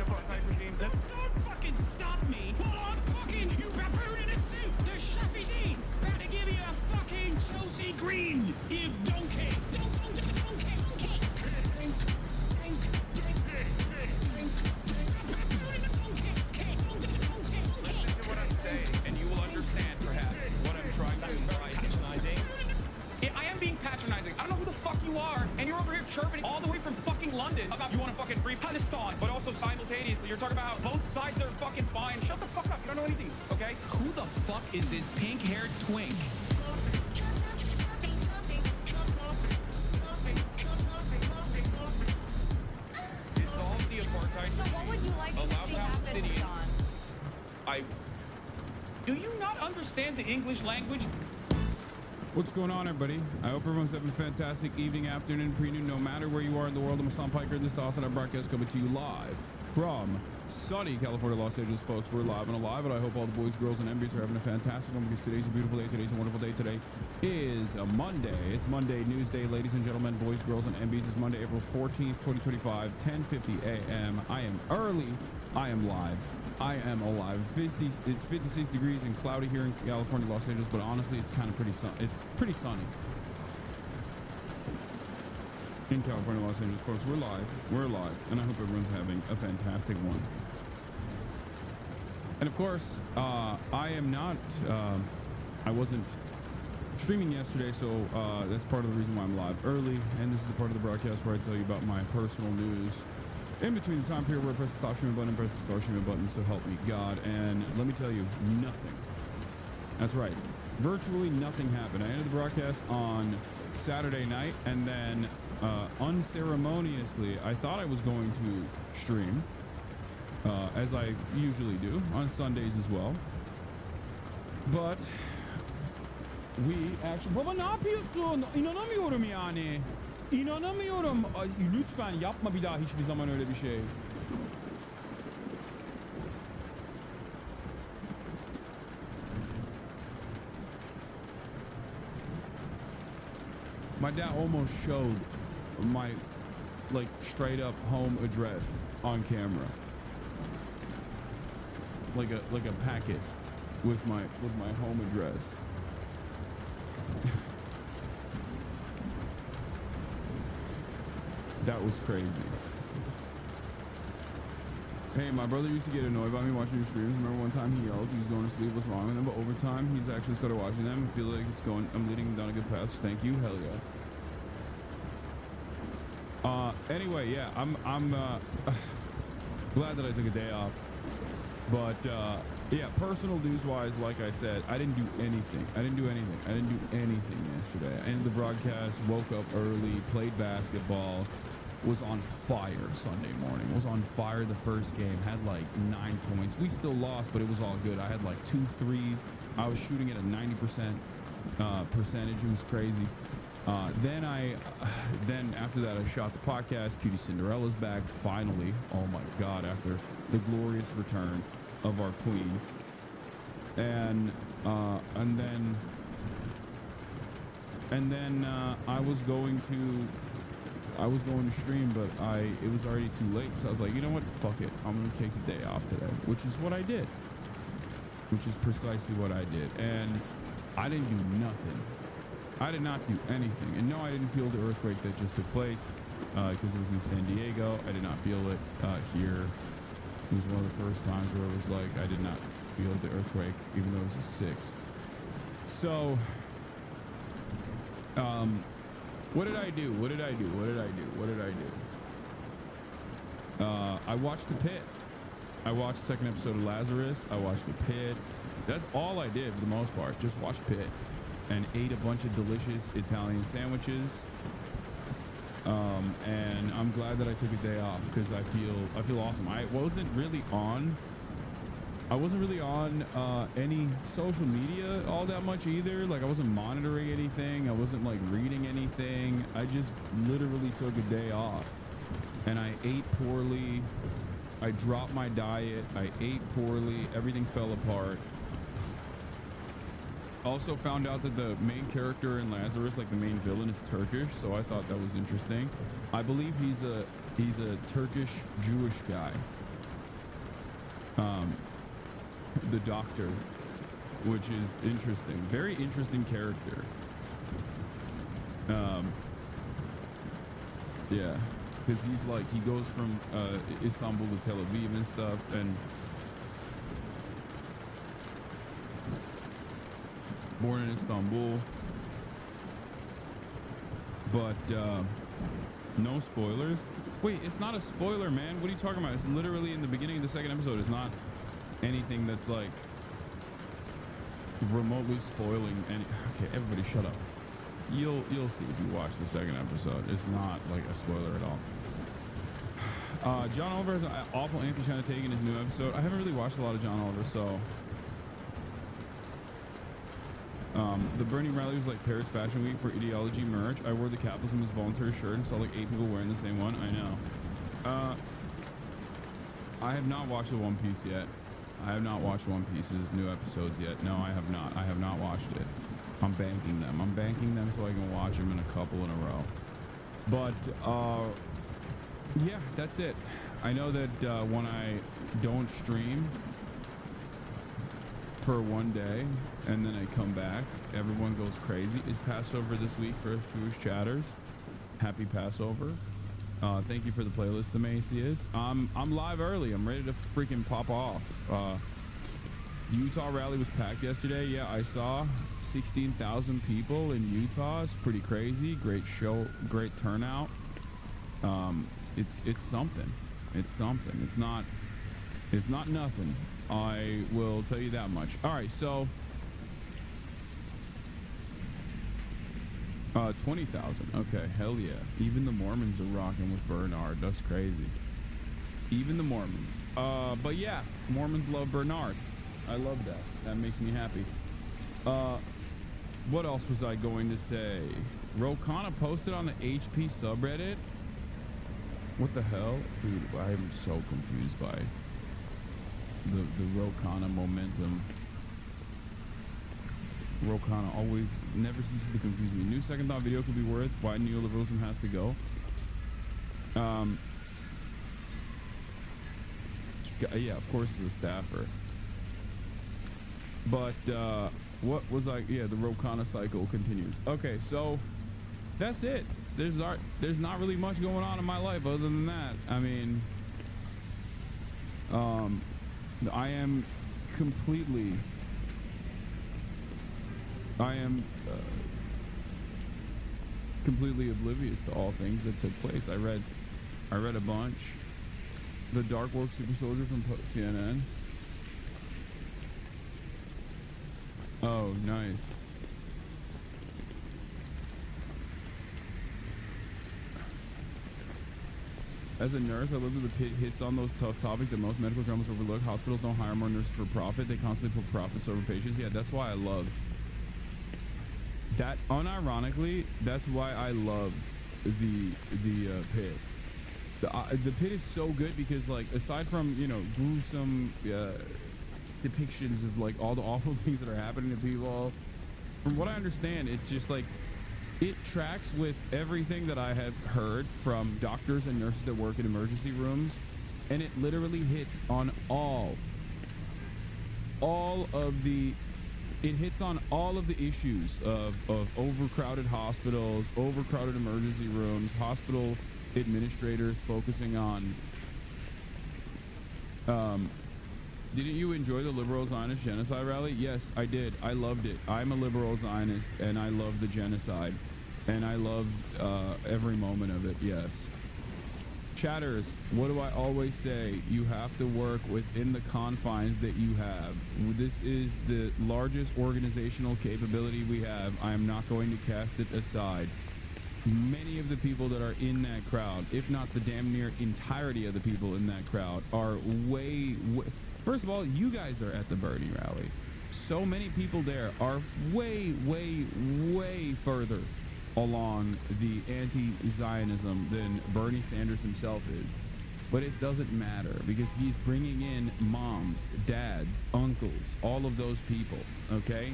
apartheid regime. Don't fucking stop me! Hold on, fucking you baboon in a suit! The chef is in! Better give me a fucking Chelsea green! You donkey! Listen to what I'm saying, and you will understand, perhaps, what I'm trying to imply. Patronizing. Yeah, I am being patronizing. I don't know who the fuck you are, and you're over here chirping all the way from fucking London about you want to fucking free Palestine, but also simultaneously you're talking about both sides are fucking fine. Shut the fuck up. You don't know anything, okay? Who the fuck is this pink-haired twink? Dissolve the apartheid So what would you like to Allow see happen, Palestinians- Hassan? Do you not understand the English language? What's going on, everybody? I hope everyone's having a fantastic evening, afternoon, pre-noon, no matter where you are in the world. I'm Hassan Piker, and this is the Hasanabi broadcast coming to you live from sunny California, Los Angeles, folks. We're live and alive, and I hope all the boys, girls, and MBs are having a fantastic one because today's a beautiful day. Today's a wonderful day. Today is a Monday. It's Monday News Day, ladies and gentlemen, boys, girls, and MBs. It's Monday, April 14th, 2025, 10:50 a.m. I am early. I am live. I am alive. It's 56 degrees and cloudy here in California, Los Angeles, but honestly, it's kind of it's pretty sunny. In California, Los Angeles, folks, we're live, and I hope everyone's having a fantastic one. And of course, I am not, I wasn't streaming yesterday, so that's part of the reason why I'm live early, and this is the part of the broadcast where I tell you about my personal news in between the time period where I press the stop streaming button and press the start streaming button, so help me God. And let me tell you, nothing. That's right. Virtually nothing happened. I ended the broadcast on Saturday night, and then unceremoniously, I thought I was going to stream, as I usually do on Sundays as well. But we actually... Baba ne yapıyorsun? İnanamıyorum yani. İnanamıyorum. Ay, lütfen yapma bir daha hiçbir zaman öyle bir şey. My dad almost showed my like straight up home address on camera. Like a packet with my home address. That was crazy. Hey, my brother used to get annoyed by me watching your streams. Remember one time he yelled he was going to sleep, what's wrong with him? But over time, he's actually started watching them and feel like I'm leading him down a good path. So thank you. Hell yeah. Anyway, yeah, I'm glad that I took a day off. But yeah, personal news wise, like I said, I didn't do anything. I didn't do anything yesterday. I ended the broadcast, woke up early, played basketball, was on fire Sunday morning, was on fire the first game, had like 9 points. We still lost, but it was all good. I had like 2 threes. I was shooting at a 90% percentage. It was crazy. Then after that, I shot the podcast. Cutie Cinderella's back finally. Oh my God! After the glorious return of our queen, and then I was going to stream, but it was already too late. So I was like, you know what? Fuck it. I'm gonna take the day off today, which is what I did. Which is precisely what I did, and I didn't do nothing. I did not do anything. And no, I didn't feel the earthquake that just took place because it was in San Diego. I did not feel it here. It was one of the first times where it was like I did not feel the earthquake, even though it was a 6. So, what did I do? I watched The Pit. I watched the second episode of Lazarus. I watched The Pit. That's all I did for the most part. Just watch Pit. And ate a bunch of delicious Italian sandwiches. And I'm glad that I took a day off because I feel awesome. I wasn't really on any social media all that much either. Like I wasn't monitoring anything. I wasn't like reading anything. I just literally took a day off. And I ate poorly. I dropped my diet. I ate poorly. Everything fell apart. Also found out that the main character in Lazarus, like the main villain, is Turkish, so I thought that was interesting. I believe he's a Turkish Jewish guy. the doctor, which is interesting. Very interesting character. Yeah, because he's like, he goes from Istanbul to Tel Aviv and stuff, and born in Istanbul, but no spoilers. Wait, it's not a spoiler, man. What are you talking about? It's literally in the beginning of the second episode. It's not anything that's like remotely spoiling any. Okay, everybody shut up. You'll see if you watch the second episode. It's not like a spoiler at all. John Oliver has an awful anti-China take in his new episode. I haven't really watched a lot of John Oliver, so the Bernie rally was like Paris Fashion Week for ideology merch. I wore the capitalism as voluntary shirt and saw like 8 people wearing the same one. I know. I have not watched the One Piece yet. I have not watched One Piece's new episodes yet. No, I have not. I have not watched it. I'm banking them. I'm banking them so I can watch them in a couple in a row. But yeah, that's it. I know that when I don't stream for one day and then I come back, everyone goes crazy. It's Passover this week for us Jewish chatters. Happy Passover. Thank you for the playlist, the Macy is. I'm live early. I'm ready to freaking pop off. The Utah rally was packed yesterday. Yeah, I saw 16,000 people in Utah. It's pretty crazy. Great show, great turnout. It's something. It's something. It's not nothing. I will tell you that much. All right, so 20,000. Okay, hell yeah. Even the Mormons are rocking with Bernard. That's crazy. Even the Mormons. But yeah, Mormons love Bernard. I love that. That makes me happy. What else was I going to say? Rokana posted on the HP subreddit. What the hell? Dude, I am so confused by the Rokana momentum. Rokana always never ceases to confuse me. New second thought video could be worth why neoliberalism has to go. Yeah, of course as a staffer. But what was I? Yeah, the Rokana cycle continues. Okay, so that's it. There's not really much going on in my life other than that. I mean, I am completely. Completely oblivious to all things that took place. I read a bunch. The Dark Work Super Soldier from CNN. Oh, nice. As a nurse, I love that the pit hits on those tough topics that most medical journalists overlook. Hospitals don't hire more nurses for profit. They constantly put profits over patients. Yeah, that's why I love that. Unironically, that's why I love the pit. The pit is so good because, like, aside from, you know, gruesome depictions of like all the awful things that are happening to people, from what I understand, it's just like it tracks with everything that I have heard from doctors and nurses that work in emergency rooms, and it literally hits on all of the issues of overcrowded hospitals, overcrowded emergency rooms, hospital administrators focusing on didn't you enjoy the liberal Zionist genocide rally? Yes, I did. I loved it. I'm a liberal Zionist and I love the genocide and I love every moment of it. Yes. Chatters, what do I always say? You have to work within the confines that you have. This is the largest organizational capability we have. I am not going to cast it aside. Many of the people that are in that crowd, if not the damn near entirety of the people in that crowd, are way first of all, you guys are at the Bernie rally. So many people there are way further along the anti-Zionism than Bernie Sanders himself is. But it doesn't matter because he's bringing in moms, dads, uncles, all of those people, okay?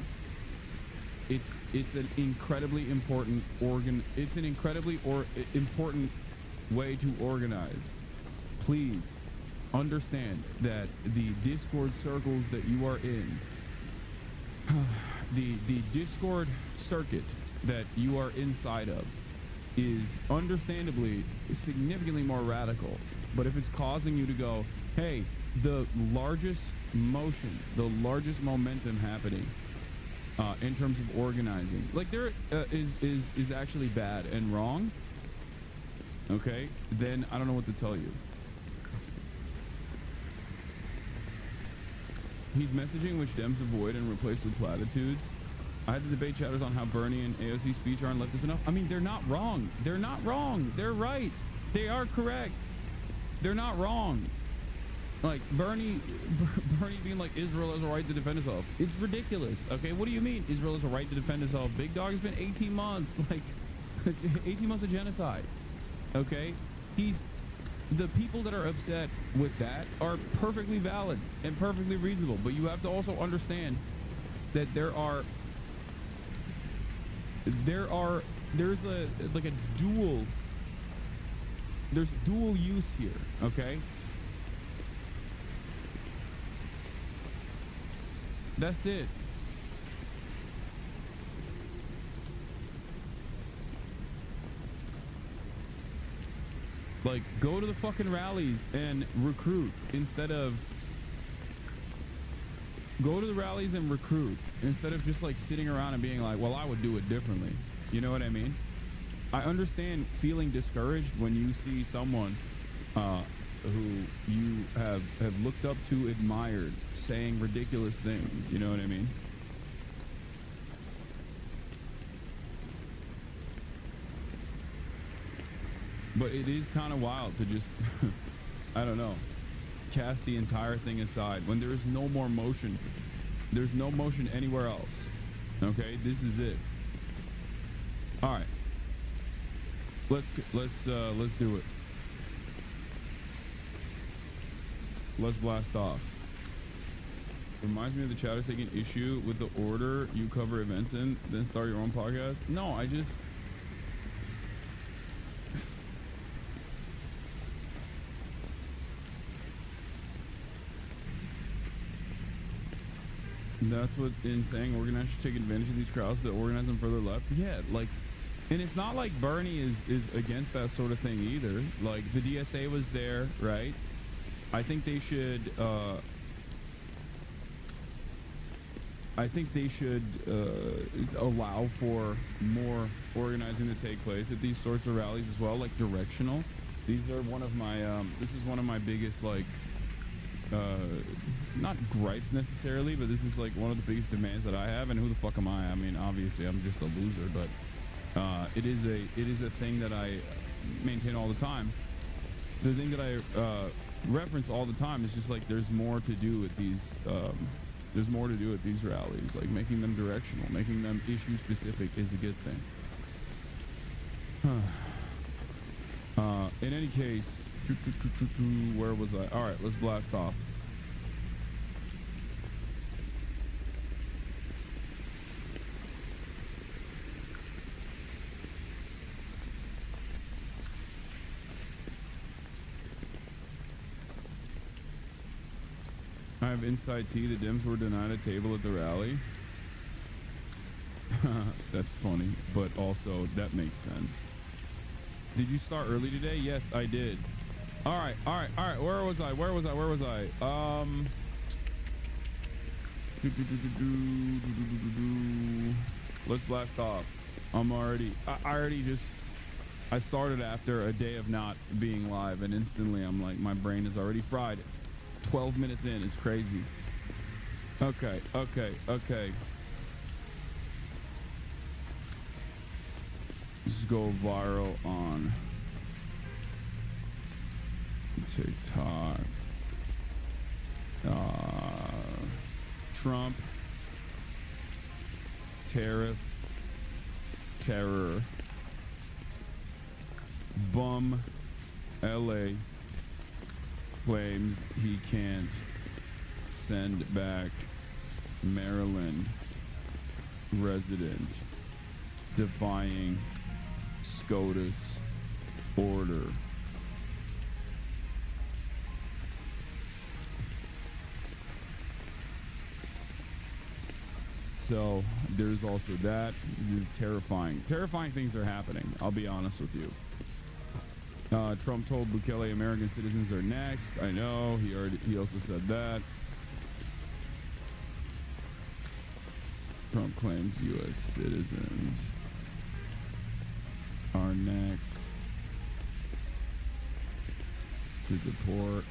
It's an incredibly important important way to organize. Please understand that the Discord circles that you are in, the Discord circuit that you are inside of is understandably significantly more radical. But if it's causing you to go, hey, the largest motion, the largest momentum happening in terms of organizing, like there is actually bad and wrong, okay, then I don't know what to tell you. He's messaging which Dems avoid and replace with platitudes. I had to debate chatters on how Bernie and AOC speech aren't leftist enough. I mean, they're not wrong. They're not wrong. They're right. They are correct. They're not wrong. Like Bernie being like Israel has a right to defend itself. It's ridiculous. Okay, what do you mean Israel has a right to defend itself? Big Dog has been 18 months. Like, it's 18 months of genocide. Okay, the people that are upset with that are perfectly valid and perfectly reasonable. But you have to also understand that there's dual use here, okay? That's it. Like, go to the fucking rallies and recruit instead of just like sitting around and being like, well, I would do it differently. You know what I mean? I understand feeling discouraged when you see someone who you have looked up to, admired, saying ridiculous things. You know what I mean? But it is kind of wild to just, I don't know, cast the entire thing aside when there is no more motion. There's no motion anywhere else. Okay, this is it. All right, let's do it. Let's blast off. Reminds me of the chatters taking issue with the order you cover events in, then start your own podcast. No, I just. That's what in saying organizers should take advantage of these crowds to organize them further left. Yeah, like, and it's not like Bernie is against that sort of thing either. Like, the DSA was there, right? I think they should allow for more organizing to take place at these sorts of rallies as well, like directional. These are one of my this is one of my biggest, like, not gripes necessarily, but this is like one of the biggest demands that I have. And who the fuck am I? I mean, obviously I'm just a loser, but it is a thing that I maintain all the time. It's a thing that I reference all the time. It's just like there's more to do at these rallies. Like, making them directional, making them issue specific is a good thing. In any case, where was I? All right, let's blast off. I have inside tea. The Dems were denied a table at the rally. That's funny, but also that makes sense. Did you start early today? Yes, I did. All right. Where was I? Let's blast off. I started after a day of not being live, and instantly I'm like, my brain is already fried. 12 minutes in, it's crazy. Okay. Just go viral on TikTok. Trump, tariff, terror, bum, LA claims he can't send back Maryland resident defying SCOTUS order. So there's also that. Terrifying things are happening. I'll be honest with you. Trump told Bukele American citizens are next. I know he also said that. Trump claims U.S. citizens are next to deport.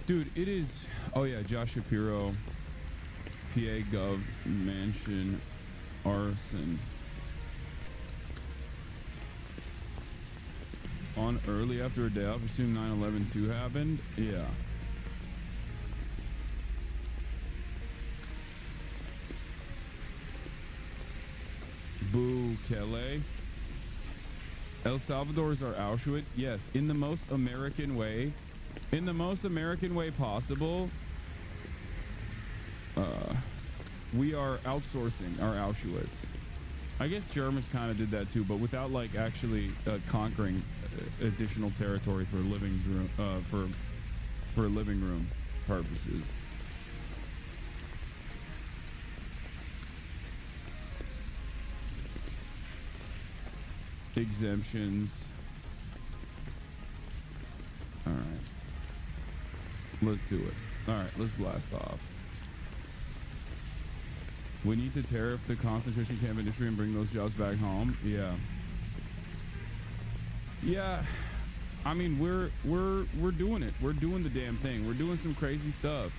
Dude, it is. Oh yeah, Josh Shapiro, PA Gov Mansion arson. On early after a day off, assume 9/11 happened. Yeah. Bukele. El Salvador is our Auschwitz. Yes, in the most American way. In the most American way possible. We are outsourcing our Auschwitz. I guess Germans kind of did that too, but without like actually conquering additional territory for living room for living room purposes. Exemptions. All right. Let's do it. All right, let's blast off. We need to tariff the concentration camp industry and bring those jobs back home. Yeah. Yeah. I mean, we're doing it. We're doing the damn thing. We're doing some crazy stuff.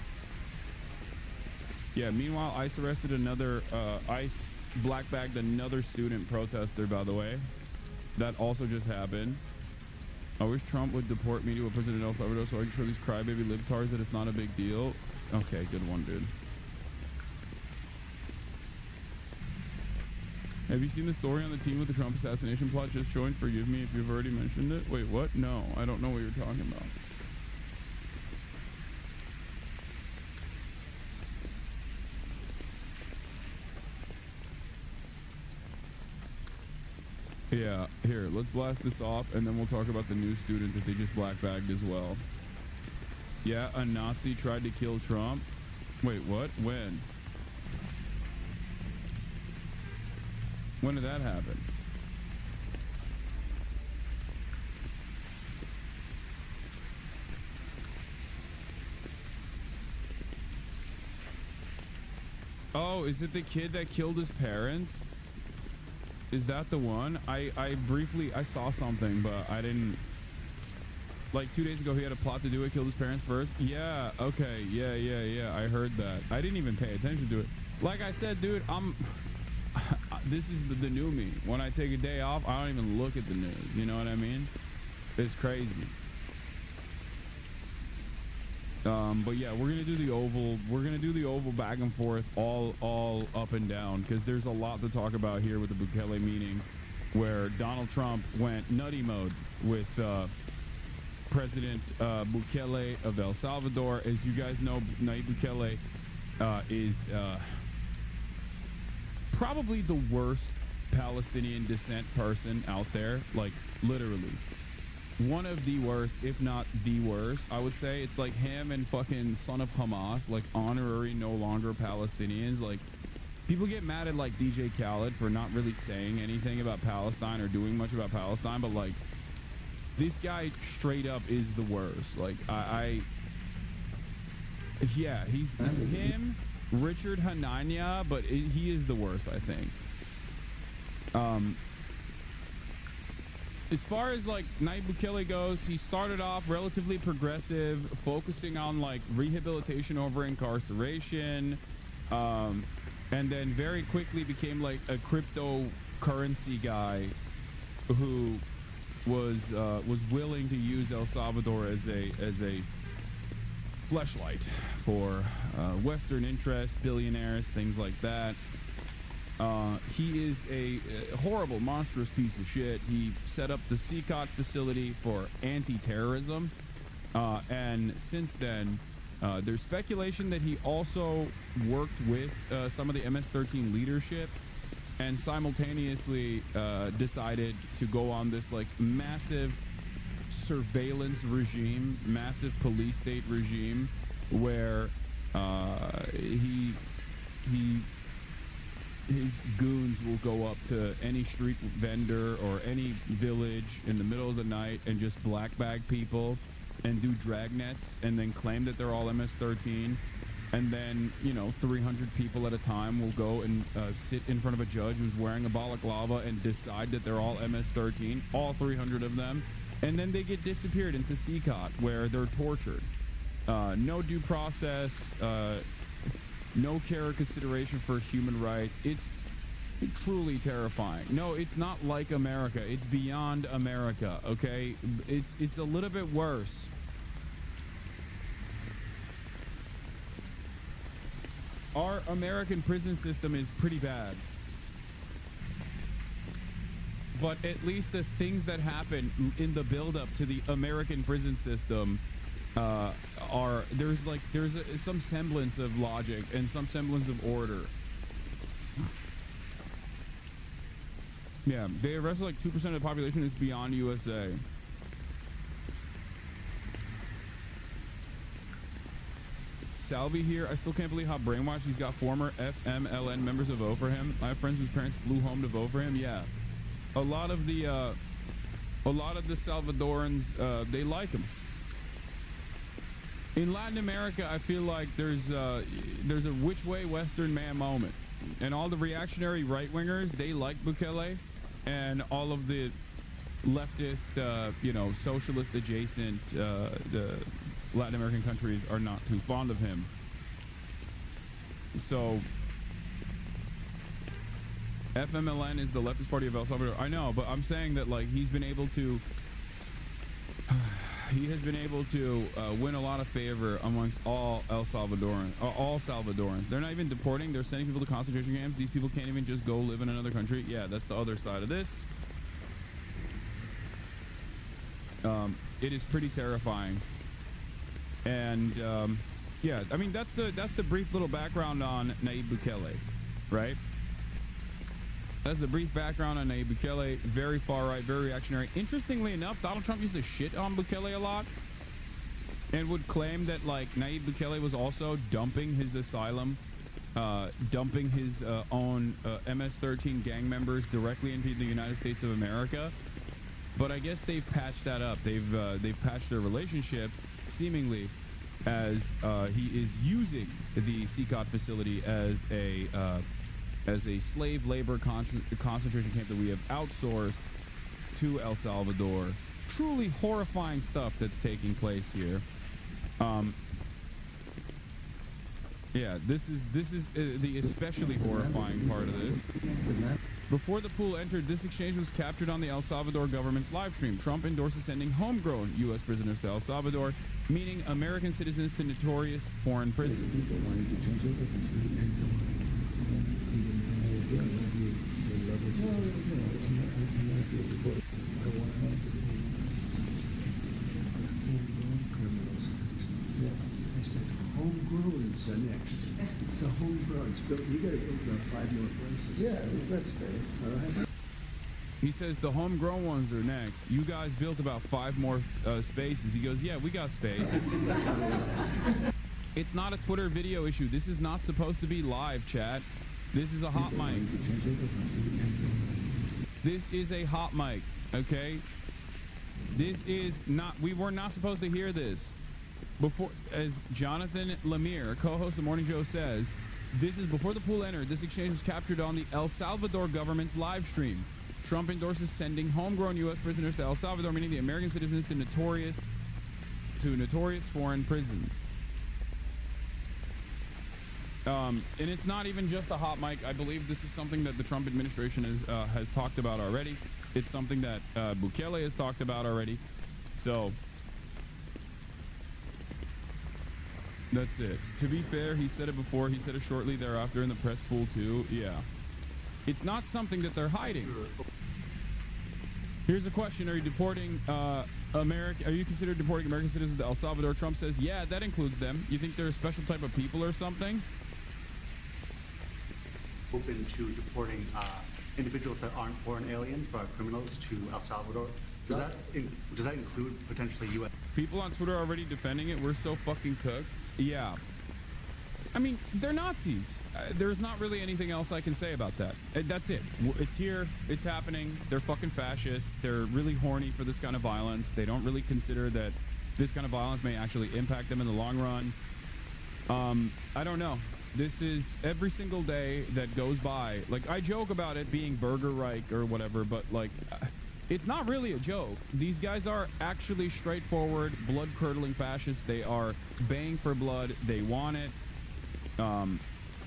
Yeah, meanwhile, ICE arrested another ICE black bagged another student protester, by the way. That also just happened. I wish Trump would deport me to a prison in El Salvador so I can show these crybaby libtards that it's not a big deal. Okay, good one, dude. Have you seen the story on the team with the Trump assassination plot just joined? Forgive me if you've already mentioned it. Wait, what? No, I don't know what you're talking about. Yeah, here, let's blast this off and then we'll talk about the new student that they just black bagged as well. Yeah, a Nazi tried to kill Trump. Wait, what? When? When did that happen? Oh, is it the kid that killed his parents? Is that the one? I briefly saw something, but I didn't. Like 2 days ago, he had a plot to do it, killed his parents first. Yeah, okay, yeah. I heard that. I didn't even pay attention to it. Like I said, dude, this is the new me. When I take a day off, I don't even look at the news. You know what I mean? It's crazy. But yeah, we're gonna do the oval. We're gonna do the oval back and forth, all up and down, because there's a lot to talk about here with the Bukele meeting, where Donald Trump went nutty mode with President Bukele of El Salvador. As you guys know, Nayib Bukele is probably the worst Palestinian descent person out there, like literally. One of the worst, if not the worst, I would say. It's like him and fucking son of Hamas, like honorary, no longer Palestinians. Like, people get mad at like DJ Khaled for not really saying anything about Palestine or doing much about Palestine, but like, this guy straight up is the worst. Like, yeah, he's him, Richard Hanania, but he is the worst, I think. As far as like Nayib Bukele goes, he started off relatively progressive, focusing on like rehabilitation over incarceration, and then very quickly became like a cryptocurrency guy who was willing to use El Salvador as a fleshlight for Western interests, billionaires, things like that. He is a horrible, monstrous piece of shit. He set up the CCOT facility for anti-terrorism, and since then, there's speculation that he also worked with some of the MS-13 leadership, and simultaneously decided to go on this like massive surveillance regime, massive police state regime, where his goons will go up to any street vendor or any village in the middle of the night and just black bag people and do dragnets and then claim that they're all MS-13. And then, you know, 300 people at a time will go and sit in front of a judge who's wearing a balaclava and decide that they're all MS-13, all 300 of them. And then they get disappeared into CCOT, where they're tortured. No due process, no care or consideration for human rights. It's truly terrifying. No, it's not like America. It's beyond America, okay? It's a little bit worse. Our American prison system is pretty bad. But at least the things that happen in the build-up to the American prison system there's some semblance of logic and some semblance of order. Yeah, they arrested like 2% of the population is beyond USA. Salvi here. I still can't believe how brainwashed he's got former FMLN members to vote for him. I have friends whose parents flew home to vote for him. Yeah, a lot of the Salvadorans they like him. In Latin America, I feel like there's a which way Western man moment, and all the reactionary right wingers they like Bukele, and all of the leftist socialist adjacent the Latin American countries are not too fond of him. So FMLN is the leftist party of El Salvador. I know, but I'm saying that like he has been able to win a lot of favor amongst all Salvadorans. They're not even deporting. They're sending people to concentration camps. These people can't even just go live in another country. Yeah, that's the other side of this. It is pretty terrifying. And yeah, I mean that's the brief little background on Nayib Bukele, right? That's the brief background on Nayib Bukele. Very far right, very reactionary. Interestingly enough, Donald Trump used to shit on Bukele a lot and would claim that like Nayib Bukele was also dumping his asylum, dumping his own MS-13 gang members directly into the United States of America. But I guess they've patched that up. They've patched their relationship, seemingly, as he is using the CCOT facility as a slave labor concentration camp that we have outsourced to El Salvador. Truly horrifying stuff that's taking place here. Yeah, this is the especially horrifying part of this. Before the pool entered, this exchange was captured on the El Salvador government's live stream. Trump endorses sending homegrown U.S. prisoners to El Salvador, meaning American citizens to notorious foreign prisons. Homegrowns are next. The homegrowns. You got to build 5 more places. Yeah, that's fair. All right. He says the homegrown ones are next. You guys built about 5 more spaces. He goes, yeah, we got space. It's not a Twitter video issue. This is not supposed to be live, chat. This is a hot mic. This is a hot mic, okay? This is not, we were not supposed to hear this. Before, as Jonathan Lemire, co-host of The Morning Joe, says, this is before the pool entered. This exchange was captured on the El Salvador government's live stream. Trump endorses sending homegrown U.S. prisoners to El Salvador, meaning the American citizens to notorious foreign prisons. And it's not even just a hot mic. I believe this is something that the Trump administration has talked about already. It's something that Bukele has talked about already. So that's it. To be fair, he said it before. He said it shortly thereafter in the press pool too. Yeah. It's not something that they're hiding. Here's a question. Are you deporting Are you considered deporting American citizens to El Salvador? Trump says, yeah, that includes them. You think they're a special type of people or something? Open to deporting individuals that aren't foreign aliens but are criminals to El Salvador Does that include potentially U.S.? People on Twitter are already defending it. We're so fucking cooked. Yeah. I mean, they're Nazis. There's not really anything else I can say about that. That's it. It's here. It's happening. They're fucking fascists. They're really horny for this kind of violence. They don't really consider that this kind of violence may actually impact them in the long run. I don't know. This is every single day that goes by. Like, I joke about it being Burger Reich or whatever, but like, it's not really a joke. These guys are actually straightforward, blood-curdling fascists. They are baying for blood. They want it.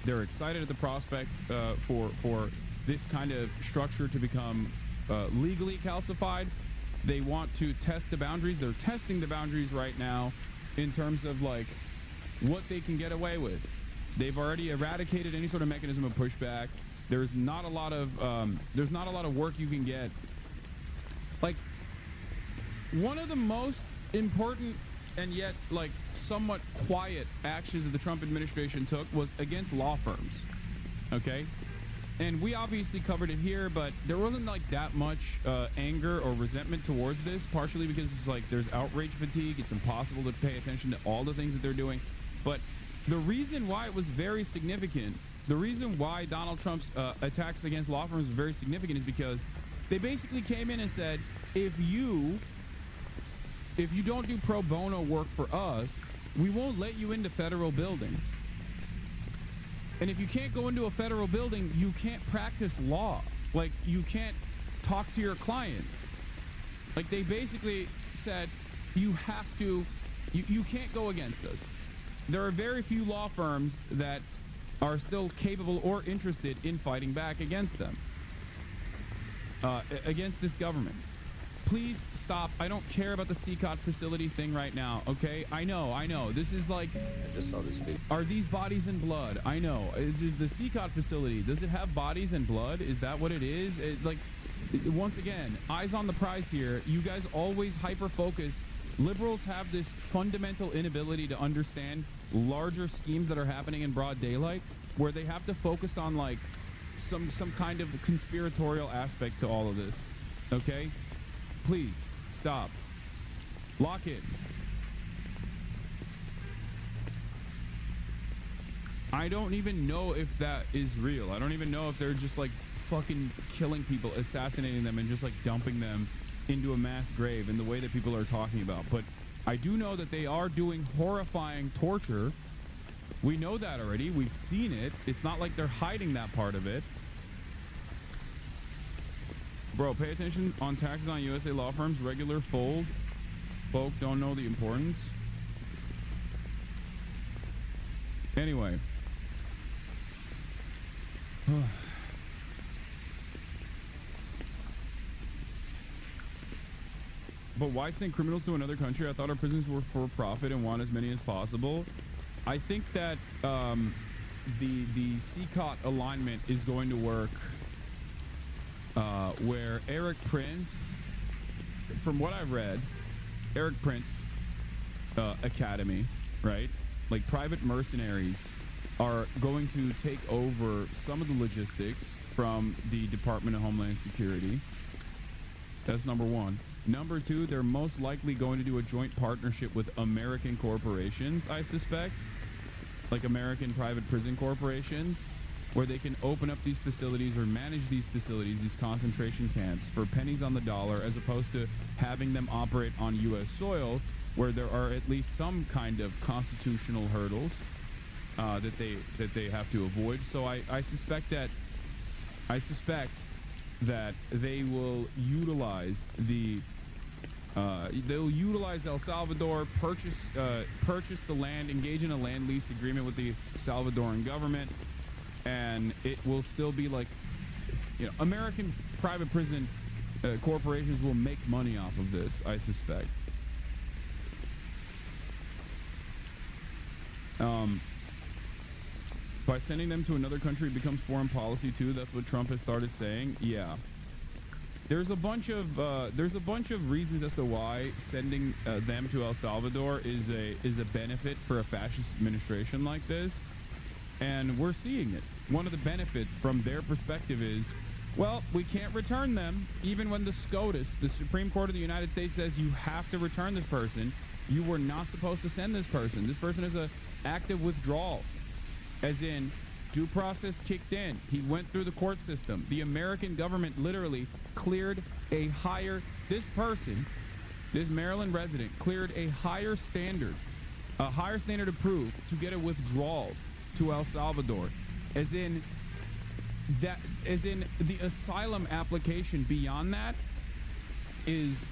They're excited at the prospect for this kind of structure to become legally calcified. They want to test the boundaries. They're testing the boundaries right now in terms of like what they can get away with. They've already eradicated any sort of mechanism of pushback. There's not a lot of work you can get. Like, one of the most important and yet like somewhat quiet actions that the Trump administration took was against law firms. Okay, and we obviously covered it here, but there wasn't like that much anger or resentment towards this, partially because it's like there's outrage fatigue. It's impossible to pay attention to all the things that they're doing. But the reason why it was very significant, the reason why Donald Trump's attacks against law firms was very significant is because they basically came in and said, if you don't do pro bono work for us, we won't let you into federal buildings. And if you can't go into a federal building, you can't practice law. Like, you can't talk to your clients. Like, they basically said, you have to, you can't go against us. There are very few law firms that are still capable or interested in fighting back against them, against this government. Please stop. I don't care about the CCOT facility thing right now, okay? I know. This is like... I just saw this video. Are these bodies and blood? I know. Is the CCOT facility, does it have bodies and blood? Is that what it is? Once again, eyes on the prize here. You guys always hyper-focus. Liberals have this fundamental inability to understand larger schemes that are happening in broad daylight, where they have to focus on, like, some kind of conspiratorial aspect to all of this, okay? Please, stop. Lock it. I don't even know if that is real. I don't even know if they're just like fucking killing people, assassinating them, and just like dumping them into a mass grave in the way that people are talking about. But I do know that they are doing horrifying torture. We know that already. We've seen it. It's not like they're hiding that part of it. Bro, pay attention on taxes on USA law firms. Regular fold. Folk don't know the importance. Anyway. But why send criminals to another country? I thought our prisons were for profit and want as many as possible. I think that the CCOT alignment is going to work where Eric Prince, from what I've read, Eric Prince Academy, right? Like private mercenaries are going to take over some of the logistics from the Department of Homeland Security. That's number one. Number two, they're most likely going to do a joint partnership with American corporations, I suspect, like American private prison corporations, where they can open up these facilities or manage these facilities, these concentration camps, for pennies on the dollar, as opposed to having them operate on U.S. soil, where there are at least some kind of constitutional hurdles that they have to avoid. So I suspect that they will utilize they'll utilize El Salvador, purchase the land, engage in a land lease agreement with the Salvadoran government, and it will still be like, you know, American private prison corporations will make money off of this, I suspect. By sending them to another country, it becomes foreign policy too. That's what Trump has started saying. Yeah. There's a bunch of reasons as to why sending them to El Salvador is a benefit for a fascist administration like this, and we're seeing it. One of the benefits from their perspective is Well, we can't return them, even when the SCOTUS, the Supreme Court of the United States, says you have to return this person. You were not supposed to send this person. This person is a active withdrawal, as in due process kicked in. He went through the court system. The American government literally cleared a higher, this person, this Maryland resident, cleared a higher standard of proof to get a withdrawal to El Salvador, as in the asylum application beyond that is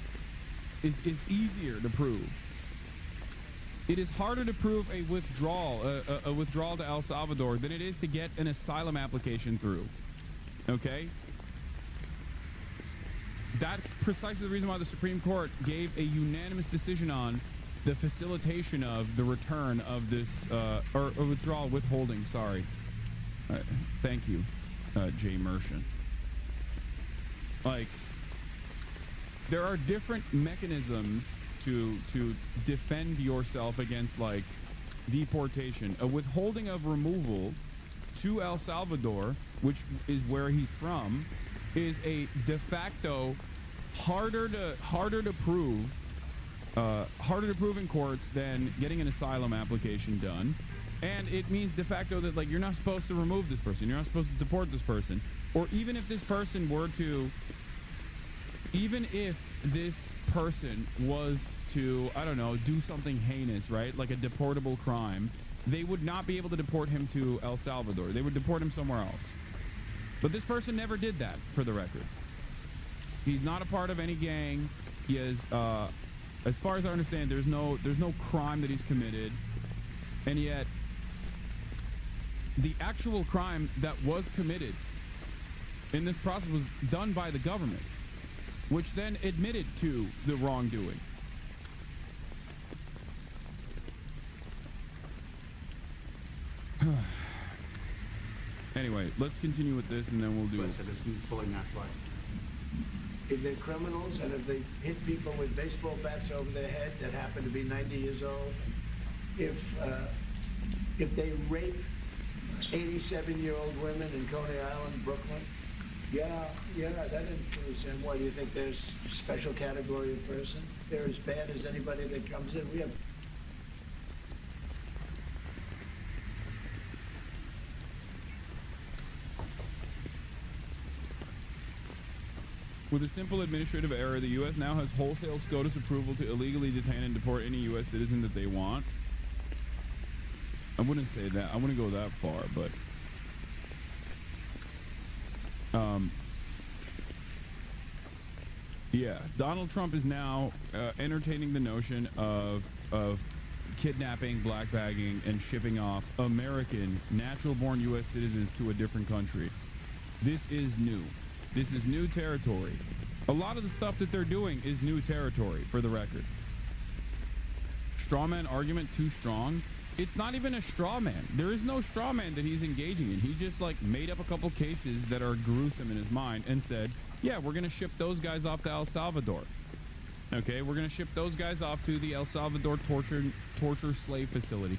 easier to prove. It is harder to prove a withdrawal to El Salvador than it is to get an asylum application through. Okay? That's precisely the reason why the Supreme Court gave a unanimous decision on the facilitation of the return of this, or withdrawal, withholding, sorry. Thank you, Jay Mershon. Like, there are different mechanisms to defend yourself against, like, deportation. A withholding of removal to El Salvador, which is where he's from, is a de facto harder to prove in courts than getting an asylum application done. And it means de facto that, like, you're not supposed to remove this person, you're not supposed to deport this person. Or even if this person was to, I don't know, do something heinous, right? Like a deportable crime, they would not be able to deport him to El Salvador. They would deport him somewhere else. But this person never did that, for the record. He's not a part of any gang. He is, as far as I understand, there's no crime that he's committed. And yet, the actual crime that was committed in this process was done by the government, which then admitted to the wrongdoing. Anyway, let's continue with this, and then we'll do. Citizens fully naturalized. If they're criminals and if they hit people with baseball bats over their head that happen to be 90 years old, if they rape 87-year-old women in Coney Island, Brooklyn, yeah, that includes them. Why do you think there's a special category of person? They're as bad as anybody that comes in. We have. With a simple administrative error, the U.S. now has wholesale SCOTUS approval to illegally detain and deport any U.S. citizen that they want. I wouldn't say that. I wouldn't go that far, but yeah, Donald Trump is now entertaining the notion of kidnapping, blackbagging, and shipping off American natural-born U.S. citizens to a different country. This is new. This is new territory. A lot of the stuff that they're doing is new territory, for the record. Straw man argument too strong. It's not even a straw man. There is no straw man that he's engaging in. He just, like, made up a couple cases that are gruesome in his mind and said, yeah, we're going to ship those guys off to El Salvador. Okay, we're going to ship those guys off to the El Salvador torture slave facility.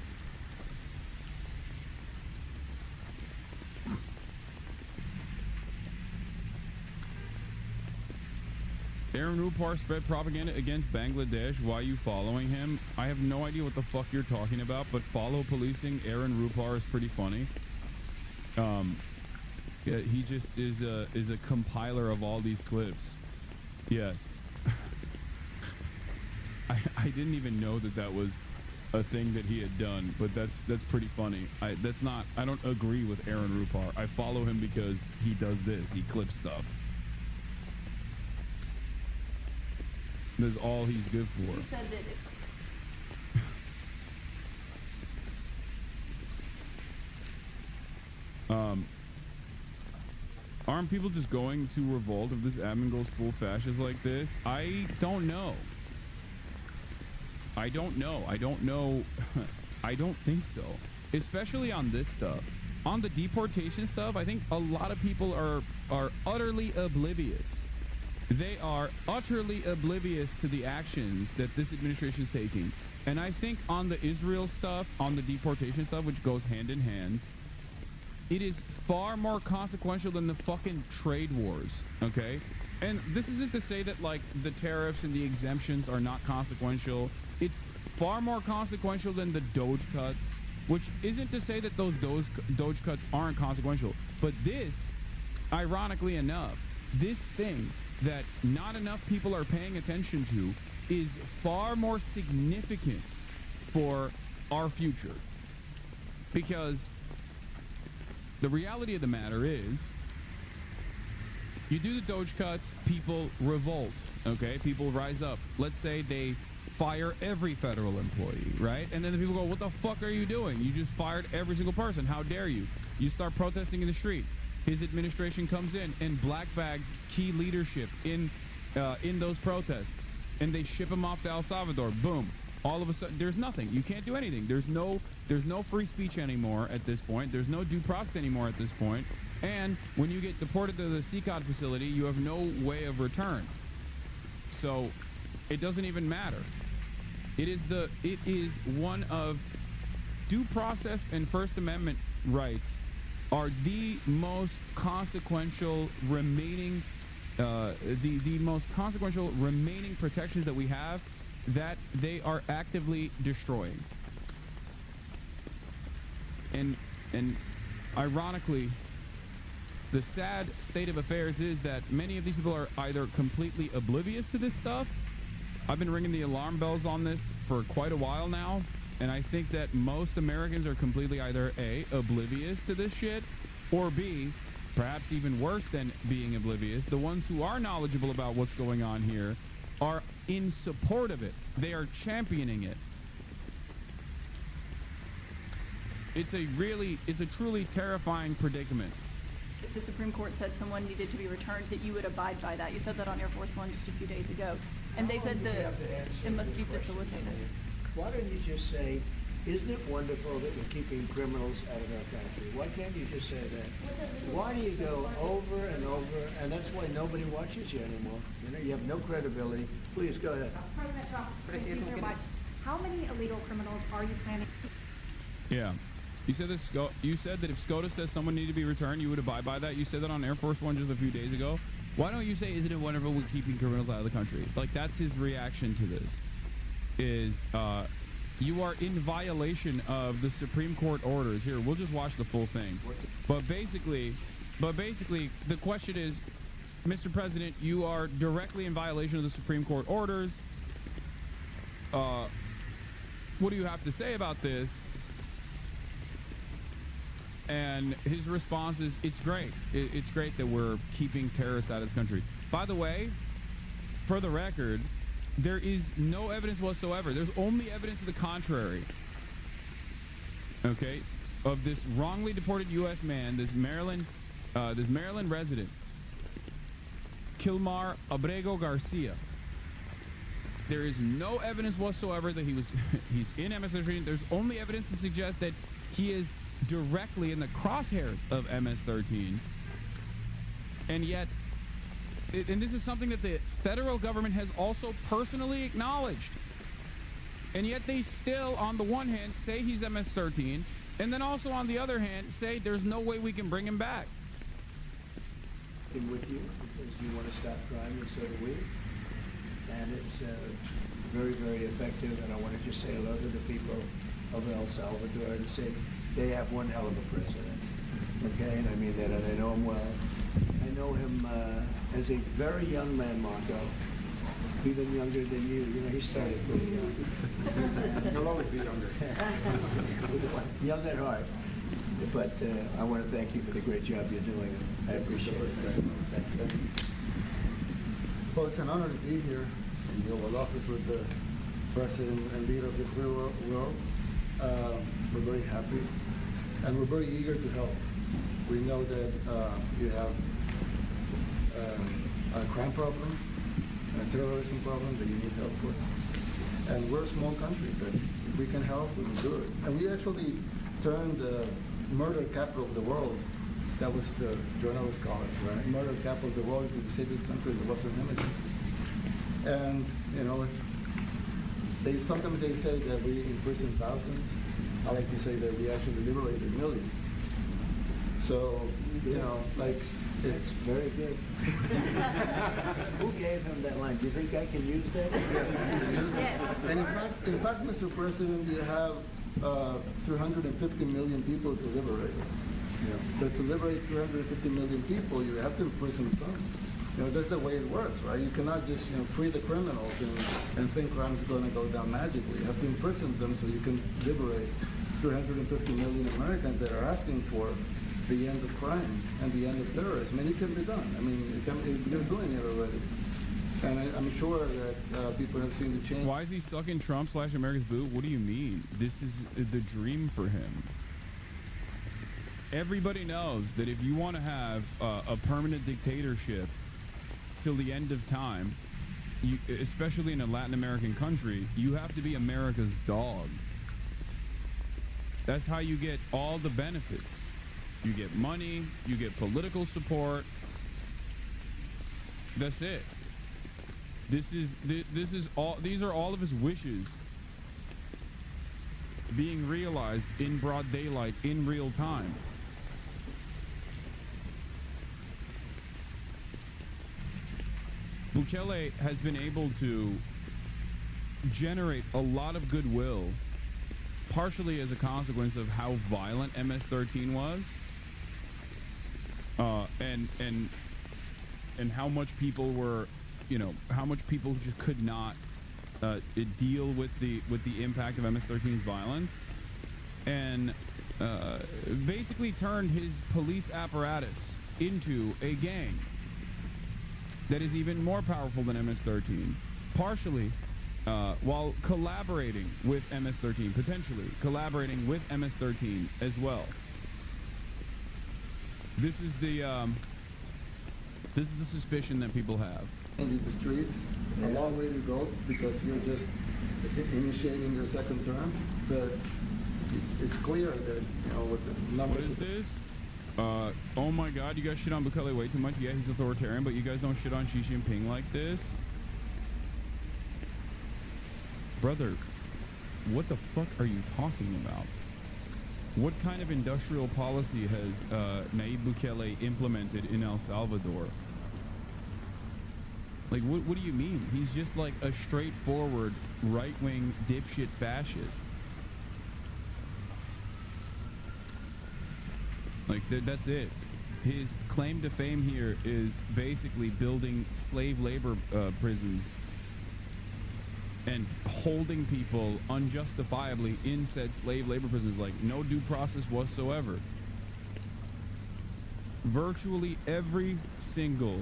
Aaron Rupar spread propaganda against Bangladesh. Why are you following him? I have no idea what the fuck you're talking about, but follow policing Aaron Rupar is pretty funny. Yeah, he just is a compiler of all these clips. Yes. I didn't even know that was a thing that he had done, but that's pretty funny. I don't agree with Aaron Rupar. I follow him because he does this. He clips stuff. That's all he's good for. You said that aren't people just going to revolt if this admin goes full fascist like this? I don't know. I don't know. I don't think so. Especially on this stuff. On the deportation stuff, I think a lot of people are utterly oblivious. They are utterly oblivious to the actions that this administration is taking. And I think on the Israel stuff, on the deportation stuff, which goes hand in hand, It is far more consequential than the fucking trade wars, okay? And this isn't to say that, like, the tariffs and the exemptions are not consequential. It's far more consequential than the Doge cuts, which isn't to say that those Doge cuts aren't consequential. But this, ironically enough, this thing that not enough people are paying attention to is far more significant for our future. Because the reality of the matter is, you do the Doge cuts, people revolt, okay? People rise up. Let's say they fire every federal employee, right? And then the people go, what the fuck are you doing? You just fired every single person. How dare you? You start protesting in the street. His administration comes in and black bags key leadership in those protests. And they ship him off to El Salvador. Boom. All of a sudden, there's nothing. You can't do anything. There's no free speech anymore at this point. There's no due process anymore at this point. And when you get deported to the CCOD facility, you have no way of return. So it doesn't even matter. It is one of due process and First Amendment rights are the most consequential remaining the most consequential remaining protections that we have that they are actively destroying. And ironically, the sad state of affairs is that many of these people are either completely oblivious to this stuff. I've been ringing the alarm bells on this for quite a while now, and I think that most Americans are completely either A, oblivious to this shit, or B, perhaps even worse than being oblivious, the ones who are knowledgeable about what's going on here are in support of it. They are championing it. It's a truly terrifying predicament. If the Supreme Court said someone needed to be returned, that you would abide by that. You said that on Air Force One just a few days ago. And they said that it must be facilitated. Why don't you just say, isn't it wonderful that we're keeping criminals out of our country? Why can't you just say that? Why do you go over and over, and that's why nobody watches you anymore? You know, you have no credibility. Please, go ahead. President Trump, thank you very much. How many illegal criminals are you planning? Yeah. You said this. You said that if SCOTUS says someone needed to be returned, you would abide by that. You said that on Air Force One just a few days ago. Why don't you say, isn't it wonderful we're keeping criminals out of the country? Like, that's his reaction to this. Is you are in violation of the Supreme Court orders. Here, we'll just watch the full thing. But basically, the question is, Mr. President, you are directly in violation of the Supreme Court orders. What do you have to say about this? And his response is, it's great. It's great that we're keeping terrorists out of this country. By the way, for the record, there is no evidence whatsoever. There's only evidence to the contrary. Okay? Of this wrongly deported U.S. man, this Maryland resident, Kilmar Abrego Garcia. There is no evidence whatsoever that he's in MS-13. There's only evidence to suggest that he is directly in the crosshairs of MS-13. And yet, and this is something that the federal government has also personally acknowledged. And yet they still, on the one hand, say he's MS-13, and then also on the other hand, say there's no way we can bring him back. With you, because you want to stop crime, and so do we. And it's very, very effective. And I want to just say hello to the people of El Salvador and say they have one hell of a president. Okay, and I mean that, and I know him well. I know him as a very young man, Marco, even younger than you. You know, he started pretty young. He'll always be younger. Young at heart. But I want to thank you for the great job you're doing. I appreciate it. Thank you. Well, it's an honor to be here in the Oval Office with the President and leader of the free world. We're very happy, and we're very eager to help. We know that you have a crime problem, a terrorism problem that you need help with. And we're a small country, but if we can help, we will do it. And we actually turned the murder capital of the world, that was the journalists call it, right? Murder capital of the world into the safest country in the Western Hemisphere. And, you know, sometimes they say that we imprison thousands. I like to say that we actually liberated millions. So, you know, like, That's very good. Who gave him that line? Do you think I can use that? and in fact, Mr. President, you have 350 million people to liberate. But to liberate 350 million people, you have to imprison some. You know, that's the way it works, right? You cannot just, you know, free the criminals and think crime's going to go down magically. You have to imprison them so you can liberate 350 million Americans that are asking for the end of crime and the end of terrorism. And it can be done. I mean, you're doing it already. And I'm sure that people have seen the change. Why is he sucking Trump / America's boot? What do you mean? This is the dream for him. Everybody knows that if you want to have a permanent dictatorship till the end of time, especially in a Latin American country, you have to be America's dog. That's how you get all the benefits. You get money, you get political support. That's it. This is all. These are all of his wishes being realized in broad daylight in real time. Bukele has been able to generate a lot of goodwill, partially as a consequence of how violent MS-13 was, and how much people were, you know, how much people just could not deal with the impact of MS-13's violence, and basically turned his police apparatus into a gang that is even more powerful than MS-13, partially while collaborating with MS-13, potentially collaborating with MS-13 as well. This is the suspicion that people have. In the streets, a long way to go because you're just initiating your second term, but it's clear that, you know, with the numbers. What is this? Oh my God, you guys shit on Bukele way too much. Yeah, he's authoritarian, but you guys don't shit on Xi Jinping like this. Brother, what the fuck are you talking about? What kind of industrial policy has Nayib Bukele implemented in El Salvador? Like, what do you mean? He's just like a straightforward right-wing dipshit fascist. Like, that's it. His claim to fame here is basically building slave labor prisons and holding people unjustifiably in said slave labor prisons, like no due process whatsoever. Virtually every single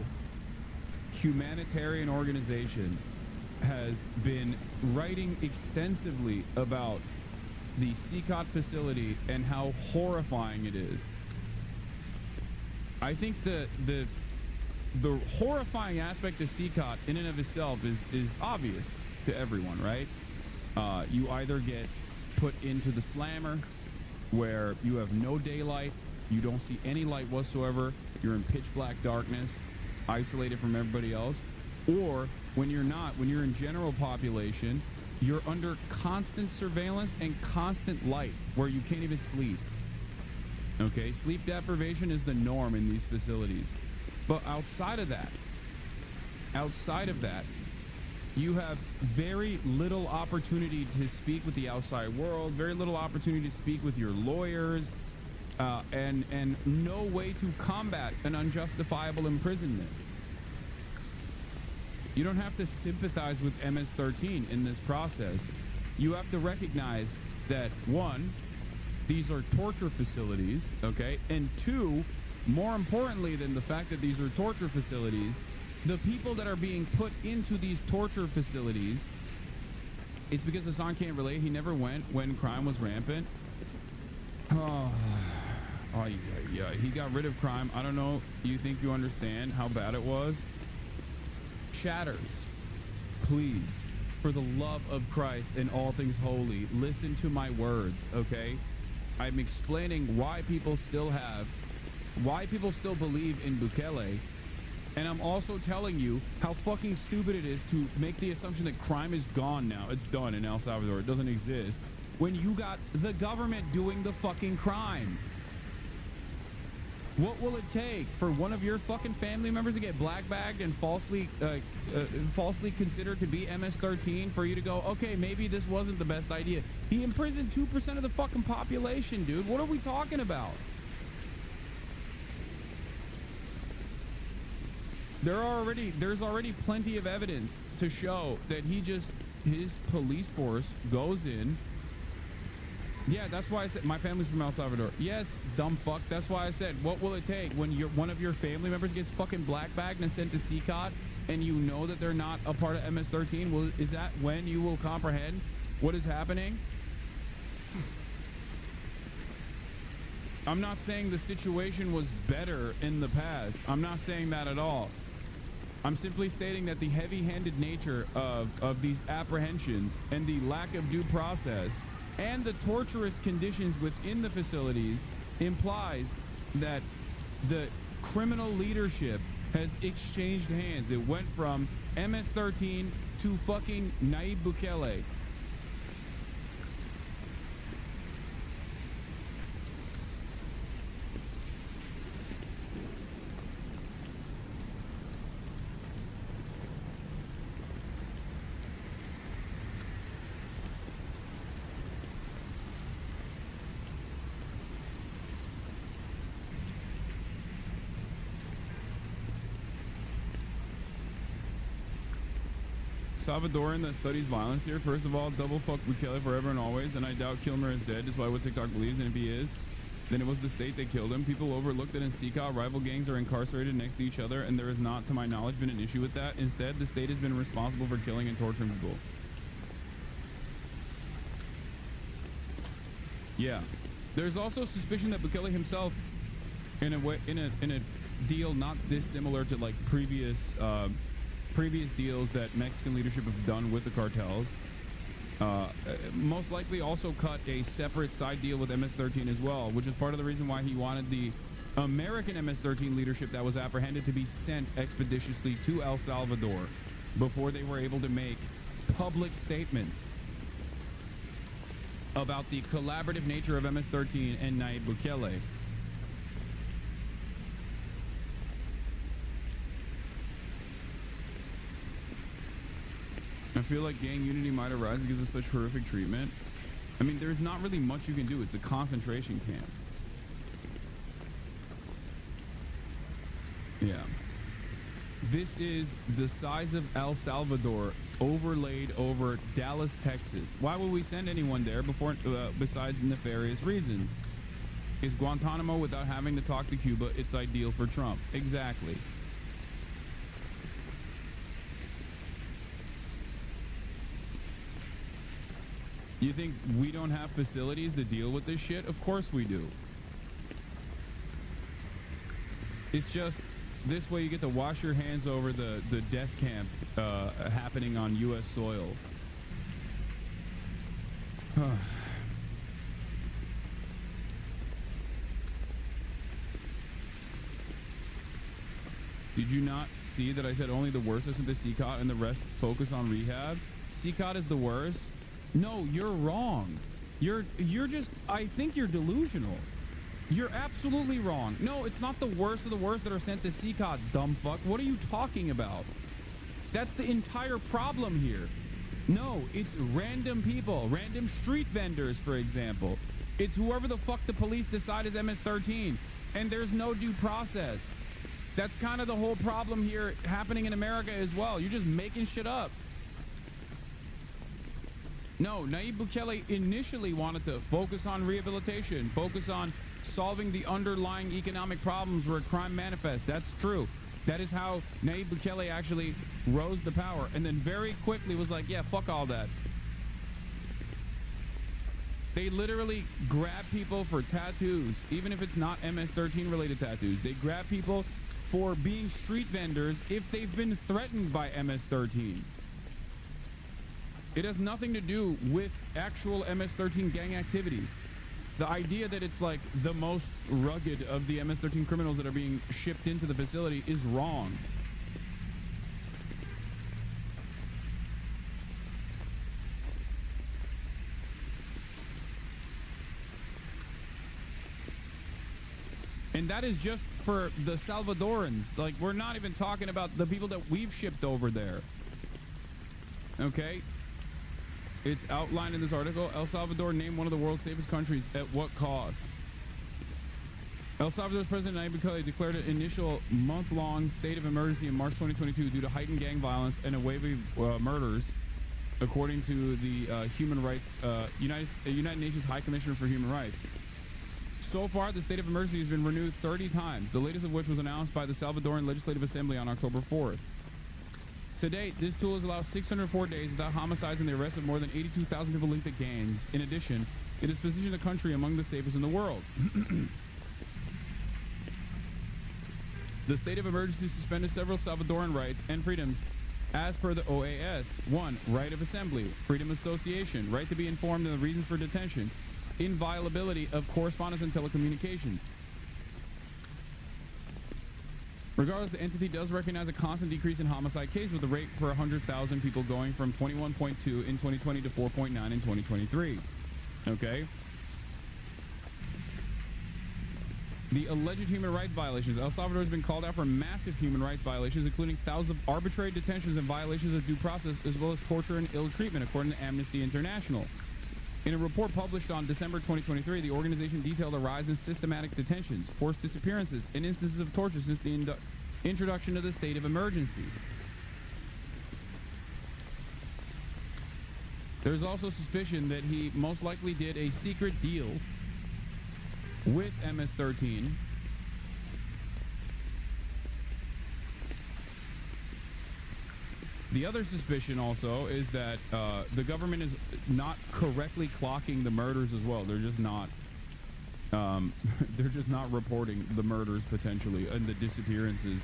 humanitarian organization has been writing extensively about the CICOT facility and how horrifying it is. I think the horrifying aspect of CICOT in and of itself is obvious to everyone, right? You either get put into the slammer where you have no daylight, you don't see any light whatsoever, you're in pitch black darkness, isolated from everybody else, or when you're not, when you're in general population, you're under constant surveillance and constant light where you can't even sleep. Okay, sleep deprivation is the norm in these facilities. But outside of that, you have very little opportunity to speak with the outside world, very little opportunity to speak with your lawyers, and no way to combat an unjustifiable imprisonment. You don't have to sympathize with MS-13 in this process. You have to recognize that, one, these are torture facilities, okay? And two, more importantly than the fact that these are torture facilities, the people that are being put into these torture facilities, it's because Hasan can't relate. He never went when crime was rampant. Oh, yeah. He got rid of crime. I don't know. You think you understand how bad it was? Chatters, please, for the love of Christ and all things holy, listen to my words, okay? I'm explaining why people still believe in Bukele, and I'm also telling you how fucking stupid it is to make the assumption that crime is gone now. It's done in El Salvador. It doesn't exist. When you got the government doing the fucking crime. What will it take for one of your fucking family members to get black bagged and falsely considered to be MS-13 for you to go, okay, maybe this wasn't the best idea? He imprisoned 2% of the fucking population, dude. What are we talking about? There's already plenty of evidence to show that his police force goes in. Yeah, that's why I said my family's from El Salvador. Yes, dumb fuck. That's why I said, what will it take when one of your family members gets fucking black bagged and sent to CCOT and you know that they're not a part of MS-13? Well, is that when you will comprehend what is happening? I'm not saying the situation was better in the past. I'm not saying that at all. I'm simply stating that the heavy-handed nature of these apprehensions and the lack of due process and the torturous conditions within the facilities implies that the criminal leadership has exchanged hands. It went from MS-13 to fucking Nayib Bukele. Salvadoran that studies violence here. First of all, double fuck Bukele forever and always, and I doubt Kilmer is dead, despite what TikTok believes, and if he is, then it was the state that killed him. People overlooked that in CCOT, rival gangs are incarcerated next to each other, and there has not, to my knowledge, been an issue with that. Instead, the state has been responsible for killing and torturing people. Yeah. There's also suspicion that Bukele himself, in a deal not dissimilar to like previous deals that Mexican leadership have done with the cartels, most likely also cut a separate side deal with MS-13 as well, which is part of the reason why he wanted the American MS-13 leadership that was apprehended to be sent expeditiously to El Salvador before they were able to make public statements about the collaborative nature of MS-13 and Nayib Bukele. I feel like gang unity might arise because of such horrific treatment. I mean, there's not really much you can do. It's a concentration camp. Yeah. This is the size of El Salvador overlaid over Dallas, Texas. Why would we send anyone there besides nefarious reasons? Is Guantanamo, without having to talk to Cuba, it's ideal for Trump? Exactly. You think we don't have facilities to deal with this shit? Of course we do. It's just this way you get to wash your hands over the death camp happening on U.S. soil. Did you not see that I said only the worst listen to CCOT and the rest focus on rehab? CCOT is the worst? No, you're wrong. You're just, I think you're delusional. You're absolutely wrong. No, it's not the worst of the worst that are sent to CCOT, dumb fuck. What are you talking about? That's the entire problem here. No, it's random people, random street vendors, for example. It's whoever the fuck the police decide is MS-13, and there's no due process. That's kind of the whole problem here happening in America as well. You're just making shit up. No, Nayib Bukele initially wanted to focus on rehabilitation, focus on solving the underlying economic problems where crime manifests. That's true. That is how Nayib Bukele actually rose to power, and then very quickly was like, yeah, fuck all that. They literally grab people for tattoos, even if it's not MS-13 related tattoos. They grab people for being street vendors if they've been threatened by MS-13. It has nothing to do with actual MS-13 gang activity. The idea that it's like the most rugged of the MS-13 criminals that are being shipped into the facility is wrong. And that is just for the Salvadorans. Like, we're not even talking about the people that we've shipped over there. Okay? It's outlined in this article. El Salvador named one of the world's safest countries. At what cost? El Salvador's President Nayib Bukele declared an initial month-long state of emergency in March 2022 due to heightened gang violence and a wave of murders, according to the Human Rights United Nations High Commissioner for Human Rights. So far, the state of emergency has been renewed 30 times, the latest of which was announced by the Salvadoran Legislative Assembly on October 4th. To date, this tool has allowed 604 days without homicides and the arrest of more than 82,000 people linked to gangs. In addition, it has positioned the country among the safest in the world. The state of emergency suspended several Salvadoran rights and freedoms as per the OAS. 1. Right of assembly, freedom of association, right to be informed of the reasons for detention, inviolability of correspondence and telecommunications. Regardless, the entity does recognize a constant decrease in homicide cases, with the rate per 100,000 people going from 21.2 in 2020 to 4.9 in 2023. Okay? The alleged human rights violations. El Salvador has been called out for massive human rights violations, including thousands of arbitrary detentions and violations of due process, as well as torture and ill treatment, according to Amnesty International. In a report published on December 2023, the organization detailed a rise in systematic detentions, forced disappearances, and instances of torture since the introduction of the state of emergency. There's also suspicion that he most likely did a secret deal with MS-13 The other suspicion also is that the government is not correctly clocking the murders as well. They're just not they're just not reporting the murders potentially and the disappearances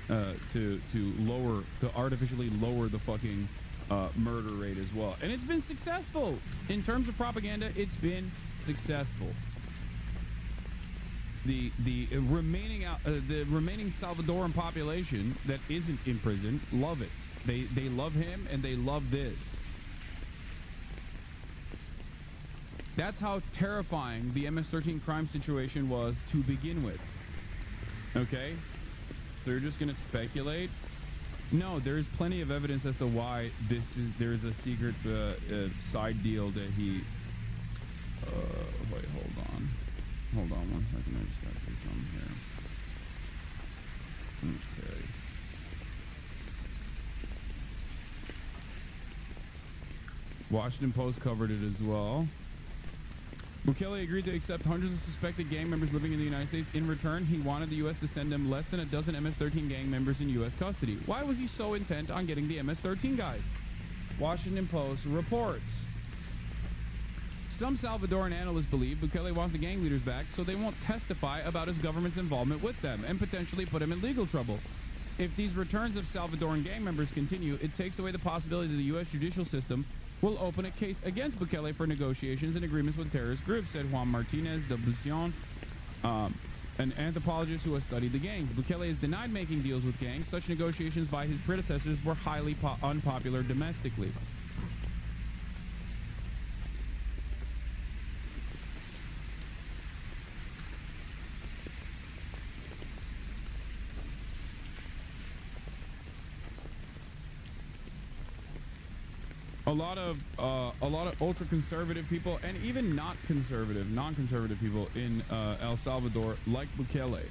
to artificially lower the fucking murder rate as well. And it's been successful in terms of propaganda. It's been successful. The remaining Salvadoran population that isn't in prison love it. They love him and they love this. That's how terrifying the MS-13 crime situation was to begin with. Okay? They're just gonna speculate. No, there's plenty of evidence as to why there's a secret side deal that he wait, hold on 1 second. I just gotta do something here. Okay. Washington Post covered it as well. Bukele agreed to accept hundreds of suspected gang members living in the United States. In return, he wanted the U.S. to send him less than a dozen MS-13 gang members in U.S. custody. Why was he so intent on getting the MS-13 guys? Washington Post reports. Some Salvadoran analysts believe Bukele wants the gang leaders back so they won't testify about his government's involvement with them and potentially put him in legal trouble. If these returns of Salvadoran gang members continue, it takes away the possibility that the U.S. judicial system will open a case against Bukele for negotiations and agreements with terrorist groups, said Juan Martinez de Bucion, an anthropologist who has studied the gangs. Bukele has denied making deals with gangs. Such negotiations by his predecessors were highly unpopular domestically. A lot of ultra-conservative people and even non-conservative people in El Salvador like Bukele.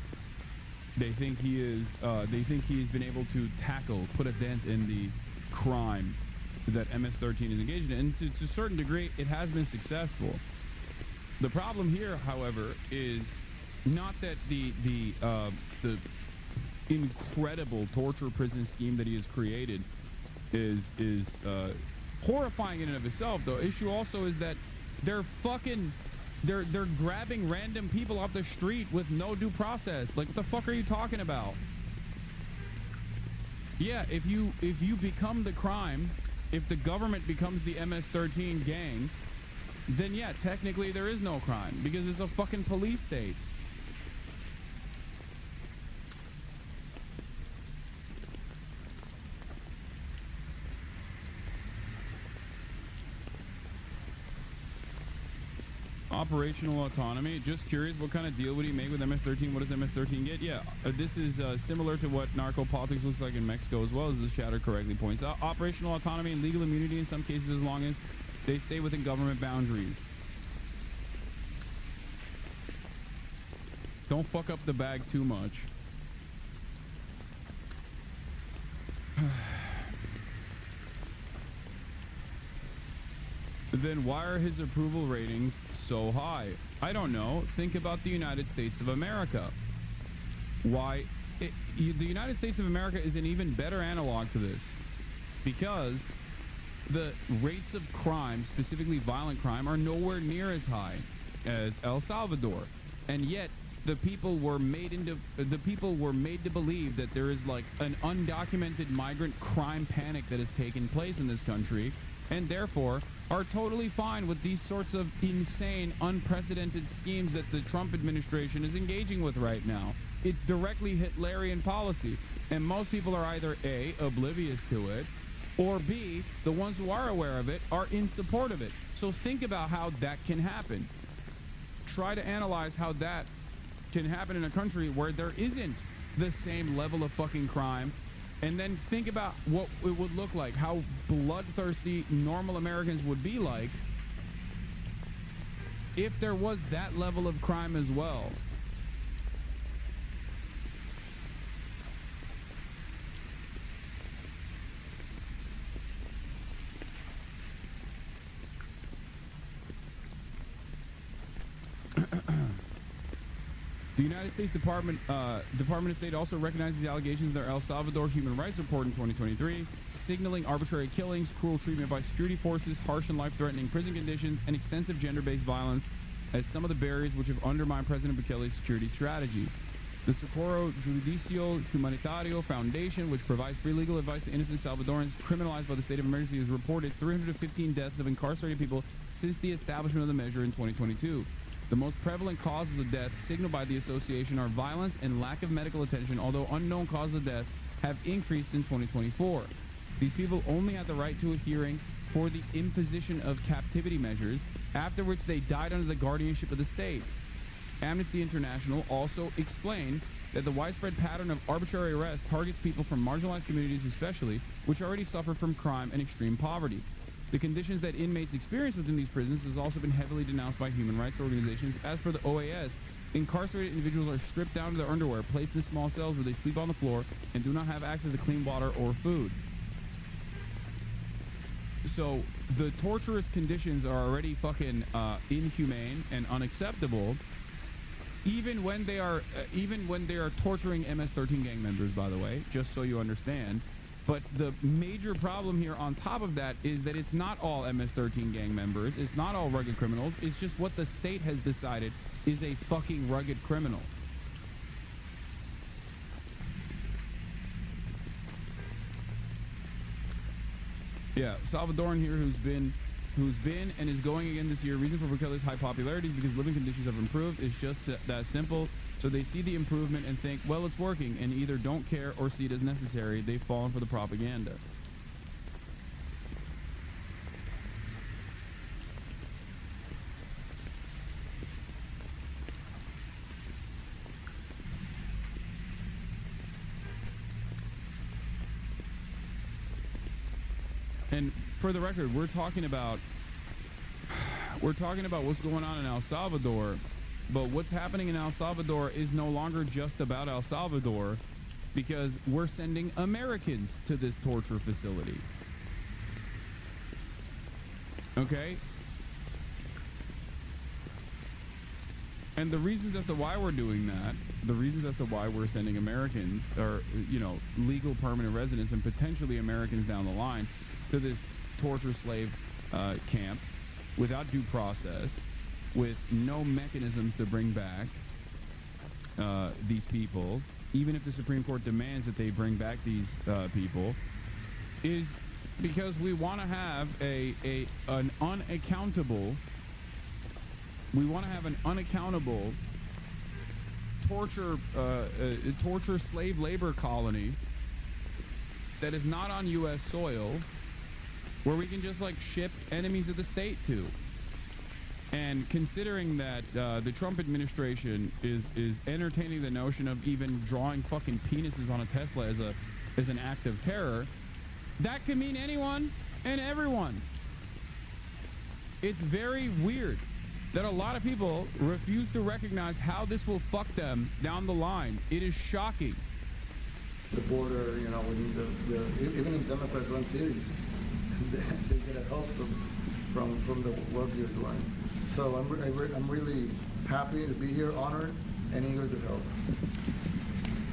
They think he's been able to put a dent in the crime that MS-13 is engaged in, and to a certain degree, it has been successful. The problem here, however, is not that the incredible torture prison scheme that he has created is horrifying in and of itself. The issue also is that they're grabbing random people off the street with no due process. Like, what the fuck are you talking about? Yeah, if you become the crime, if the government becomes the MS-13 gang, then yeah, technically there is no crime because it's a fucking police state. Operational autonomy. Just curious, what kind of deal would he make with MS-13? What does MS-13 get? Yeah, this is similar to what narco politics looks like in Mexico, as well as the Shatter correctly points out. Operational autonomy and legal immunity in some cases, as long as they stay within government boundaries. Don't fuck up the bag too much. Then why are his approval ratings so high? I don't know. Think about the United States of America. The United States of America is an even better analog to this, because the rates of crime, specifically violent crime, are nowhere near as high as El Salvador, and yet the people were made to believe that there is like an undocumented migrant crime panic that has taken place in this country, and therefore are totally fine with these sorts of insane, unprecedented schemes that the Trump administration is engaging with right now. It's directly Hitlerian policy, and most people are either A, oblivious to it, or B, the ones who are aware of it are in support of it. So think about how that can happen. Try to analyze how that can happen in a country where there isn't the same level of fucking crime, and then think about what it would look like, how bloodthirsty normal Americans would be like if there was that level of crime as well. The United States Department of State also recognizes the allegations in their El Salvador Human Rights Report in 2023, signaling arbitrary killings, cruel treatment by security forces, harsh and life-threatening prison conditions, and extensive gender-based violence as some of the barriers which have undermined President Bukele's security strategy. The Socorro Judicio Humanitario Foundation, which provides free legal advice to innocent Salvadorans criminalized by the state of emergency, has reported 315 deaths of incarcerated people since the establishment of the measure in 2022. The most prevalent causes of death signaled by the association are violence and lack of medical attention, although unknown causes of death have increased in 2024. These people only had the right to a hearing for the imposition of captivity measures, after which they died under the guardianship of the state. Amnesty International also explained that the widespread pattern of arbitrary arrest targets people from marginalized communities especially, which already suffer from crime and extreme poverty. The conditions that inmates experience within these prisons has also been heavily denounced by human rights organizations. As per the OAS, incarcerated individuals are stripped down to their underwear, placed in small cells where they sleep on the floor, and do not have access to clean water or food. So the torturous conditions are already fucking inhumane and unacceptable, even when they are torturing MS-13 gang members, by the way, just so you understand. But the major problem here on top of that is that it's not all MS-13 gang members. It's not all rugged criminals. It's just what the state has decided is a fucking rugged criminal. Yeah, Salvadoran here who's been and is going again this year. Reason for Bukele's high popularity is because living conditions have improved. It's just that simple. So they see the improvement and think, well, it's working, and either don't care or see it as necessary. They've fallen for the propaganda. And for the record, we're talking about what's going on in El Salvador. But what's happening in El Salvador is no longer just about El Salvador, because we're sending Americans to this torture facility. Okay? And the reasons as to why we're doing that, the reasons as to why we're sending Americans, or, you know, legal permanent residents and potentially Americans down the line to this torture slave camp without due process, with no mechanisms to bring back these people, even if the Supreme Court demands that they bring back these people, is because we want to have an unaccountable torture slave labor colony that is not on U.S. soil, where we can just like ship enemies of the state to. And considering that the Trump administration is entertaining the notion of even drawing fucking penises on a Tesla as an act of terror, that could mean anyone and everyone. It's very weird that a lot of people refuse to recognize how this will fuck them down the line. It is shocking. The border, you know, even in Democrat-run cities, they get help from the work you're doing. So I'm really happy to be here, honored, and eager to help.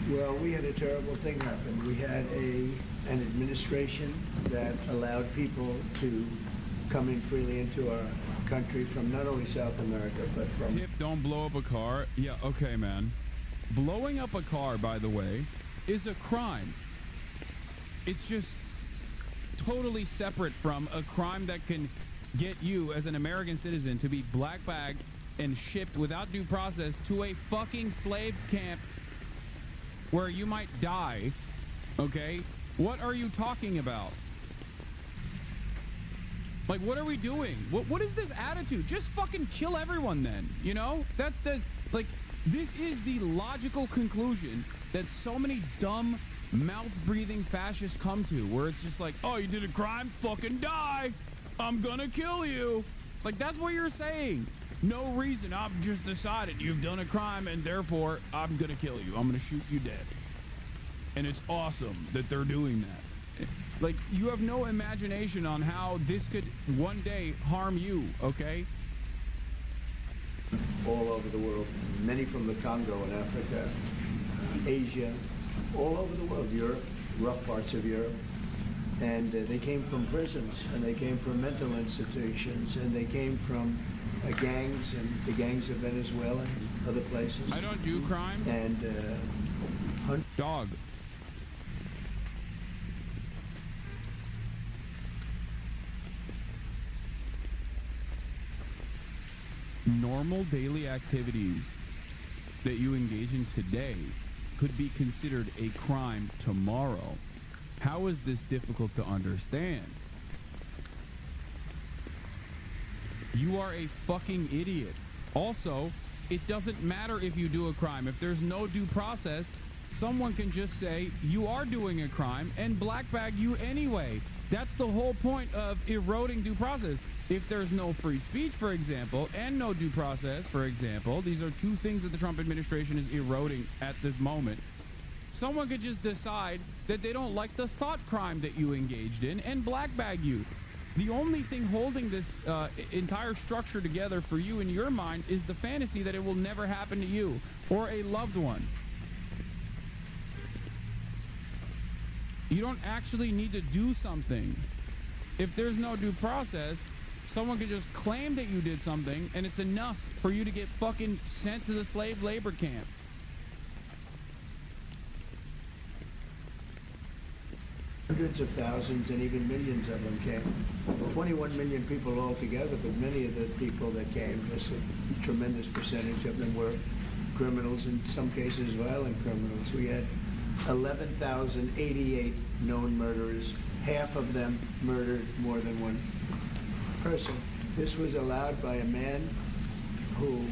Well, we had a terrible thing happen. We had an administration that allowed people to come in freely into our country from not only South America, but from... Tip, don't blow up a car. Yeah, okay, man. Blowing up a car, by the way, is a crime. It's just totally separate from a crime that can get you as an American citizen to be black bagged and shipped without due process to a fucking slave camp where you might die. Okay? What are you talking about? Like, what are we doing? What is this attitude? Just fucking kill everyone then, you know? That's the, like, this is the logical conclusion that so many dumb, mouth-breathing fascists come to, where it's just like, oh, you did a crime? Fucking die! I'm gonna kill you! Like, that's what you're saying. No reason. I've just decided you've done a crime, and therefore, I'm gonna kill you. I'm gonna shoot you dead. And it's awesome that they're doing that. Like, you have no imagination on how this could one day harm you, okay? all over the world, many from the Congo in Africa, Asia, all over the world, Europe, rough parts of Europe. And they came from prisons, and they came from mental institutions, and they came from gangs, and the gangs of Venezuela and other places. I don't do crime. And dog. Normal daily activities that you engage in today could be considered a crime tomorrow. How is this difficult to understand? You are a fucking idiot. Also, it doesn't matter if you do a crime. If there's no due process, someone can just say you are doing a crime and black bag you anyway. That's the whole point of eroding due process. If there's no free speech, for example, and no due process, for example, these are two things that the Trump administration is eroding at this moment. Someone could just decide that they don't like the thought crime that you engaged in and black bag you. The only thing holding this entire structure together for you in your mind is the fantasy that it will never happen to you or a loved one. You don't actually need to do something. If there's no due process, someone could just claim that you did something and it's enough for you to get fucking sent to the slave labor camp. Hundreds of thousands and even millions of them came. 21 million people altogether, but many of the people that came, just a tremendous percentage of them were criminals, in some cases violent criminals. We had 11,088 known murderers. Half of them murdered more than one person. This was allowed by a man who,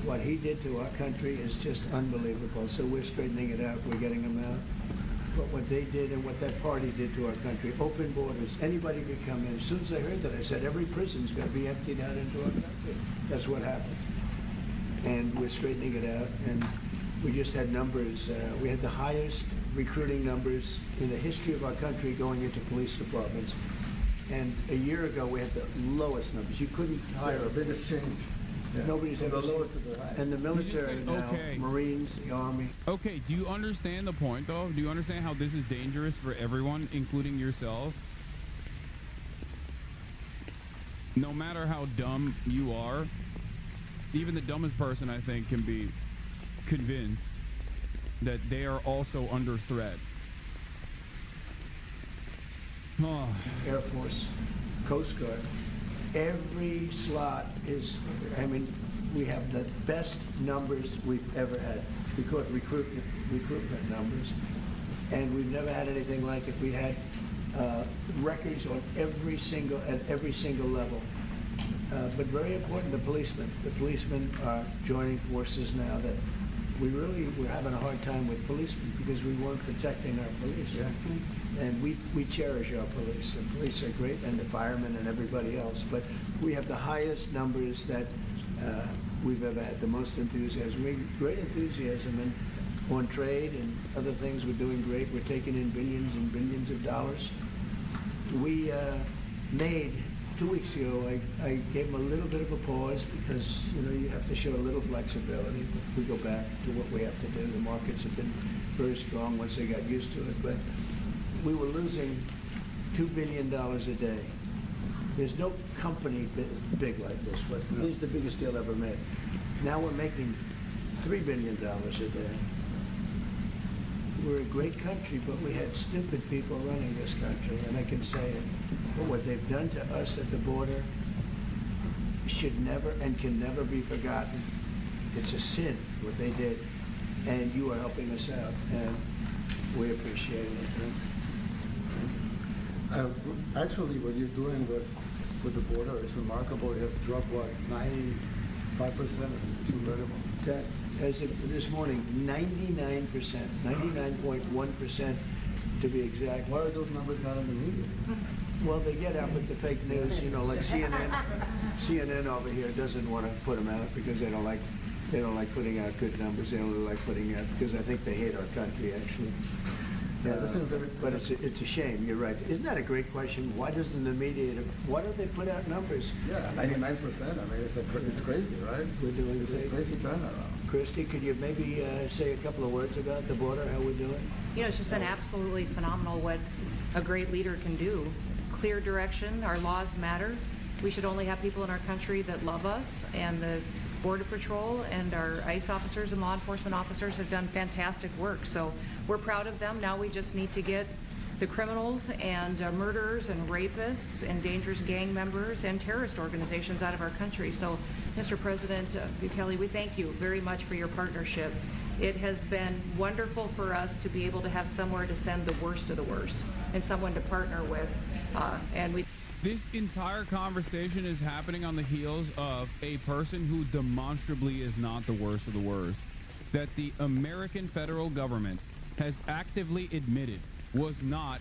what he did to our country is just unbelievable. So we're straightening it out. We're getting them out. But what they did and what that party did to our country, open borders, anybody could come in. As soon as I heard that, I said, every prison's going to be emptied out into our country. That's what happened. And we're straightening it out. And we just had numbers. We had the highest recruiting numbers in the history of our country going into police departments. And a year ago, we had the lowest numbers. You couldn't hire the biggest change. Yeah. Nobody's ever the lowest to the highest. And the military said, now, okay. Marines, the Army. Okay, do you understand the point, though? Do you understand how this is dangerous for everyone, including yourself? No matter how dumb you are, even the dumbest person, I think, can be convinced that they are also under threat. Oh. Air Force, Coast Guard. Every slot is, I mean, we have the best numbers we've ever had. We call it recruitment numbers. And we've never had anything like it. We had records on at every single level. But very important, the policemen. The policemen are joining forces now that we're having a hard time with policemen because we weren't protecting our police. Yeah. And we cherish our police. The police are great, and the firemen and everybody else. But we have the highest numbers that we've ever had, the most enthusiasm. Great enthusiasm on trade and other things. We're doing great. We're taking in billions and billions of dollars. We made 2 weeks ago, I gave them a little bit of a pause because, you have to show a little flexibility. We go back to what we have to do. The markets have been very strong once they got used to it. But we were losing $2 billion a day. There's no company big like this, but this is the biggest deal ever made. Now we're making $3 billion a day. We're a great country, but we had stupid people running this country, and I can say it. But what they've done to us at the border should never and can never be forgotten. It's a sin, what they did, and you are helping us out, and we appreciate it. Actually, what you're doing with the border is remarkable. It has dropped, 95%? It's incredible. As of this morning, 99%, 99.1% to be exact. Why are those numbers not in the media? Well, they get out with the fake news, like CNN. CNN over here doesn't want to put them out because they don't like putting out good numbers. They only like putting out because I think they hate our country, actually. Yeah, that's but it's a shame. You're right. Isn't that a great question? Why doesn't the media? Why don't they put out numbers? Yeah, 99%. I mean, it's crazy, right? We're doing It's great. a crazy turnaround. Christy, could you maybe say a couple of words about the border? How we're doing? It's just been absolutely phenomenal what a great leader can do. Clear direction. Our laws matter. We should only have people in our country that love us, and the Border Patrol and our ICE officers and law enforcement officers have done fantastic work. So we're proud of them. Now we just need to get the criminals and murderers and rapists and dangerous gang members and terrorist organizations out of our country. So, Mr. President Bukele, we thank you very much for your partnership. It has been wonderful for us to be able to have somewhere to send the worst of the worst and someone to partner with. This entire conversation is happening on the heels of a person who demonstrably is not the worst of the worst, that the American federal government has actively admitted was not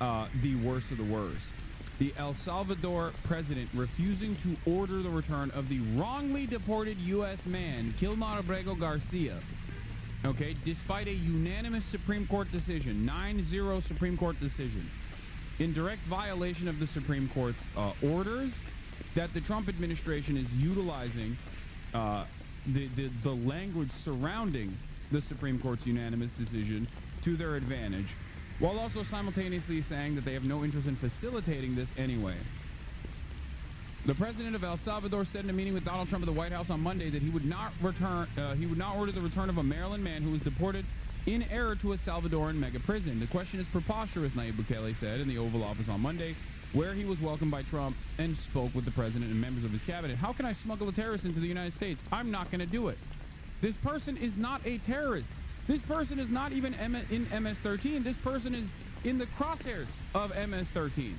the worst of the worst. The El Salvador president refusing to order the return of the wrongly deported U.S. man, Kilmar Abrego Garcia, okay, despite a unanimous Supreme Court decision, 9-0 Supreme Court decision, in direct violation of the Supreme Court's orders, that the Trump administration is utilizing the language surrounding the Supreme Court's unanimous decision to their advantage, while also simultaneously saying that they have no interest in facilitating this anyway. The president of El Salvador said in a meeting with Donald Trump at the White House on Monday that he would not order the return of a Maryland man who was deported in error to a Salvadoran mega prison. The question is preposterous, Nayib Bukele said in the Oval Office on Monday, where he was welcomed by Trump and spoke with the president and members of his cabinet. How can I smuggle a terrorist into the United States? I'm not going to do it. This person is not a terrorist. This person is not even in MS-13. This person is in the crosshairs of MS-13.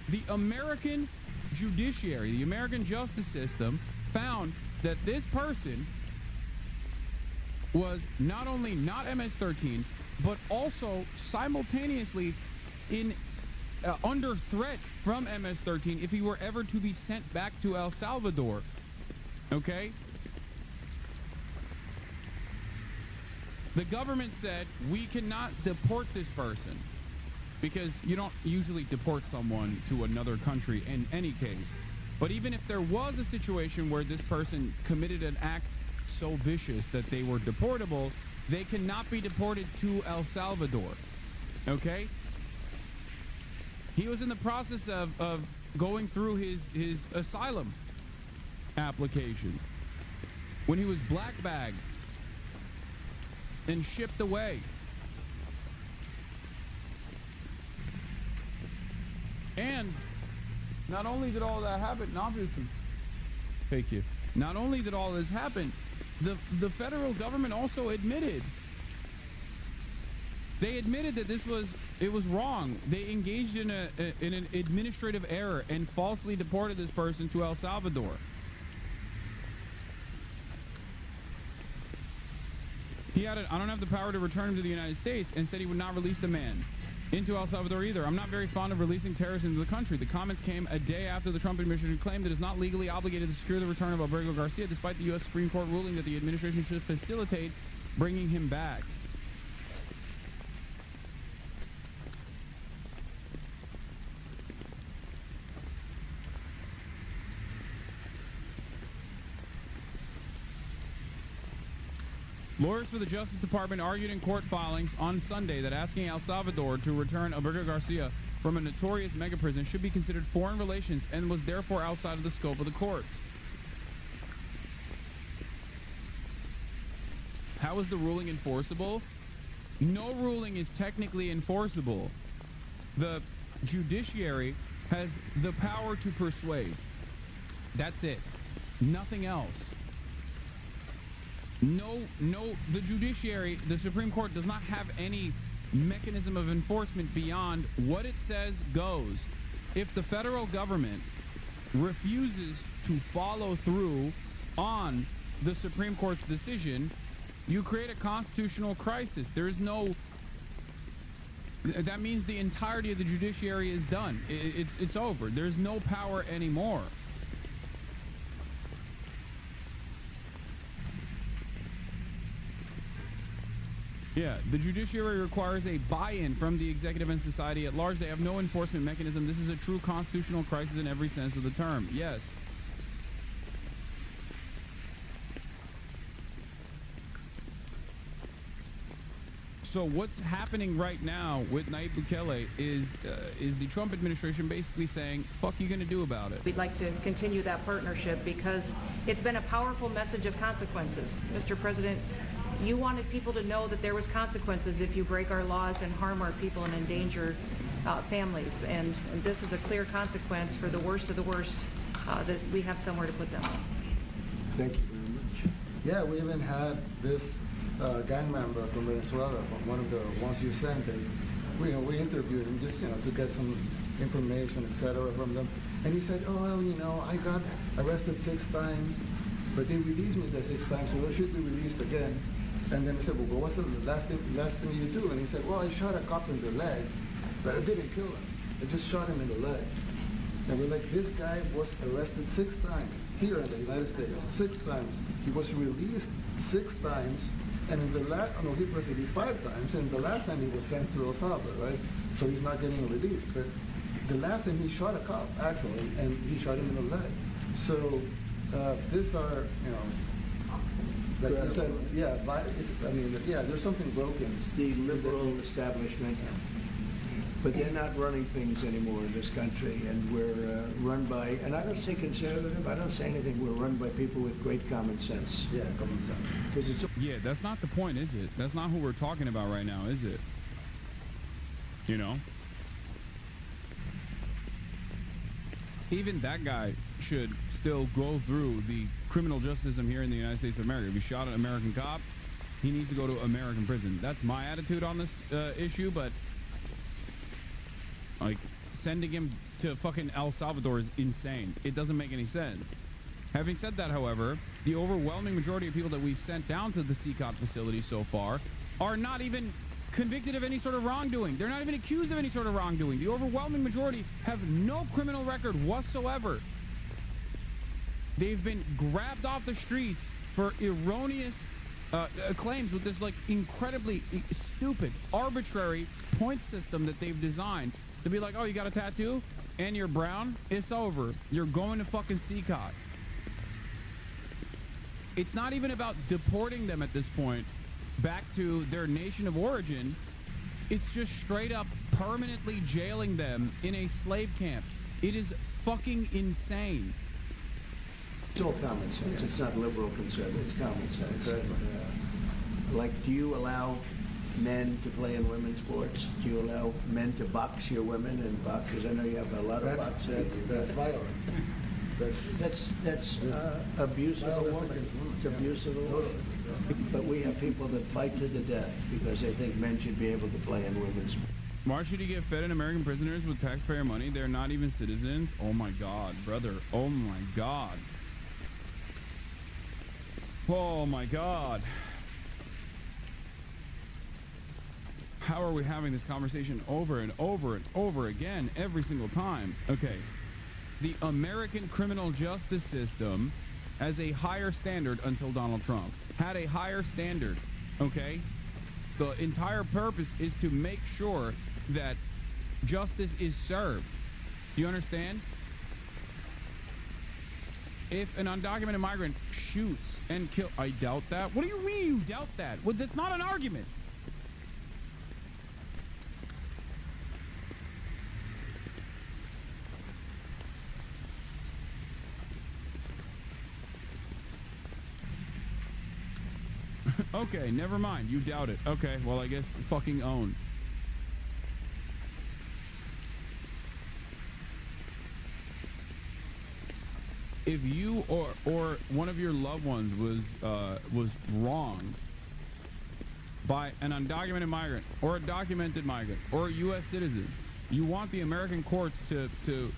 The American judiciary, the American justice system, found that this person was not only not MS-13, but also simultaneously under threat from MS-13 if he were ever to be sent back to El Salvador. Okay? The government said, we cannot deport this person because you don't usually deport someone to another country in any case. But even if there was a situation where this person committed an act so vicious that they were deportable, they cannot be deported to El Salvador. Okay? He was in the process of going through his asylum application when he was black bagged and shipped away. And not only did all that happen, obviously, thank you. Not only did all this happen, the federal government also admitted. They admitted that this was It was wrong. They engaged in an administrative error and falsely deported this person to El Salvador. He added, I don't have the power to return him to the United States, and said he would not release the man into El Salvador either. I'm not very fond of releasing terrorists into the country. The comments came a day after the Trump administration claimed that it's not legally obligated to secure the return of Alberto Garcia, despite the U.S. Supreme Court ruling that the administration should facilitate bringing him back. Lawyers for the Justice Department argued in court filings on Sunday that asking El Salvador to return Alberto Garcia from a notorious mega prison should be considered foreign relations and was therefore outside of the scope of the courts. How is the ruling enforceable? No ruling is technically enforceable. The judiciary has the power to persuade. That's it. Nothing else. No, the judiciary, the Supreme Court does not have any mechanism of enforcement beyond what it says goes. If the federal government refuses to follow through on the Supreme Court's decision, you create a constitutional crisis. That means the entirety of the judiciary is done. It's over. There's no power anymore. Yeah, the judiciary requires a buy-in from the executive and society at large. They have no enforcement mechanism. This is a true constitutional crisis in every sense of the term. Yes. So what's happening right now with Nayib Bukele is the Trump administration basically saying, fuck you gonna do about it? We'd like to continue that partnership because it's been a powerful message of consequences. Mr. President, you wanted people to know that there was consequences if you break our laws and harm our people and endanger families. And this is a clear consequence for the worst of the worst, that we have somewhere to put them. Thank you very much. Yeah, we even had this gang member from Venezuela, from one of the ones you sent, and we interviewed him just, to get some information, etc. from them. And he said, oh, well, I got arrested 6 times, but they released me the 6 times, so I should be released again. And then I said, well, what's the last thing you do? And he said, well, I shot a cop in the leg, but I didn't kill him. I just shot him in the leg. And we're like, this guy was arrested 6 times here in the United States, 6 times. He was released 6 times, and in the he was released 5 times, and the last time he was sent to El Salvador, right? So he's not getting released. But the last time he shot a cop, actually, and he shot him in the leg. So these are, like you said, there's something broken. The liberal establishment, but they're not running things anymore in this country, and we're run by, and I don't say conservative, I don't say anything, we're run by people with great common sense. Yeah, common sense. Yeah, that's not the point, is it? That's not who we're talking about right now, is it? Even that guy should still go through the criminal justice system here in the United States of America. If he shot an American cop, he needs to go to American prison. That's my attitude on this issue, but like sending him to fucking El Salvador is insane. It doesn't make any sense. Having said that, however, the overwhelming majority of people that we've sent down to the CCOP facility so far are not even convicted of any sort of wrongdoing. They're not even accused of any sort of wrongdoing. The overwhelming majority have no criminal record whatsoever. They've been grabbed off the streets for erroneous claims with this like incredibly stupid, arbitrary point system that they've designed to be like, oh, you got a tattoo and you're brown? It's over. You're going to fucking CCOT. It's not even about deporting them at this point back to their nation of origin. It's just straight up permanently jailing them in a slave camp. It is fucking insane. It's all common sense. It's not liberal conservative. It's common sense. Like, do you allow men to play in women's sports? Do you allow men to box your women and box? Because I know you have a lot of boxing. That's violence. That's abuse of a woman. It's abuse of a woman. But we have people that fight to the death because they think men should be able to play in women's sports. Why should he get fed in American prisoners with taxpayer money? They're not even citizens. Oh my God, brother. Oh my God. Oh my God. How are we having this conversation over and over and over again every single time? Okay. The American criminal justice system has a higher standard until Donald Trump. Had a higher standard, okay? The entire purpose is to make sure that justice is served. Do you understand? If an undocumented migrant shoots and kills... I doubt that. What do you mean you doubt that? Well, that's not an argument. Okay, never mind. You doubt it. Okay, well, I guess fucking own. If you or one of your loved ones was wronged by an undocumented migrant or a documented migrant or a U.S. citizen, you want the American courts to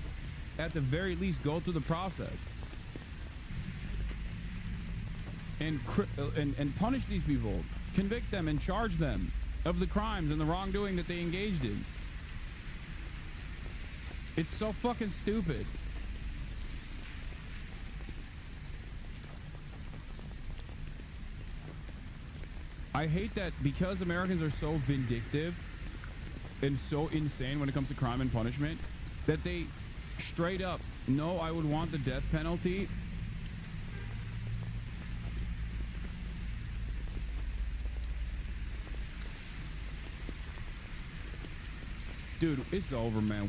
at the very least go through the process and punish these people, convict them and charge them of the crimes and the wrongdoing that they engaged in. It's so fucking stupid. I hate that because Americans are so vindictive and so insane when it comes to crime and punishment that they straight up, no, I would want the death penalty. Dude, it's over, man.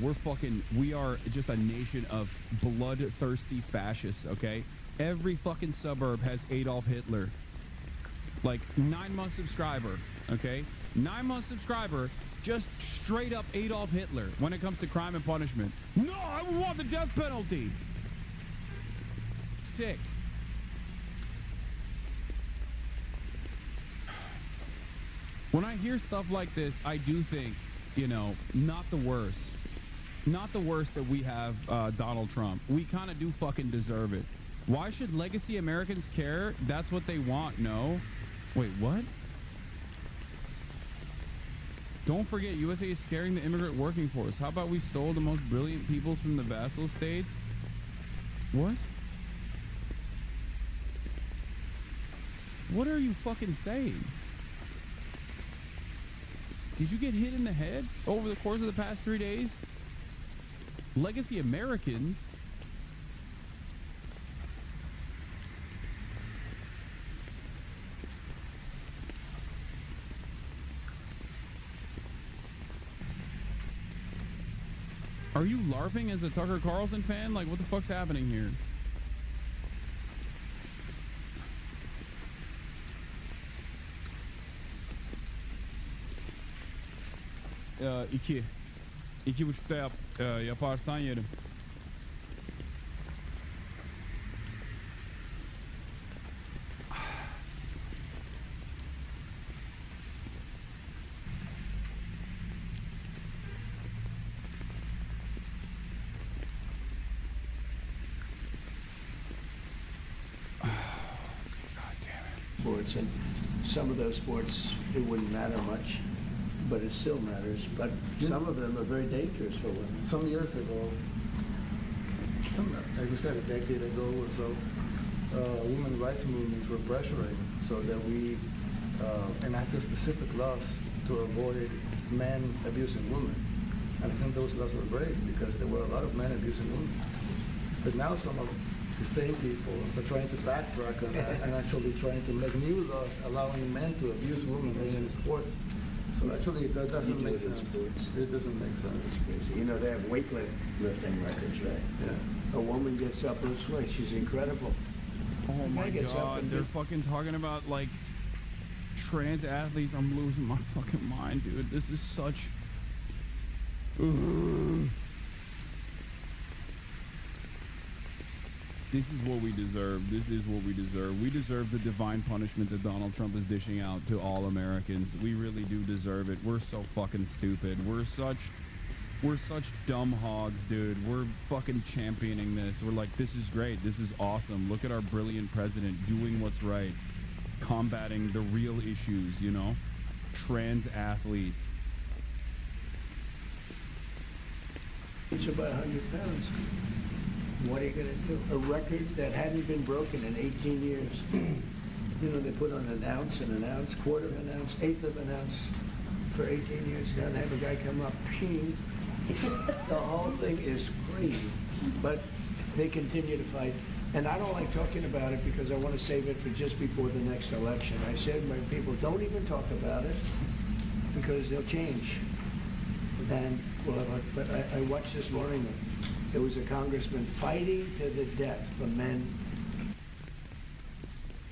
We are just a nation of bloodthirsty fascists, okay? Every fucking suburb has Adolf Hitler. Like, 9-month subscriber, okay? 9-month subscriber, just straight up Adolf Hitler when it comes to crime and punishment. No, I would want the death penalty. Sick. When I hear stuff like this, I do think, you know, not the worst. Not the worst that we have Donald Trump. We kind of do fucking deserve it. Why should legacy Americans care? That's what they want, no? Wait, what? Don't forget, USA is scaring the immigrant working force. How about we stole the most brilliant peoples from the vassal states? What? What are you fucking saying? Did you get hit in the head over the course of the past 3 days? Legacy Americans? Are you LARPing as a Tucker Carlson fan? Like, what the fuck's happening here? İki buçukta yaparsan yerim. Sports, and some of those sports it wouldn't matter much, but it still matters. But some of them are very dangerous for women. Some years ago, like we said, a decade ago or so, women rights movements were pressuring so that we enacted specific laws to avoid men abusing women. And I think those laws were great because there were a lot of men abusing women. But now some of the same people are trying to backtrack on that and actually trying to make new laws allowing men to abuse women in sports. So actually, that doesn't make sense. It doesn't make sense. You know, they have weightlifting records, right? Yeah. A woman gets up and swings. She's incredible. Oh my God, they're fucking talking about like trans athletes. I'm losing my fucking mind, dude. This is such. this is what we deserve. This is what we deserve. We deserve the divine punishment that Donald Trump is dishing out to all Americans. We really do deserve it. We're so fucking stupid. We're such dumb hogs, dude. We're fucking championing this. We're like, this is great. This is awesome. Look at our brilliant president doing what's right, combating the real issues, you know? Trans athletes. It's about 100 pounds. What are you going to do? A record that hadn't been broken in 18 years. You know, they put on an ounce, quarter of an ounce, eighth of an ounce for 18 years. Now they have a guy come up, ping. The whole thing is crazy. But they continue to fight. And I don't like talking about it because I want to save it for just before the next election. I said to my people, don't even talk about it because they'll change. And well, but I watched this morning. There was a congressman fighting to the death for men.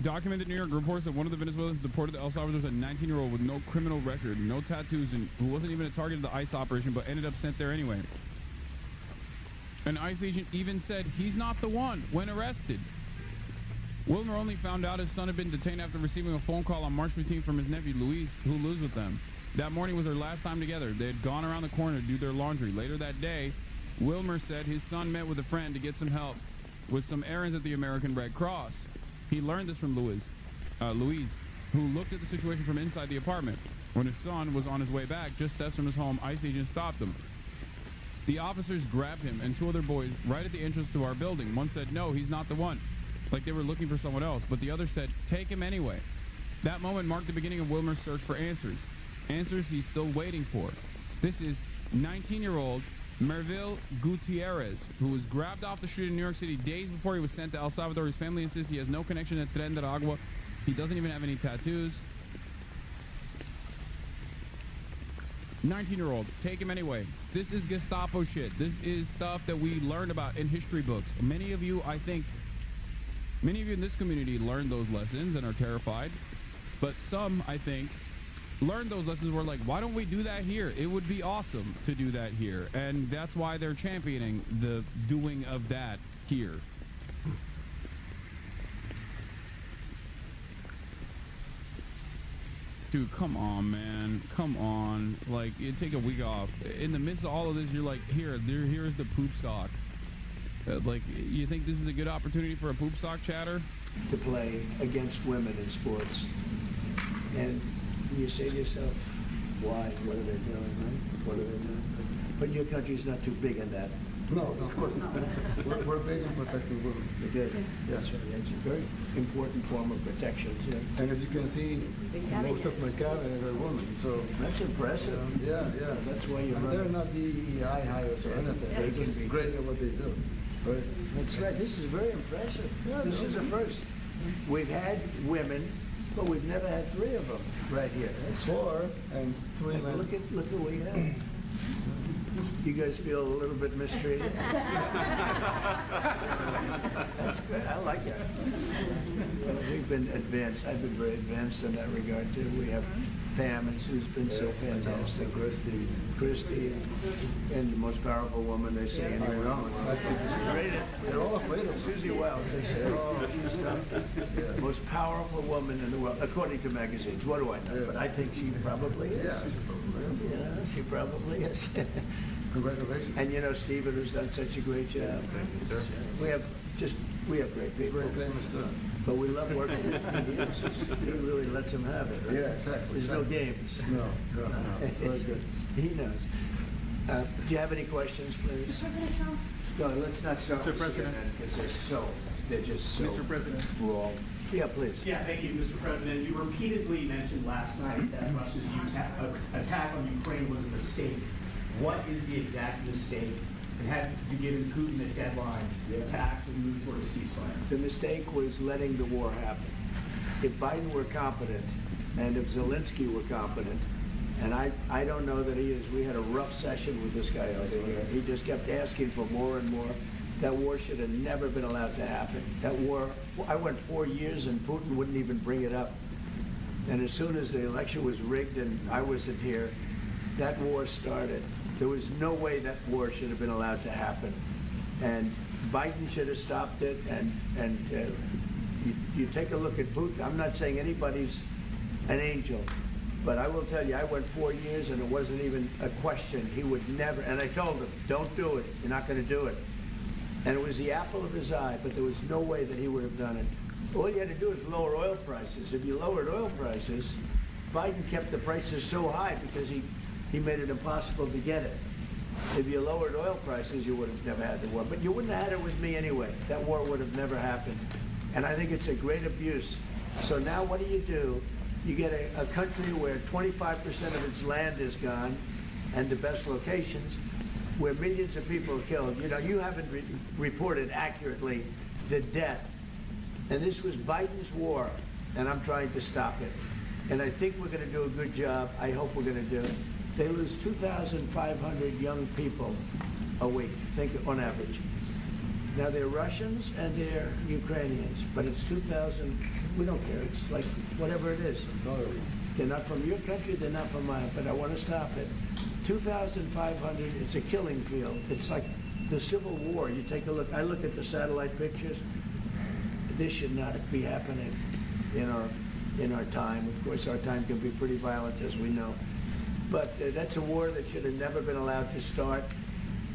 Documented New York reports that one of the Venezuelans deported to El Salvador was a 19-year-old with no criminal record, no tattoos, and who wasn't even a target of the ICE operation, but ended up sent there anyway. An ICE agent even said he's not the one when arrested. Wilmer only found out his son had been detained after receiving a phone call on March 15th from his nephew, Luis, who lives with them. That morning was their last time together. They had gone around the corner to do their laundry. Later that day, Wilmer said his son met with a friend to get some help with some errands at the American Red Cross. He learned this from Louise, who looked at the situation from inside the apartment. When his son was on his way back, just steps from his home, ICE agents stopped him. The officers grabbed him and two other boys right at the entrance to our building. One said, no, he's not the one, like they were looking for someone else, but the other said, take him anyway. That moment marked the beginning of Wilmer's search for answers. Answers he's still waiting for. This is 19-year-old Merville Gutierrez, who was grabbed off the street in New York City days before he was sent to El Salvador. His family insists he has no connection to Tren de Agua. He doesn't even have any tattoos. 19-year-old, take him anyway. This is Gestapo shit. This is stuff that we learned about in history books. Many of you, I think, many of you in this community learned those lessons and are terrified. But some, I think, learned those lessons were like, why don't we do that here? It would be awesome to do that here. And that's why they're championing the doing of that here. Dude, come on, man. Come on. Like, you take a week off. In the midst of all of this, you're like, here's the poop sock. Like, you think this is a good opportunity for a poop sock chatter? To play against women in sports. And you say to yourself, why? What are they doing, right? What are they doing? But your country's not too big in that. No, of course not. We're big in protecting women. Good. That's right. It's a very important form of protection. Yeah. And as you can see, most of my cabinet are women. So that's impressive. Yeah. That's why you're they're not DEI hires or anything. They're just great at what they do. Right? That's right. This is very impressive. Yeah, this is a first. We've had women, but we've never had three of them right here. That's 4 and 3 men. Look at what we have. You guys feel a little bit mistreated? That's good. I like it. We've been advanced. I've been very advanced in that regard too. We have Pam, who's been so fantastic. Christy, and the most powerful woman they say anywhere. I know. They're all afraid of Susie Wells. They say, oh, she's the most powerful woman in the world, according to magazines. What do I know? But I think she probably is. Yeah, She probably is. Congratulations. And you know, Stephen, who's done such a great job. Thank you, sir. We have great people. Very famous too. But we love working with him. He really lets them have it. Right? Yeah, exactly. There's no games. No. It's very good. He knows. Do you have any questions, please? President Trump? No, let's not start with President. CNN because they're just so Mr. President. wrong. Yeah, please. Yeah, thank you, Mr. President. You repeatedly mentioned last night that Russia's attack on Ukraine was a mistake. What is the exact mistake? And had you given Putin a deadline to actually move toward a ceasefire? The mistake was letting the war happen. If Biden were competent, and if Zelensky were competent, and I don't know that he is. We had a rough session with this guy over here. He just kept asking for more and more. That war should have never been allowed to happen. That war, I went 4 years and Putin wouldn't even bring it up. And as soon as the election was rigged and I wasn't here, that war started. There was no way that war should have been allowed to happen. And Biden should have stopped it, and you take a look at Putin. I'm not saying anybody's an angel, but I will tell you, I went 4 years and it wasn't even a question. He would never, and I told him, don't do it. You're not going to do it. And it was the apple of his eye, but there was no way that he would have done it. All you had to do is lower oil prices. If you lowered oil prices, Biden kept the prices so high because he made it impossible to get it. If you lowered oil prices, you would have never had the war. But you wouldn't have had it with me anyway. That war would have never happened. And I think it's a great abuse. So now what do? You get a country where 25% of its land is gone, and the best locations, where millions of people are killed. You know, you haven't reported accurately the death. And this was Biden's war, and I'm trying to stop it. And I think we're going to do a good job. I hope we're going to do it. They lose 2,500 young people a week, think on average. Now they're Russians and they're Ukrainians, but it's 2,000. We don't care. It's like whatever it is. They're not from your country. They're not from mine. But I want to stop it. 2,500. It's a killing field. It's like the Civil War. You take a look. I look at the satellite pictures. This should not be happening in our time. Of course, our time can be pretty violent, as we know. But that's a war that should have never been allowed to start.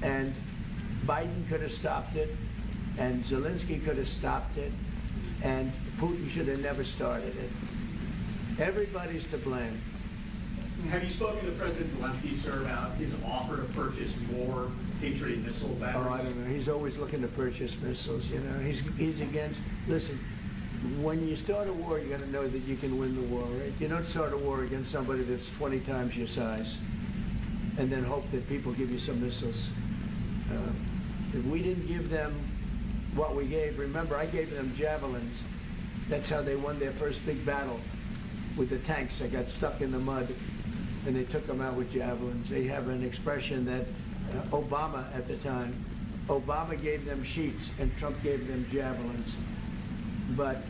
And Biden could have stopped it, and Zelensky could have stopped it, and Putin should have never started it. Everybody's to blame. Have you spoken to President Zelensky, sir, about his offer to purchase more Patriot missile batteries? Oh, I don't know. He's always looking to purchase missiles, you know. He's against, listen, when you start a war, you got to know that you can win the war, right? You don't start a war against somebody that's 20 times your size and then hope that people give you some missiles. If we didn't give them what we gave, remember, I gave them javelins. That's how they won their first big battle with the tanks that got stuck in the mud, and they took them out with javelins. They have an expression that Obama at the time, Obama gave them sheets and Trump gave them javelins. But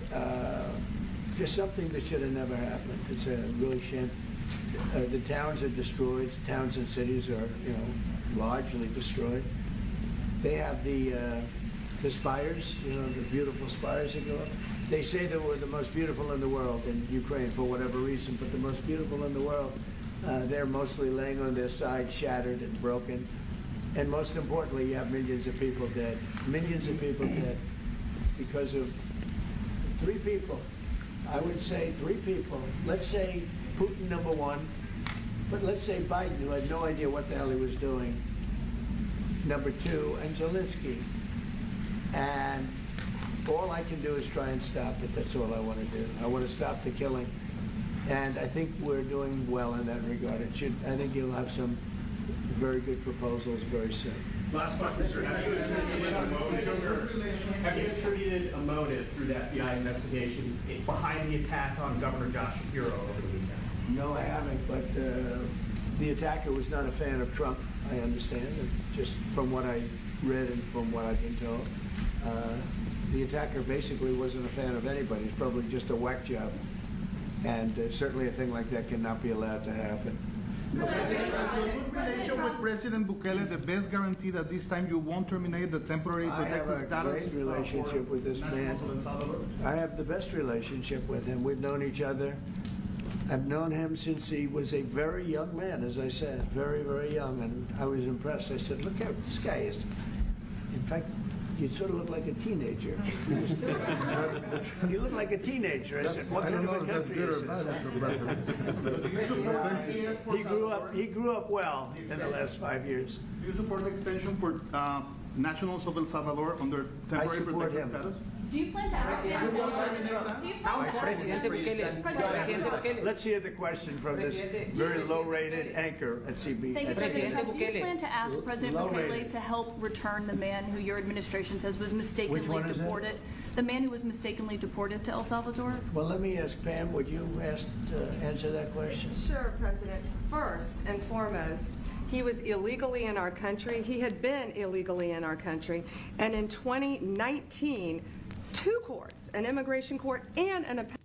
just something that should have never happened. It's a really shame. The towns are destroyed. Towns and cities are, largely destroyed. They have the spires, the beautiful spires that go up. They say they were the most beautiful in the world in Ukraine for whatever reason, but the most beautiful in the world, they're mostly laying on their side, shattered and broken. And most importantly, you have millions of people dead. Millions of people dead because of 3 people. I would say 3 people. Let's say Putin, number 1, but let's say Biden, who had no idea what the hell he was doing, number 2, and Zelensky. And all I can do is try and stop it. That's all I want to do. I want to stop the killing. And I think we're doing well in that regard. I think you'll have some very good proposals very soon. Last question, sir. Have you attributed a motive through the FBI investigation behind the attack on Governor Josh Shapiro over the weekend? No, I haven't, but the attacker was not a fan of Trump, I understand, just from what I read and from what I've been told. The attacker basically wasn't a fan of anybody. It's probably just a whack job. And certainly a thing like that cannot be allowed to happen. Is your good relation with President Bukele the best guarantee that this time you won't terminate the temporary protected status? I have a great relationship with this man. I have the best relationship with him. We've known each other. I've known him since he was a very young man, as I said, very, very young, and I was impressed. I said, look how this guy is. In fact, you sort of look like a teenager. You look like a teenager. I said, what kind of a country is this? He grew up well in the last 5 years. Do you support the extension for nationals of El Salvador under temporary protected status? Do you plan to ask him? Let's hear the question from this very low-rated anchor at CB. Thank you, President. Do you plan to ask President Bukele to help return the man who your administration says was mistakenly deported? The man who was mistakenly deported to El Salvador? Well, let me ask Pam, would you answer that question? Sure, President. First and foremost, he was illegally in our country. He had been illegally in our country. And in 2019, 2 courts, an immigration court and an appellate.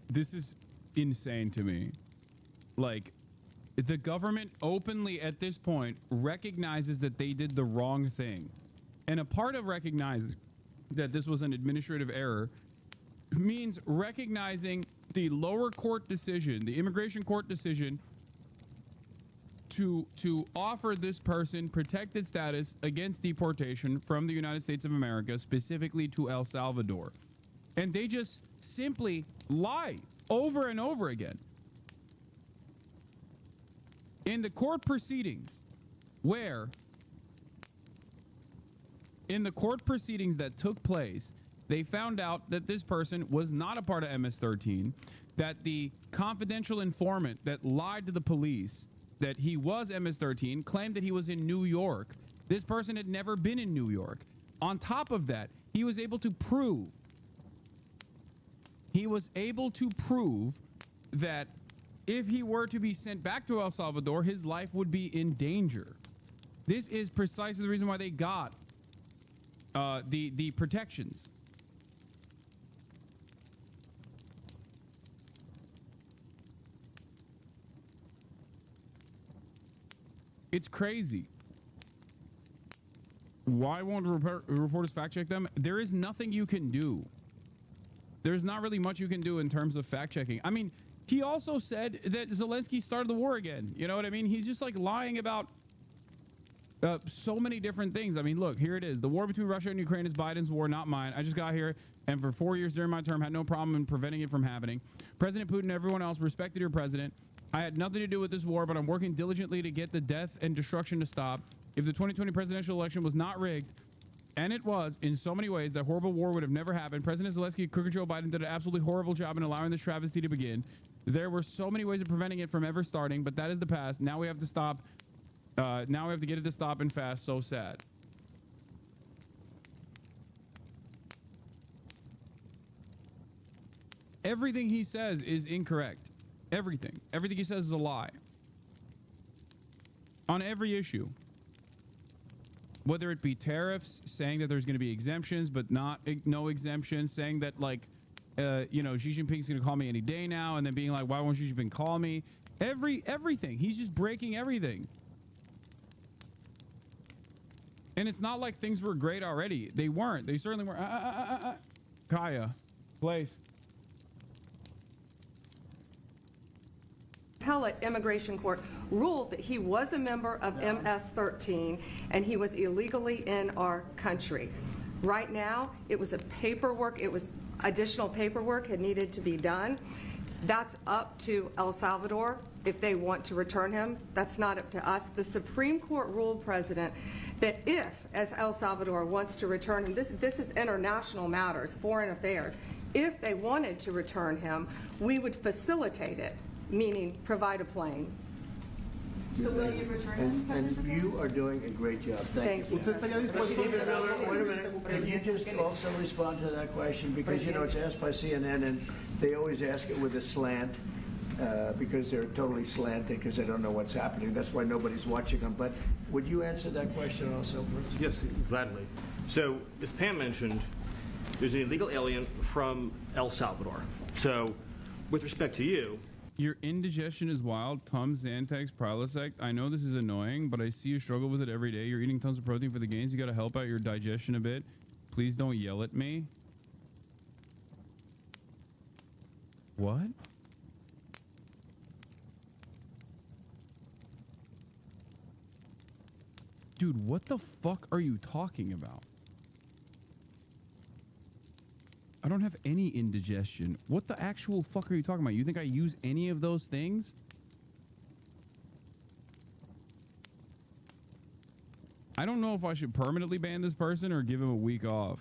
This is insane to me. Like, the government openly at this point recognizes that they did the wrong thing. And a part of recognizing that this was an administrative error means recognizing the lower court decision, the immigration court decision, to offer this person protected status against deportation from the United States of America, specifically to El Salvador. And they just simply lie over and over again. In the court proceedings that took place, they found out that this person was not a part of MS-13, that the confidential informant that lied to the police that he was MS-13 claimed that he was in New York. This person had never been in New York. On top of that, he was able to prove that if he were to be sent back to El Salvador, his life would be in danger. This is precisely the reason why they got the protections. It's crazy. Why won't reporters fact check them? There is nothing you can do. There's not really much you can do in terms of fact checking. I mean, he also said that Zelensky started the war again. You know what I mean? He's just like lying about so many different things. I mean, look, here it is. The war between Russia and Ukraine is Biden's war, not mine. I just got here and for 4 years during my term had no problem in preventing it from happening. President Putin and everyone else respected your president. I had nothing to do with this war, but I'm working diligently to get the death and destruction to stop. If the 2020 presidential election was not rigged, and it was in so many ways, that horrible war would have never happened. President Zelensky, crooked Joe Biden did an absolutely horrible job in allowing this travesty to begin. There were so many ways of preventing it from ever starting, but that is the past. Now we have to stop. Now we have to get it to stop and fast. So sad. Everything he says is incorrect. Everything he says is a lie on every issue, whether it be tariffs, saying that there's going to be exemptions but no exemptions, saying that like you know, Xi Jinping's going to call me any day now, and then being like, why won't Xi Jinping call me? Everything he's just breaking everything. And it's not like things were great already. They weren't. They certainly weren't. Kaya, place. Appellate Immigration Court ruled that he was a member of MS-13 and he was illegally in our country. Right now, it was additional paperwork had needed to be done. That's up to El Salvador if they want to return him. That's not up to us. The Supreme Court ruled, President, that if, as El Salvador wants to return him, this is international matters, foreign affairs, if they wanted to return him, we would facilitate it, meaning provide a plane. So will you return him? And you are doing a great job. Thank you. Thank you. Stephen Miller, wait a minute. Could you just also respond to that question? Because, you know, it's asked by CNN, and they always ask it with a slant because they're totally slanted because they don't know what's happening. That's why nobody's watching them. But would you answer that question also, please? Yes, gladly. So, as Pam mentioned, there's an illegal alien from El Salvador. So, with respect to you, your indigestion is wild. Tums, Xantex, Prilosec. I know this is annoying, but I see you struggle with it every day. You're eating tons of protein for the gains. You got to help out your digestion a bit. Please don't yell at me. What? Dude, what the fuck are you talking about? I don't have any indigestion. What the actual fuck are you talking about? You think I use any of those things? I don't know if I should permanently ban this person or give him a week off.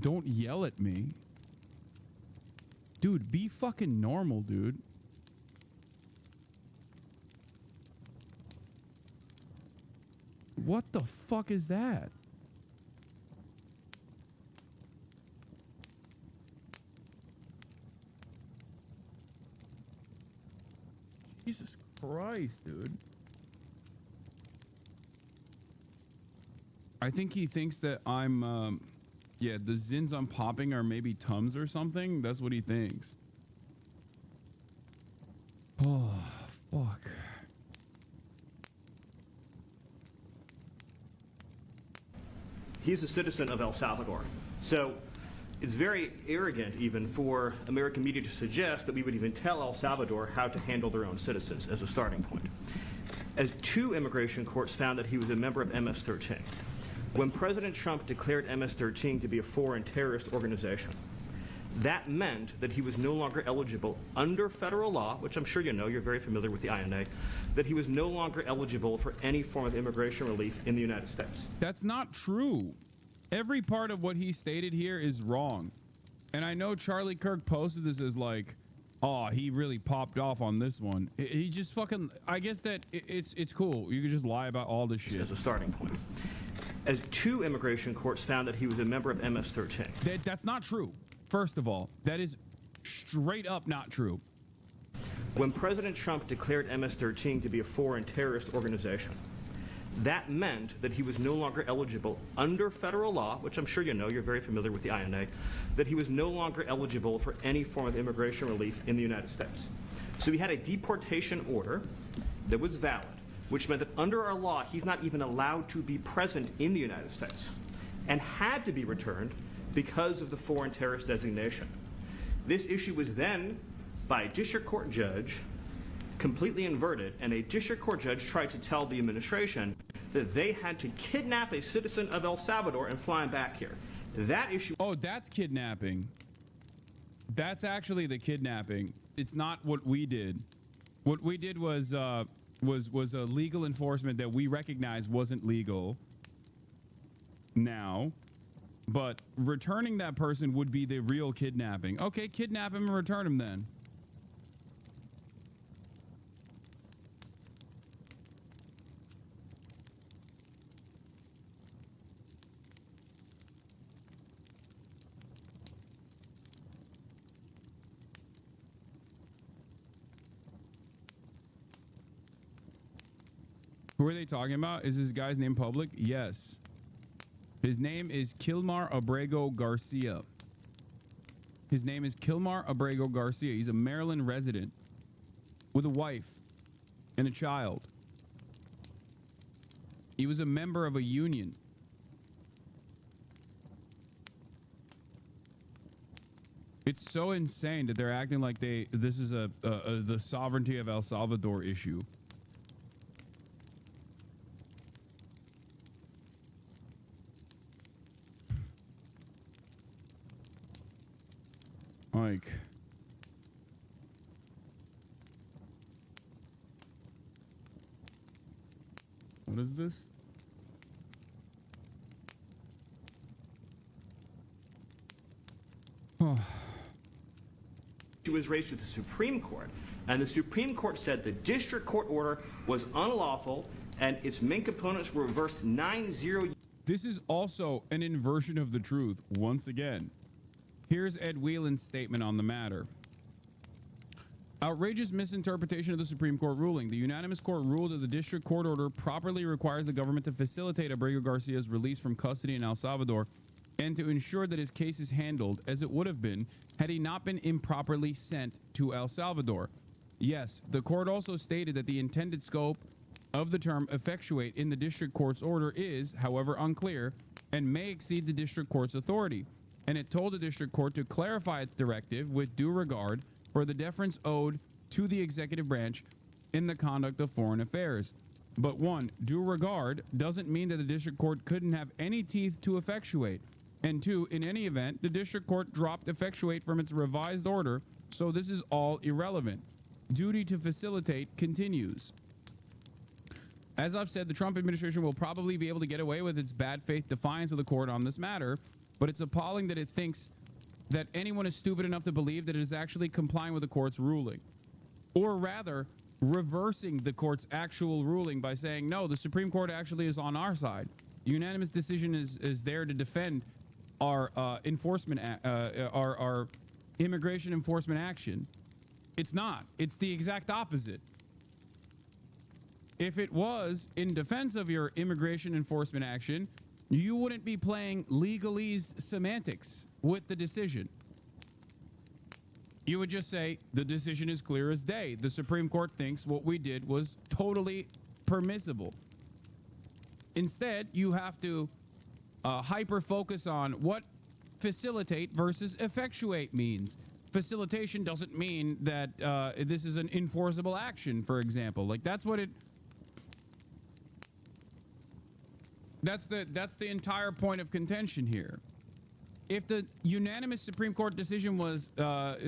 Don't yell at me. Dude, be fucking normal, dude. What the fuck is that? Jesus Christ, dude. I think he thinks that I'm, yeah, the Zins I'm popping are maybe Tums or something. That's what he thinks. He's a citizen of El Salvador. So it's very arrogant even for American media to suggest that we would even tell El Salvador how to handle their own citizens as a starting point. As 2 immigration courts found that he was a member of MS-13. When President Trump declared MS-13 to be a foreign terrorist organization, that meant that he was no longer eligible under federal law, which I'm sure you know, you're very familiar with the INA, that he was no longer eligible for any form of immigration relief in the United States. That's not true. Every part of what he stated here is wrong. And I know Charlie Kirk posted this as like, oh, he really popped off on this one. He just fucking, I guess that it's cool. You can just lie about all this shit. As a starting point. As 2 immigration courts found that he was a member of MS-13. That's not true. First of all, that is straight up not true. When President Trump declared MS-13 to be a foreign terrorist organization, that meant that he was no longer eligible under federal law, which I'm sure you know, you're very familiar with the INA, that he was no longer eligible for any form of immigration relief in the United States. So he had a deportation order that was valid, which meant that under our law, he's not even allowed to be present in the United States and had to be returned because of the foreign terrorist designation. This issue was then, by a district court judge, completely inverted, and a district court judge tried to tell the administration that they had to kidnap a citizen of El Salvador and fly him back here. That issue... Oh, that's kidnapping. That's actually the kidnapping. It's not what we did. What we did was a legal enforcement that we recognized wasn't legal now. But returning that person would be the real kidnapping. Okay, kidnap him and return him then. Who are they talking about? Is this guy's name public? Yes. His name is Kilmar Abrego Garcia. His name is Kilmar Abrego Garcia. He's a Maryland resident with a wife and a child. He was a member of a union. It's so insane that they're acting like this is the sovereignty of El Salvador issue. Like, what is this? Oh. She was raised to the Supreme Court, and the Supreme Court said the district court order was unlawful, and its main components were reversed 9-0. This is also an inversion of the truth once again. Here's Ed Whelan's statement on the matter. Outrageous misinterpretation of the Supreme Court ruling. The unanimous court ruled that the district court order properly requires the government to facilitate Abrego Garcia's release from custody in El Salvador and to ensure that his case is handled as it would have been had he not been improperly sent to El Salvador. Yes, the court also stated that the intended scope of the term effectuate in the district court's order is, however, unclear and may exceed the district court's authority. And it told the district court to clarify its directive with due regard for the deference owed to the executive branch in the conduct of foreign affairs. But 1, due regard doesn't mean that the district court couldn't have any teeth to effectuate. And 2, in any event, the district court dropped effectuate from its revised order, so this is all irrelevant. Duty to facilitate continues. As I've said, the Trump administration will probably be able to get away with its bad faith defiance of the court on this matter, but it's appalling that it thinks that anyone is stupid enough to believe that it is actually complying with the court's ruling. Or rather, reversing the court's actual ruling by saying, no, the Supreme Court actually is on our side. The unanimous decision is there to defend our our immigration enforcement action. It's not. It's the exact opposite. If it was in defense of your immigration enforcement action, you wouldn't be playing legalese semantics with the decision. You would just say, the decision is clear as day. The Supreme Court thinks what we did was totally permissible. Instead, you have to hyper focus on what facilitate versus effectuate means. Facilitation doesn't mean that this is an enforceable action, for example. Like, that's what it... That's the entire point of contention here. If the unanimous Supreme Court decision was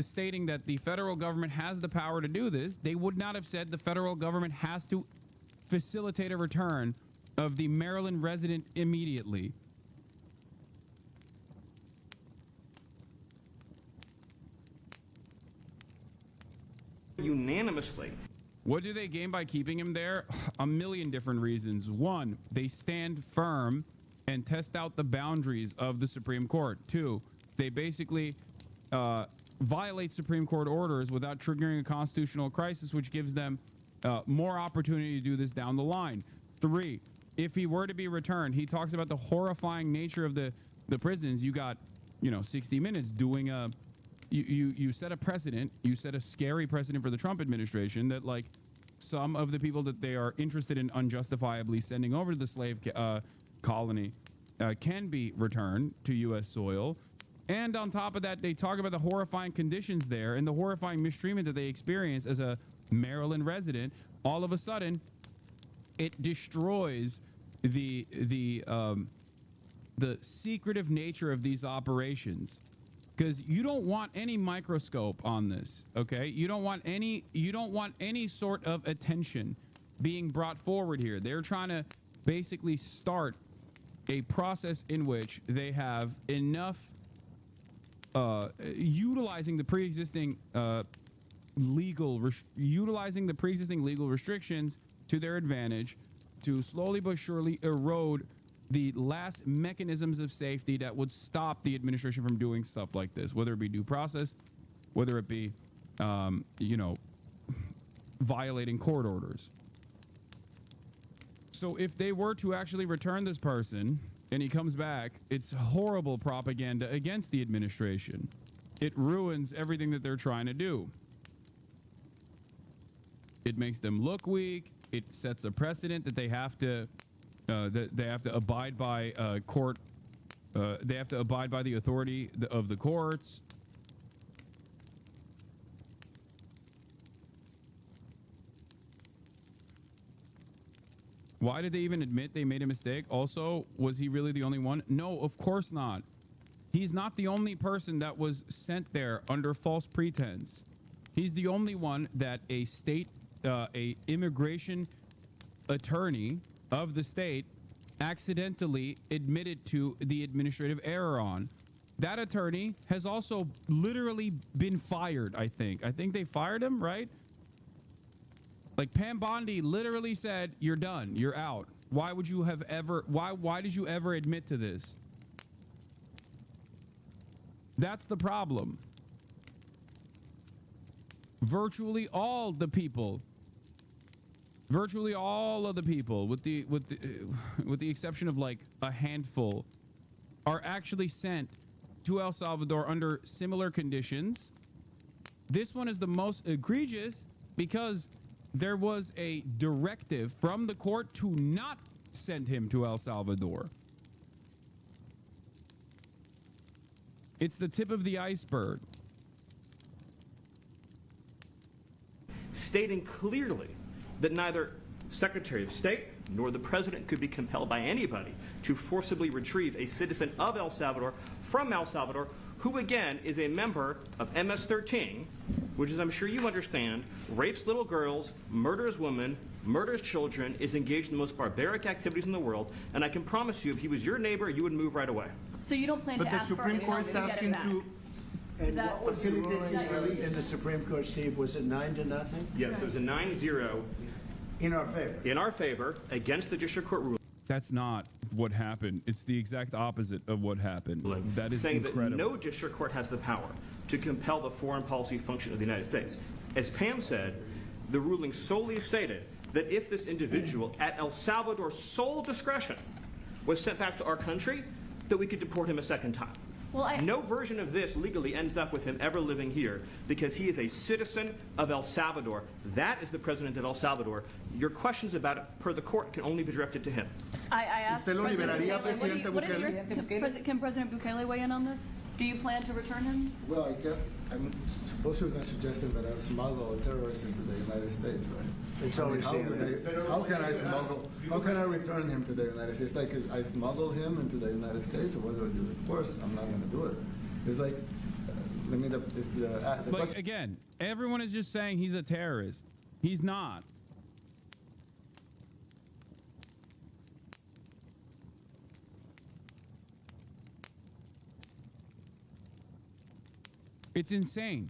stating that the federal government has the power to do this, they would not have said the federal government has to facilitate a return of the Maryland resident immediately. Unanimously. What do they gain by keeping him there? A million different reasons. One, they stand firm and test out the boundaries of the Supreme Court. Two, they basically violate Supreme Court orders without triggering a constitutional crisis, which gives them more opportunity to do this down the line. Three, if he were to be returned, he talks about the horrifying nature of the prisons. You got, 60 Minutes doing a... You set a precedent, you set a scary precedent for the Trump administration that, like, some of the people that they are interested in unjustifiably sending over to the slave colony can be returned to U.S. soil. And on top of that, they talk about the horrifying conditions there and the horrifying mistreatment that they experience as a Maryland resident. All of a sudden, it destroys the secretive nature of these operations. Because you don't want any microscope on this, okay? You don't want any sort of attention being brought forward here. They're trying to basically start a process in which they have enough utilizing the pre-existing legal restrictions to their advantage to slowly but surely erode the last mechanisms of safety that would stop the administration from doing stuff like this, whether it be due process, whether it be, violating court orders. So if they were to actually return this person and he comes back, it's horrible propaganda against the administration. It ruins everything that they're trying to do. It makes them look weak. It sets a precedent that they have to abide by court. They have to abide by the authority of the courts. Why did they even admit they made a mistake? Also, was he really the only one? No, of course not. He's not the only person that was sent there under false pretense. He's the only one that a immigration attorney of the state accidentally admitted to the administrative error on. That attorney has also literally been fired, I think. I think they fired him, right? Like, Pam Bondi literally said, "You're done. You're out." Why would you have ever... Why did you ever admit to this? That's the problem. Virtually all of the people, with the exception of like a handful, are actually sent to El Salvador under similar conditions. This one is the most egregious because there was a directive from the court to not send him to El Salvador. It's the tip of the iceberg. Stating clearly that neither Secretary of State nor the President could be compelled by anybody to forcibly retrieve a citizen of El Salvador from El Salvador, who again is a member of MS-13, which, as I'm sure you understand, rapes little girls, murders women, murders children, is engaged in the most barbaric activities in the world, and I can promise you, if he was your neighbor, you would move right away. So you don't plan to ask for Supreme Court is asking to... And what was the ruling in the Supreme Court, Steve? Was it 9-0? Yes, it was a 9-0. In our favor. In our favor, against the district court ruling. That's not what happened. It's the exact opposite of what happened. That is saying incredible. That no district court has the power to compel the foreign policy function of the United States. As Pam said, the ruling solely stated that if this individual at El Salvador's sole discretion was sent back to our country, that we could deport him a second time. Well, no version of this legally ends up with him ever living here because he is a citizen of El Salvador. That is the president of El Salvador. Your questions about it, per the court, can only be directed to him. I asked ¿Usted lo President liberaría, Bukele, what is Presidente can President Bukele weigh in on this? Do you plan to return him? Well, I'm supposed to have suggested that I smuggle a terrorist into the United States, right? It's always how can I smuggle? How can I return him to the United States? Like I smuggle him into the United States, or what do I do? Of course, I'm not going to do it. It's like, I mean, But again, everyone is just saying he's a terrorist. He's not. It's insane.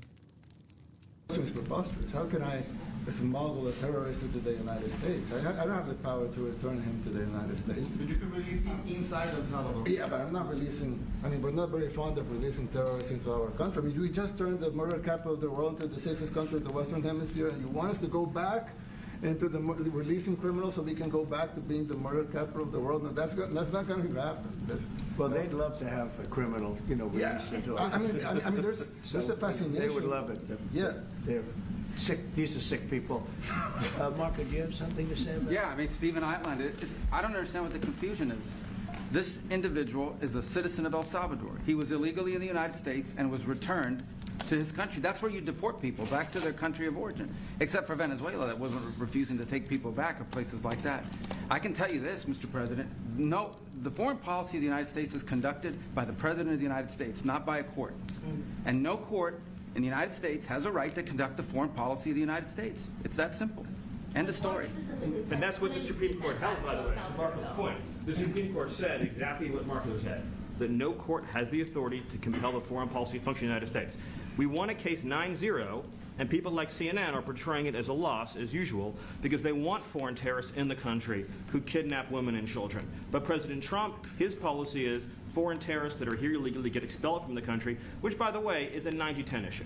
It's preposterous. How can I smuggle a terrorist into the United States? I don't have the power to return him to the United States. But you can release him inside El Salvador. Yeah, but I'm not releasing, I mean, we're not very fond of releasing terrorists into our country. I mean, we just turned the murder capital of the world into the safest country of the Western Hemisphere, and you want us to go back into the releasing criminals so we can go back to being the murder capital of the world? No, that's not going to happen. Well, they'd love to have a criminal, released into I mean, there's a fascination. They would love it. Yeah. They're sick. These are sick people. Marco, do you have something to say about Yeah, I mean, Stephen outlined it. I don't understand what the confusion is. This individual is a citizen of El Salvador. He was illegally in the United States and was returned to his country. That's where you deport people, back to their country of origin, except for Venezuela that wasn't refusing to take people back, or places like that. I can tell you this, Mr. President, no, the foreign policy of the United States is conducted by the President of the United States, not by a court. And no court in the United States has a right to conduct the foreign policy of the United States. It's that simple. End of story. And that's what the Supreme Court held, by the way, to Marco's point. The Supreme Court said exactly what Marco said, that no court has the authority to compel the foreign policy function of the United States. We won a case 9-0, and people like CNN are portraying it as a loss, as usual, because they want foreign terrorists in the country who kidnap women and children. But President Trump, his policy is foreign terrorists that are here illegally get expelled from the country, which, by the way, is a 90-10 issue.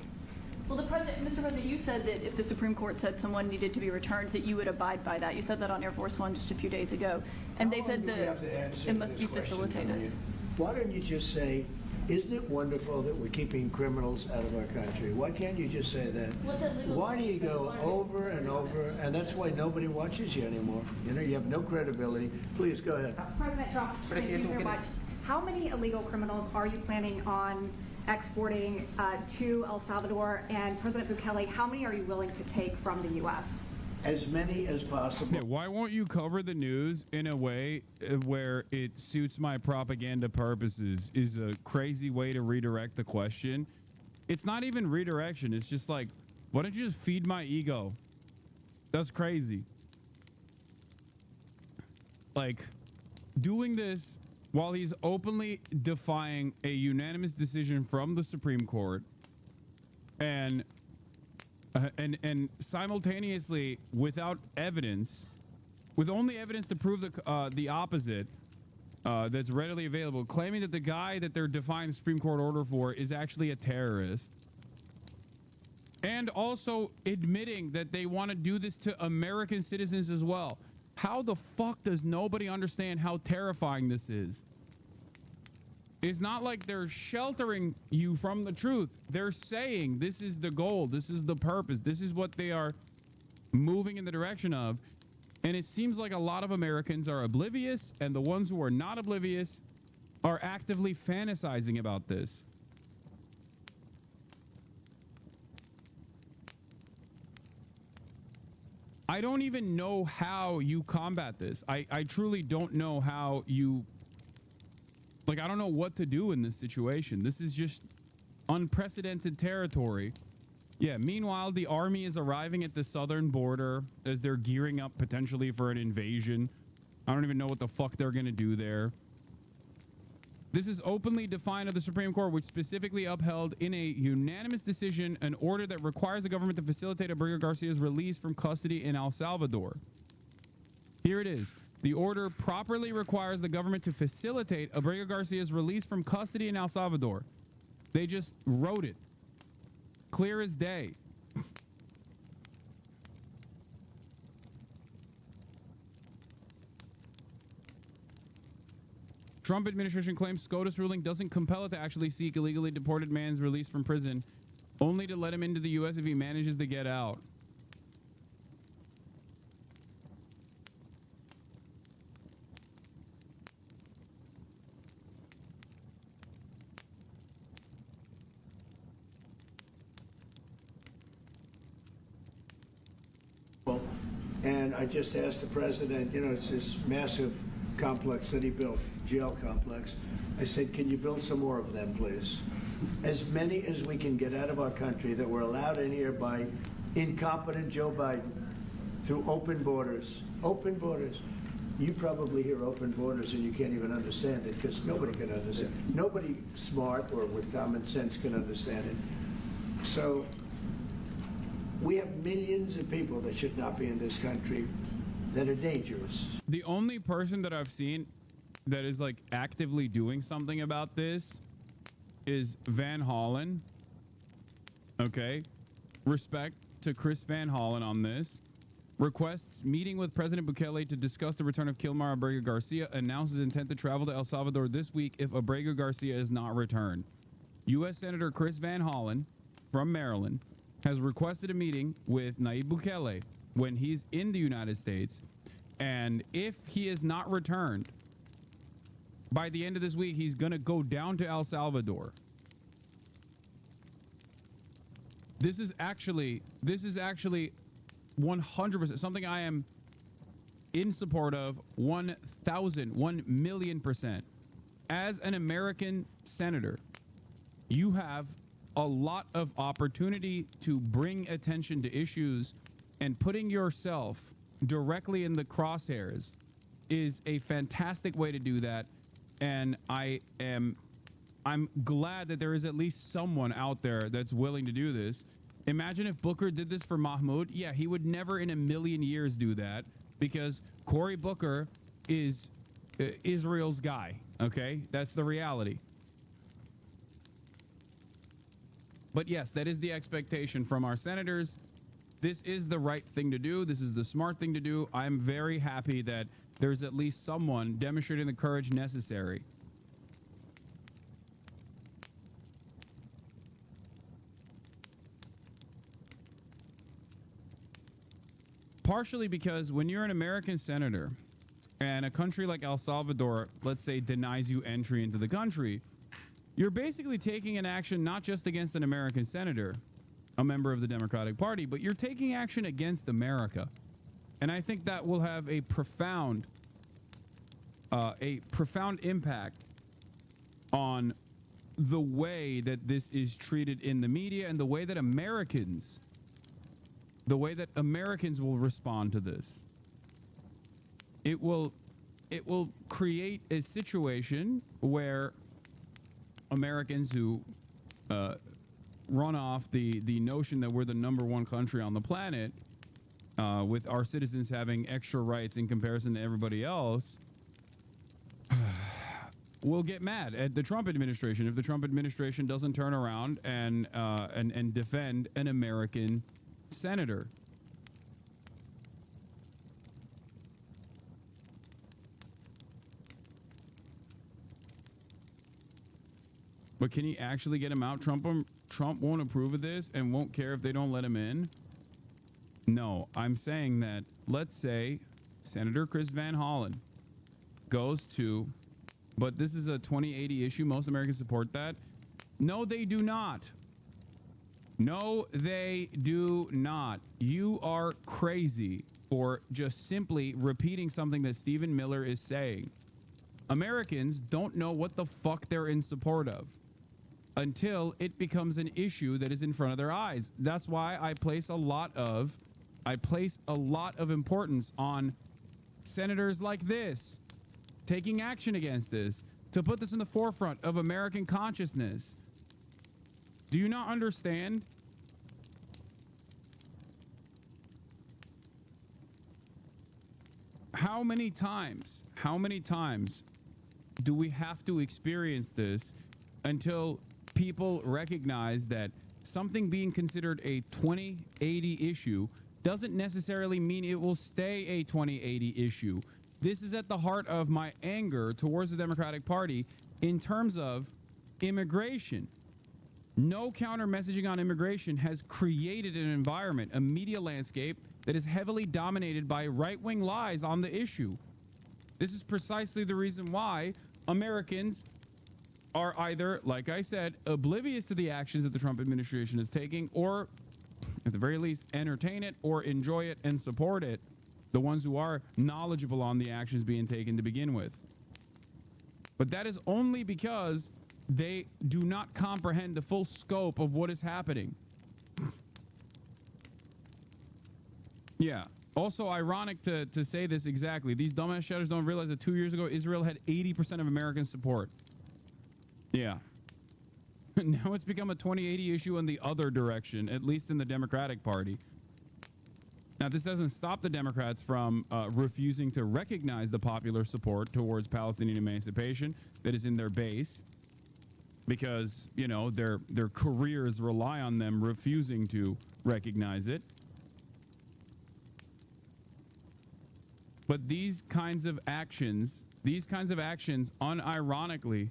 Well, Mr. President, you said that if the Supreme Court said someone needed to be returned, that you would abide by that. You said that on Air Force One just a few days ago, and they said that it must be facilitated. Why don't you just say, isn't it wonderful that we're keeping criminals out of our country? Why can't you just say that? Why do you go over and over? And that's why nobody watches you anymore. You have no credibility. Please, go ahead. President Trump, thank you very much. How many illegal criminals are you planning on exporting to El Salvador? And President Bukele, how many are you willing to take from the U.S.? As many as possible. Yeah, why won't you cover the news in a way where it suits my propaganda purposes is a crazy way to redirect the question. It's not even redirection. It's just like, why don't you just feed my ego? That's crazy. Like, doing this while he's openly defying a unanimous decision from the Supreme Court and simultaneously, without evidence, with only evidence to prove the opposite that's readily available, claiming that the guy that they're defying the Supreme Court order for is actually a terrorist, and also admitting that they want to do this to American citizens as well. How the fuck does nobody understand how terrifying this is? It's not like they're sheltering you from the truth. They're saying this is the goal. This is the purpose. This is what they are moving in the direction of. And it seems like a lot of Americans are oblivious, and the ones who are not oblivious are actively fantasizing about this. I don't even know how you combat this. I truly don't know how you... Like, I don't know what to do in this situation. This is just unprecedented territory. Yeah, meanwhile, the army is arriving at the southern border as they're gearing up potentially for an invasion. I don't even know what the fuck they're going to do there. This is openly defiant of the Supreme Court, which specifically upheld in a unanimous decision an order that requires the government to facilitate Abrego Garcia's release from custody in El Salvador. Here it is. The order properly requires the government to facilitate Abrego Garcia's release from custody in El Salvador. They just wrote it. Clear as day. Trump administration claims SCOTUS ruling doesn't compel it to actually seek illegally deported man's release from prison, only to let him into the U.S. if he manages to get out. And I just asked the president, you know, it's this massive complex that he built, jail complex. I said, can you build some more of them, please? As many as we can get out of our country that were allowed in here by incompetent Joe Biden through open borders. Open borders. You probably hear open borders and you can't even understand it because nobody can understand. Nobody smart or with common sense can understand it. So we have millions of people that should not be in this country that are dangerous. The only person that I've seen that is like actively doing something about this is Van Hollen. Okay. Respect to Chris Van Hollen on this. Requests meeting with President Bukele to discuss the return of Kilmar Abrego Garcia. Announces intent to travel to El Salvador this week if Abrego Garcia is not returned. U.S. Senator Chris Van Hollen from Maryland has requested a meeting with Nayib Bukele when he's in the United States. And if he is not returned by the end of this week, he's going to go down to El Salvador. This is actually 100% something I am in support of 1,000,000%. As an American senator, you have a lot of opportunity to bring attention to issues, and putting yourself directly in the crosshairs is a fantastic way to do that. And I'm glad that there is at least someone out there that's willing to do this. Imagine if Booker did this for Mahmoud. Yeah, he would never in a million years do that because Cory Booker is Israel's guy. Okay, that's the reality. But yes, that is the expectation from our senators. This is the right thing to do. This is the smart thing to do. I'm very happy that there's at least someone demonstrating the courage necessary. Partially because when you're an American senator and a country like El Salvador, let's say, denies you entry into the country, you're basically taking an action not just against an American senator, a member of the Democratic Party, but you're taking action against America. And I think that will have a profound impact on the way that this is treated in the media and the way that Americans will respond to this. It will create a situation where Americans who run off the notion that we're the #1 country on the planet, with our citizens having extra rights in comparison to everybody else, will get mad at the Trump administration if the Trump administration doesn't turn around and defend an American senator. But can he actually get him out? Trump won't approve of this and won't care if they don't let him in? No, I'm saying that, let's say Senator Chris Van Hollen goes to, but this is a 2080 issue. Most Americans support that. No, they do not. No, they do not. You are crazy for just simply repeating something that Stephen Miller is saying. Americans don't know what the fuck they're in support of until it becomes an issue that is in front of their eyes. That's why I place a lot of importance on senators like this taking action against this, to put this in the forefront of American consciousness. Do you not understand? How many times do we have to experience this until people recognize that something being considered a 2080 issue doesn't necessarily mean it will stay a 2080 issue? This is at the heart of my anger towards the Democratic Party in terms of immigration. No counter messaging on immigration has created an environment, a media landscape that is heavily dominated by right-wing lies on the issue. This is precisely the reason why Americans are either, like I said, oblivious to the actions that the Trump administration is taking, or at the very least entertain it or enjoy it and support it, the ones who are knowledgeable on the actions being taken to begin with. But that is only because they do not comprehend the full scope of what is happening. Yeah. Also ironic to say this exactly. These dumbass shadows don't realize that 2 years ago, Israel had 80% of American support. Yeah. Now it's become a 2080 issue in the other direction, at least in the Democratic Party. Now, this doesn't stop the Democrats from refusing to recognize the popular support towards Palestinian emancipation that is in their base, because, you know, their careers rely on them refusing to recognize it. But these kinds of actions, unironically,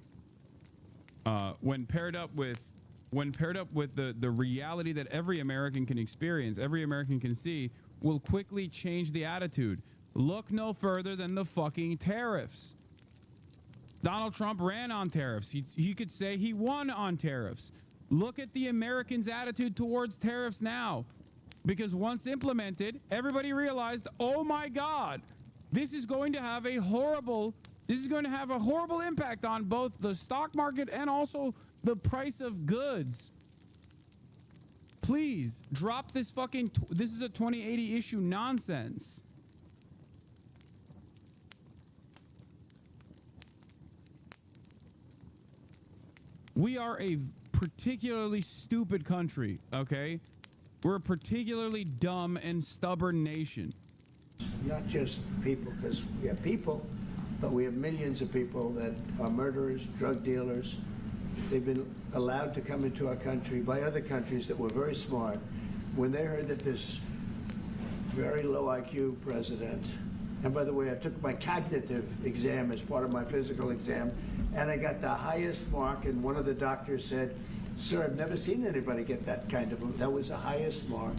when paired up with the reality that every American can experience, every American can see, will quickly change the attitude. Look no further than the fucking tariffs. Donald Trump ran on tariffs. He could say he won on tariffs. Look at the Americans' attitude towards tariffs now. Because once implemented, everybody realized, oh my God, this is going to have a horrible impact on both the stock market and also the price of goods. Please drop this fucking, this is a 2080 issue nonsense. We are a particularly stupid country, okay? We're a particularly dumb and stubborn nation. Not just people, because we have people, but we have millions of people that are murderers, drug dealers. They've been allowed to come into our country by other countries that were very smart. When they heard that this very low IQ president, and by the way, I took my cognitive exam as part of my physical exam, and I got the highest mark, and one of the doctors said, "Sir, I've never seen anybody get that kind of, that was the highest mark."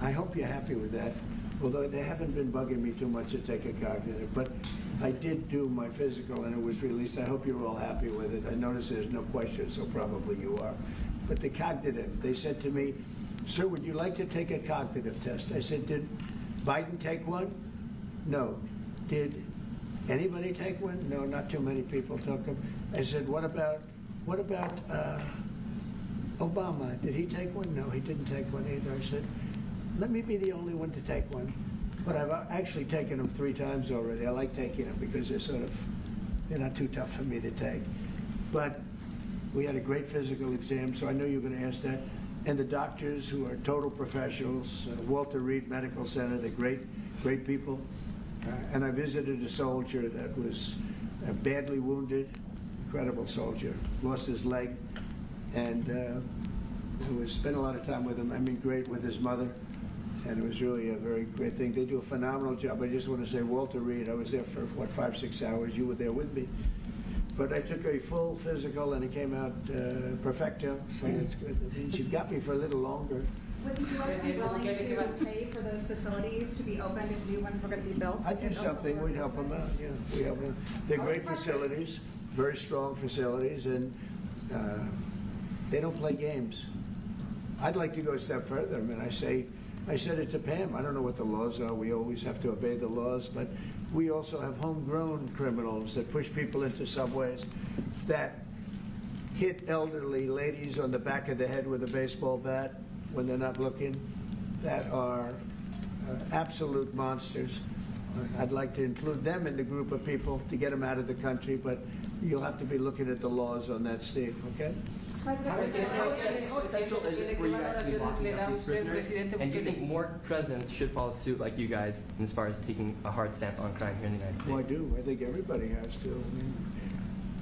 I hope you're happy with that, although they haven't been bugging me too much to take a cognitive, but I did do my physical and it was released. I hope you're all happy with it. I notice there's no question, so probably you are. But the cognitive, they said to me, "Sir, would you like to take a cognitive test?" I said, "Did Biden take one?" "No." "Did anybody take one?" "No, not too many people took them." I said, what about Obama? Did he take one?" "No, he didn't take one either." I said, "Let me be the only one to take one." But I've actually taken them 3 times already. I like taking them because they're not too tough for me to take. But we had a great physical exam, so I know you're going to ask that. And the doctors who are total professionals, Walter Reed Medical Center, they're great people. And I visited a soldier that was badly wounded, incredible soldier, lost his leg, and spent a lot of time with him. I mean, great with his mother. And it was really a very great thing. They do a phenomenal job. I just want to say, Walter Reed, I was there for, 5-6 hours. You were there with me. But I took a full physical, and it came out perfecto, so that's good. That means you've got me for a little longer. Would the U.S. be willing to pay for those facilities to be opened if new ones were going to be built? I'd do something. We'd help them out, yeah. We help them. They're great facilities, very strong facilities, and they don't play games. I'd like to go a step further. I mean, I said it to Pam. I don't know what the laws are. We always have to obey the laws, but we also have homegrown criminals that push people into subways, that hit elderly ladies on the back of the head with a baseball bat when they're not looking, that are absolute monsters. I'd like to include them in the group of people to get them out of the country, but you'll have to be looking at the laws on that, Steve, okay? How essential is it for you guys to be locking up these prisoners? And do you think more presidents should follow suit like you guys as far as taking a hard stance on crime here in the United States? Well, I do. I think everybody has to. I mean,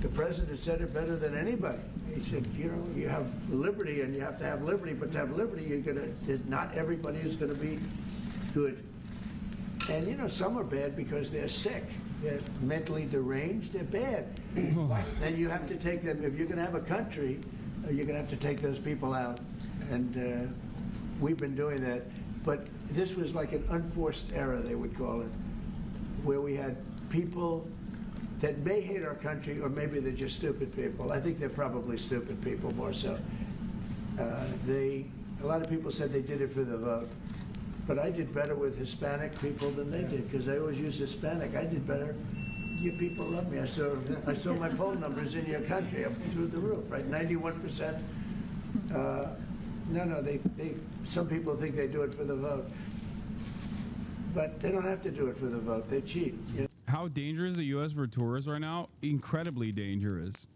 the president said it better than anybody. He said, you know, you have liberty and you have to have liberty, but to have liberty, not everybody is going to be good. And, you know, some are bad because they're sick. They're mentally deranged. They're bad. And you have to take them. If you're going to have a country, you're going to have to take those people out. And we've been doing that. But this was like an unforced error, they would call it, where we had people that may hate our country, or maybe they're just stupid people. I think they're probably stupid people more so. A lot of people said they did it for the vote. But I did better with Hispanic people than they did, because they always use Hispanic. I did better. You people love me. I saw my poll numbers in your country up through the roof, right? 91%. No, some people think they do it for the vote. But they don't have to do it for the vote. They cheat. You know? How dangerous is the U.S. for tourists right now? Incredibly dangerous.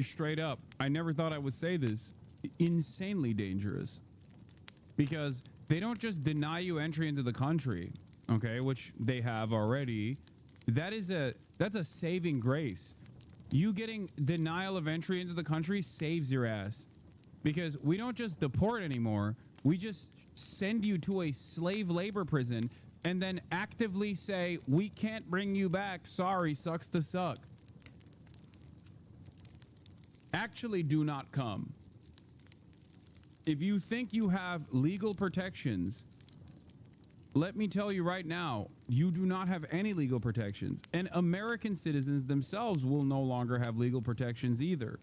Straight up. I never thought I would say this. Insanely dangerous. Because they don't just deny you entry into the country, okay, which they have already. That's a saving grace. You getting denial of entry into the country saves your ass. Because we don't just deport anymore. We just send you to a slave labor prison and then actively say, we can't bring you back. Sorry, sucks to suck. Actually, do not come. If you think you have legal protections, let me tell you right now, you do not have any legal protections. And American citizens themselves will no longer have legal protections either.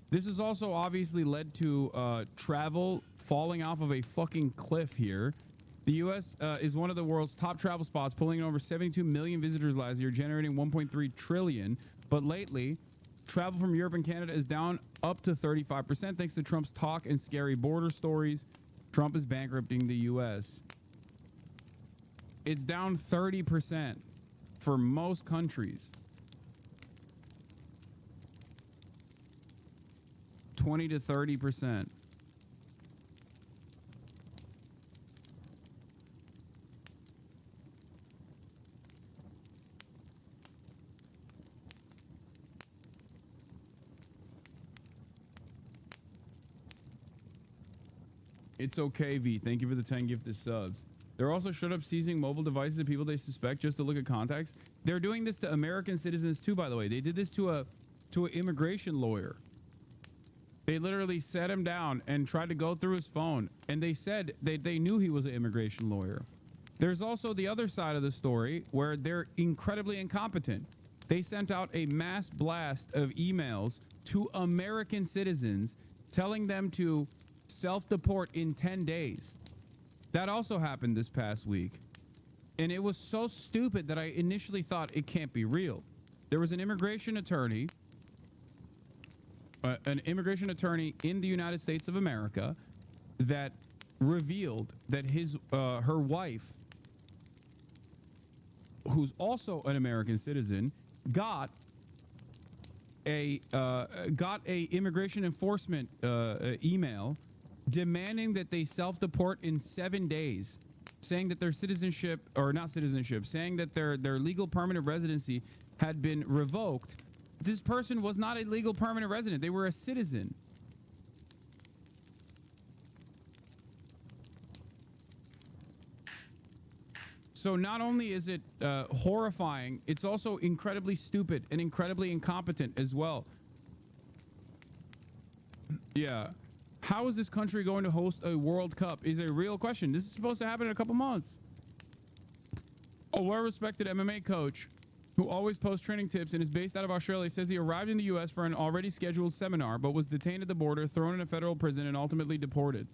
This has also obviously led to travel falling off of a fucking cliff here. The U.S. Is one of the world's top travel spots, pulling in over 72 million visitors last year, generating 1.3 trillion. But lately, travel from Europe and Canada is down up to 35% thanks to Trump's talk and scary border stories. Trump is bankrupting the U.S. It's down 30% for most countries. 20 to 30%. It's okay, V. Thank you for the 10 gifted subs. They're also showed up seizing mobile devices of people they suspect just to look at contacts. They're doing this to American citizens too, by the way. They did this to an immigration lawyer. They literally sat him down and tried to go through his phone, and they said they knew he was an immigration lawyer. There's also the other side of the story where they're incredibly incompetent. They sent out a mass blast of emails to American citizens telling them to self-deport in 10 days. That also happened this past week. And it was so stupid that I initially thought it can't be real. There was an immigration attorney in the United States of America that revealed that her wife, who's also an American citizen, got a immigration enforcement email demanding that they self-deport in 7 days, saying that their citizenship, or not citizenship, saying that their legal permanent residency had been revoked. This person was not a legal permanent resident. They were a citizen. So not only is it horrifying, it's also incredibly stupid and incredibly incompetent as well. Yeah. How is this country going to host a World Cup is a real question. This is supposed to happen in a couple months. A well-respected MMA coach who always posts training tips and is based out of Australia says he arrived in the U.S. for an already scheduled seminar, but was detained at the border, thrown in a federal prison, and ultimately deported.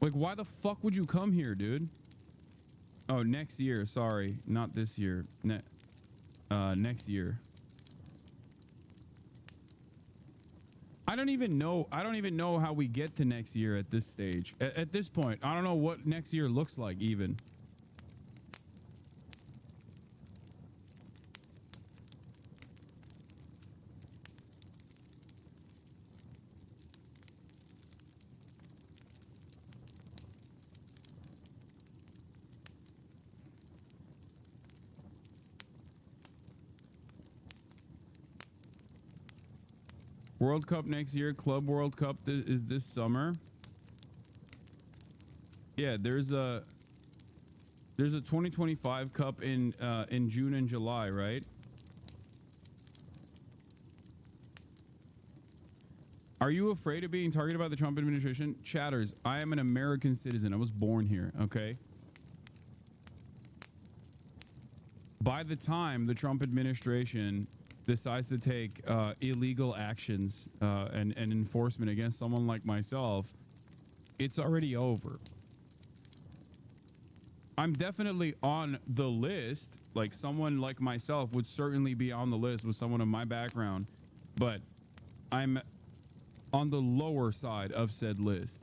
Like, why the fuck would you come here, dude? Oh, next year. Sorry, not this year. Next year. I don't even know how we get to next year at this stage. At this point, I don't know what next year looks like even. World Cup next year. Club World Cup is this summer. Yeah, there's a 2025 Cup in June and July, right? Are you afraid of being targeted by the Trump administration? Chatters, I am an American citizen. I was born here, okay? By the time the Trump administration decides to take illegal actions and enforcement against someone like myself, it's already over. I'm definitely on the list. Like, someone like myself would certainly be on the list with someone of my background, but I'm on the lower side of said list.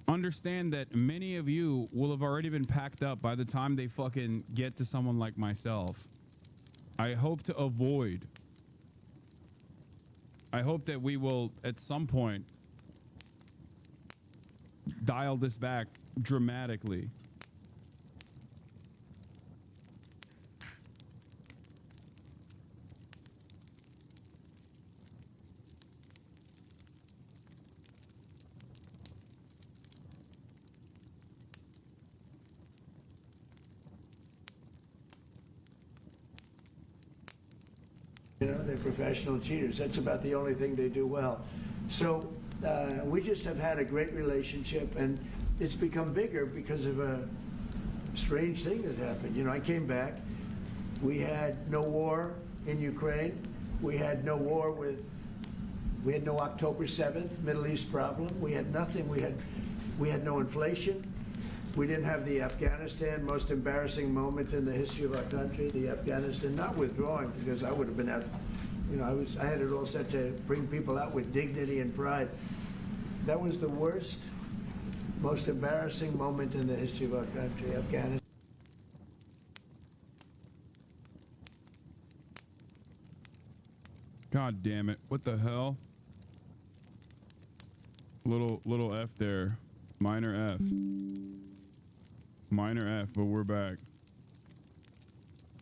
Understand that many of you will have already been packed up by the time they fucking get to someone like myself. I hope that we will at some point dial this back dramatically. You know, they're professional cheaters. That's about the only thing they do well. So we just have had a great relationship, and it's become bigger because of a strange thing that happened. You know, I came back. We had no war in Ukraine. We had no war we had no October 7th Middle East problem. We had nothing. We had no inflation. We didn't have the Afghanistan, most embarrassing moment in the history of our country, the Afghanistan, not withdrawing, because I would have been out, you know, I had it all set to bring people out with dignity and pride. That was the worst, most embarrassing moment in the history of our country, Afghanistan. God damn it. What the hell? Little F there. Minor F. Minor F, but we're back.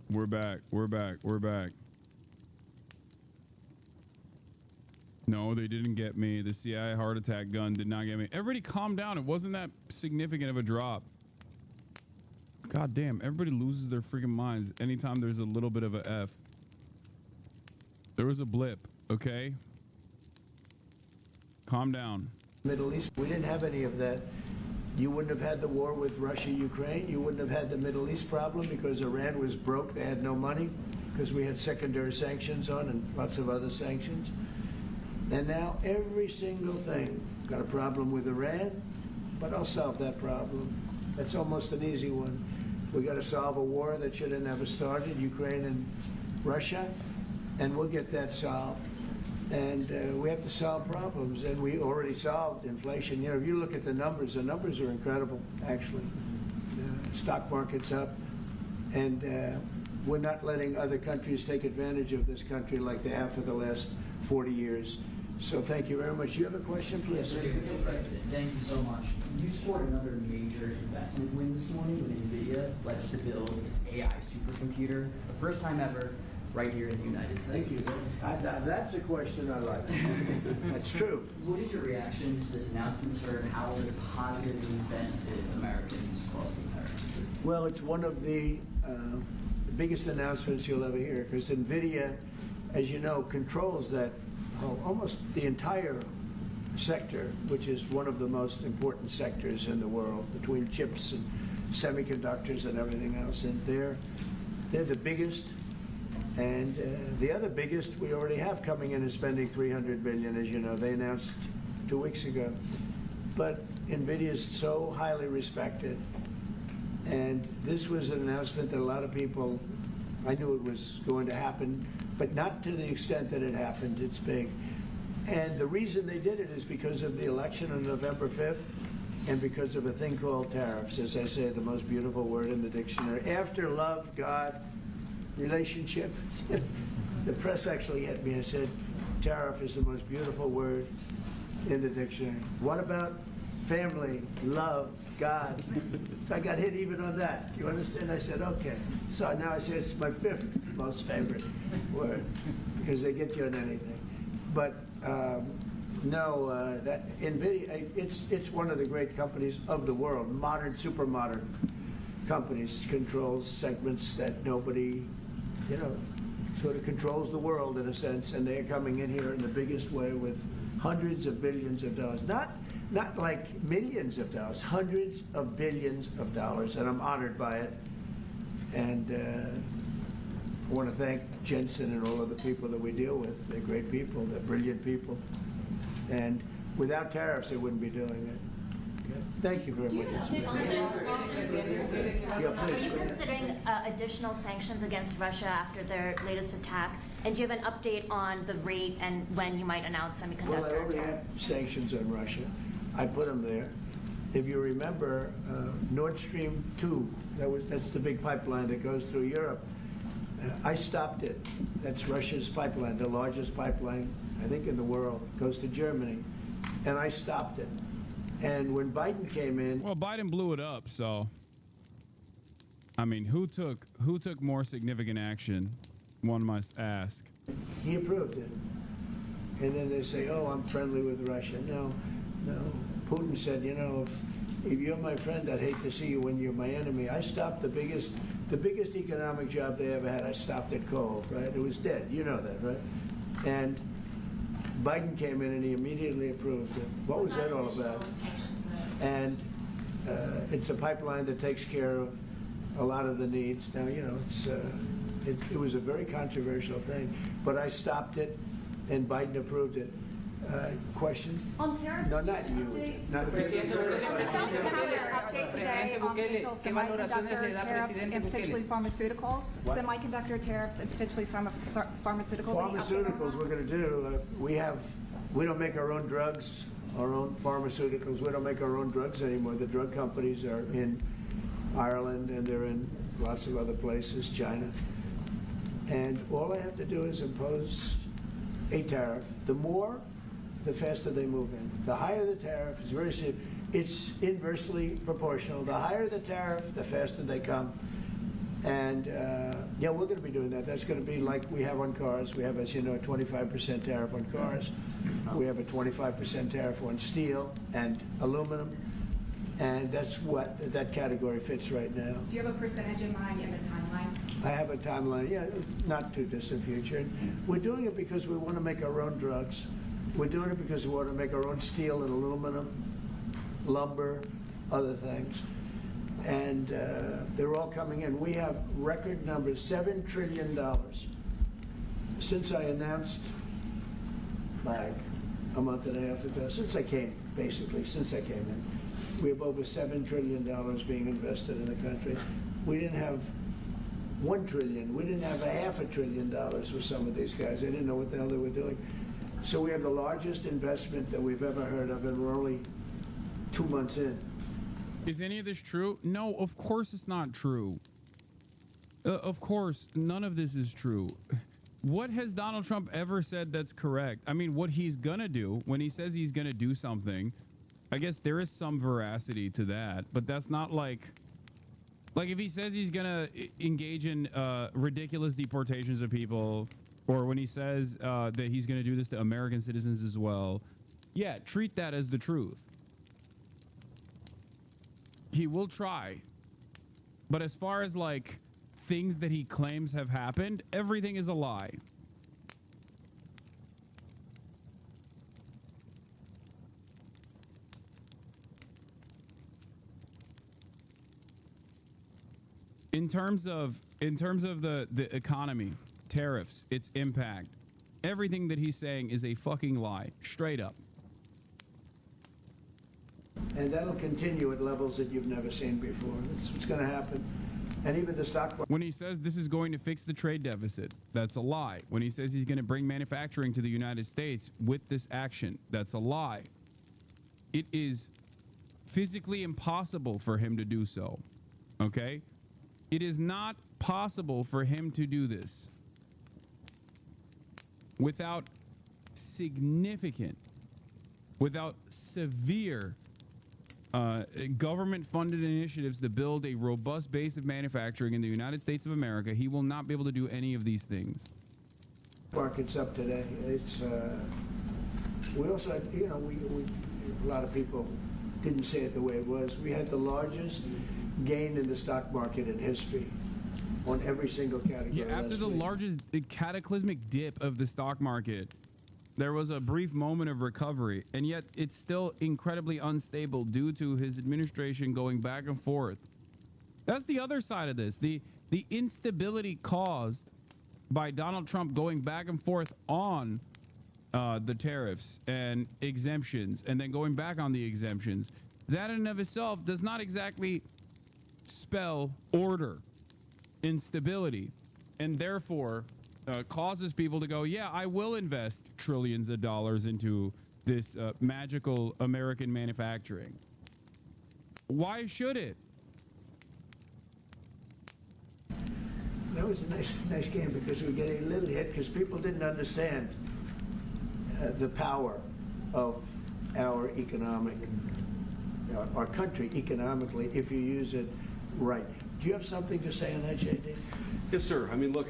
We're back. No, they didn't get me. The CIA heart attack gun did not get me. Everybody calm down. It wasn't that significant of a drop. God damn, everybody loses their freaking minds anytime there's a little bit of a F. There was a blip, okay? Calm down. Middle East, we didn't have any of that. You wouldn't have had the war with Russia, Ukraine. You wouldn't have had the Middle East problem because Iran was broke. They had no money because we had secondary sanctions on and lots of other sanctions. And now every single thing, got a problem with Iran, but I'll solve that problem. That's almost an easy one. We got to solve a war that should have never started, Ukraine and Russia, and we'll get that solved. And we have to solve problems, and we already solved inflation. You know, if you look at the numbers are incredible, actually. The stock market's up, and we're not letting other countries take advantage of this country like they have for the last 40 years. So thank you very much. You have a question, please? Yes, Mr. President, thank you so much. You scored another major investment win this morning when NVIDIA pledged to build its AI supercomputer, the first time ever, right here in the United States. Thank you. That's a question I like. That's true. What is your reaction to this announcement, sir, and how will this positively benefit Americans across America? Well, it's one of the biggest announcements you'll ever hear, because NVIDIA, as you know, controls that almost the entire sector, which is one of the most important sectors in the world, between chips and semiconductors and everything else. And they're the biggest. And the other biggest we already have coming in is spending $300 billion, as you know. They announced 2 weeks ago. But NVIDIA is so highly respected. And this was an announcement that a lot of people, I knew it was going to happen, but not to the extent that it happened. It's big. And the reason they did it is because of the election on November 5th and because of a thing called tariffs. As I say, the most beautiful word in the dictionary. After love, God, relationship. The press actually hit me and said, tariff is the most beautiful word in the dictionary. What about family, love, God? I got hit even on that. You understand? I said, okay. So now I say it's my 5th most favorite word. because they get you on anything. But no, that NVIDIA, it's one of the great companies of the world, modern, super modern companies, controls segments that nobody, you know, sort of controls the world in a sense, and they're coming in here in the biggest way with hundreds of billions of dollars. Not like millions of dollars, hundreds of billions of dollars, and I'm honored by it. And I want to thank Jensen and all of the people that we deal with. They're great people, they're brilliant people. And without tariffs, they wouldn't be doing it. Okay. Thank you very much. Yeah, Are please. you considering additional sanctions against Russia after their latest attack? And do you have an update on the rate and when you might announce semiconductor Well, I already tariffs? have sanctions on Russia. I put them there. If you remember, Nord Stream 2, that's the big pipeline that goes through Europe. I stopped it. That's Russia's pipeline, the largest pipeline, I think, in the world. Goes to Germany. And I stopped it. And when Biden came in... Well, Biden blew it up, so... I mean, who took more significant action, one must ask. He approved it. And then they say, oh, I'm friendly with Russia. No. Putin said, you know, if you're my friend, I'd hate to see you when you're my enemy. I stopped the biggest economic job they ever had. I stopped it cold, right? It was dead. You know that, right? And Biden came in and he immediately approved it. What was that all about? And it's a pipeline that takes care of a lot of the needs. Now, you know, it was a very controversial thing, but I stopped it and Biden approved it. Question? On tariffs? No, not you. Not Update today on potential semiconductor tariffs and potentially pharmaceuticals. What? Semiconductor tariffs and potentially pharmaceuticals. Pharmaceuticals we're going to do. We don't make our own drugs, our own pharmaceuticals. We don't make our own drugs anymore. The drug companies are in Ireland and they're in lots of other places, China. And all I have to do is impose a tariff. The more, the faster they move in. The higher the tariff, is very simple. It's inversely proportional. The higher the tariff, the faster they come. And yeah, we're going to be doing that. That's going to be like we have on cars. We have, as you know, a 25% tariff on cars. We have a 25% tariff on steel and aluminum. And that's what that category fits right now. Do you have a percentage in mind and a timeline? I have a timeline, yeah, not too distant future. And we're doing it because we want to make our own drugs. We're doing it because we want to make our own steel and aluminum, lumber, other things. And they're all coming in. We have record numbers, $7 trillion. Since I announced, like a month and a half ago, since I came in, we have over $7 trillion being invested in the country. We didn't have $1 trillion. We didn't have $500 billion for some of these guys. They didn't know what the hell they were doing. So we have the largest investment that we've ever heard of, and we're only 2 months in. Is any of this true? No, of course it's not true. Of course, none of this is true. What has Donald Trump ever said that's correct? I mean, what he's gonna do, when he says he's gonna do something, I guess there is some veracity to that, but that's not like if he says he's gonna engage in ridiculous deportations of people, or when he says that he's gonna do this to American citizens as well, yeah, treat that as the truth. He will try. But as far as like things that he claims have happened, everything is a lie. In terms of the economy, tariffs, its impact, everything that he's saying is a fucking lie, straight up. And that'll continue at levels that you've never seen before. That's what's going to happen. And even the stock market. When he says this is going to fix the trade deficit, that's a lie. When he says he's going to bring manufacturing to the United States with this action, that's a lie. It is physically impossible for him to do so. Okay? It is not possible for him to do this without severe government-funded initiatives to build a robust base of manufacturing in the United States of America. He will not be able to do any of these things. Market's up today. It's, we also had, you know, a lot of people didn't say it the way it was. We had the largest gain in the stock market in history on every single category. Yeah, after the largest cataclysmic dip of the stock market, there was a brief moment of recovery, and yet it's still incredibly unstable due to his administration going back and forth. That's the other side of this. The instability caused by Donald Trump going back and forth on the tariffs and exemptions, and then going back on the exemptions. That in and of itself does not exactly spell order, instability, and therefore causes people to go, yeah, I will invest trillions of dollars into this magical American manufacturing. Why should it? That was a nice game because we were getting a little hit because people didn't understand the power of our economic, our country economically if you use it right. Do you have something to say on that, JD? Yes, sir. I mean, look,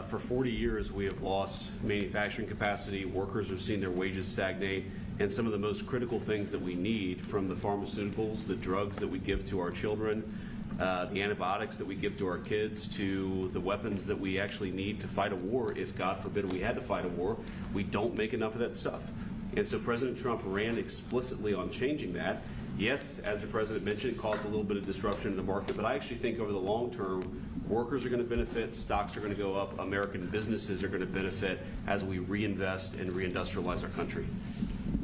for 40 years we have lost manufacturing capacity. Workers have seen their wages stagnate, and some of the most critical things that we need, from the pharmaceuticals, the drugs that we give to our children, the antibiotics that we give to our kids, to the weapons that we actually need to fight a war, if God forbid we had to fight a war, we don't make enough of that stuff. And so President Trump ran explicitly on changing that. Yes, as the president mentioned, it caused a little bit of disruption in the market, but I actually think over the long term, workers are going to benefit, stocks are going to go up, American businesses are going to benefit as we reinvest and reindustrialize our country.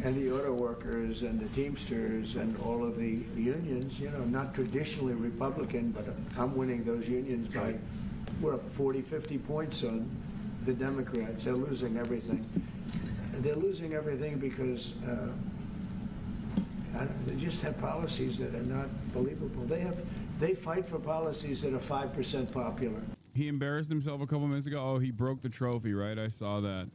And the auto workers and the Teamsters and all of the unions, you know, not traditionally Republican, but I'm winning those unions by, we're up 40, 50 points on the Democrats. They're losing everything. They're losing everything because they just have policies that are not believable. They fight for policies that are 5% popular. He embarrassed himself a couple minutes ago. Oh, he broke the trophy, right? I saw that.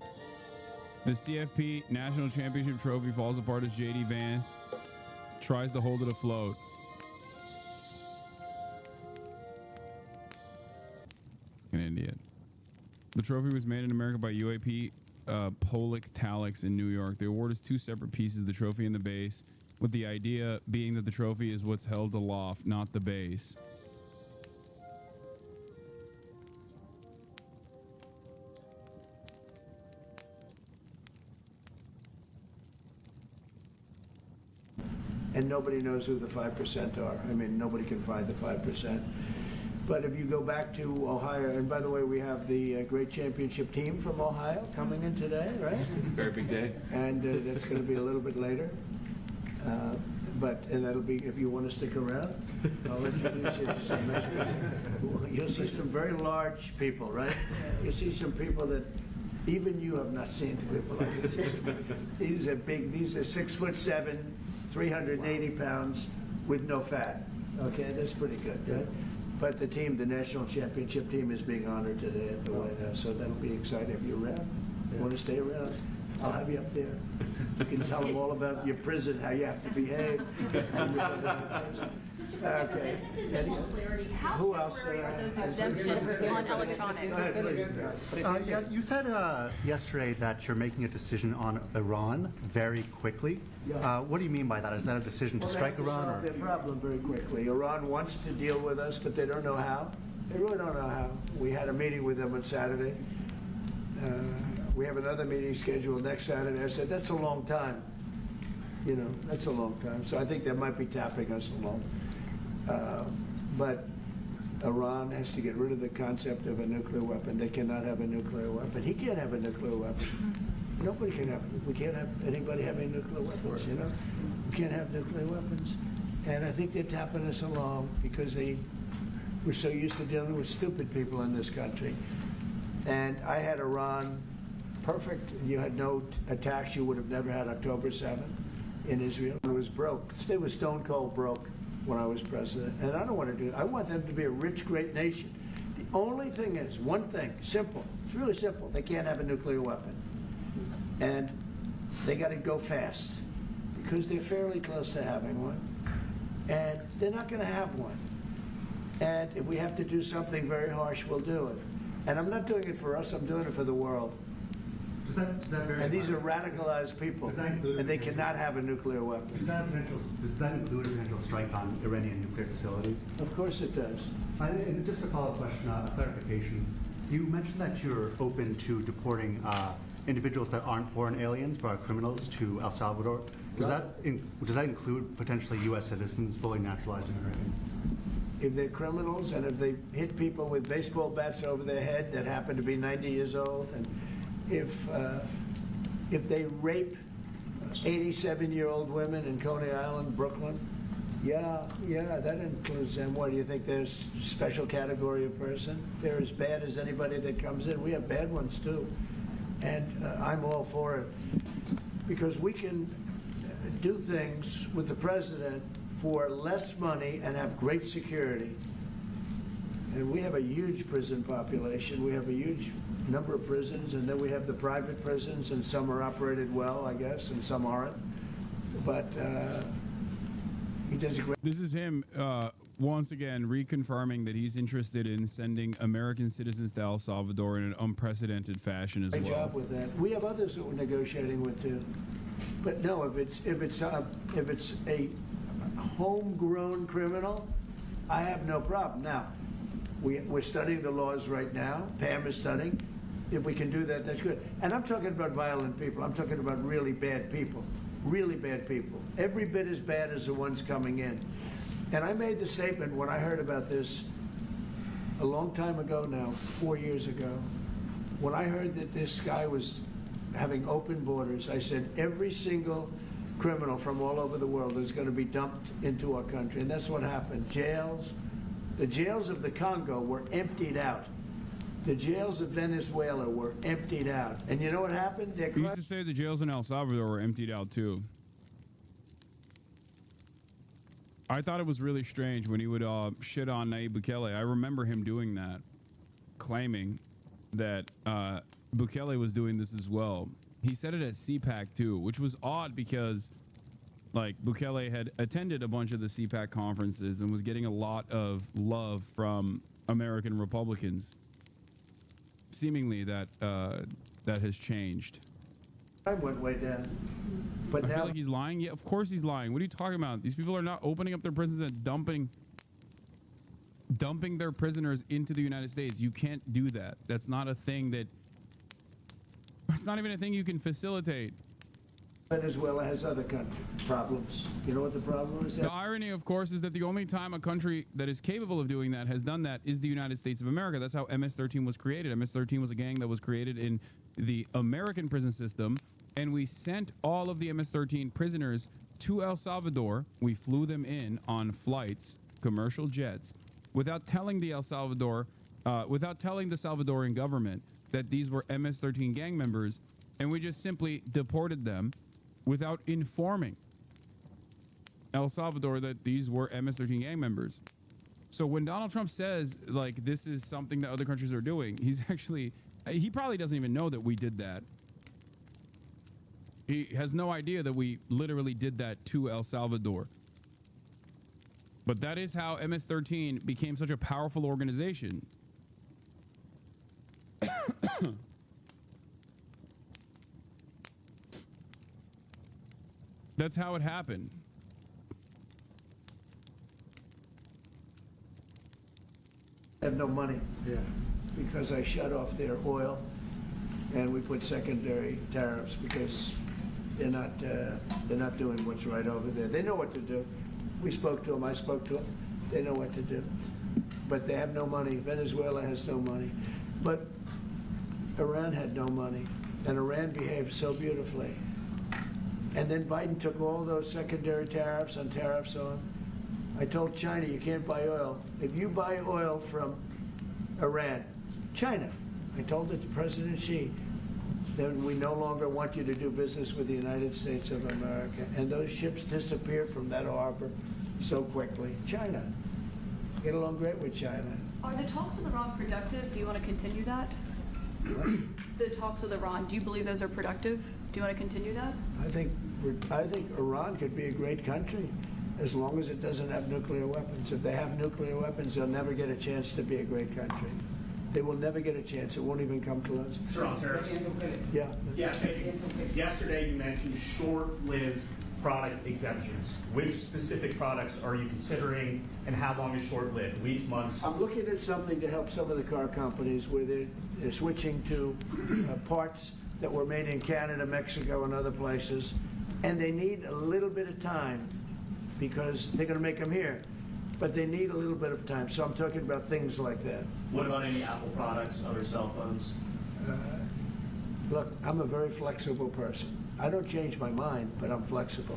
The CFP National Championship trophy falls apart as J.D. Vance tries to hold it afloat. An idiot. The trophy was made in America by UAP Polic Talix in New York. The award is two separate pieces, the trophy and the base, with the idea being that the trophy is what's held aloft, not the base. And nobody knows who the 5% are. I mean, nobody can find the 5%. But if you go back to Ohio, and by the way, we have the great championship team from Ohio coming in today, right? Very big day. And that's going to be a little bit later. And that'll be, if you want to stick around, I'll introduce you to some nice people. You'll see some very large people, right? You'll see some people that even you have not seen people like this. These are big, these are 6'7", 380 pounds with no fat. Okay, that's pretty good, right? But the team, the national championship team, is being honored today at the White House, so that'll be exciting. If you're around, you want to stay around, I'll have you up there. You can tell them all about your prison, how you have to behave. Okay. Who else? On electronics. You said yesterday that you're making a decision on Iran very quickly. What do you mean by that? Is that a decision to strike Iran? Solve their problem very quickly. Iran wants to deal with us, but they don't know how. They really don't know how. We had a meeting with them on Saturday. We have another meeting scheduled next Saturday. I said, that's a long time. You know, that's a long time. So I think they might be tapping us along. But Iran has to get rid of the concept of a nuclear weapon. They cannot have a nuclear weapon. He can't have a nuclear weapon. Nobody can have it. We can't have anybody having nuclear weapons, you know? We can't have nuclear weapons. And I think they're tapping us along because we're so used to dealing with stupid people in this country. And I had Iran perfect. You had no attacks. You would have never had October 7th in Israel. It was broke. It was stone cold broke when I was president. And I don't want to do it. I want them to be a rich, great nation. The only thing is, one thing, simple. It's really simple. They can't have a nuclear weapon. And they got to go fast because they're fairly close to having one. And they're not going to have one. And if we have to do something very harsh, we'll do it. And I'm not doing it for us. I'm doing it for the world. And these are radicalized people, and they cannot have a nuclear weapon. Does that include a potential strike on Iranian nuclear facilities? Of course it does. And just a follow-up question, a clarification. You mentioned that you're open to deporting individuals that aren't foreign aliens but are criminals to El Salvador. Does that include potentially U.S. citizens fully naturalized American? If they're criminals and if they hit people with baseball bats over their head that happen to be 90 years old, and if they rape 87-year-old women in Coney Island, Brooklyn, yeah, that includes them. What do you think? There's a special category of person? They're as bad as anybody that comes in. We have bad ones too, and I'm all for it because we can do things with the president for less money and have great security. And we have a huge prison population. We have a huge number of prisons, and then we have the private prisons, and some are operated well, I guess, and some aren't. But he does a great. This is him once again reconfirming that he's interested in sending American citizens to El Salvador in an unprecedented fashion as well. Great job with that. We have others that we're negotiating with too. But no, if it's a homegrown criminal, I have no problem. Now, we're studying the laws right now. Pam is studying. If we can do that, that's good. And I'm talking about violent people. I'm talking about really bad people. Really bad people. Every bit as bad as the ones coming in. And I made the statement when I heard about this a long time ago now, 4 years ago, when I heard that this guy was having open borders, I said every single criminal from all over the world is going to be dumped into our country. And that's what happened. The jails of the Congo were emptied out. The jails of Venezuela were emptied out. And you know what happened? He used to say the jails in El Salvador were emptied out too. I thought it was really strange when he would shit on Nayib Bukele. I remember him doing that, claiming that Bukele was doing this as well. He said it at CPAC too, which was odd because like Bukele had attended a bunch of the CPAC conferences and was getting a lot of love from American Republicans. Seemingly that that has changed. I went way down. But I now feel like he's lying. Yeah, of course he's lying. What are you talking about? These people are not opening up their prisons and dumping their prisoners into the United States. You can't do that. That's not a thing that. It's not even a thing you can facilitate. Venezuela has other problems. You know what the problem is? The irony, of course, is that the only time a country that is capable of doing that has done that is the United States of America. That's how MS-13 was created. MS-13 was a gang that was created in the American prison system, and we sent all of the MS-13 prisoners to El Salvador. We flew them in on flights, commercial jets, without telling the Salvadoran government that these were MS-13 gang members, and we just simply deported them without informing El Salvador that these were MS-13 gang members. So when Donald Trump says, like, this is something that other countries are doing, he probably doesn't even know that we did that. He has no idea that we literally did that to El Salvador. But that is how MS-13 became such a powerful organization. That's how it happened. I have no money. Yeah. Because I shut off their oil, and we put secondary tariffs because they're not doing what's right over there. They know what to do. We spoke to them. I spoke to them. They know what to do. But they have no money. Venezuela has no money. But Iran had no money, and Iran behaved so beautifully. And then Biden took all those secondary tariffs on. I told China, you can't buy oil. If you buy oil from Iran, China, I told it to President Xi, then we no longer want you to do business with the United States of America. And those ships disappeared from that harbor so quickly. China. Get along great with China. Are the talks with Iran productive? Do you want to continue that? The talks with Iran, do you believe those are productive? Do you want to continue that? I think Iran could be a great country as long as it doesn't have nuclear weapons. If they have nuclear weapons, they'll never get a chance to be a great country. They will never get a chance. It won't even come close. Sir, on tariffs. Yeah. Yeah, thank you. Yesterday you mentioned short-lived product exemptions. Which specific products are you considering, and how long is short-lived? Weeks, months? I'm looking at something to help some of the car companies where they're switching to parts that were made in Canada, Mexico, and other places, and they need a little bit of time because they're going to make them here, but they need a little bit of time. So I'm talking about things like that. What about any Apple products, other cell phones? Look, I'm a very flexible person. I don't change my mind, but I'm flexible.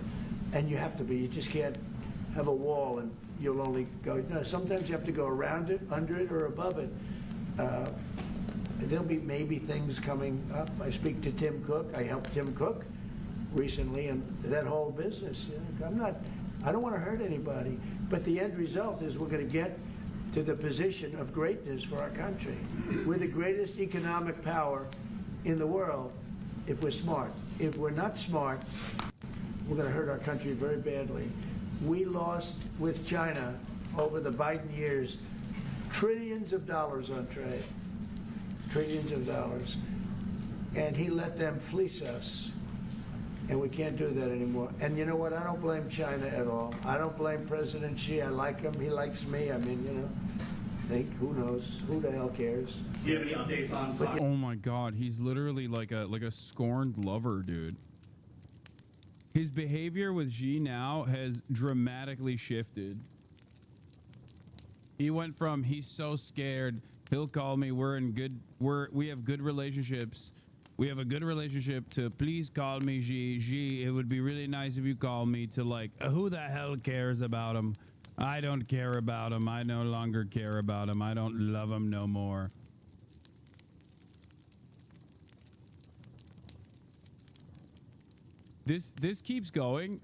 And you have to be. You just can't have a wall and you'll only go, no, sometimes you have to go around it, under it, or above it. There'll be maybe things coming up. I speak to Tim Cook. I helped Tim Cook recently, and that whole business. I don't want to hurt anybody, but the end result is we're going to get to the position of greatness for our country. We're the greatest economic power in the world if we're smart. If we're not smart, we're going to hurt our country very badly. We lost with China over the Biden years trillions of dollars on trade, trillions of dollars, and he let them fleece us, and we can't do that anymore. And you know what? I don't blame China at all. I don't blame President Xi. I like him. He likes me. I mean, you know, who knows? Who the hell cares? Do you have any updates on? Oh my God, he's literally like a scorned lover, dude. His behavior with Xi now has dramatically shifted. He went from he's so scared, he'll call me, we have good relationships. We have a good relationship to please call me Xi. Xi, it would be really nice if you call me, to like, who the hell cares about him? I don't care about him. I no longer care about him. I don't love him no more. This keeps going.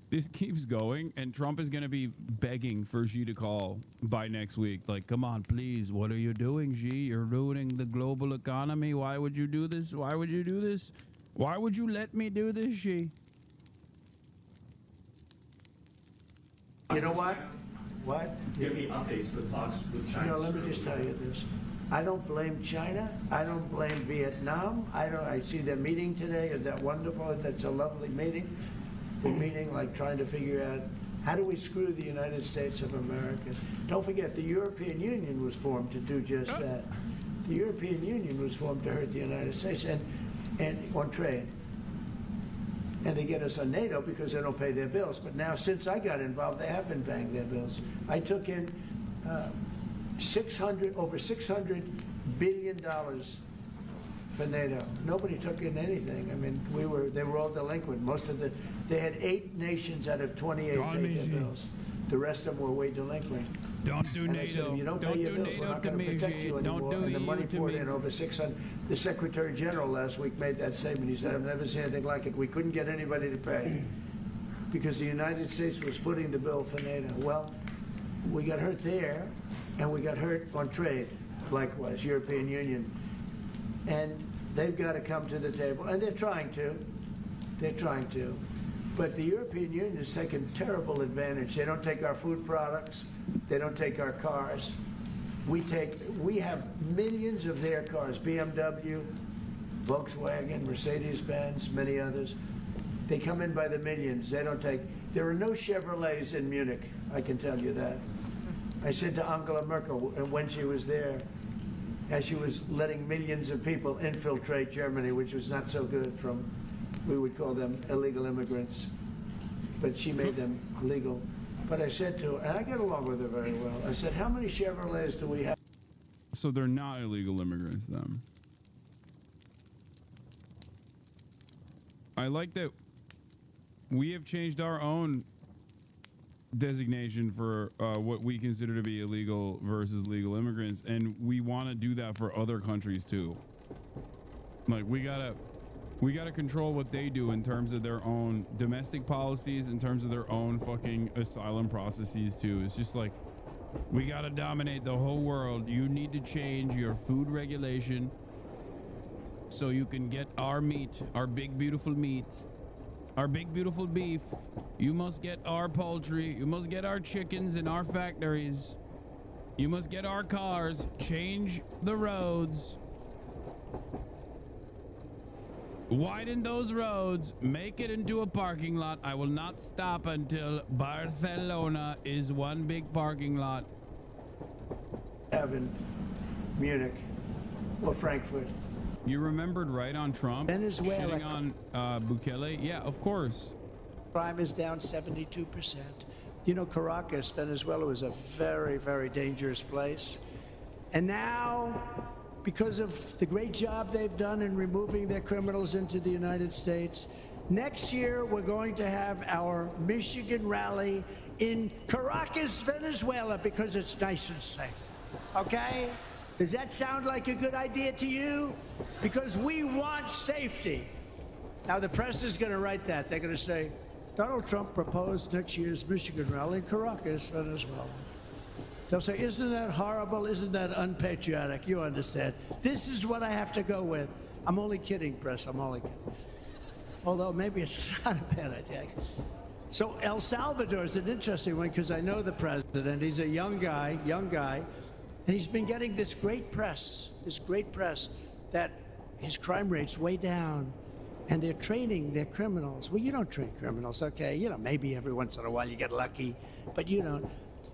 This keeps going, and Trump is going to be begging for Xi to call by next week. Like, come on, please. What are you doing, Xi? You're ruining the global economy. Why would you do this? Why would you do this? Why would you let me do this, Xi? You know what? What? Do you have any updates for the talks with China? No, let me just tell you this. I don't blame China. I don't blame Vietnam. I see their meeting today. Is that wonderful? That's a lovely meeting. They're meeting, like trying to figure out how do we screw the United States of America. Don't forget, the European Union was formed to do just that. The European Union was formed to hurt the United States and on trade. And they get us on NATO because they don't pay their bills. But now, since I got involved, they have been paying their bills. I took in over $600 billion for NATO. Nobody took in anything. I mean, they were all delinquent. They had 8 nations out of 28 paid their bills. The rest of them were way delinquent. Don't do and NATO. I said, if you don't pay your bills, we're not going to protect you anymore. And the money poured in over 600. The Secretary General last week made that statement. He said, I've never seen anything like it. We couldn't get anybody to pay because the United States was footing the bill for NATO. Well, we got hurt there, and we got hurt on trade, likewise, European Union. And they've got to come to the table, and they're trying to. They're trying to. But the European Union has taken terrible advantage. They don't take our food products. They don't take our cars. We have millions of their cars, BMW, Volkswagen, Mercedes-Benz, many others. They come in by the millions. They don't take, there are no Chevrolets in Munich, I can tell you that. I said to Angela Merkel when she was there, as she was letting millions of people infiltrate Germany, which was not so good from, we would call them illegal immigrants, but she made them legal. But I said to her, and I get along with her very well, I said, how many Chevrolets do we have? So they're not illegal immigrants, then. I like that we have changed our own designation for what we consider to be illegal versus legal immigrants, and we want to do that for other countries too. Like, we gotta control what they do in terms of their own domestic policies, in terms of their own fucking asylum processes too. It's just like, we gotta dominate the whole world. You need to change your food regulation so you can get our meat, our big beautiful meat, our big beautiful beef. You must get our poultry. You must get our chickens in our factories. You must get our cars, change the roads, widen those roads, make it into a parking lot. I will not stop until Barcelona is one big parking lot. Have in Munich or Frankfurt. You remembered right on Trump Venezuela. shitting on Bukele? Yeah, of course. Crime is down 72%. You know, Caracas, Venezuela was a very, very dangerous place. And now, because of the great job they've done in removing their criminals into the United States, next year we're going to have our Michigan rally in Caracas, Venezuela, because it's nice and safe. Okay? Does that sound like a good idea to you? Because we want safety. Now, the press is going to write that. They're going to say, Donald Trump proposed next year's Michigan rally in Caracas, Venezuela. They'll say, isn't that horrible? Isn't that unpatriotic? You understand. This is what I have to go with. I'm only kidding, press. I'm only kidding. Although maybe it's not a bad idea. So El Salvador is an interesting one because I know the president. He's a young guy, and he's been getting this great press that his crime rate's way down. And they're training their criminals. Well, you don't train criminals, okay? You know, maybe every once in a while you get lucky, but you don't.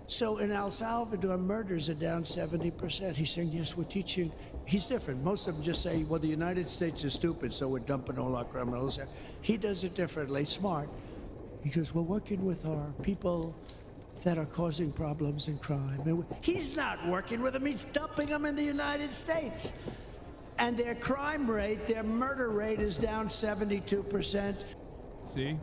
So in El Salvador, murders are down 70%. He's saying, yes, we're teaching. He's different. Most of them just say, well, the United States is stupid, so we're dumping all our criminals there. He does it differently, smart. He goes, we're working with our people that are causing problems and crime. And he's not working with them, he's dumping them in the United States. And their crime rate, their murder rate is down 72%. See?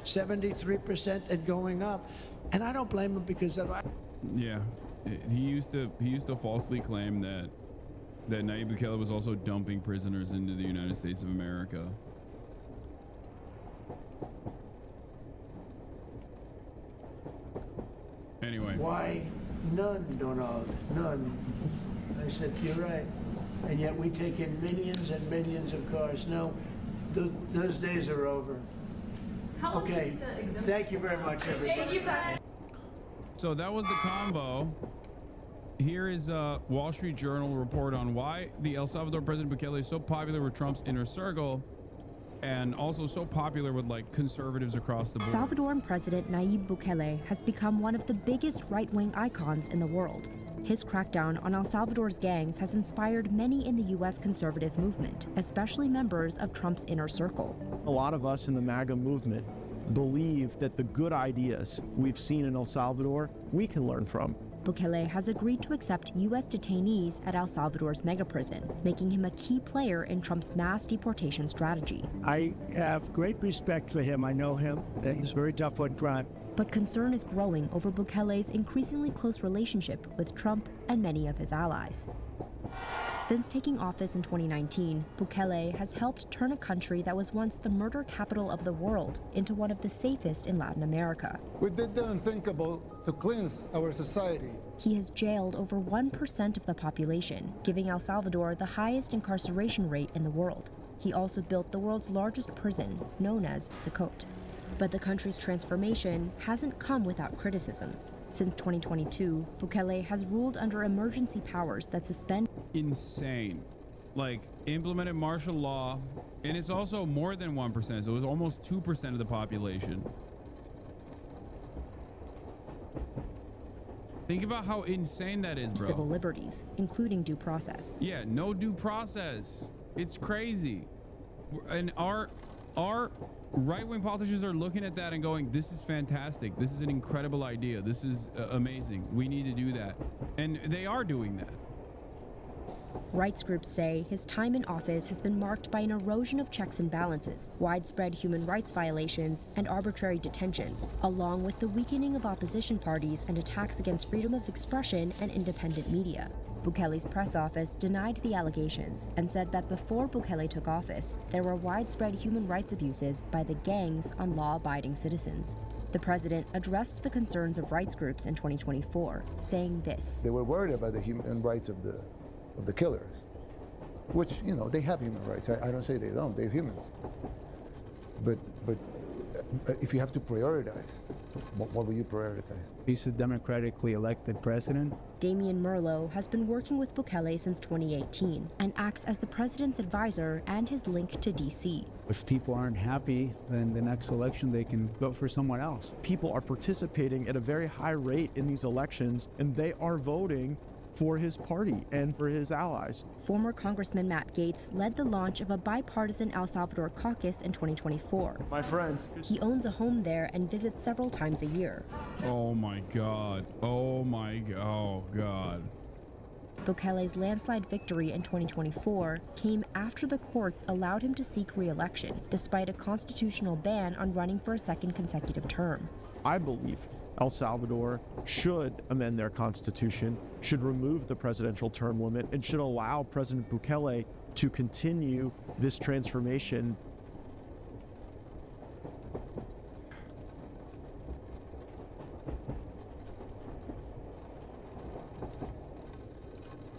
%73% and going up. And I don't blame him because of Yeah. He used to falsely claim that Nayib Bukele was also dumping prisoners into the United States of America. Anyway. Why? None, Donald, none. I said, you're right. And yet we take in millions and millions of cars. No, those days are over. Okay, thank you very much, everybody. Thank you, guys. So that was the convo. Here is a Wall Street Journal report on why the El Salvador President Bukele is so popular with Trump's inner circle and also so popular with like conservatives across the board. Salvadoran President Nayib Bukele has become one of the biggest right-wing icons in the world. His crackdown on El Salvador's gangs has inspired many in the U.S. conservative movement, especially members of Trump's inner circle. A lot of us in the MAGA movement believe that the good ideas we've seen in El Salvador, we can learn from. Bukele has agreed to accept U.S. detainees at El Salvador's mega prison, making him a key player in Trump's mass deportation strategy. I have great respect for him. I know him. He's very tough on crime. But concern is growing over Bukele's increasingly close relationship with Trump and many of his allies. Since taking office in 2019, Bukele has helped turn a country that was once the murder capital of the world into one of the safest in Latin America. We did the unthinkable to cleanse our society. He has jailed over 1% of the population, giving El Salvador the highest incarceration rate in the world. He also built the world's largest prison, known as Secot. But the country's transformation hasn't come without criticism. Since 2022, Bukele has ruled under emergency powers that suspend... Insane. Like, implemented martial law, and it's also more than 1%, so it was almost 2% of the population. Think about how insane that is, bro. Civil liberties, including due process. Yeah, no due process. It's crazy. And our right-wing politicians are looking at that and going, this is fantastic. This is an incredible idea. This is amazing. We need to do that. And they are doing that. Rights groups say his time in office has been marked by an erosion of checks and balances, widespread human rights violations, and arbitrary detentions, along with the weakening of opposition parties and attacks against freedom of expression and independent media. Bukele's press office denied the allegations and said that before Bukele took office, there were widespread human rights abuses by the gangs on law-abiding citizens. The president addressed the concerns of rights groups in 2024, saying this. They were worried about the human rights of the killers. which, you know, they have human rights. I don't say they don't, they're humans. But if you have to prioritize, what will you prioritize? He's a democratically elected president. Damian Merlo has been working with Bukele since 2018 and acts as the president's advisor and his link to DC. If people aren't happy, then the next election they can vote for someone else. People are participating at a very high rate in these elections, and they are voting for his party and for his allies. Former Congressman Matt Gaetz led the launch of a bipartisan El Salvador caucus in 2024. My friends. He owns a home there and visits several times a year. Oh my God. Oh my God. Oh God. Bukele's landslide victory in 2024 came after the courts allowed him to seek re-election, despite a constitutional ban on running for a second consecutive term. I believe El Salvador should amend their constitution, should remove the presidential term limit, and should allow President Bukele to continue this transformation.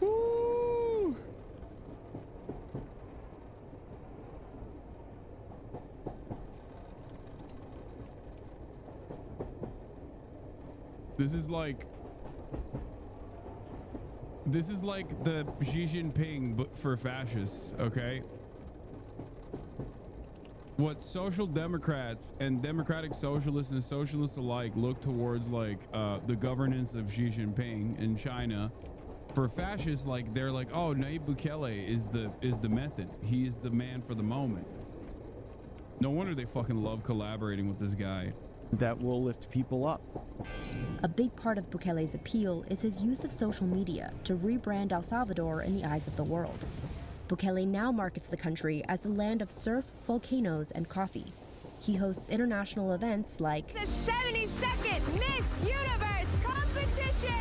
Woo! This is like the Xi Jinping but for fascists, okay? What social democrats and democratic socialists and socialists alike look towards, like the governance of Xi Jinping in China, for fascists, like they're like, oh, Nayib Bukele is the method. He is the man for the moment. No wonder they fucking love collaborating with this guy. That will lift people up. A big part of Bukele's appeal is his use of social media to rebrand El Salvador in the eyes of the world. Bukele now markets the country as the land of surf, volcanoes, and coffee. He hosts international events like the 72nd Miss Universe competition!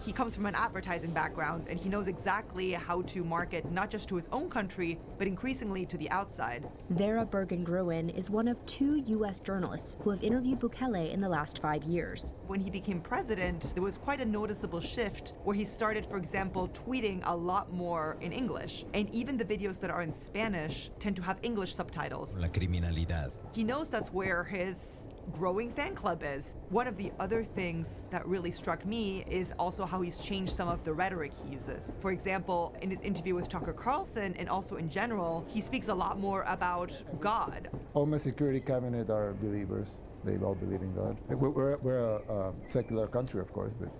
He comes from an advertising background, and he knows exactly how to market not just to his own country, but increasingly to the outside. Vera Bergen-Gruen is one of 2 U.S. journalists who have interviewed Bukele in the last 5 years. When he became president, there was quite a noticeable shift where he started, for example, tweeting a lot more in English. And even the videos that are in Spanish tend to have English subtitles. La criminalidad. He knows that's where his growing fan club is. One of the other things that really struck me is also how he's changed some of the rhetoric he uses. For example, in his interview with Tucker Carlson and also in general, he speaks a lot more about God. All my security cabinet are believers. They all believe in God. We're a secular country, of course, but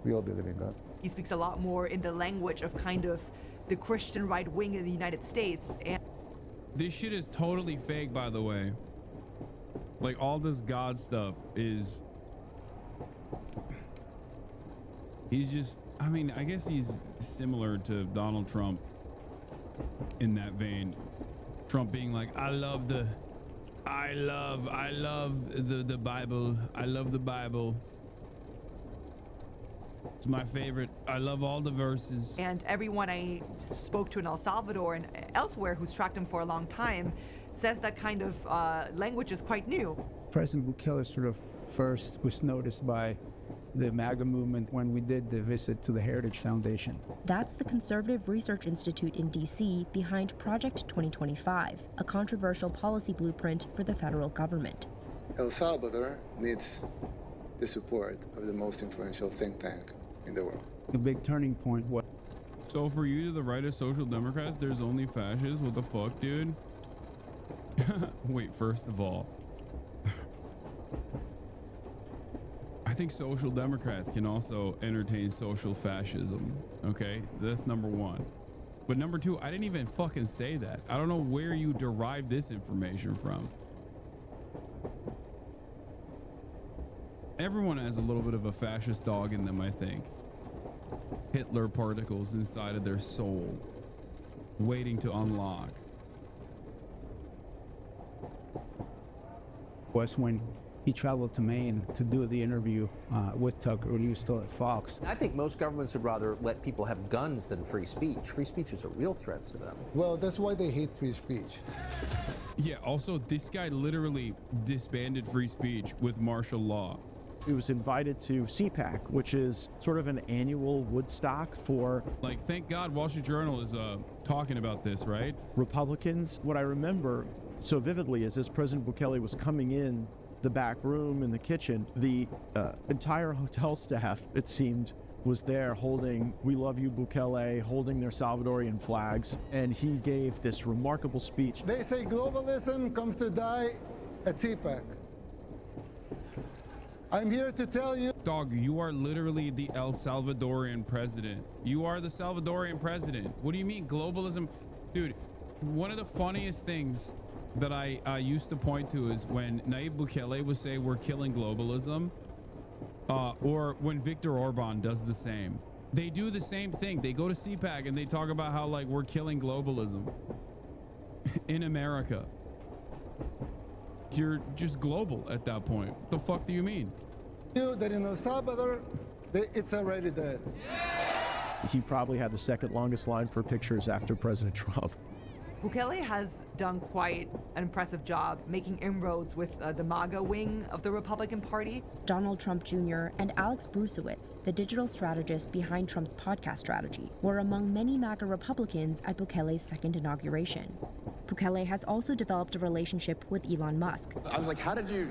we all believe in God. He speaks a lot more in the language of kind of the Christian right wing in the United States. And this shit is totally fake, by the way. Like, all this God stuff is... He's just... I mean, I guess he's similar to Donald Trump in that vein. Trump being like, I love the Bible. I love the Bible. It's my favorite. I love all the verses. And everyone I spoke to in El Salvador and elsewhere who's tracked him for a long time says that kind of language is quite new. President Bukele sort of first was noticed by the MAGA movement when we did the visit to the Heritage Foundation. That's the Conservative Research Institute in D.C. behind Project 2025, a controversial policy blueprint for the federal government. El Salvador needs the support of the most influential think tank in the world. The big turning point was... So for you to the right of social democrats, there's only fascists? What the fuck, dude? Wait, first of all, I think social democrats can also entertain social fascism. Okay, that's number one. But number two, I didn't even fucking say that. I don't know where you derived this information from. Everyone has a little bit of a fascist dog in them, I think. Hitler particles inside of their soul, waiting to unlock. Was when he traveled to Maine to do the interview with Tucker when he was still at Fox. I think most governments would rather let people have guns than free speech. Free speech is a real threat to them. Well, that's why they hate free speech. Yeah, also, this guy literally disbanded free speech with martial law. He was invited to CPAC, which is sort of an annual Woodstock for... Like, thank God Wall Street Journal is talking about this, right? Republicans. What I remember so vividly is as President Bukele was coming in the back room in the kitchen, the entire hotel staff, it seemed, was there holding "We Love You, Bukele," holding their Salvadorian flags, and he gave this remarkable speech. They say globalism comes to die at CPAC. I'm here to tell you... Dog, you are literally the El Salvadorian president. You are the Salvadorian president. What do you mean globalism? Dude, one of the funniest things that I used to point to is when Nayib Bukele would say we're killing globalism, or when Viktor Orban does the same. They do the same thing. They go to CPAC and they talk about how like we're killing globalism in America. You're just global at that point. What the fuck do you mean? That in El Salvador, it's already dead. He probably had the second longest line for pictures after President Trump. Bukele has done quite an impressive job making inroads with the MAGA wing of the Republican Party. Donald Trump Jr. and Alex Brusiewicz, the digital strategist behind Trump's podcast strategy, were among many MAGA Republicans at Bukele's second inauguration. Bukele has also developed a relationship with Elon Musk. I was like, how did you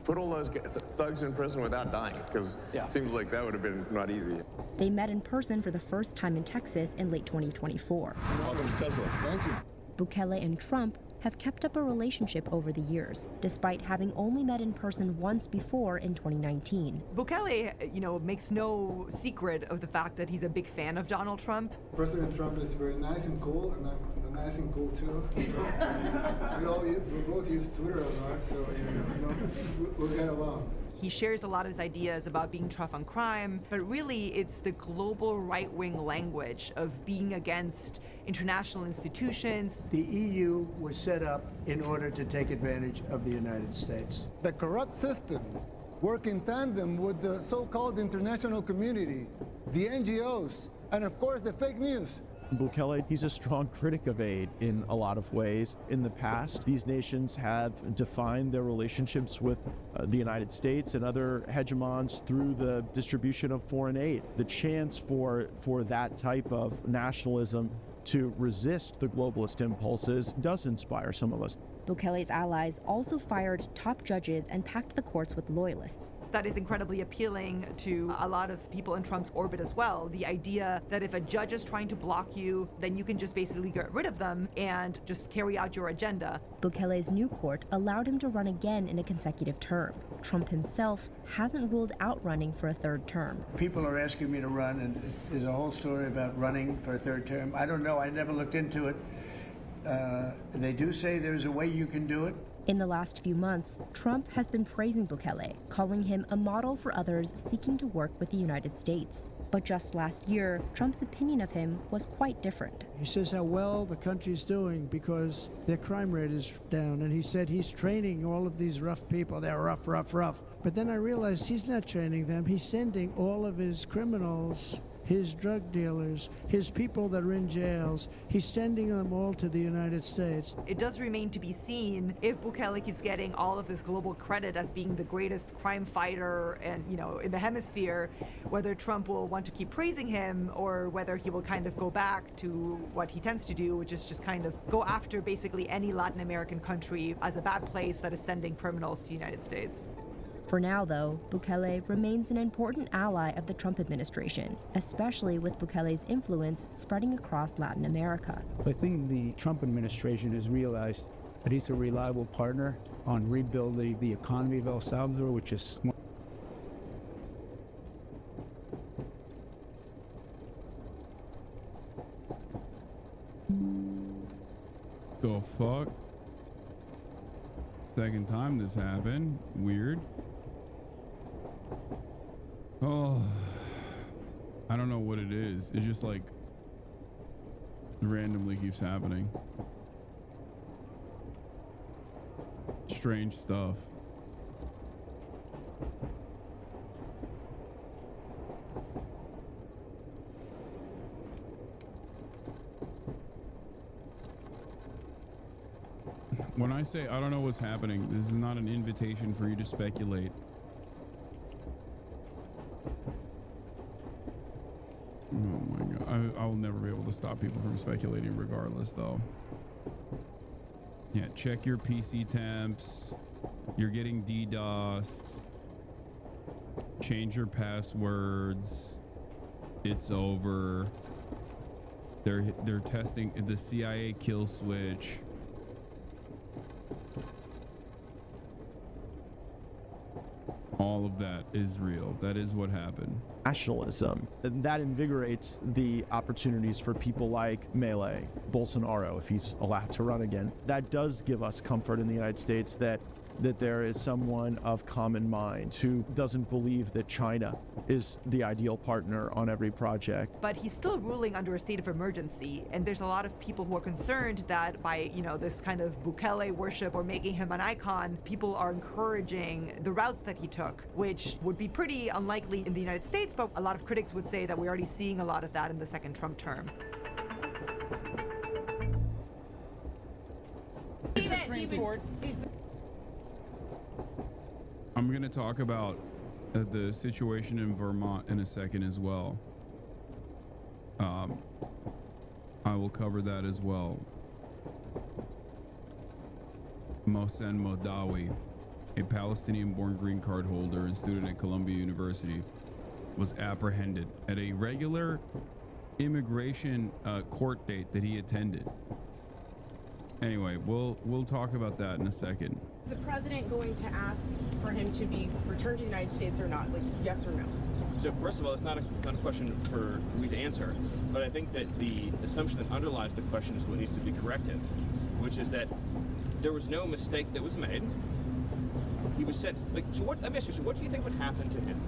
put all those thugs in prison without dying? Because it seems like that would have been not easy. They met in person for the first time in Texas in late 2024. Welcome to Tesla. Thank you. Bukele and Trump have kept up a relationship over the years, despite having only met in person once before in 2019. Bukele, makes no secret of the fact that he's a big fan of Donald Trump. President Trump is very nice and cool, and I'm nice and cool too. we both use Twitter a lot, so we'll get along. He shares a lot of his ideas about being tough on crime, but really it's the global right-wing language of being against international institutions. The EU was set up in order to take advantage of the United States. The corrupt system work in tandem with the so-called international community, the NGOs, and of course the fake news. Bukele, he's a strong critic of aid in a lot of ways. In the past, these nations have defined their relationships with the United States and other hegemons through the distribution of foreign aid. The chance for that type of nationalism to resist the globalist impulses does inspire some of us. Bukele's allies also fired top judges and packed the courts with loyalists. That is incredibly appealing to a lot of people in Trump's orbit as well. The idea that if a judge is trying to block you, then you can just basically get rid of them and just carry out your agenda. Bukele's new court allowed him to run again in a consecutive term. Trump himself hasn't ruled out running for a third term. People are asking me to run, and there's a whole story about running for a third term. I don't know. I never looked into it. They do say there's a way you can do it. In the last few months, Trump has been praising Bukele, calling him a model for others seeking to work with the United States. But just last year, Trump's opinion of him was quite different. He says how well the country's doing because their crime rate is down, and he said he's training all of these rough people. They're rough. But then I realized he's not training them. He's sending all of his criminals, his drug dealers, his people that are in jails, he's sending them all to the United States. It does remain to be seen if Bukele keeps getting all of this global credit as being the greatest crime fighter and, in the hemisphere, whether Trump will want to keep praising him or whether he will kind of go back to what he tends to do, which is just kind of go after basically any Latin American country as a bad place that is sending criminals to the United States. For now, though, Bukele remains an important ally of the Trump administration, especially with Bukele's influence spreading across Latin America. I think the Trump administration has realized that he's a reliable partner on rebuilding the economy of El Salvador, which is The fuck? Second time this happened. Weird. Oh, I don't know what it is. It's just like randomly keeps happening. Strange stuff. When I say I don't know what's happening, this is not an invitation for you to speculate. Oh my God. I'll never be able to stop people from speculating regardless, though. Yeah, check your PC temps. You're getting DDoSed. Change your passwords. It's over. They're testing the CIA kill switch. All of that is real. That is what happened. Nationalism. That invigorates the opportunities for people like Melee, Bolsonaro, if he's allowed to run again. That does give us comfort in the United States that there is someone of common mind who doesn't believe that China is the ideal partner on every project. But he's still ruling under a state of emergency, and there's a lot of people who are concerned that by, this kind of Bukele worship or making him an icon, people are encouraging the routes that he took, which would be pretty unlikely in the United States, but a lot of critics would say that we're already seeing a lot of that in the second Trump term. I'm going to talk about the situation in Vermont in a second as well. I will cover that as well. Mohsen Modawi, a Palestinian-born green card holder and student at Columbia University, was apprehended at a regular immigration court date that he attended. Anyway, we'll talk about that in a second. Is the president going to ask for him to be returned to the United States or not? Like, yes or no? So first of all, it's not a question for me to answer, but I think that the assumption that underlies the question is what needs to be corrected, which is that there was no mistake that was made. He was sent. Let me ask you, what do you think would happen to him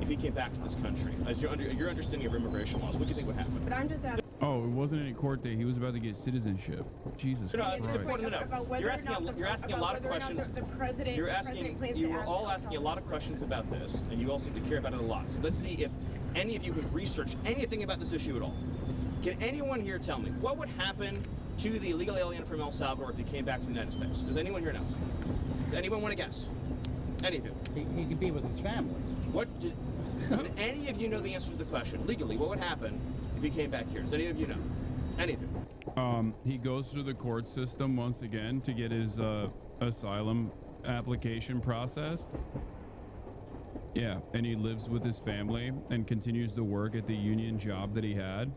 if he came back to this country? As your understanding of immigration laws, what do you think would happen? But I'm just asking. Oh, it wasn't any court date. He was about to get citizenship. Jesus Christ. It's important to know. You're asking a lot of questions. You were all asking a lot of questions about this, and you all seem to care about it a lot. So let's see if any of you have researched anything about this issue at all. Can anyone here tell me what would happen to the illegal alien from El Salvador if he came back to the United States? Does anyone here know? Does anyone want to guess? Any of you? He could be with his family. Does any of you know the answer to the question? Legally, what would happen if he came back here? Does any of you know? Any of you? He goes through the court system once again to get his asylum application processed. Yeah, and he lives with his family and continues to work at the union job that he had.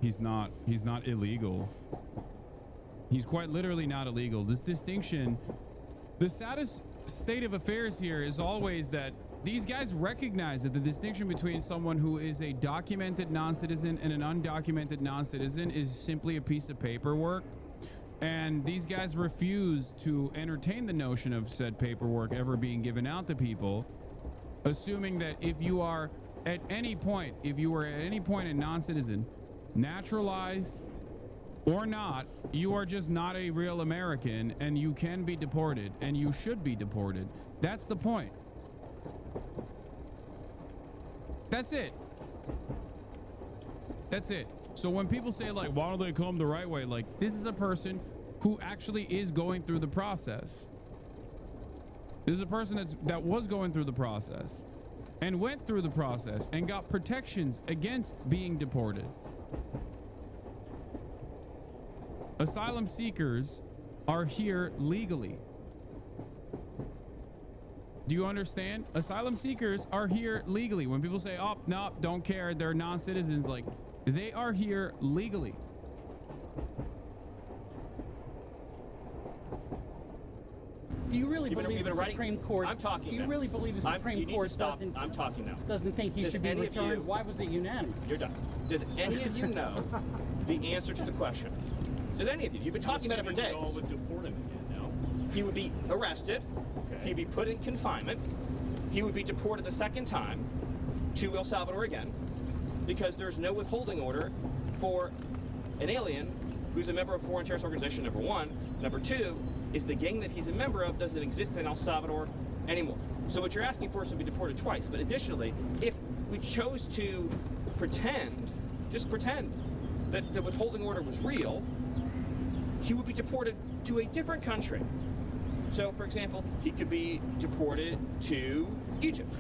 He's not illegal. He's quite literally not illegal. This distinction, the saddest state of affairs here is always that these guys recognize that the distinction between someone who is a documented non-citizen and an undocumented non-citizen is simply a piece of paperwork. And these guys refuse to entertain the notion of said paperwork ever being given out to people, assuming that if you are at any point, a non-citizen, naturalized or not, you are just not a real American and you can be deported and you should be deported. That's the point. That's it. That's it. So when people say, like, why don't they come the right way? Like, this is a person who actually is going through the process. This is a person that was going through the process and went through the process and got protections against being deported. Asylum seekers are here legally. Do you understand? Asylum seekers are here legally. When people say, oh, no, don't care, they're non-citizens, like, they are here legally. Do you really believe the Supreme Court? I'm talking. Do you really believe the Supreme Court I'm talking now. Doesn't think he should be returned? Why was it unanimous? You're done. Does any of you know the answer to the question? Does any of you? You've been talking about it for days. All would deport him again, no? He would be arrested. Okay. He'd be put in confinement. He would be deported the second time to El Salvador again, because there's no withholding order for an alien who's a member of a foreign terrorist organization, number one. Number two is the gang that he's a member of doesn't exist in El Salvador anymore. So what you're asking for is to be deported twice. But additionally, if we chose to pretend, just pretend, that the withholding order was real, he would be deported to a different country. So, for example, he could be deported to Egypt.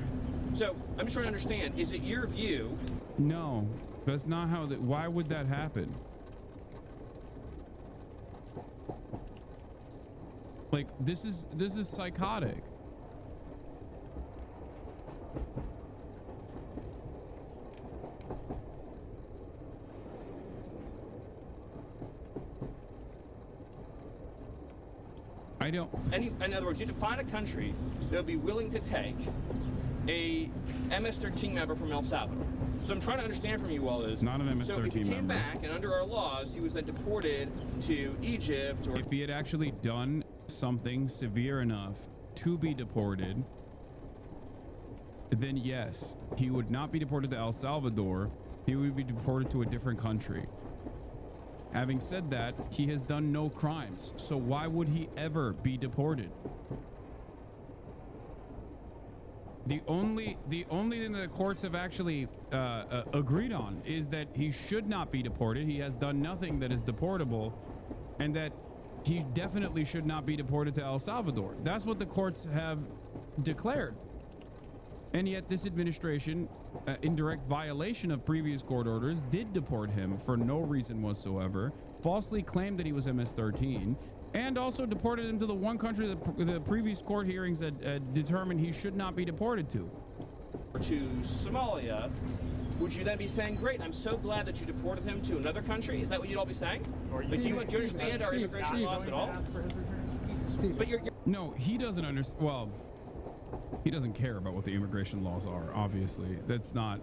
So I'm just trying to understand, is it your view? No, that's not how that, why would that happen? Like, this is psychotic. I don't. In other words, you have to find a country that would be willing to take a MS-13 member from El Salvador. So I'm trying to understand from you all is not an MS-13 so if he came member. back and under our laws, he was then deported to Egypt, or if he had actually done something severe enough to be deported, then yes, he would not be deported to El Salvador. He would be deported to a different country. Having said that, he has done no crimes, so why would he ever be deported? The only thing that the courts have actually agreed on is that he should not be deported. He has done nothing that is deportable, and that he definitely should not be deported to El Salvador. That's what the courts have declared. And yet this administration, in direct violation of previous court orders, did deport him for no reason whatsoever, falsely claimed that he was MS-13, and also deported him to the one country that the previous court hearings had determined he should not be deported to. To Somalia, would you then be saying, great, I'm so glad that you deported him to another country? Is that what you'd all be saying? Like, do you understand our immigration laws at all? But you're no, he doesn't understand. Well, he doesn't care about what the immigration laws are, obviously. That's not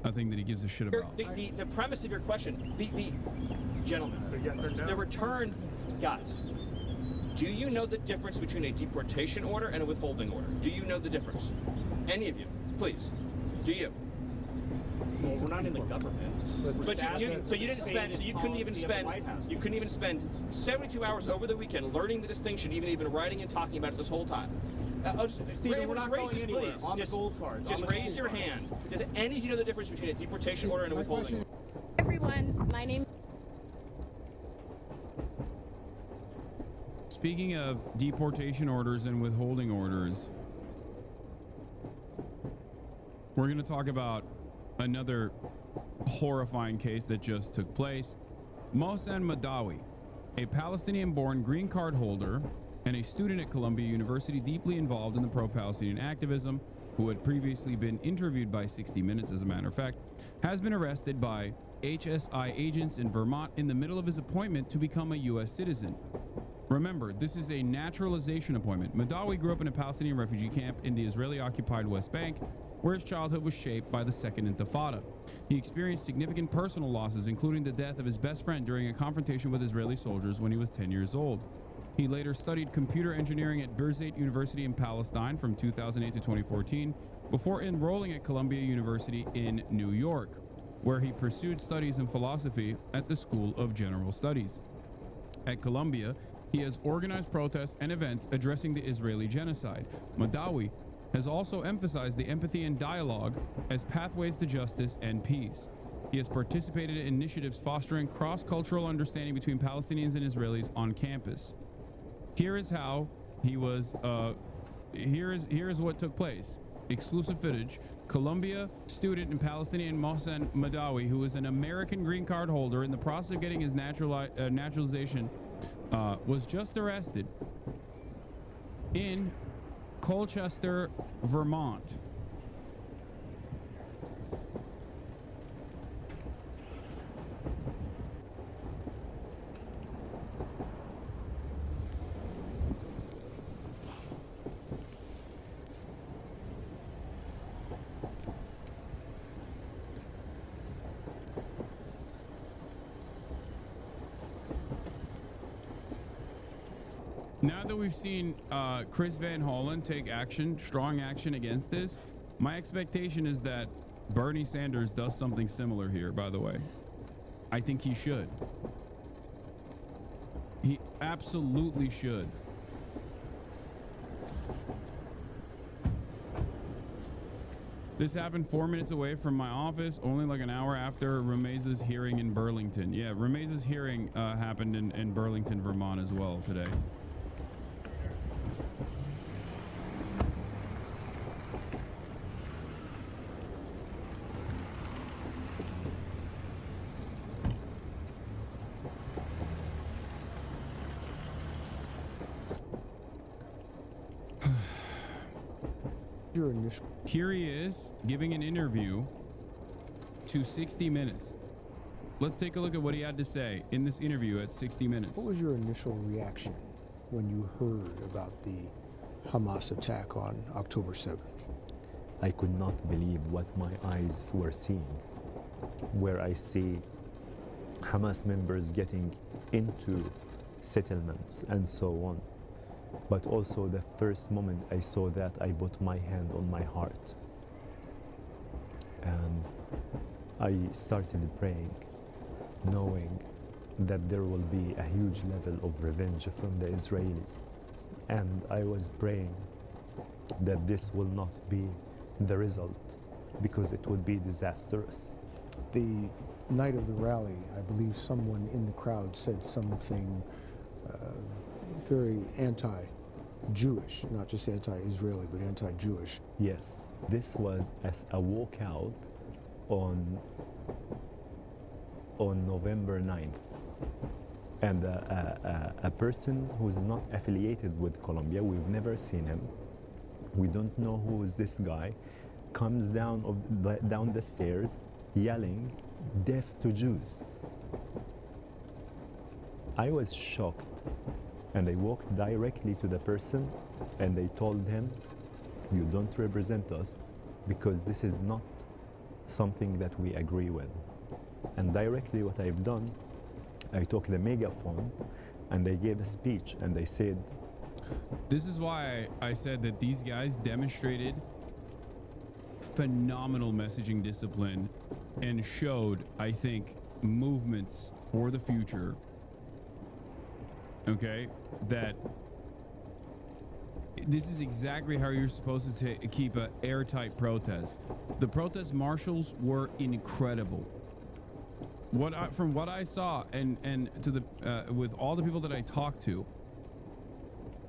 a thing that he gives a shit about. The premise of your question, the gentlemen, the return guys, do you know the difference between a deportation order and a withholding order? Do you know the difference? Any of you, please. Do you? Well, we're not in the government. But you couldn't even spend 72 hours over the weekend learning the distinction, even writing and talking about it this whole time. Steven, we're not going anywhere. On the gold cards. Just raise your hand. Does any of you know the difference between a deportation order and a withholding order? Everyone, my name. Speaking of deportation orders and withholding orders, we're going to talk about another horrifying case that just took place. Mohsen Madawi, a Palestinian-born green card holder and a student at Columbia University deeply involved in the pro-Palestinian activism, who had previously been interviewed by 60 Minutes, as a matter of fact, has been arrested by HSI agents in Vermont in the middle of his appointment to become a U.S. citizen. Remember, this is a naturalization appointment. Madawi grew up in a Palestinian refugee camp in the Israeli-occupied West Bank, where his childhood was shaped by the Second Intifada. He experienced significant personal losses, including the death of his best friend during a confrontation with Israeli soldiers when he was 10 years old. He later studied computer engineering at Birzeit University in Palestine from 2008 to 2014, before enrolling at Columbia University in New York, where he pursued studies in philosophy at the School of General Studies. At Columbia, he has organized protests and events addressing the Israeli genocide. Madawi has also emphasized the empathy and dialogue as pathways to justice and peace. He has participated in initiatives fostering cross-cultural understanding between Palestinians and Israelis on campus. Here is how he was, here is what took place. Exclusive footage. Columbia student and Palestinian Mohsen Madawi, who is an American green card holder in the process of getting his naturalization, was just arrested in Colchester, Vermont. Now that we've seen Chris Van Hollen take action, strong action against this, my expectation is that Bernie Sanders does something similar here, by the way. I think he should. He absolutely should. This happened 4 minutes away from my office, only like an hour after Rameza's hearing in Burlington. Yeah, Rameza's hearing happened in Burlington, Vermont as well today. your initial... Here he is giving an interview to 60 Minutes. Let's take a look at what he had to say in this interview at 60 Minutes. What was your initial reaction when you heard about the Hamas attack on October 7th? I could not believe what my eyes were seeing, where I see Hamas members getting into settlements and so on. But also the first moment I saw that, I put my hand on my heart. And I started praying, knowing that there will be a huge level of revenge from the Israelis. And I was praying that this will not be the result, because it would be disastrous. The night of the rally, I believe someone in the crowd said something very anti-Jewish, not just anti-Israeli, but anti-Jewish. Yes, this was as a walkout on November 9th. And a person who's not affiliated with Colombia, we've never seen him, we don't know who is this guy, comes down the stairs yelling, "Death to Jews." I was shocked, and I walked directly to the person and I told him, "You don't represent us because this is not something that we agree with." And directly what I've done, I took the megaphone and I gave a speech and I said, this is why I said that these guys demonstrated phenomenal messaging discipline and showed, I think, movements for the future. Okay, that this is exactly how you're supposed to keep an airtight protest. The protest marshals were incredible. From what I saw, and to the with all the people that I talked to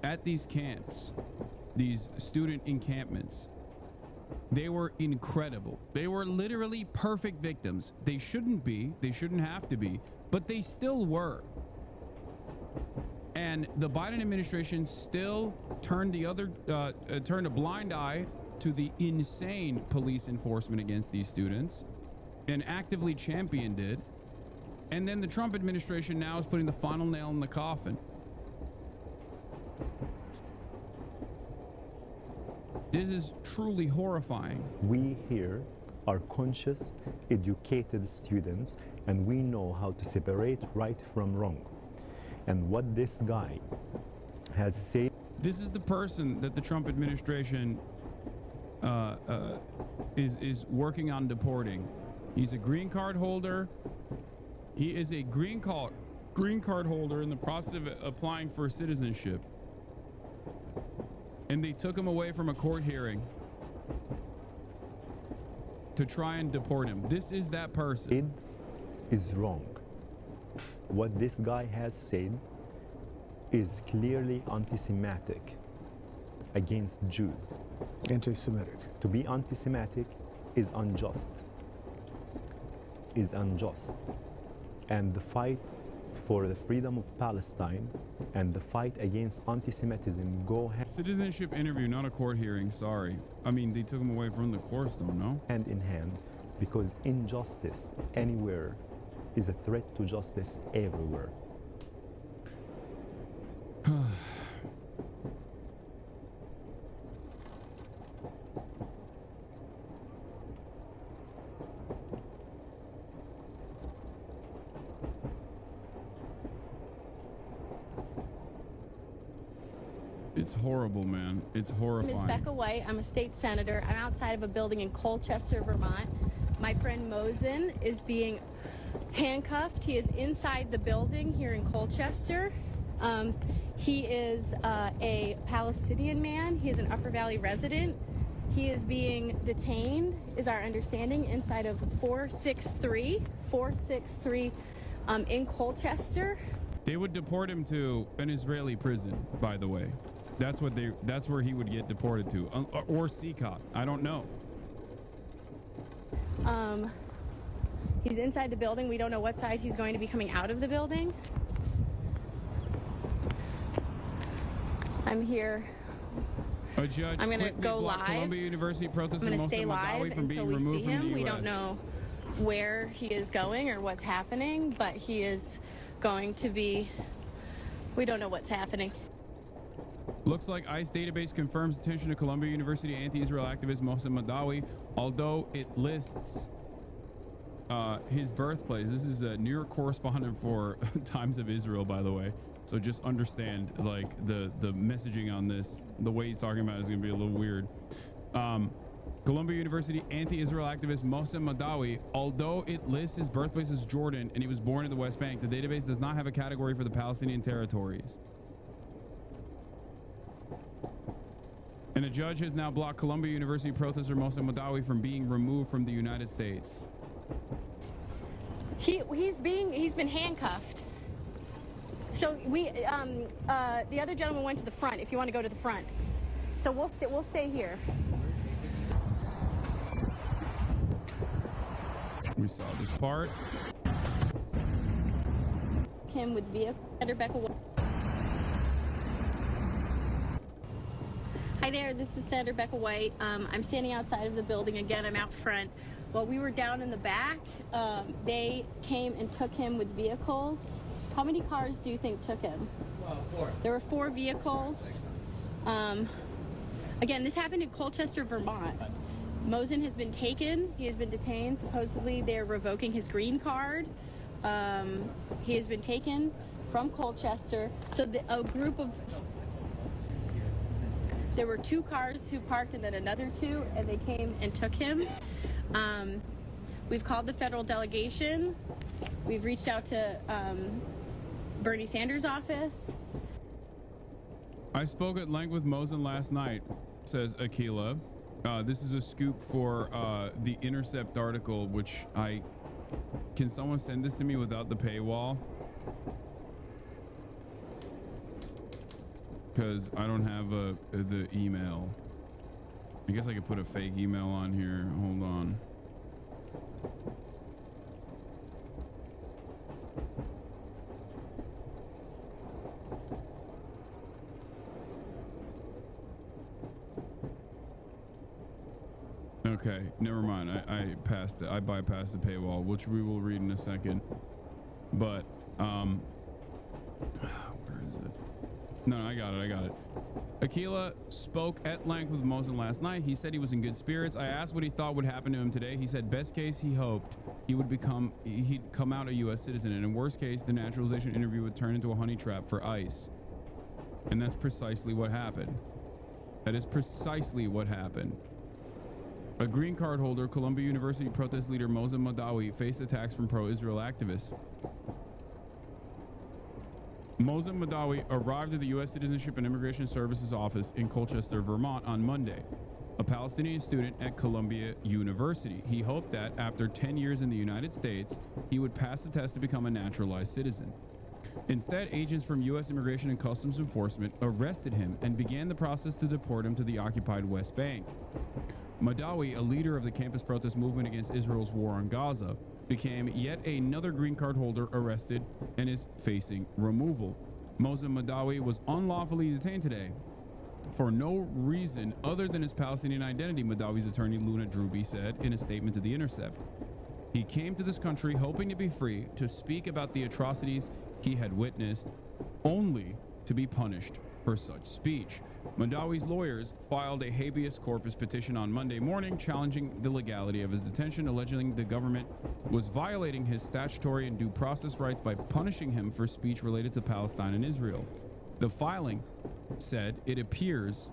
at these camps, these student encampments, they were incredible. They were literally perfect victims. They shouldn't be, they shouldn't have to be, but they still were. And the Biden administration still turned turned a blind eye to the insane police enforcement against these students and actively championed it. And then the Trump administration now is putting the final nail in the coffin. This is truly horrifying. We here are conscious, educated students, and we know how to separate right from wrong. And what this guy has said... This is the person that the Trump administration is working on deporting. He's a green card holder. He is a green card holder in the process of applying for citizenship. And they took him away from a court hearing to try and deport him. This is that person. It is wrong. What this guy has said is clearly anti-Semitic against Jews. Anti-Semitic. To be anti-Semitic is unjust. And the fight for the freedom of Palestine and the fight against anti-Semitism go hand... Citizenship interview, not a court hearing, sorry. I mean, they took him away from the courts though, no? Hand in hand, because injustice anywhere is a threat to justice everywhere. It's horrible, man. It's horrifying. My name is Becca White. I'm a state senator. I'm outside of a building in Colchester, Vermont. My friend Mosen is being handcuffed. He is inside the building here in Colchester. He is a Palestinian man. He is an Upper Valley resident. He is being detained, is our understanding, inside of 463 in Colchester. They would deport him to an Israeli prison, by the way. That's where he would get deported to, or CCOT. I don't know. He's inside the building. We don't know what side he's going to be coming out of the building. I'm here A judge I'm going to quickly go blocked live. Columbia University I'm protester going to Mohsen stay live Madawi from until being we removed see from the him. U.S. We don't know where he is going or what's happening, but he is going to be, we don't know what's happening. Looks like ICE database confirms detention of Columbia University anti-Israel activist Mohsen Madawi, although it lists his birthplace. This is a New York correspondent for Times of Israel, by the way. So just understand, like, the messaging on this, the way he's talking about it is going to be a little weird. Columbia University anti-Israel activist Mohsen Madawi, although it lists his birthplace as Jordan and he was born in the West Bank, the database does not have a category for the Palestinian territories. And a judge has now blocked Columbia University protester Mohsen Madawi from being removed from the United States. He's been handcuffed. So the other gentleman went to the front. If you want to go to the front, so we'll stay here. We saw this part. Him with vehicle. Rebecca. Hi there, this is Senator Rebecca White. I'm standing outside of the building again. I'm out front. While we were down in the back, they came and took him with vehicles. How many cars do you think took him? 4. There were 4 vehicles. Again, this happened in Colchester, Vermont. Mohsen has been taken. He has been detained. Supposedly, they're revoking his green card. He has been taken from Colchester. So a group of... There were 2 cars who parked and then another 2, and they came and took him. We've called the federal delegation. We've reached out to Bernie Sanders' office. I spoke at length with Mohsen last night, says Akila. This is a scoop for the Intercept article, which can someone send this to me without the paywall? Because I don't have the email. I guess I could put a fake email on here. Hold on. Okay, never mind. I passed it. I bypassed the paywall, which we will read in a second. But where is it? No, I got it. Akila spoke at length with Mohsen last night. He said he was in good spirits. I asked what he thought would happen to him today. He said best case he hoped he'd come out a U.S. citizen, and in worst case the naturalization interview would turn into a honey trap for ICE. And that's precisely what happened. That is precisely what happened. A green card holder, Columbia University protest leader Mohsen Madawi, faced attacks from pro-Israel activists. Mohsen Madawi arrived at the U.S. Citizenship and Immigration Services office in Colchester, Vermont on Monday, a Palestinian student at Columbia University. He hoped that after 10 years in the United States, he would pass the test to become a naturalized citizen. Instead, agents from U.S. Immigration and Customs Enforcement arrested him and began the process to deport him to the occupied West Bank. Madawi, a leader of the campus protest movement against Israel's war on Gaza, became yet another green card holder arrested and is facing removal. Mohsen Madawi was unlawfully detained today for no reason other than his Palestinian identity, Madawi's attorney Luna Druby said in a statement to The Intercept. He came to this country hoping to be free to speak about the atrocities he had witnessed, only to be punished for such speech. Madawi's lawyers filed a habeas corpus petition on Monday morning challenging the legality of his detention, alleging the government was violating his statutory and due process rights by punishing him for speech related to Palestine and Israel. The filing said it appears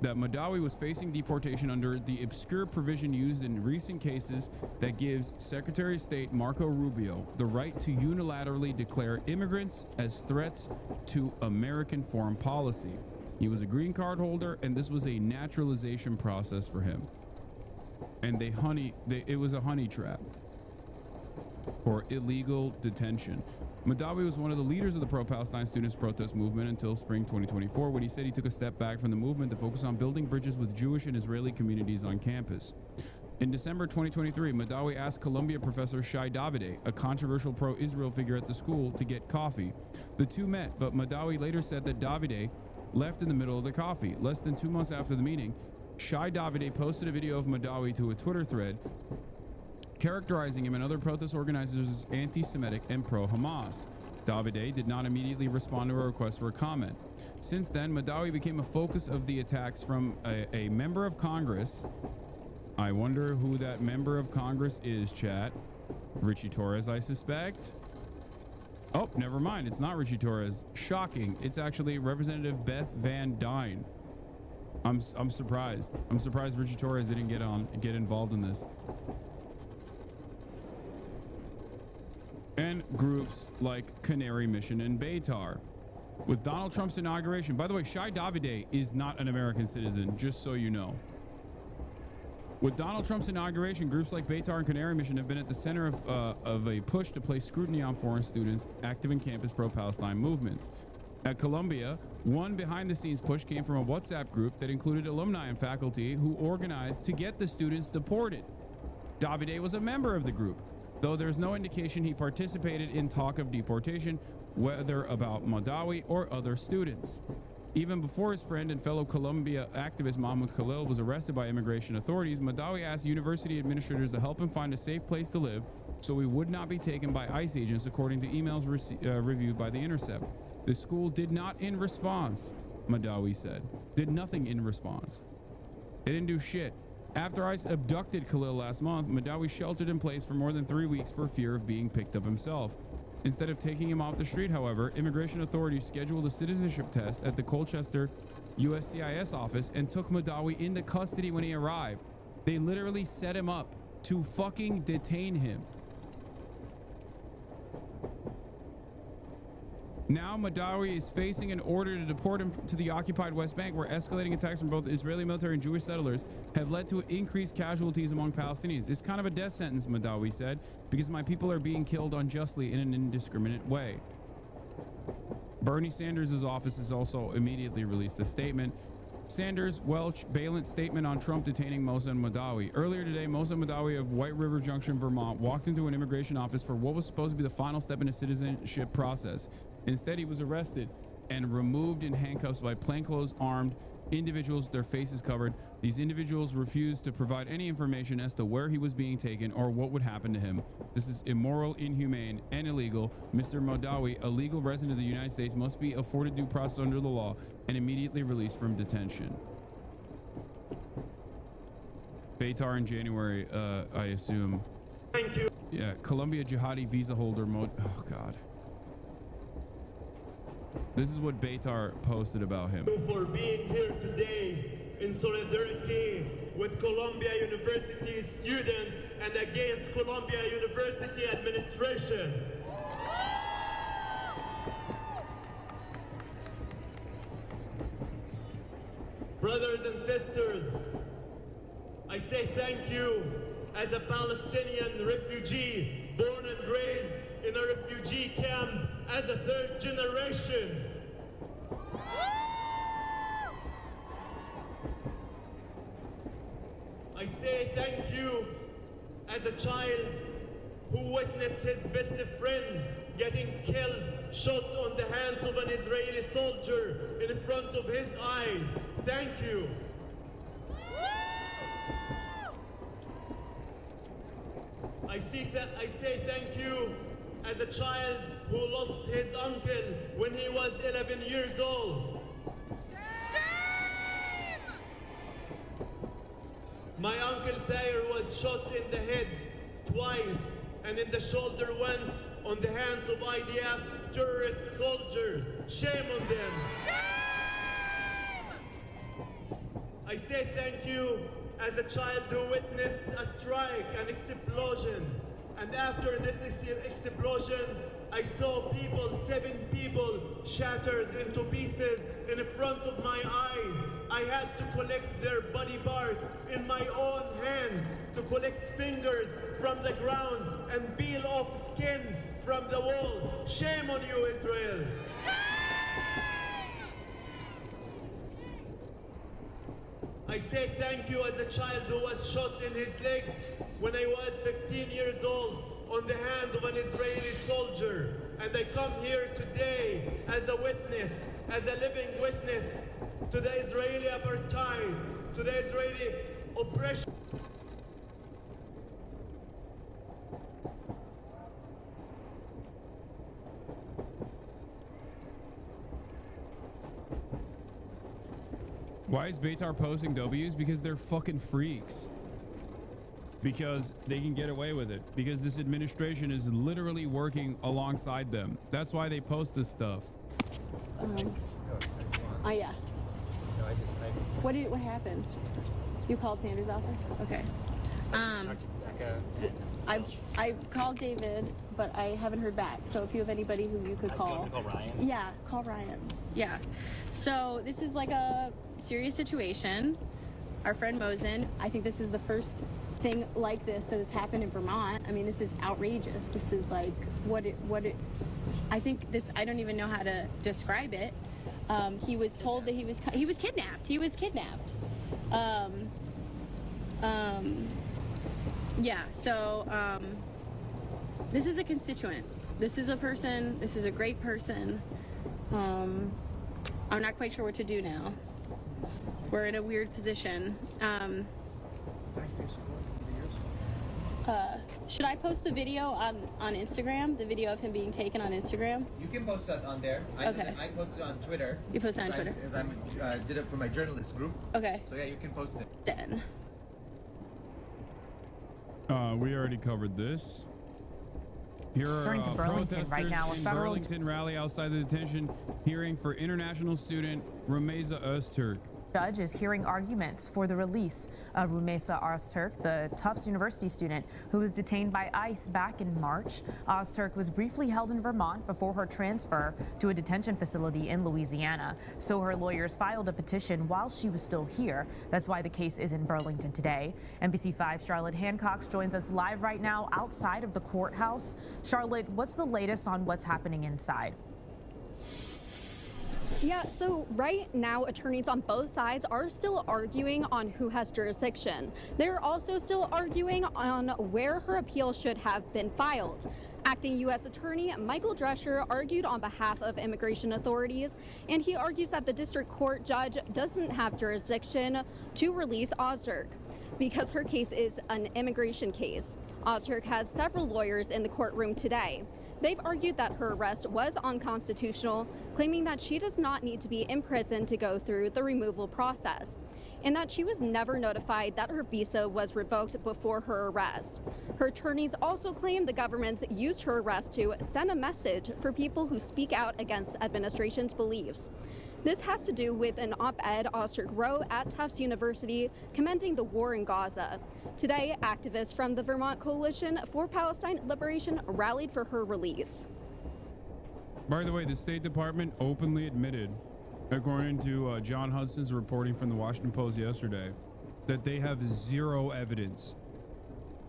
that Madawi was facing deportation under the obscure provision used in recent cases that gives Secretary of State Marco Rubio the right to unilaterally declare immigrants as threats to American foreign policy. He was a green card holder, and this was a naturalization process for him. And it was a honey trap for illegal detention. Madawi was one of the leaders of the pro-Palestine students' protest movement until spring 2024, when he said he took a step back from the movement to focus on building bridges with Jewish and Israeli communities on campus. In December 2023, Madawi asked Columbia professor Shai Davide, a controversial pro-Israel figure at the school, to get coffee. The two met, but Madawi later said that Davide left in the middle of the coffee. Less than 2 months after the meeting, Shai Davide posted a video of Madawi to a Twitter thread characterizing him and other protest organizers as anti-Semitic and pro-Hamas. Davide did not immediately respond to a request for a comment. Since then, Madawi became a focus of the attacks from a member of Congress. I wonder who that member of Congress is, chat. Richie Torres, I suspect. Oh, never mind. It's not Richie Torres. Shocking. It's actually Representative Beth Van Dyne. I'm surprised. I'm surprised Richie Torres didn't get involved in this. And groups like Canary Mission and Beitar. With Donald Trump's inauguration, by the way, Shai Davide is not an American citizen, just so you know. With Donald Trump's inauguration, groups like Beitar and Canary Mission have been at the center of a push to place scrutiny on foreign students active in campus pro-Palestine movements. At Columbia, one behind-the-scenes push came from a WhatsApp group that included alumni and faculty who organized to get the students deported. Davide was a member of the group, though there's no indication he participated in talk of deportation, whether about Madawi or other students. Even before his friend and fellow Columbia activist Mahmoud Khalil was arrested by immigration authorities, Madawi asked university administrators to help him find a safe place to live so he would not be taken by ICE agents, according to emails reviewed by The Intercept. The school did not in response, Madawi said. Did nothing in response. They didn't do shit. After ICE abducted Khalil last month, Madawi sheltered in place for more than 3 weeks for fear of being picked up himself. Instead of taking him off the street, however, immigration authorities scheduled a citizenship test at the Colchester USCIS office and took Madawi into custody when he arrived. They literally set him up to fucking detain him. Now Madawi is facing an order to deport him to the occupied West Bank, where escalating attacks from both Israeli military and Jewish settlers have led to increased casualties among Palestinians. It's kind of a death sentence, Madawi said, because my people are being killed unjustly in an indiscriminate way. Bernie Sanders' office has also immediately released a statement. Sanders, Welch, Balint statement on Trump detaining Mohsen Madawi. Earlier today, Mohsen Madawi of White River Junction, Vermont, walked into an immigration office for what was supposed to be the final step in a citizenship process. Instead, he was arrested and removed in handcuffs by plainclothes armed individuals with their faces covered. These individuals refused to provide any information as to where he was being taken or what would happen to him. This is immoral, inhumane, and illegal. Mr. Madawi, a legal resident of the United States, must be afforded due process under the law and immediately released from detention. Beitar in January, I assume. Thank you. Yeah, Columbia jihadi visa holder mode. Oh, God. This is what Beitar posted about him. For being here today in solidarity with Columbia University students and against Columbia University administration. Brothers and sisters, I say thank you as a Palestinian refugee born and raised in a refugee camp as a third generation. I say thank you as a child who witnessed his best friend getting killed, shot on the hands of an Israeli soldier in front of his eyes. Thank you. I say thank you as a child who lost his uncle when he was 11 years old. My uncle Thayer was shot in the head twice and in the shoulder once on the hands of IDF terrorist soldiers. Shame on them. I say thank you as a child who witnessed a strike, an explosion. And after this explosion, I saw 7 people shattered into pieces in front of my eyes. I had to collect their body parts in my own hands, to collect fingers from the ground and peel off skin from the walls. Shame on you, Israel. I say thank you as a child who was shot in his leg when I was 15 years old on the hand of an Israeli soldier. And I come here today as a witness, as a living witness to the Israeli apartheid, to the Israeli oppression. Why is Beitar posting W's? Because they're fucking freaks. Because they can get away with it. Because this administration is literally working alongside them. That's why they post this stuff. Oh yeah. No, What happened? You called Sanders' office? Okay. I've called David, but I haven't heard back. So if you have anybody who you could call. You want me to call Ryan? Yeah, call Ryan. Yeah. So this is like a serious situation. Our friend Mosen, I think this is the first thing like this that has happened in Vermont. I mean, this is outrageous. This is like I think this, I don't even know how to describe it. He was told that he was kidnapped. He was kidnapped. Yeah, so this is a constituent. This is a person. This is a great person. I'm not quite sure what to do now. We're in a weird position. Should I post the video on Instagram? The video of him being taken on Instagram? You can post that on there. I posted it on Twitter. You posted it on Twitter? I did it for my journalist group. Okay. So yeah, you can post it. Then. We already covered this. Here are Turning to Burlington protesters right now, a in federal Burlington rally outside the detention hearing for international student Rumeysa Öztürk. Judge is hearing arguments for the release of Rumeysa Öztürk, the Tufts University student who was detained by ICE back in March. Öztürk was briefly held in Vermont before her transfer to a detention facility in Louisiana. So her lawyers filed a petition while she was still here. That's why the case is in Burlington today. NBC5's Charlotte Hancock joins us live right now outside of the courthouse. Charlotte, what's the latest on what's happening inside? Yeah, so right now attorneys on both sides are still arguing on who has jurisdiction. They're also still arguing on where her appeal should have been filed. Acting U.S. Attorney Michael Drescher argued on behalf of immigration authorities, and he argues that the district court judge doesn't have jurisdiction to release Öztürk because her case is an immigration case. Öztürk has several lawyers in the courtroom today. They've argued that her arrest was unconstitutional, claiming that she does not need to be in prison to go through the removal process, and that she was never notified that her visa was revoked before her arrest. Her attorneys also claim the government used her arrest to send a message for people who speak out against administration's beliefs. This has to do with an op-ed Öztürk wrote at Tufts University commending the war in Gaza. Today, activists from the Vermont Coalition for Palestine Liberation rallied for her release. By the way, the State Department openly admitted, according to John Hudson's reporting from the Washington Post yesterday, that they have zero evidence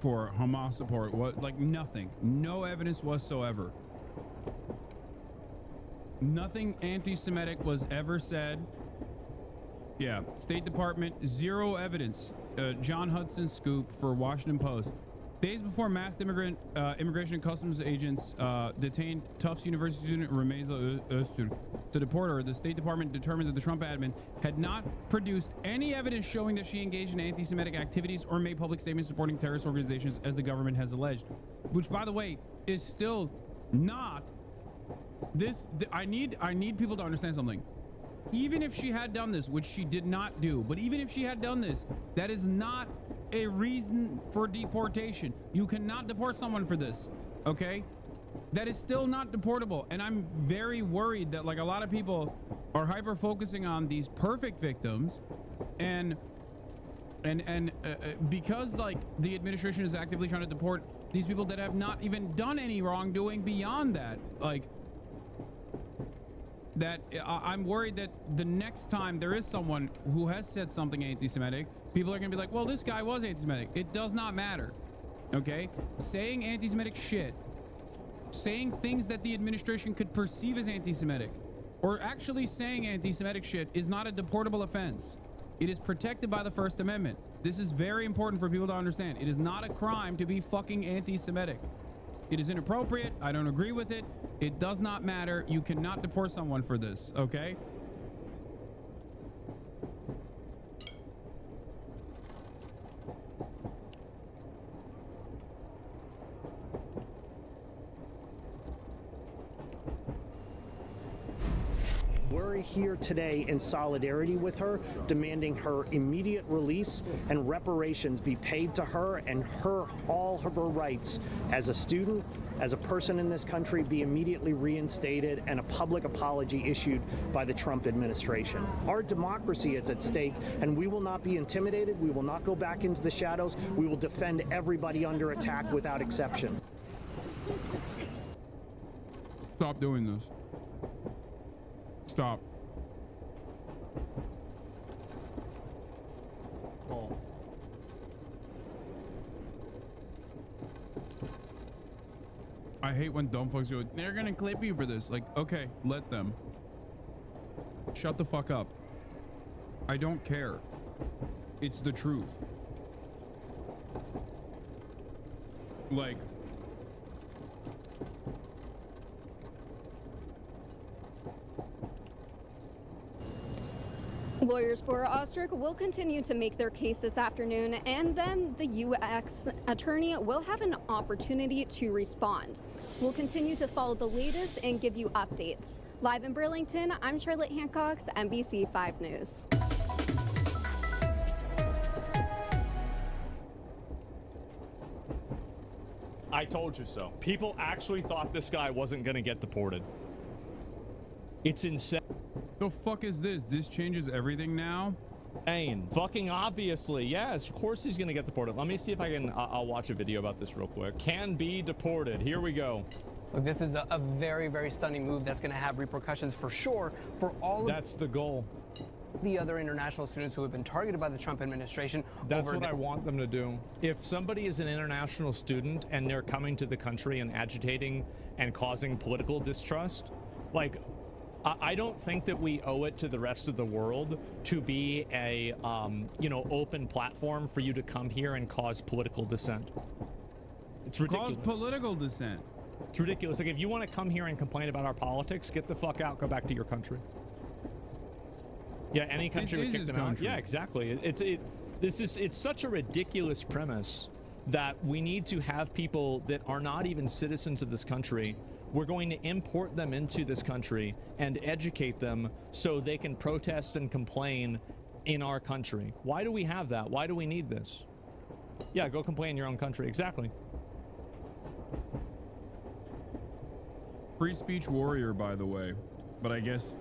for Hamas support. Like nothing. No evidence whatsoever. Nothing anti-Semitic was ever said. Yeah, State Department, zero evidence. John Hudson scoop for Washington Post. Days before masked immigration and customs agents detained Tufts University student Rumeysa Öztürk to deport her, the State Department determined that the Trump admin had not produced any evidence showing that she engaged in anti-Semitic activities or made public statements supporting terrorist organizations, as the government has alleged. Which, by the way, is still not this. I need people to understand something. Even if she had done this, which she did not do, but even if she had done this, that is not a reason for deportation. You cannot deport someone for this, okay? That is still not deportable. And I'm very worried that like a lot of people are hyper focusing on these perfect victims, and because like the administration is actively trying to deport these people that have not even done any wrongdoing beyond that, like that I'm worried that the next time there is someone who has said something anti-Semitic, people are gonna be like, well, this guy was anti-Semitic. It does not matter, okay? Saying anti-Semitic shit, saying things that the administration could perceive as anti-Semitic, or actually saying anti-Semitic shit is not a deportable offense. It is protected by the First Amendment. This is very important for people to understand. It is not a crime to be fucking anti-Semitic. It is inappropriate. I don't agree with it. It does not matter. You cannot deport someone for this, okay? We're here today in solidarity with her, demanding her immediate release and reparations be paid to her, and all of her rights as a student, as a person in this country, be immediately reinstated, and a public apology issued by the Trump administration. Our democracy is at stake, and we will not be intimidated. We will not go back into the shadows. We will defend everybody under attack without exception. Stop doing this. Stop. Oh. I hate when dumb fucks go, they're gonna clip you for this. Like, okay, let them. Shut the fuck up. I don't care. It's the truth. Like, Lawyers for Osterk will continue to make their case this afternoon, and then the U.S. attorney will have an opportunity to respond. We'll continue to follow the latest and give you updates. Live in Burlington, I'm Charlotte Hancock, NBC 5 News. I told you so. People actually thought this guy wasn't going to get deported. It's insane. The fuck is this? This changes everything now? Fucking obviously. Yes, of course he's gonna get deported. Let me see if I can, I'll watch a video about this real quick. Can be deported. Here we go. Look, this is a very, very stunning move that's gonna have repercussions for sure for all That's the goal. The other international students who have been targeted by the Trump administration. That's what I want them to do. If somebody is an international student and they're coming to the country and agitating and causing political distrust, like, I don't think that we owe it to the rest of the world to be a, you know, open platform for you to come here and cause political dissent. It's ridiculous. Cause political dissent. It's ridiculous. Like, if you want to come here and complain about our politics, get the fuck out. Go back to your country. Yeah, any country would kick them out. Yeah, exactly. It's such a ridiculous premise that we need to have people that are not even citizens of this country. We're going to import them into this country and educate them so they can protest and complain in our country. Why do we have that? Why do we need this? Yeah, go complain in your own country. Exactly. Free speech warrior, by the way. But I guess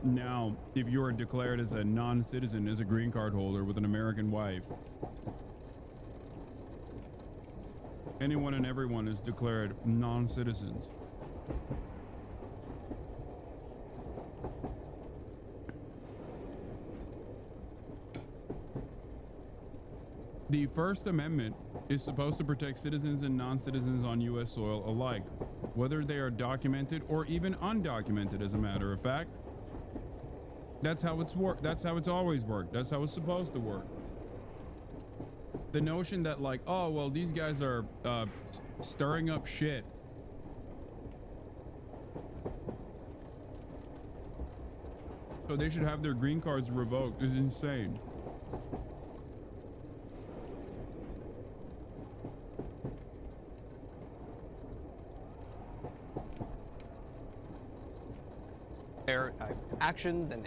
now, if you are declared as a non-citizen, as a green card holder with an American wife, anyone and everyone is declared non-citizens. The First Amendment is supposed to protect citizens and non-citizens on U.S. soil alike, whether they are documented or even undocumented, as a matter of fact. That's how it's worked. That's how it's always worked. That's how it's supposed to work. The notion that, like, oh, well, these guys are stirring up shit. So they should have their green cards revoked is insane. Their actions and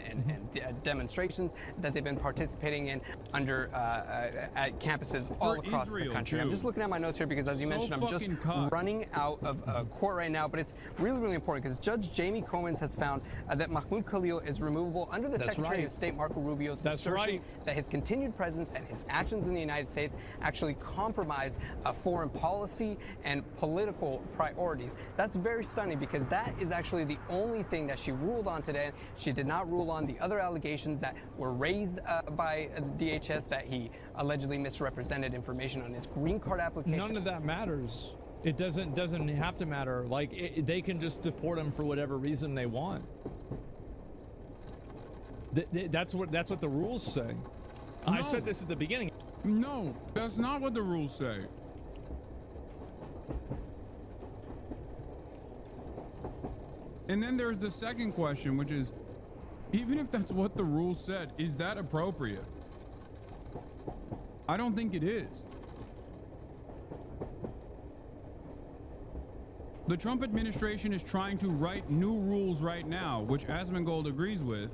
demonstrations that they've been participating in under at campuses all across the country. I'm just looking at my notes here because, as you mentioned, I'm just running out of court right now. But it's really, really important because Judge Jamie Comins has found that Mahmoud Khalil is removable under the Secretary of State Marco Rubio's assertion that his continued presence and his actions in the United States actually compromise foreign policy and political priorities. That's very stunning because that is actually the only thing that she ruled on today. She did not rule on the other allegations that were raised by DHS that he allegedly misrepresented information on his green card application. None of that matters. It doesn't have to matter. Like, they can just deport him for whatever reason they want. That's what the rules say. No. I said this at the beginning. No, that's not what the rules say. And then there's the second question, which is, even if that's what the rules said, is that appropriate? I don't think it is. The Trump administration is trying to write new rules right now, which Asmongold agrees with.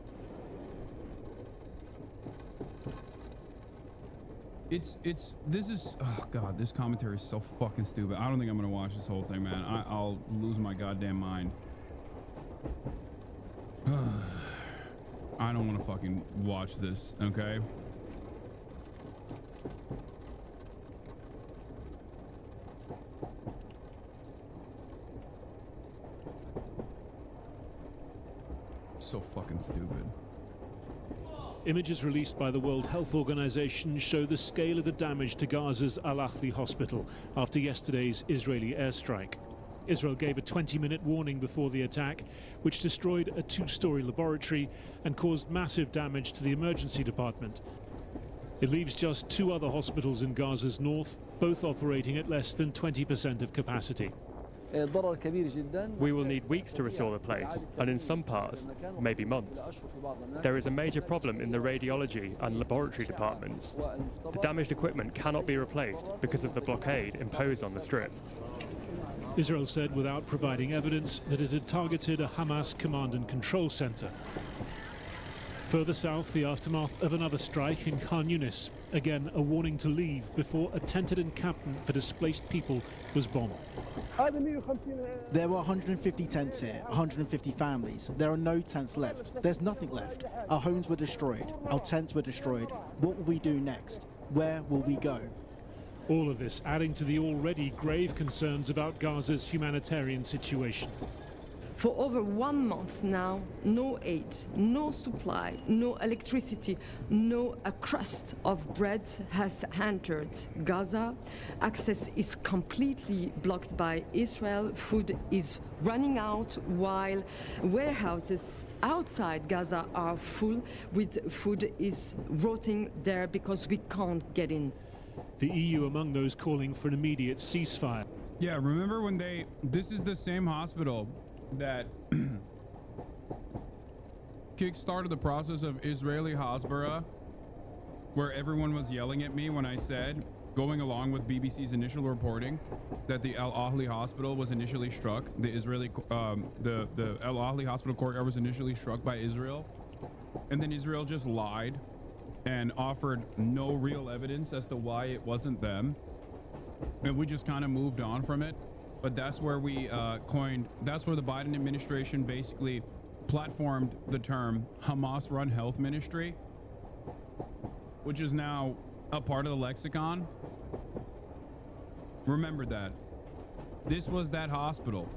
Oh God, this commentary is so fucking stupid. I don't think I'm gonna watch this whole thing, man. I'll lose my goddamn mind. I don't want to fucking watch this, okay? So fucking stupid. Images released by the World Health Organization show the scale of the damage to Gaza's AHLI hospital after yesterday's Israeli airstrike. Israel gave a 20-minute warning before the attack, which destroyed a 2-story laboratory and caused massive damage to the emergency department. It leaves just 2 other hospitals in Gaza's north, both operating at less than 20% of capacity. We will need weeks to restore the place, and in some parts, maybe months. There is a major problem in the radiology and laboratory departments. The damaged equipment cannot be replaced because of the blockade imposed on the Strip. Israel said without providing evidence that it had targeted a Hamas command and control center. Further south, the aftermath of another strike in Khan Yunis. Again, a warning to leave before a tented encampment for displaced people was bombed. There were 150 tents here, 150 families. There are no tents left. There's nothing left. Our homes were destroyed. Our tents were destroyed. What will we do next? Where will we go? All of this adding to the already grave concerns about Gaza's humanitarian situation. For over 1 month now, no aid, no supply, no electricity, no a crust of bread has entered Gaza. Access is completely blocked by Israel. Food is running out while warehouses outside Gaza are full with food is rotting there because we can't get in. The EU among those calling for an immediate ceasefire. Yeah, remember when this is the same hospital that kick-started the process of Israeli Hasbara, where everyone was yelling at me when I said, going along with BBC's initial reporting, that the AHLI hospital was initially struck. The Israeli, the AHLI hospital courtyard was initially struck by Israel, and then Israel just lied and offered no real evidence as to why it wasn't them, and we just kind of moved on from it. But that's where we that's where the Biden administration basically platformed the term Hamas-run health ministry, which is now a part of the lexicon. Remember that. This was that hospital.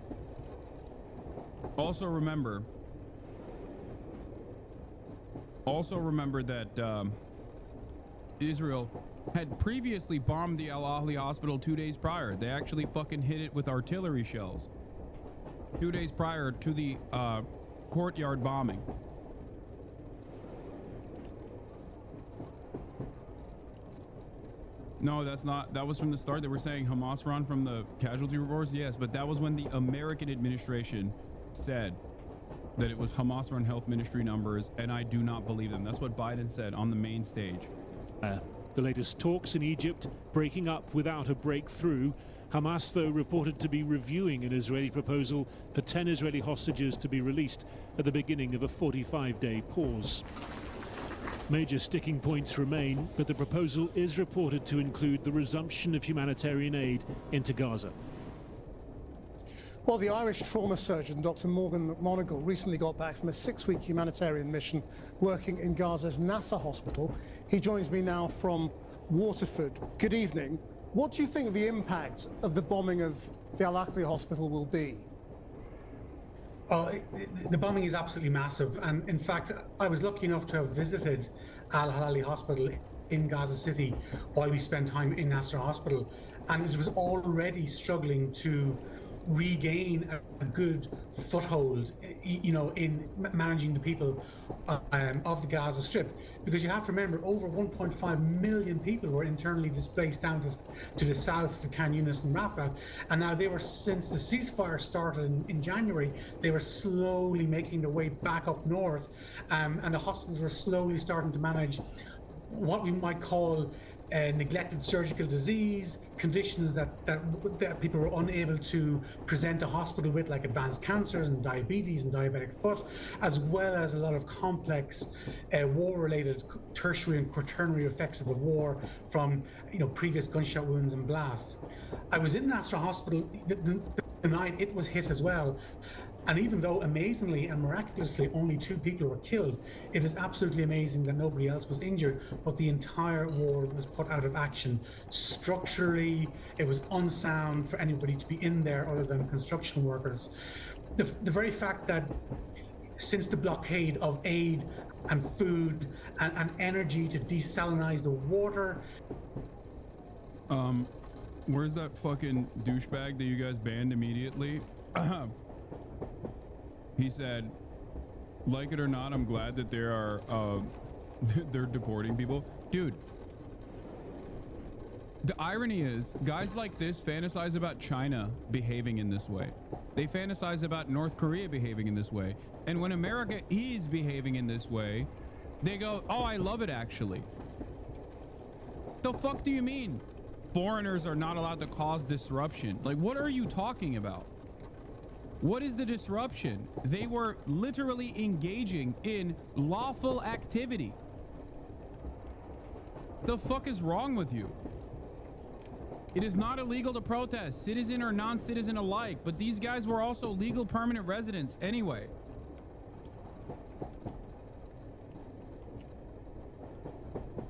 Also remember that Israel had previously bombed the AHLI hospital 2 days prior. They actually fucking hit it with artillery shells 2 days prior to the courtyard bombing. No, that's not. That was from the start. They were saying Hamas run from the casualty reports. Yes, but that was when the American administration said that it was Hamas run health ministry numbers, and I do not believe them. That's what Biden said on the main stage. The latest talks in Egypt breaking up without a breakthrough. Hamas, though, reported to be reviewing an Israeli proposal for 10 Israeli hostages to be released at the beginning of a 45-day pause. Major sticking points remain, but the proposal is reported to include the resumption of humanitarian aid into Gaza. Well, the Irish trauma surgeon, Dr. Morgan McMonigal, recently got back from a 6-week humanitarian mission working in Gaza's Nasser hospital. He joins me now from Waterford. Good evening. What do you think the impact of the bombing of the Al-Ahli hospital will be? The bombing is absolutely massive. And in fact, I was lucky enough to have visited Al-Ahli hospital in Gaza City while we spent time in Nasser hospital. And it was already struggling to regain a good foothold, you know, in managing the people of the Gaza Strip, because you have to remember over 1.5 million people were internally displaced down to the south, to Khan Yunis and Rafah, and now they were, since the ceasefire started in January, they were slowly making their way back up north, and the hospitals were slowly starting to manage what we might call neglected surgical disease, conditions that people were unable to present to hospital with, like advanced cancers and diabetes and diabetic foot, as well as a lot of complex war-related tertiary and quaternary effects of the war from, you know, previous gunshot wounds and blasts. I was in Nasser Hospital the night it was hit as well. And even though amazingly and miraculously only 2 people were killed, it is absolutely amazing that nobody else was injured, but the entire ward was put out of action. Structurally, it was unsound for anybody to be in there other than construction workers. The very fact that since the blockade of aid and food and energy to desalinize the water. Where's that fucking douchebag that you guys banned immediately? He said, like it or not, I'm glad that there are, they're deporting people. Dude, the irony is, guys like this fantasize about China behaving in this way. They fantasize about North Korea behaving in this way. And when America is behaving in this way, they go, oh, I love it actually. The fuck do you mean? Foreigners are not allowed to cause disruption. Like, what are you talking about? What is the disruption? They were literally engaging in lawful activity. The fuck is wrong with you? It is not illegal to protest, citizen or non-citizen alike, but these guys were also legal permanent residents anyway.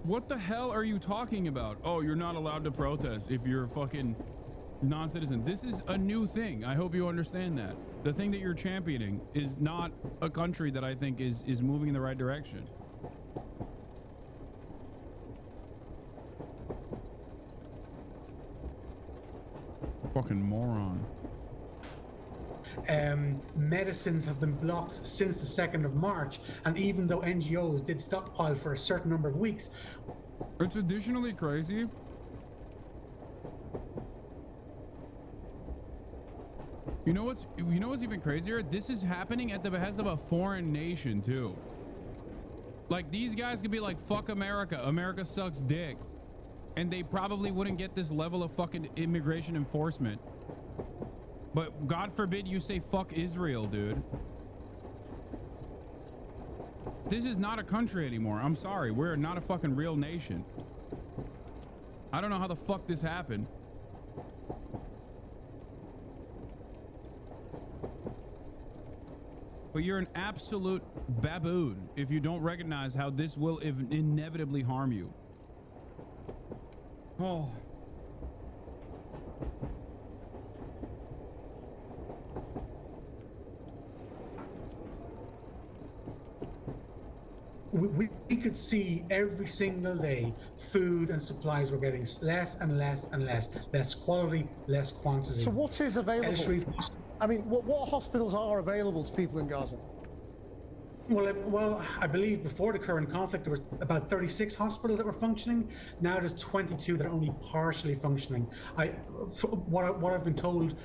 What the hell are you talking about? Oh, you're not allowed to protest if you're a fucking non-citizen. This is a new thing. I hope you understand that. The thing that you're championing is not a country that I think is moving in the right direction. Fucking moron. Medicines have been blocked since the 2nd of March, and even though NGOs did stockpile for a certain number of weeks. It's additionally crazy. You know what's even crazier? This is happening at the behest of a foreign nation too. Like, these guys could be like, fuck America, America sucks dick, and they probably wouldn't get this level of fucking immigration enforcement. But God forbid you say fuck Israel, dude. This is not a country anymore. I'm sorry, we're not a fucking real nation. I don't know how the fuck this happened. But you're an absolute baboon if you don't recognize how this will inevitably harm you. Oh. We could see every single day food and supplies were getting less and less and less quality, less quantity. So what is available? I mean, what hospitals are available to people in Gaza? Well, I believe before the current conflict there was about 36 hospitals that were functioning. Now there's 22 that are only partially functioning. What I've been told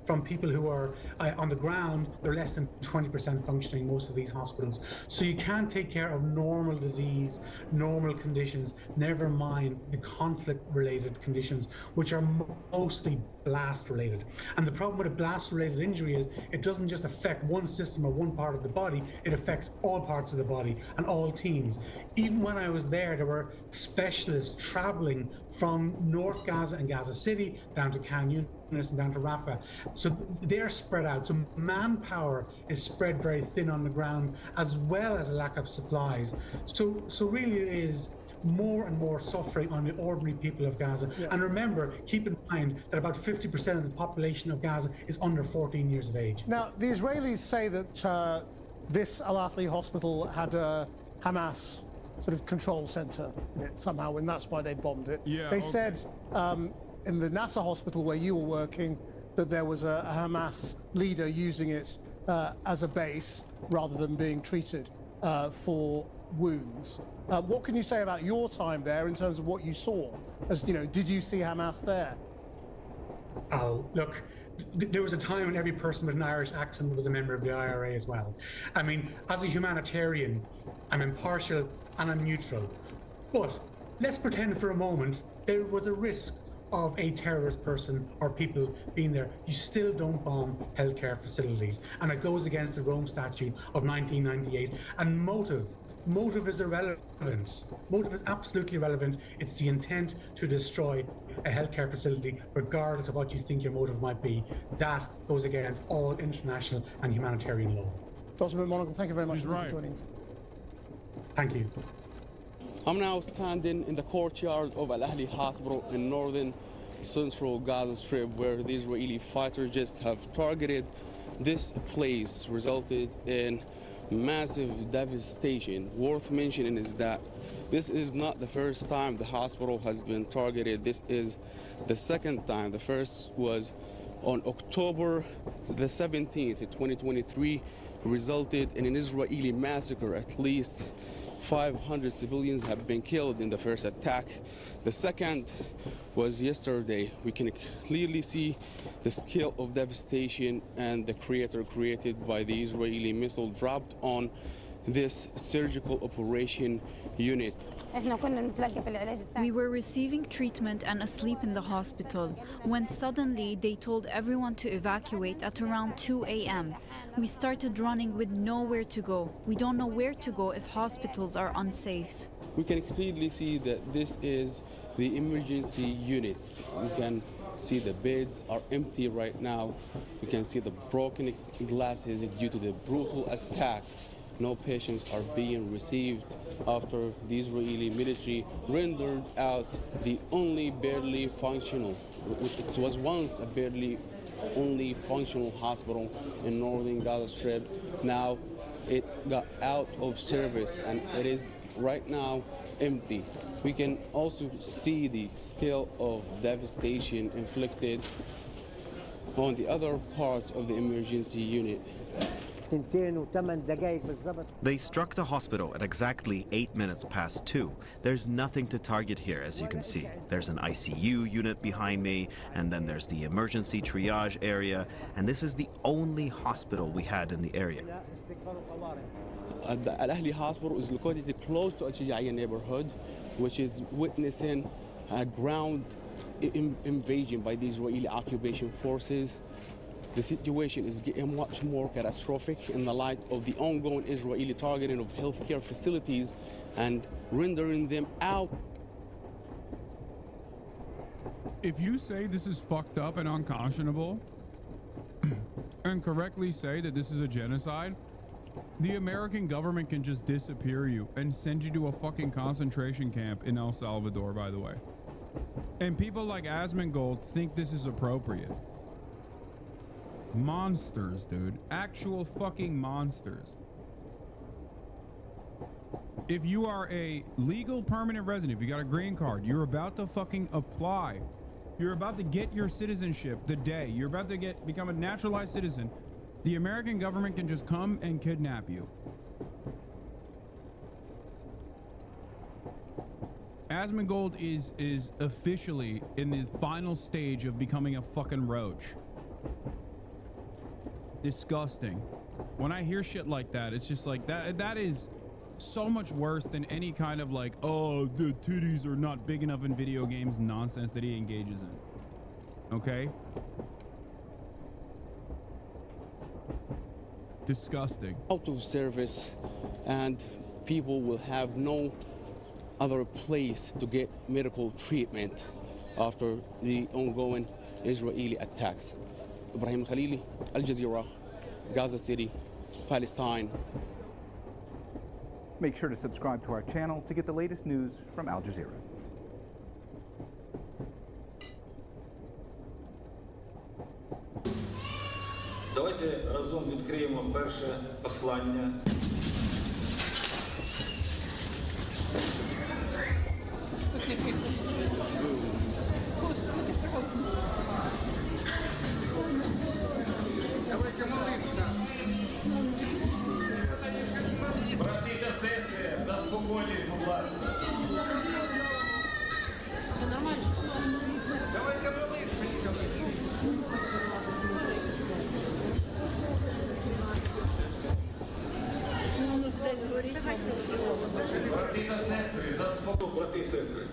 from people who are on the ground, they're less than 20% functioning, most of these hospitals. So you can't take care of normal disease, normal conditions, never mind the conflict-related conditions, which are mostly blast-related. And the problem with a blast-related injury is it doesn't just affect one system or one part of the body, it affects all parts of the body and all teams. Even when I was there were specialists traveling from North Gaza and Gaza City down to Khan Yunis and down to Rafah. So they're spread out. So manpower is spread very thin on the ground, as well as a lack of supplies. So really it is more and more suffering on the ordinary people of Gaza. Yeah. And remember, keep in mind that about 50% of the population of Gaza is under 14 years of age. Now, the Israelis say that this AHLI hospital had a Hamas sort of control center in it somehow, and that's why they bombed it. Yeah, they said in the Nasser hospital where you were working, that there was a Hamas leader using it as a base rather than being treated for wounds. What can you say about your time there in terms of what you saw? As you know, did you see Hamas there? Oh, look, there was a time when every person with an Irish accent was a member of the IRA as well. I mean, as a humanitarian, I'm impartial and I'm neutral. But let's pretend for a moment there was a risk of a terrorist person or people being there. You still don't bomb healthcare facilities. And it goes against the Rome Statute of 1998. And motive is irrelevant. Motive is absolutely irrelevant. It's the intent to destroy a healthcare facility, regardless of what you think your motive might be. That goes against all international and humanitarian law. Dr. McMonagle, thank you very much for joining us. Thank you. I'm now standing in the courtyard of AHLI Hospital in northern central Gaza Strip, where the Israeli fighter jets have targeted this place, resulted in massive devastation. Worth mentioning is that this is not the first time the hospital has been targeted. This is the second time. The first was on October the 17th, 2023, resulted in an Israeli massacre. At least 500 civilians have been killed in the first attack. The second was yesterday. We can clearly see the scale of devastation and the crater created by the Israeli missile dropped on this surgical operation unit. We were receiving treatment and asleep in the hospital when suddenly they told everyone to evacuate at around 2 a.m. We started running with nowhere to go. We don't know where to go if hospitals are unsafe. We can clearly see that this is the emergency unit. We can see the beds are empty right now. We can see the broken glasses due to the brutal attack. No patients are being received after the Israeli military rendered out the only barely functional, it was once a barely only functional hospital in northern Gaza Strip. Now it got out of service and it is right now empty. We can also see the scale of devastation inflicted on the other part of the emergency unit. They struck the hospital at exactly 8 minutes past 2. There's nothing to target here, as you can see. There's an ICU unit behind me, and then there's the emergency triage area, and this is the only hospital we had in the area. The AHLI Hospital is located close to Al-Shijaiya neighborhood, which is witnessing a ground invasion by the Israeli occupation forces. The situation is getting much more catastrophic in the light of the ongoing Israeli targeting of healthcare facilities and rendering them out. If you say this is fucked up and unconscionable and correctly say that this is a genocide, the American government can just disappear you and send you to a fucking concentration camp in El Salvador, by the way. And people like Asmongold think this is appropriate. Monsters, dude. Actual fucking monsters. If you are a legal permanent resident, if you got a green card, you're about to fucking apply. You're about to get your citizenship the day. You're about to become a naturalized citizen. The American government can just come and kidnap you. Asmongold is officially in the final stage of becoming a fucking roach. Disgusting. When I hear shit like that, it's just like that is so much worse than any kind of like, oh, the titties are not big enough in video games nonsense that he engages in. Okay? Disgusting. Out of service, and people will have no other place to get medical treatment after the ongoing Israeli attacks. Ibrahim Khalili, Al Jazeera, Gaza City, Palestine. Make sure to subscribe to our channel to get the latest news from Al Jazeera. Давайте разом відкриємо перше послання. цифри.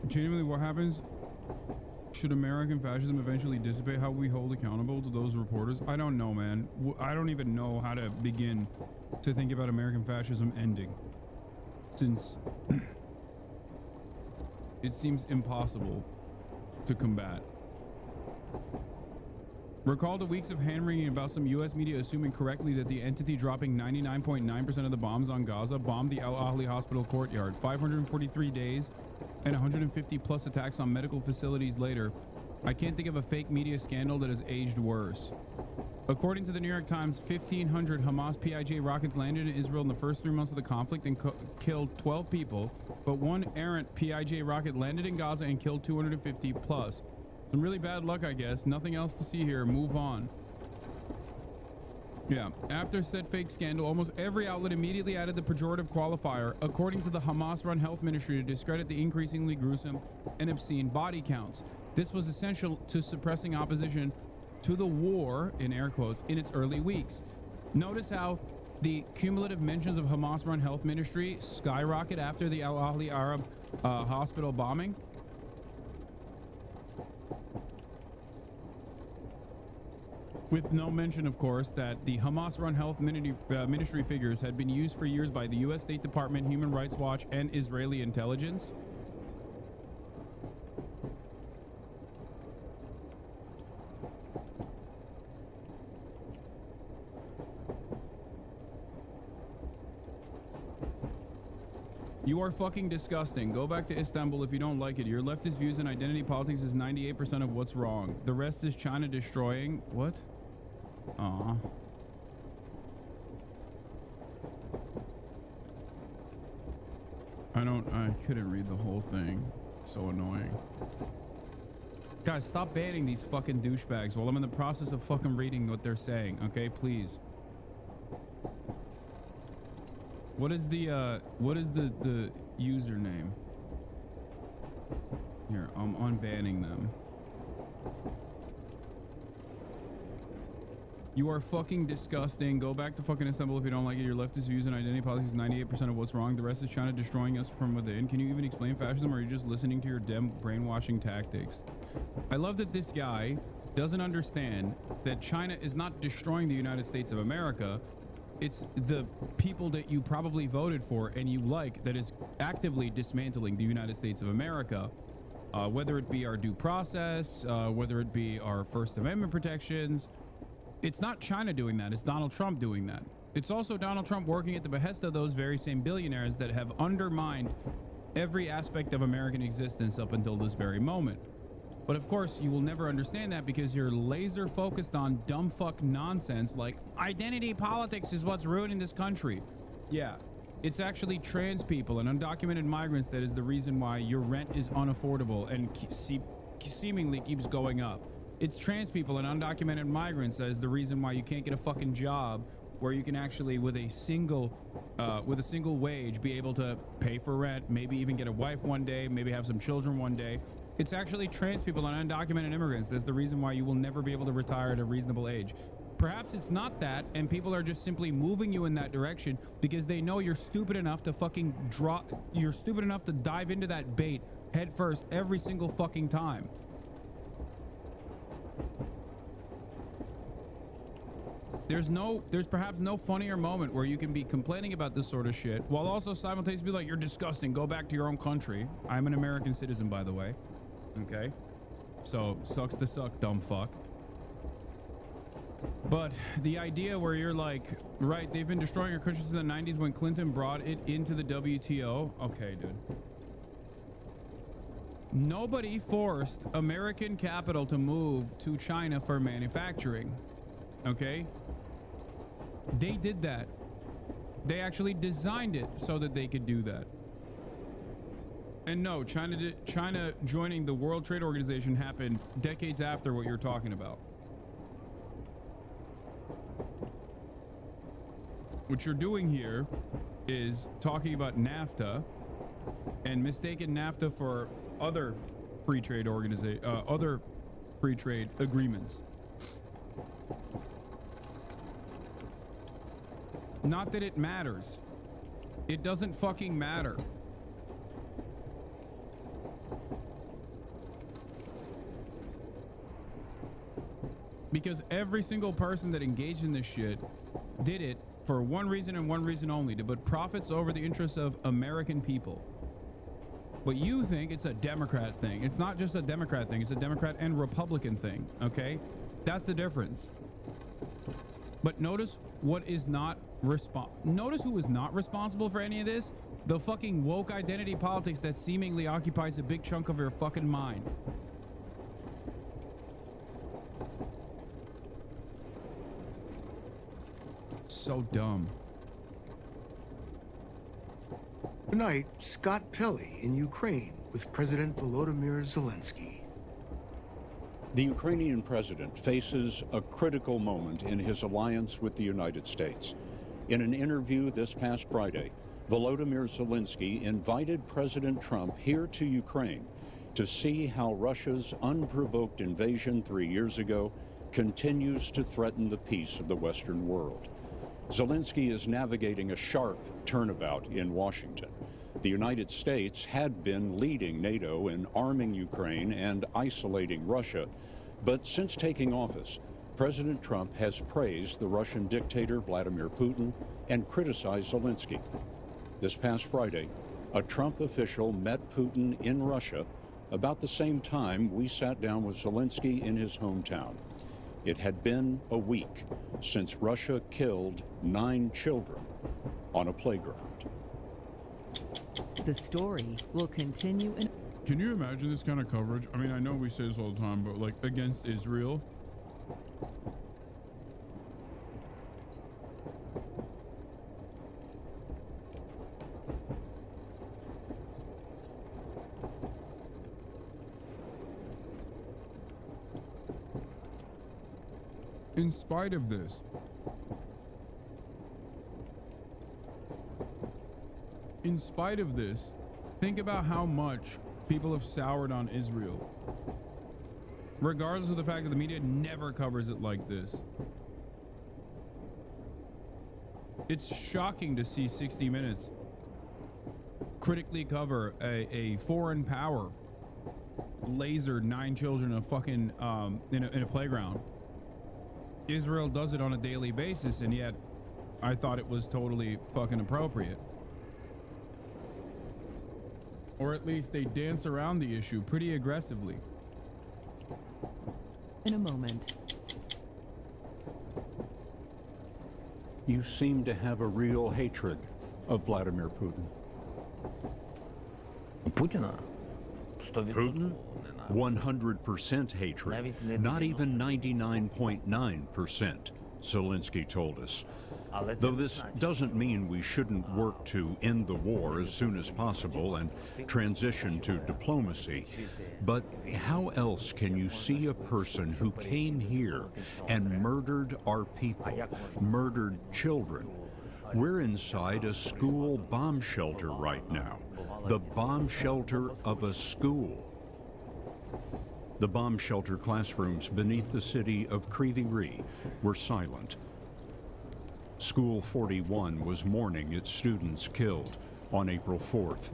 Genuinely, what happens? Should American fascism eventually dissipate? How we hold accountable to those reporters? I don't know, man. I don't even know how to begin to think about American fascism ending, since it seems impossible to combat. Recall the weeks of hand-wringing about some U.S. media assuming correctly that the entity dropping 99.9% of the bombs on Gaza bombed the AHLI hospital courtyard. 543 days and 150 plus attacks on medical facilities later, I can't think of a fake media scandal that has aged worse. According to the New York Times, 1,500 Hamas PIJ rockets landed in Israel in the first 3 months of the conflict and killed 12 people, but one errant PIJ rocket landed in Gaza and killed 250 plus. Some really bad luck, I guess. Nothing else to see here. Move on. Yeah, after said fake scandal, almost every outlet immediately added the pejorative qualifier, according to the Hamas-run health ministry, to discredit the increasingly gruesome and obscene body counts. This was essential to suppressing opposition to the war, in air quotes, in its early weeks. Notice how the cumulative mentions of Hamas-run health ministry skyrocket after the AHLI Arab hospital bombing. With no mention, of course, that the Hamas-run health ministry figures had been used for years by the U.S. State Department, Human Rights Watch, and Israeli intelligence. You are fucking disgusting. Go back to Istanbul if you don't like it. Your leftist views and identity politics is 98% of what's wrong. The rest is China destroying... What? Aw. I couldn't read the whole thing. So annoying. Guys, stop banning these fucking douchebags while I'm in the process of fucking reading what they're saying, okay? Please. What is the username? Here, I'm unbanning them. You are fucking disgusting. Go back to fucking Istanbul if you don't like it. Your leftist views and identity politics is 98% of what's wrong. The rest is China destroying us from within. Can you even explain fascism, or are you just listening to your damn brainwashing tactics? I love that this guy doesn't understand that China is not destroying the United States of America. It's the people that you probably voted for and you like that is actively dismantling the United States of America. Whether it be our due process, whether it be our First Amendment protections. It's not China doing that. It's Donald Trump doing that. It's also Donald Trump working at the behest of those very same billionaires that have undermined every aspect of American existence up until this very moment. But of course, you will never understand that because you're laser focused on dumb fuck nonsense like identity politics is what's ruining this country. Yeah, it's actually trans people and undocumented migrants that is the reason why your rent is unaffordable and seemingly keeps going up. It's trans people and undocumented migrants that is the reason why you can't get a fucking job where you can actually with a single wage be able to pay for rent, maybe even get a wife one day, maybe have some children one day. It's actually trans people and undocumented immigrants that's the reason why you will never be able to retire at a reasonable age. Perhaps it's not that, and people are just simply moving you in that direction because they know you're stupid enough to fucking you're stupid enough to dive into that bait head first every single fucking time. There's perhaps no funnier moment where you can be complaining about this sort of shit while also simultaneously be like, you're disgusting, go back to your own country. I'm an American citizen, by the way. Okay? So, sucks to suck, dumb fuck. But the idea where you're like, right, they've been destroying our country since the 90s when Clinton brought it into the WTO. Okay, dude. Nobody forced American capital to move to China for manufacturing. Okay? They did that. They actually designed it so that they could do that. And no, China joining the World Trade Organization happened decades after what you're talking about. What you're doing here is talking about NAFTA and mistaking NAFTA for other free trade agreements. Not that it matters. It doesn't fucking matter. Because every single person that engaged in this shit did it for one reason and one reason only, to put profits over the interests of American people. But you think it's a Democrat thing. It's not just a Democrat thing. It's a Democrat and Republican thing, okay? That's the difference. But notice what is not notice who is not responsible for any of this? The fucking woke identity politics that seemingly occupies a big chunk of your fucking mind. So dumb. Tonight, Scott Pelley in Ukraine with President Volodymyr Zelensky. The Ukrainian president faces a critical moment in his alliance with the United States. In an interview this past Friday, Volodymyr Zelensky invited President Trump here to Ukraine to see how Russia's unprovoked invasion 3 years ago continues to threaten the peace of the Western world. Zelensky is navigating a sharp turnabout in Washington. The United States had been leading NATO in arming Ukraine and isolating Russia, but since taking office, President Trump has praised the Russian dictator Vladimir Putin and criticized Zelensky. This past Friday, a Trump official met Putin in Russia about the same time we sat down with Zelensky in his hometown. It had been a week since Russia killed 9 children on a playground. The story will continue in... Can you imagine this kind of coverage? I mean, I know we say this all the time, but like against Israel. In spite of this, think about how much people have soured on Israel, regardless of the fact that the media never covers it like this. It's shocking to see 60 Minutes critically cover a foreign power lasered 9 children in a fucking in a playground. Israel does it on a daily basis, and yet I thought it was totally fucking appropriate. Or at least they dance around the issue pretty aggressively. In a moment. You seem to have a real hatred of Vladimir Putin. Putin? 100% hatred, not even 99.9%, Zelensky told us. Though this doesn't mean we shouldn't work to end the war as soon as possible and transition to diplomacy. But how else can you see a person who came here and murdered our people, murdered children? We're inside a school bomb shelter right now, the bomb shelter of a school. The bomb shelter classrooms beneath the city of Kryvyi Rih were silent. School 41 was mourning its students killed on April 4th.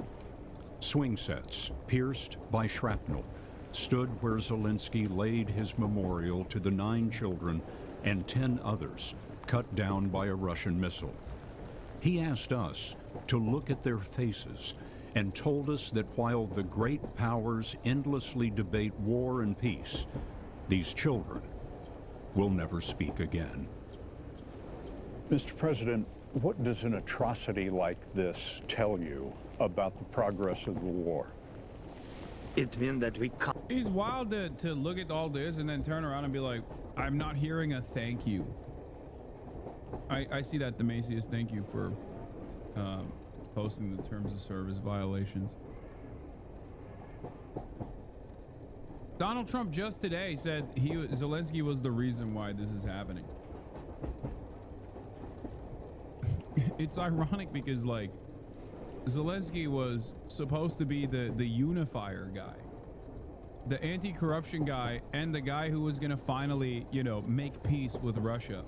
Swing sets, pierced by shrapnel, stood where Zelensky laid his memorial to the 9 children and 10 others cut down by a Russian missile. He asked us to look at their faces and told us that while the great powers endlessly debate war and peace, these children will never speak again. Mr. President, what does an atrocity like this tell you about the progress of the war? It means that we can't. It's wild to look at all this and then turn around and be like, I'm not hearing a thank you. I see that the Macy's thank you for posting the terms of service violations. Donald Trump just today said Zelensky was the reason why this is happening. it's ironic because, like, Zelensky was supposed to be the unifier guy, the anti-corruption guy, and the guy who was going to finally, you know, make peace with Russia.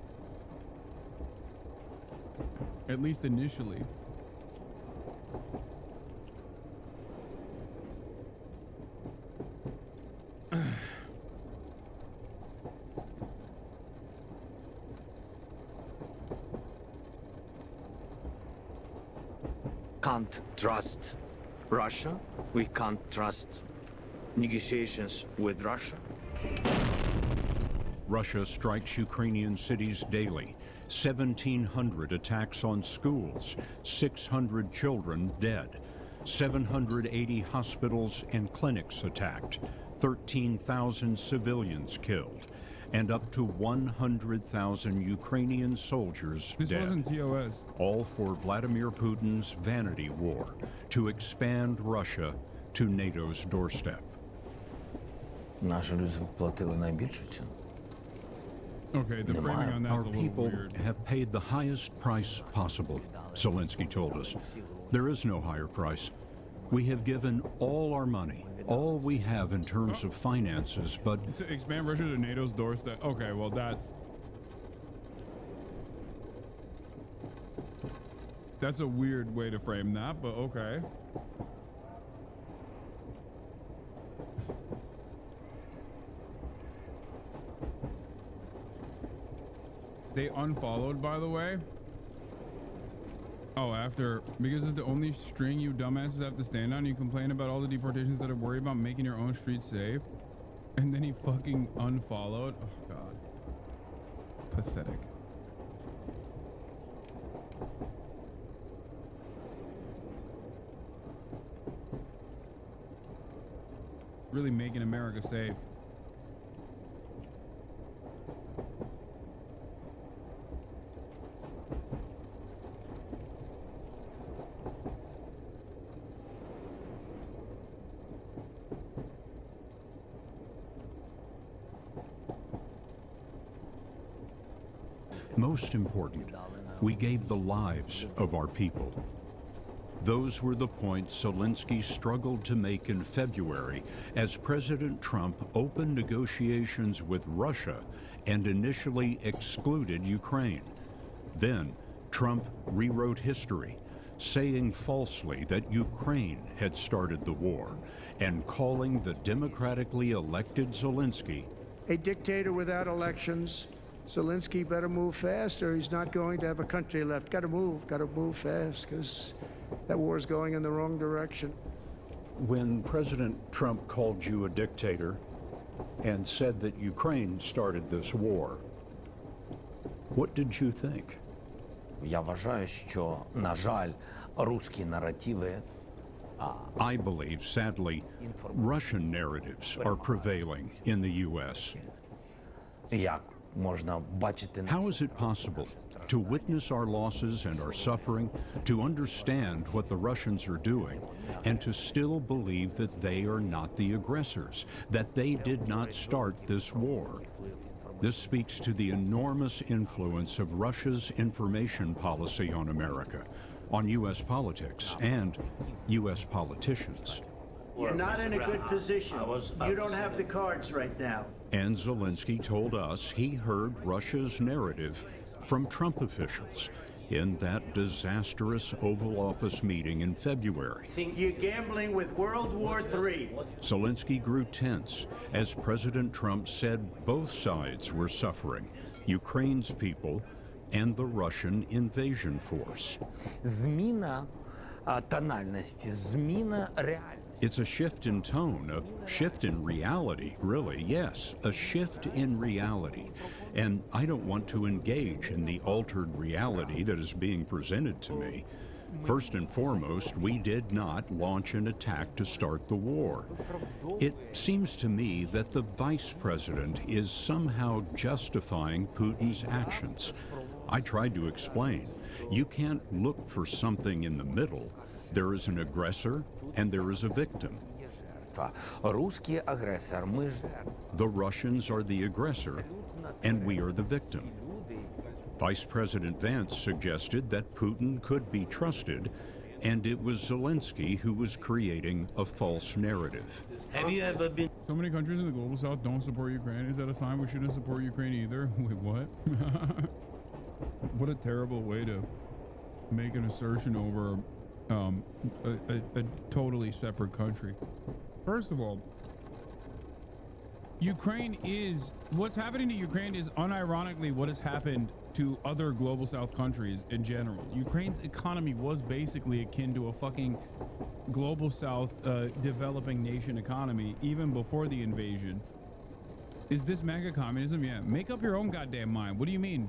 At least initially. Can't trust Russia. We can't trust negotiations with Russia. Russia strikes Ukrainian cities daily. 1,700 attacks on schools, 600 children dead, 780 hospitals and clinics attacked, 13,000 civilians killed, and up to 100,000 Ukrainian soldiers dead. This wasn't TOS. All for Vladimir Putin's vanity war to expand Russia to NATO's doorstep. Наші люди платили найбільшу ціну. Okay, the framing on that's Our a little people weird. have paid the highest price possible, Zelensky told us. There is no higher price. We have given all our money, all we have in terms of finances, but... To expand Russia to NATO's doorstep. Okay, well, that's a weird way to frame that, but okay. They unfollowed, by the way. Oh, because it's the only string you dumbasses have to stand on. You complain about all the deportations that are worried about making your own streets safe. And then he fucking unfollowed. Oh, God. Pathetic. Really making America safe. Most important, we gave the lives of our people. Those were the points Zelensky struggled to make in February as President Trump opened negotiations with Russia and initially excluded Ukraine. Then, Trump rewrote history, saying falsely that Ukraine had started the war and calling the democratically elected Zelensky a dictator without elections. Zelensky better move fast or he's not going to have a country left. Gotta move fast, because that war is going in the wrong direction. When President Trump called you a dictator and said that Ukraine started this war, what did you think? Я вважаю, що, на жаль, русські наративи I believe, sadly, Russian narratives are prevailing in the U.S. How is it possible to witness our losses and our suffering, to understand what the Russians are doing, and to still believe that they are not the aggressors, that they did not start this war? This speaks to the enormous influence of Russia's information policy on America, on U.S. politics, and U.S. politicians. You're not in a good position. You don't have the cards right now. And Zelensky told us he heard Russia's narrative from Trump officials in that disastrous Oval Office meeting in February. You're gambling with World War III. Zelensky grew tense as President Trump said both sides were suffering, Ukraine's people and the Russian invasion force. Зміна тональності, зміна реальності. It's a shift in tone, a shift in reality, really, yes, a shift in reality. And I don't want to engage in the altered reality that is being presented to me. First and foremost, we did not launch an attack to start the war. It seems to me that the vice president is somehow justifying Putin's actions. I tried to explain. You can't look for something in the middle. There is an aggressor and there is a victim. The Russians are the aggressor and we are the victim. Vice President Vance suggested that Putin could be trusted, and it was Zelensky who was creating a false narrative. Have you ever been? So many countries in the global south don't support Ukraine. Is that a sign we shouldn't support Ukraine either? Wait, what? What a terrible way to make an assertion over a totally separate country. First of all, Ukraine is, what's happening to Ukraine is unironically what has happened to other global south countries in general. Ukraine's economy was basically akin to a fucking global south developing nation economy even before the invasion. Is this mega communism? Yeah, make up your own goddamn mind. What do you mean?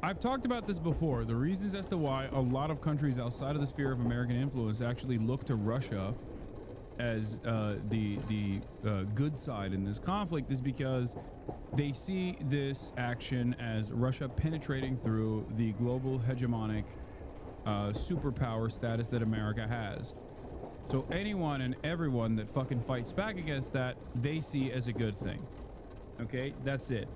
I've talked about this before, the reasons as to why a lot of countries outside of the sphere of American influence actually look to Russia as the good side in this conflict is because they see this action as Russia penetrating through the global hegemonic superpower status that America has. So anyone and everyone that fucking fights back against that, they see as a good thing. Okay, that's it.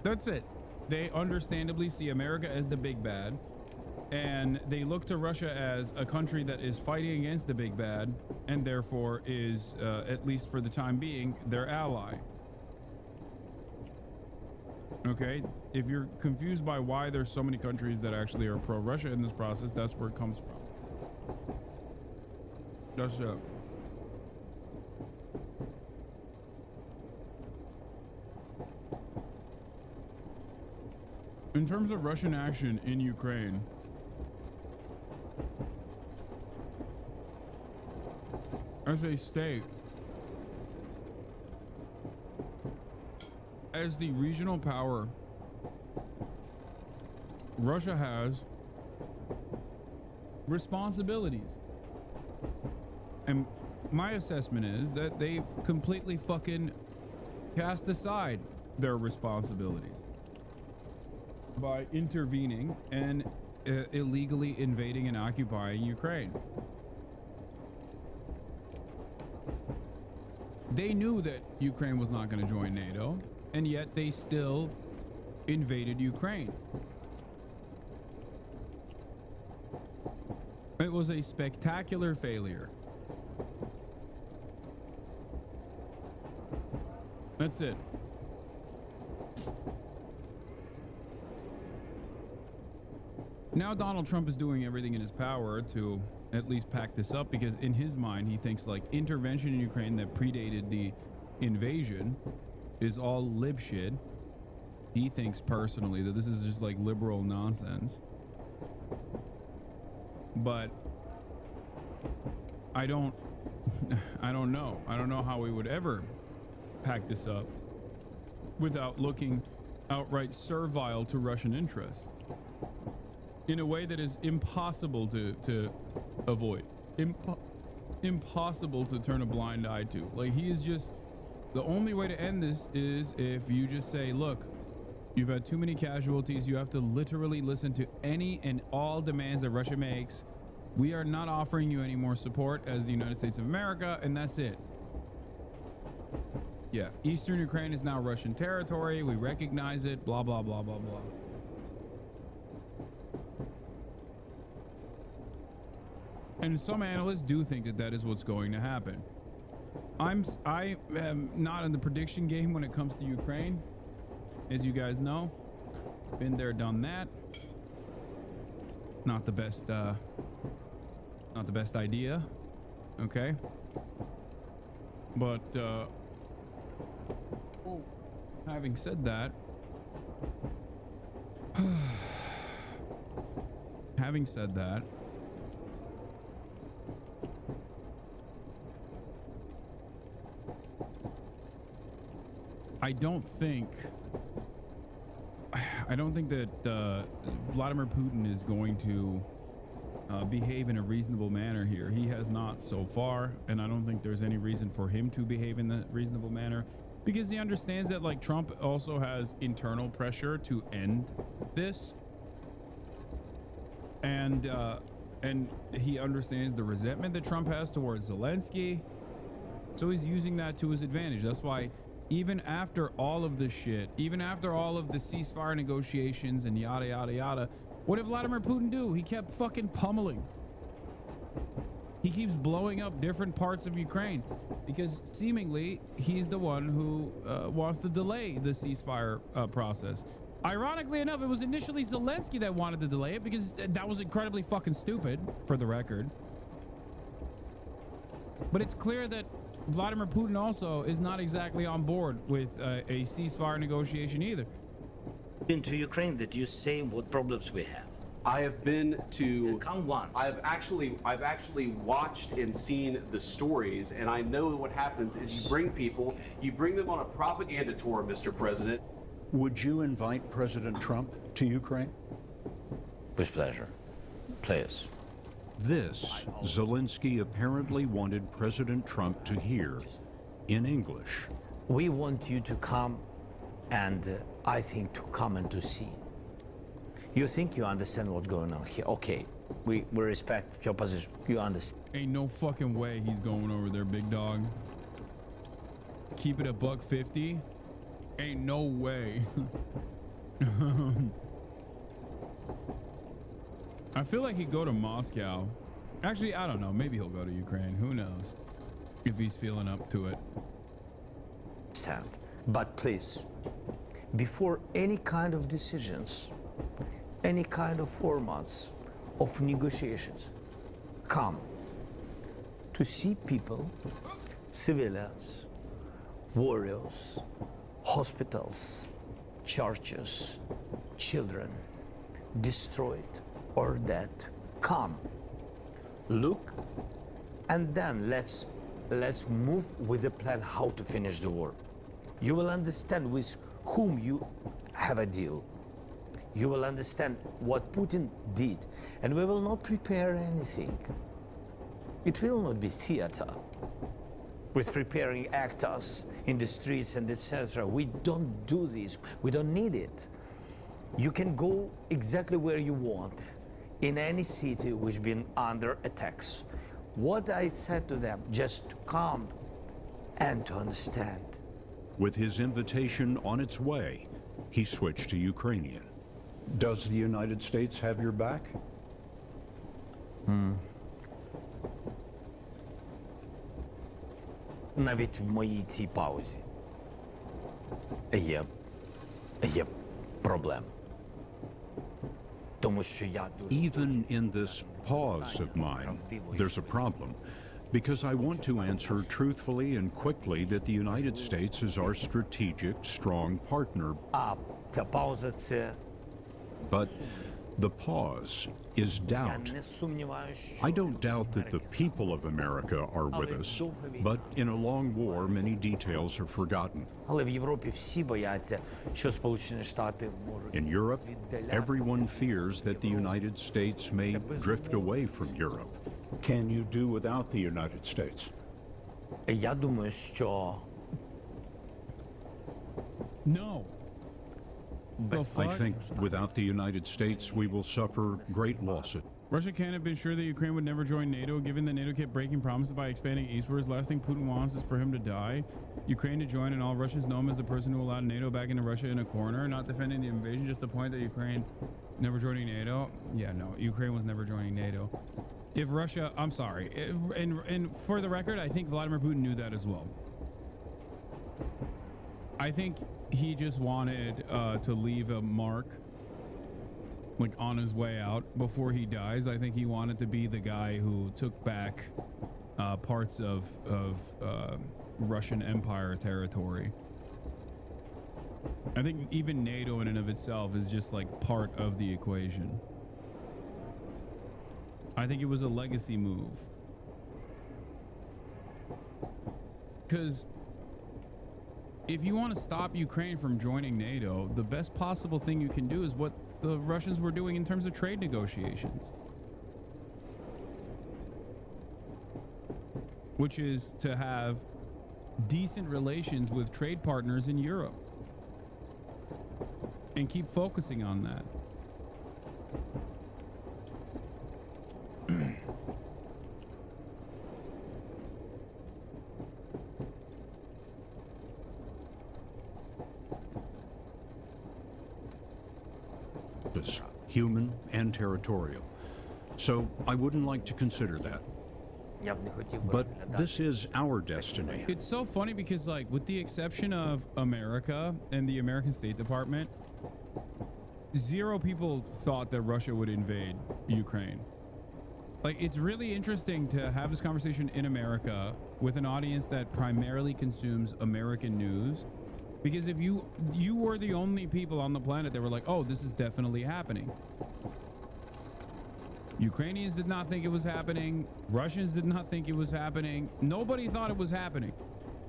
That's it. They understandably see America as the big bad, and they look to Russia as a country that is fighting against the big bad, and therefore is, at least for the time being, their ally. Okay? If you're confused by why there's so many countries that actually are pro-Russia in this process, that's where it comes from. That's it. In terms of Russian action in Ukraine, as a state, as the regional power, Russia has responsibilities. And my assessment is that they completely fucking cast aside their responsibilities by intervening and illegally invading and occupying Ukraine. They knew that Ukraine was not going to join NATO, and yet they still invaded Ukraine. It was a spectacular failure. That's it. Now Donald Trump is doing everything in his power to at least pack this up, because in his mind he thinks like intervention in Ukraine that predated the invasion is all lib shit. He thinks personally that this is just like liberal nonsense. But I don't know. I don't know how we would ever pack this up without looking outright servile to Russian interests in a way that is impossible to avoid, impossible to turn a blind eye to. Like, he is just, the only way to end this is if you just say, look, you've had too many casualties. You have to literally listen to any and all demands that Russia makes. We are not offering you any more support as the United States of America, and that's it. Yeah, Eastern Ukraine is now Russian territory. We recognize it, blah, blah, blah, blah, blah. And some analysts do think that that is what's going to happen. I am not in the prediction game when it comes to Ukraine, as you guys know. Been there, done that. Not the best idea. Okay. But having said that, I don't think that Vladimir Putin is going to behave in a reasonable manner here. He has not so far, and I don't think there's any reason for him to behave in a reasonable manner, because he understands that, like, Trump also has internal pressure to end this, and And he understands the resentment that Trump has towards Zelensky. So he's using that to his advantage. That's why even after all of this shit, even after all of the ceasefire negotiations and yada, yada, yada, what did Vladimir Putin do? He kept fucking pummeling. He keeps blowing up different parts of Ukraine because seemingly he's the one who wants to delay the ceasefire process. Ironically enough, it was initially Zelensky that wanted to delay it because that was incredibly fucking stupid, for the record. But it's clear that Vladimir Putin also is not exactly on board with a ceasefire negotiation either. Into Ukraine that you say what problems we have. I have been to. Come once. I've actually watched and seen the stories, and I know what happens is you bring people, you bring them on a propaganda tour, Mr. President. Would you invite President Trump to Ukraine? With pleasure. Please. This, Zelensky apparently wanted President Trump to hear in English. We want you to come, and I think to come and to see. You think you understand what's going on here? Okay, we respect your position. You understand. Ain't no fucking way he's going over there, big dog. Keep it $150. Ain't no way. I feel like he'd go to Moscow. Actually, I don't know. Maybe he'll go to Ukraine. Who knows? If he's feeling up to it. But please, before any kind of decisions, any kind of formats of negotiations, come to see people, civilians, warriors, hospitals, churches, children destroyed or dead. Come, look, and then let's move with a plan how to finish the war. You will understand with whom you have a deal. You will understand what Putin did, and we will not prepare anything. It will not be theater with preparing actors in the streets and etc. We don't do this. We don't need it. You can go exactly where you want in any city which been under attacks. What I said to them, just to come and to understand. With his invitation on its way, he switched to Ukrainian. Does the United States have your back? Навіть в моїй цій паузі є проблема. Тому що я Even in this pause of mine, there's a problem. Because I want to answer truthfully and quickly that the United States is our strategic, strong partner. Ця пауза це But the pause is doubt. I don't doubt that the people of America are with us, but in a long war, many details are forgotten. Але в Європі всі бояться, що Сполучені Штати можуть. In Europe, everyone fears that the United States may drift away from Europe. Can you do without the United States? Я думаю, що No. I think without the United States, we will suffer great losses. Russia can't have been sure that Ukraine would never join NATO, given that NATO kept breaking promises by expanding eastwards. Last thing Putin wants is for him to die. Ukraine to join, and all Russians know him as the person who allowed NATO back into Russia in a corner, not defending the invasion, just the point that Ukraine never joining NATO. Yeah, no, Ukraine was never joining NATO. If Russia, I'm sorry, and for the record, I think Vladimir Putin knew that as well. I think he just wanted to leave a mark, like on his way out before he dies. I think he wanted to be the guy who took back parts of Russian Empire territory. I think even NATO in and of itself is just like part of the equation. I think it was a legacy move. Because if you want to stop Ukraine from joining NATO, the best possible thing you can do is what the Russians were doing in terms of trade negotiations, which is to have decent relations with trade partners in Europe and keep focusing on that. purpose, human and territorial. So I wouldn't like to consider that. But this is our destiny. It's so funny because, like, with the exception of America and the American State Department, zero people thought that Russia would invade Ukraine. Like, it's really interesting to have this conversation in America with an audience that primarily consumes American news. Because if you were the only people on the planet that were like, oh, this is definitely happening. Ukrainians did not think it was happening. Russians did not think it was happening. Nobody thought it was happening.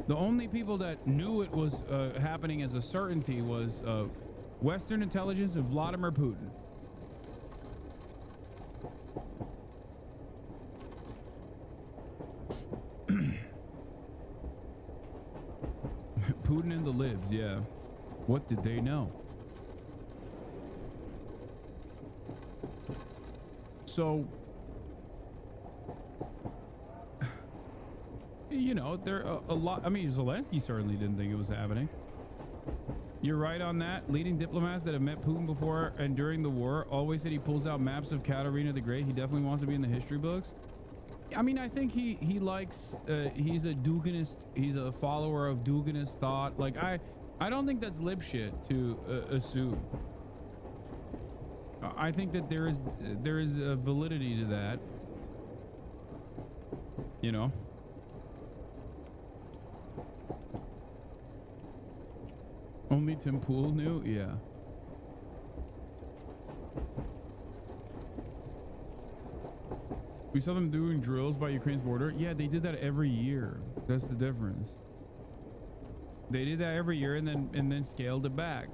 The only people that knew it was happening as a certainty was Western intelligence and Vladimir Putin. Putin and the libs, yeah. What did they know? So, you know, there are a lot. I mean, Zelensky certainly didn't think it was happening. You're right on that. Leading diplomats that have met Putin before and during the war always said he pulls out maps of Katerina the Great. He definitely wants to be in the history books. I mean, I think he likes, he's a Duginist, he's a follower of Duginist thought. Like, I don't think that's lib shit to assume. I think that there is a validity to that, you know. Only Tim Pool knew? Yeah. We saw them doing drills by Ukraine's border. Yeah, they did that every year. That's the difference. They did that every year and then scaled it back.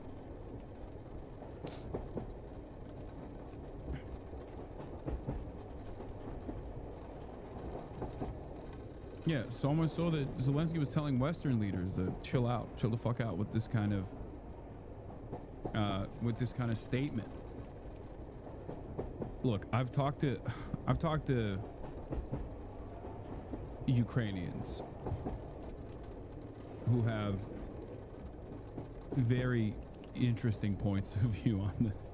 Yeah, so much so that Zelensky was telling Western leaders to chill out, chill the fuck out with this kind of statement. Look, I've talked to Ukrainians who have very interesting points of view on this.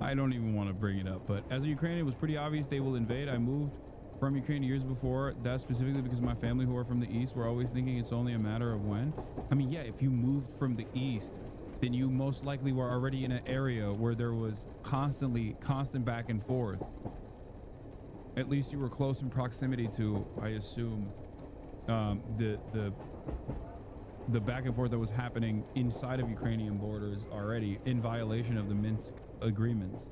I don't even want to bring it up, but as a Ukrainian, it was pretty obvious they will invade. I moved from Ukraine years before that, specifically because my family who are from the East were always thinking it's only a matter of when. I mean, yeah, if you moved from the East, then you most likely were already in an area where there was constant back and forth. At least you were close in proximity to, I assume, the back and forth that was happening inside of Ukrainian borders already in violation of the Minsk agreements.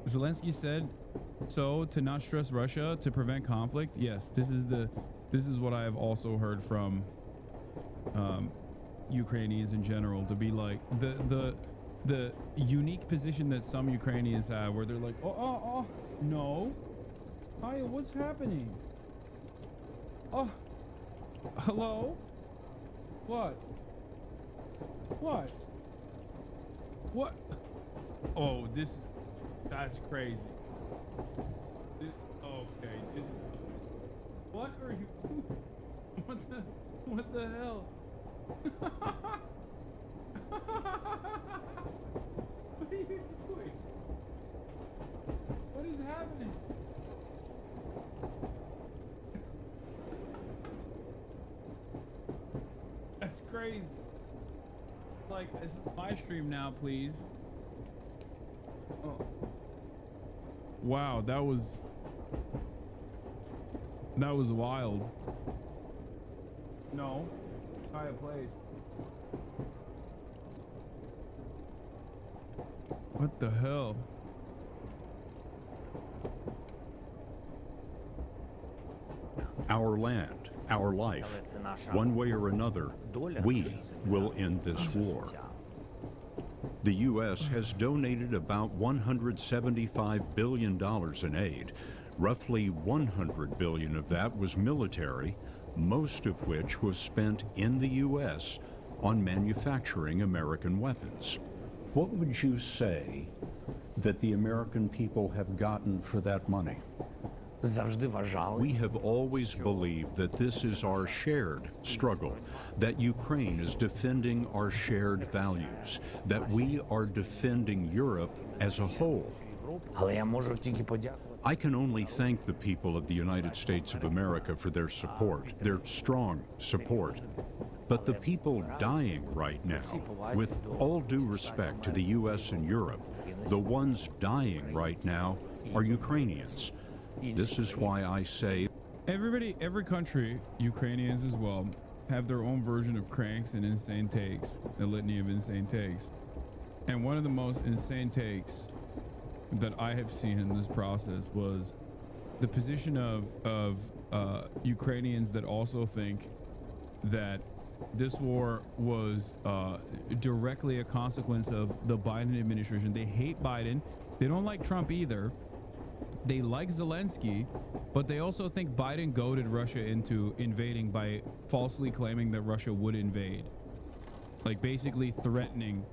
Zelensky said, so to not stress Russia to prevent conflict. Yes, this is what I have also heard from Ukrainians in general, to be like the unique position that some Ukrainians have where they're like, oh no, Aya, what's happening? Oh, hello, what? Oh, that's crazy. Okay, this is... What are you... What the hell? What are you doing? What is happening? That's crazy. Like, this is my stream now, please. Oh. Wow, that was wild. No, try a place. What the hell? Our land, our life, one way or another, we will end this war. The U.S. has donated about $175 billion in aid. Roughly $100 billion of that was military, most of which was spent in the U.S. on manufacturing American weapons. What would you say that the American people have gotten for that money? We have always believed that this is our shared struggle, that Ukraine is defending our shared values, that we are defending Europe as a whole. I can only thank the people of the United States of America for their support, their strong support. But the people dying right now, with all due respect to the U.S. and Europe, the ones dying right now are Ukrainians. This is why I say every country, Ukrainians as well, have their own version of cranks and insane takes, the litany of insane takes. And one of the most insane takes that I have seen in this process was the position of Ukrainians that also think that this war was directly a consequence of the Biden administration. They hate Biden. They don't like Trump either. They like Zelensky, but they also think Biden goaded Russia into invading by falsely claiming that Russia would invade. Like basically threatening,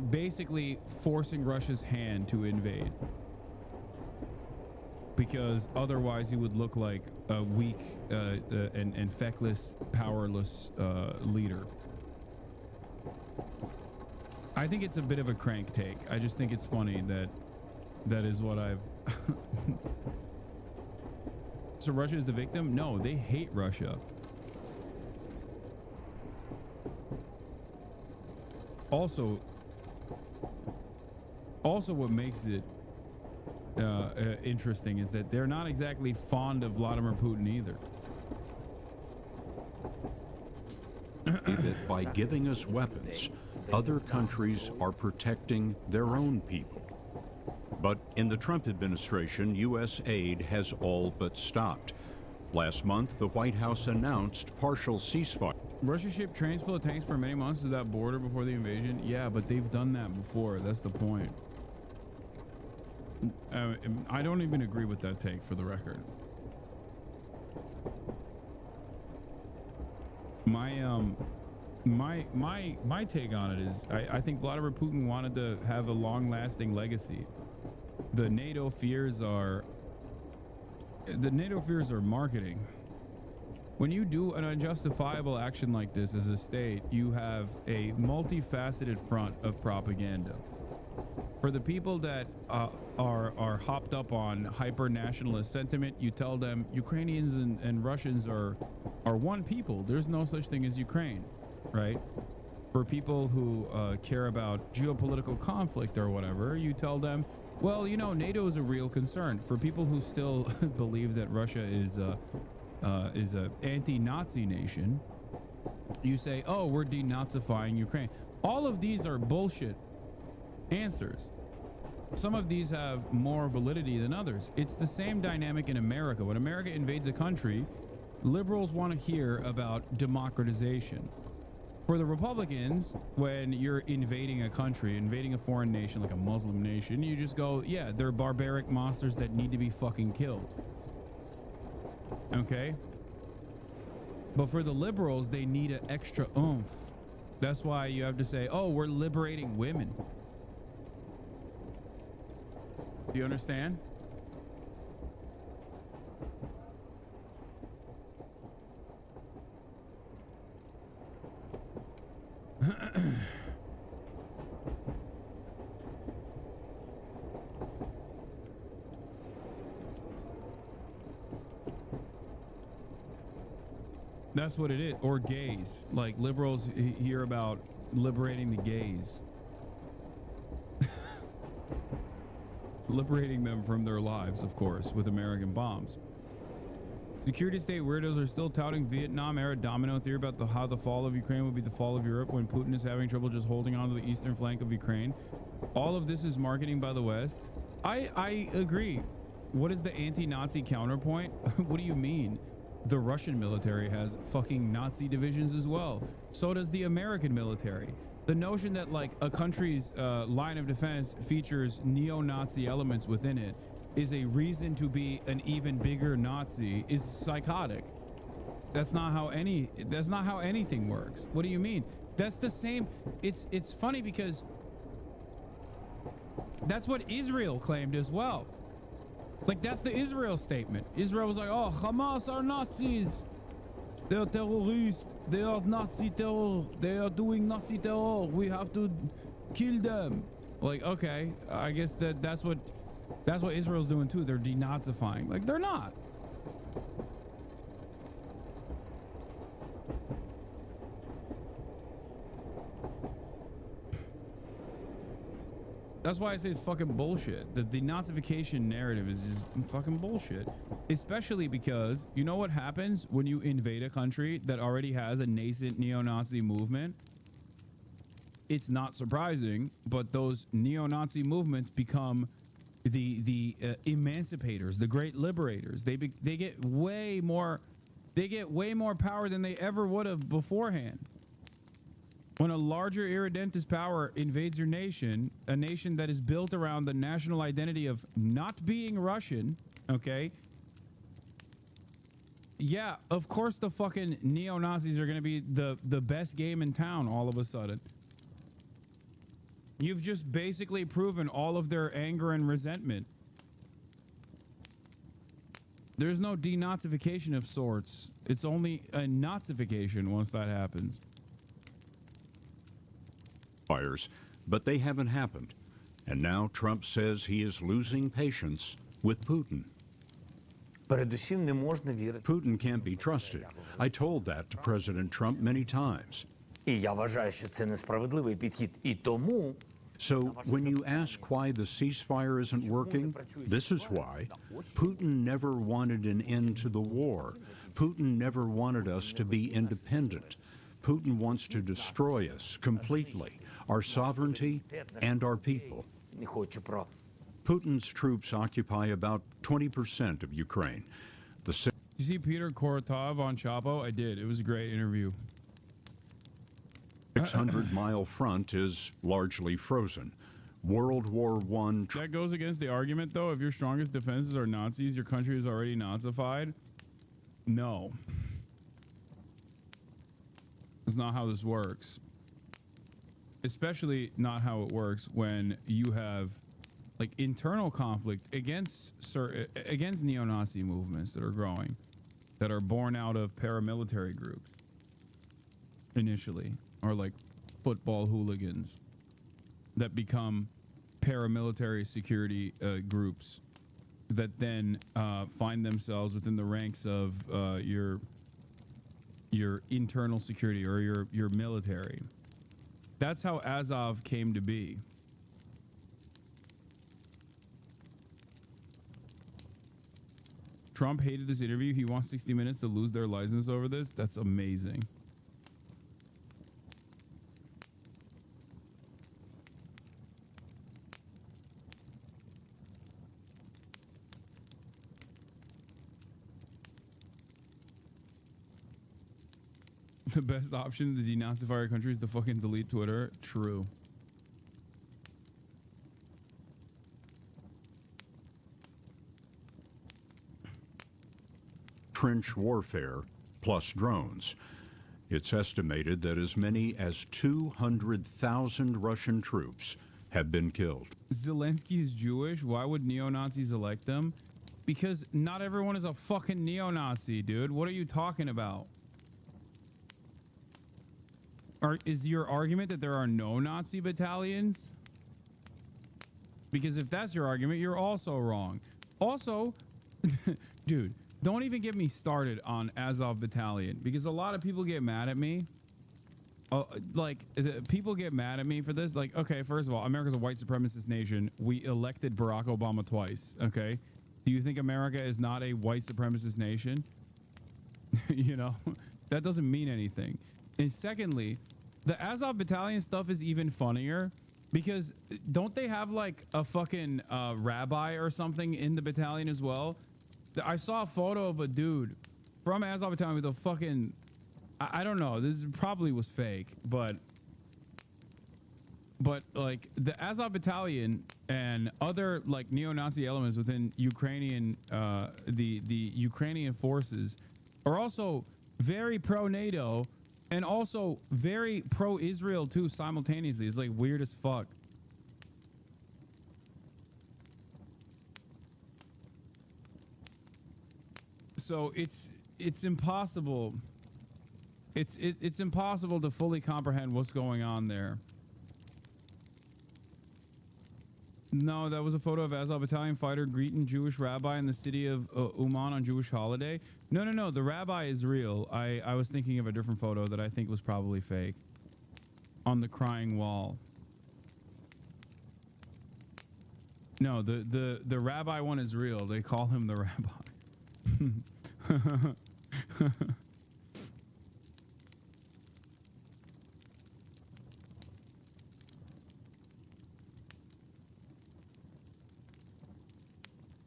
basically forcing Russia's hand to invade. Because otherwise he would look like a weak and feckless, powerless leader. I think it's a bit of a crank take. I just think it's funny that is what I've... So Russia is the victim? No, they hate Russia. Also what makes it interesting is that they're not exactly fond of Vladimir Putin either. That by giving us weapons, other countries are protecting their own people. But in the Trump administration, U.S. aid has all but stopped. Last month, the White House announced partial ceasefire. Russia shipped trains full of tanks for many months to that border before the invasion. Yeah, but they've done that before. That's the point. I don't even agree with that take, for the record. My take on it is I think Vladimir Putin wanted to have a long-lasting legacy. The NATO fears are marketing. When you do an unjustifiable action like this as a state, you have a multifaceted front of propaganda. For the people that are hopped up on hyper-nationalist sentiment, you tell them Ukrainians and Russians are one people. There's no such thing as Ukraine, right? For people who care about geopolitical conflict or whatever, you tell them, well, you know, NATO is a real concern. For people who still believe that Russia is a anti-Nazi nation, you say, oh, we're denazifying Ukraine. All of these are bullshit answers. Some of these have more validity than others. It's the same dynamic in America. When America invades a country, liberals want to hear about democratization. For the Republicans, when you're invading a country, invading a foreign nation like a Muslim nation, you just go, yeah, they're barbaric monsters that need to be fucking killed. Okay? But for the liberals, they need an extra oomph. That's why you have to say, oh, we're liberating women. Do you understand? That's what it is. Or gays. Like liberals hear about liberating the gays. Liberating them from their lives, of course, with American bombs. Security state weirdos are still touting Vietnam-era domino theory about how the fall of Ukraine will be the fall of Europe when Putin is having trouble just holding on to the eastern flank of Ukraine. All of this is marketing by the West. I agree. What is the anti-Nazi counterpoint? What do you mean? The Russian military has fucking Nazi divisions as well. So does the American military. The notion that like a country's line of defense features neo-Nazi elements within it is a reason to be an even bigger Nazi is psychotic. That's not how anything works. What do you mean? That's the same. It's funny because that's what Israel claimed as well. Like, that's the Israel statement. Israel was like, oh, Hamas are Nazis. They are terrorists. They are Nazi terror. They are doing Nazi terror. We have to kill them. Like, okay, I guess that's what Israel's doing too. They're denazifying. Like, they're not. That's why I say it's fucking bullshit. The denazification narrative is just fucking bullshit. Especially because you know what happens when you invade a country that already has a nascent neo-Nazi movement? It's not surprising, but those neo-Nazi movements become the emancipators, the great liberators. They get way more power than they ever would have beforehand. When a larger irredentist power invades your nation, a nation that is built around the national identity of not being Russian, okay? Yeah, of course the fucking neo-Nazis are going to be the best game in town all of a sudden. You've just basically proven all of their anger and resentment. There's no denazification of sorts. It's only a Nazification once that happens. Fires, but they haven't happened. And now Trump says he is losing patience with Putin. Putin can't be trusted. I told that to President Trump many times. So when you ask why the ceasefire isn't working, this is why. Putin never wanted an end to the war. Putin never wanted us to be independent. Putin wants to destroy us completely, our sovereignty and our people. Putin's troops occupy about 20% of Ukraine. Did you see Peter Korotov on Chapo? I did. It was a great interview. 600-mile front is largely frozen. World War I... That goes against the argument, though. If your strongest defenses are Nazis, your country is already Nazified. No. That's not how this works. Especially not how it works when you have like internal conflict against neo-Nazi movements that are growing, that are born out of paramilitary groups initially, or like football hooligans that become paramilitary security groups that then find themselves within the ranks of your internal security or your military. That's how Azov came to be. Trump hated this interview. He wants 60 Minutes to lose their license over this. That's amazing. The best option to denazify our country is to fucking delete Twitter. True. Trench warfare plus drones. It's estimated that as many as 200,000 Russian troops have been killed. Zelensky is Jewish. Why would neo-Nazis elect them? Because not everyone is a fucking neo-Nazi, dude. What are you talking about? Is your argument that there are no Nazi battalions? Because if that's your argument, you're also wrong. Also, dude, don't even get me started on Azov Battalion, because a lot of people get mad at me. People get mad at me for this. Like, okay, first of all, America's a white supremacist nation. We elected Barack Obama twice, okay? Do you think America is not a white supremacist nation? You know, that doesn't mean anything. And secondly, the Azov Battalion stuff is even funnier because don't they have like a fucking rabbi or something in the battalion as well? I saw a photo of a dude from Azov Battalion with a fucking, I don't know, this probably was fake, but like the Azov Battalion and other like neo-Nazi elements within Ukrainian, the Ukrainian forces are also very pro-NATO and also very pro-Israel too simultaneously. It's like weird as fuck. So it's impossible. It's impossible to fully comprehend what's going on there. No, that was a photo of Azov battalion fighter greeting Jewish rabbi in the city of Uman on Jewish holiday. No. The rabbi is real. I was thinking of a different photo that I think was probably fake. On the crying wall. No, the rabbi one is real. They call him the rabbi.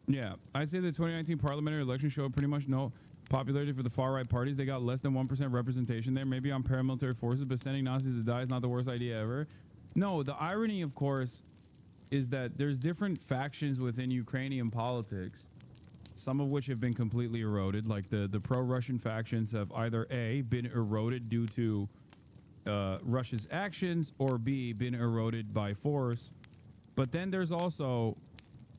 Yeah, I'd say the 2019 parliamentary election showed pretty much no popularity for the far-right parties. They got less than 1% representation there, maybe on paramilitary forces, but sending Nazis to die is not the worst idea ever. No, the irony, of course, is that there's different factions within Ukrainian politics, some of which have been completely eroded. Like the pro-Russian factions have either A, been eroded due to Russia's actions, or B, been eroded by force. But then there's also...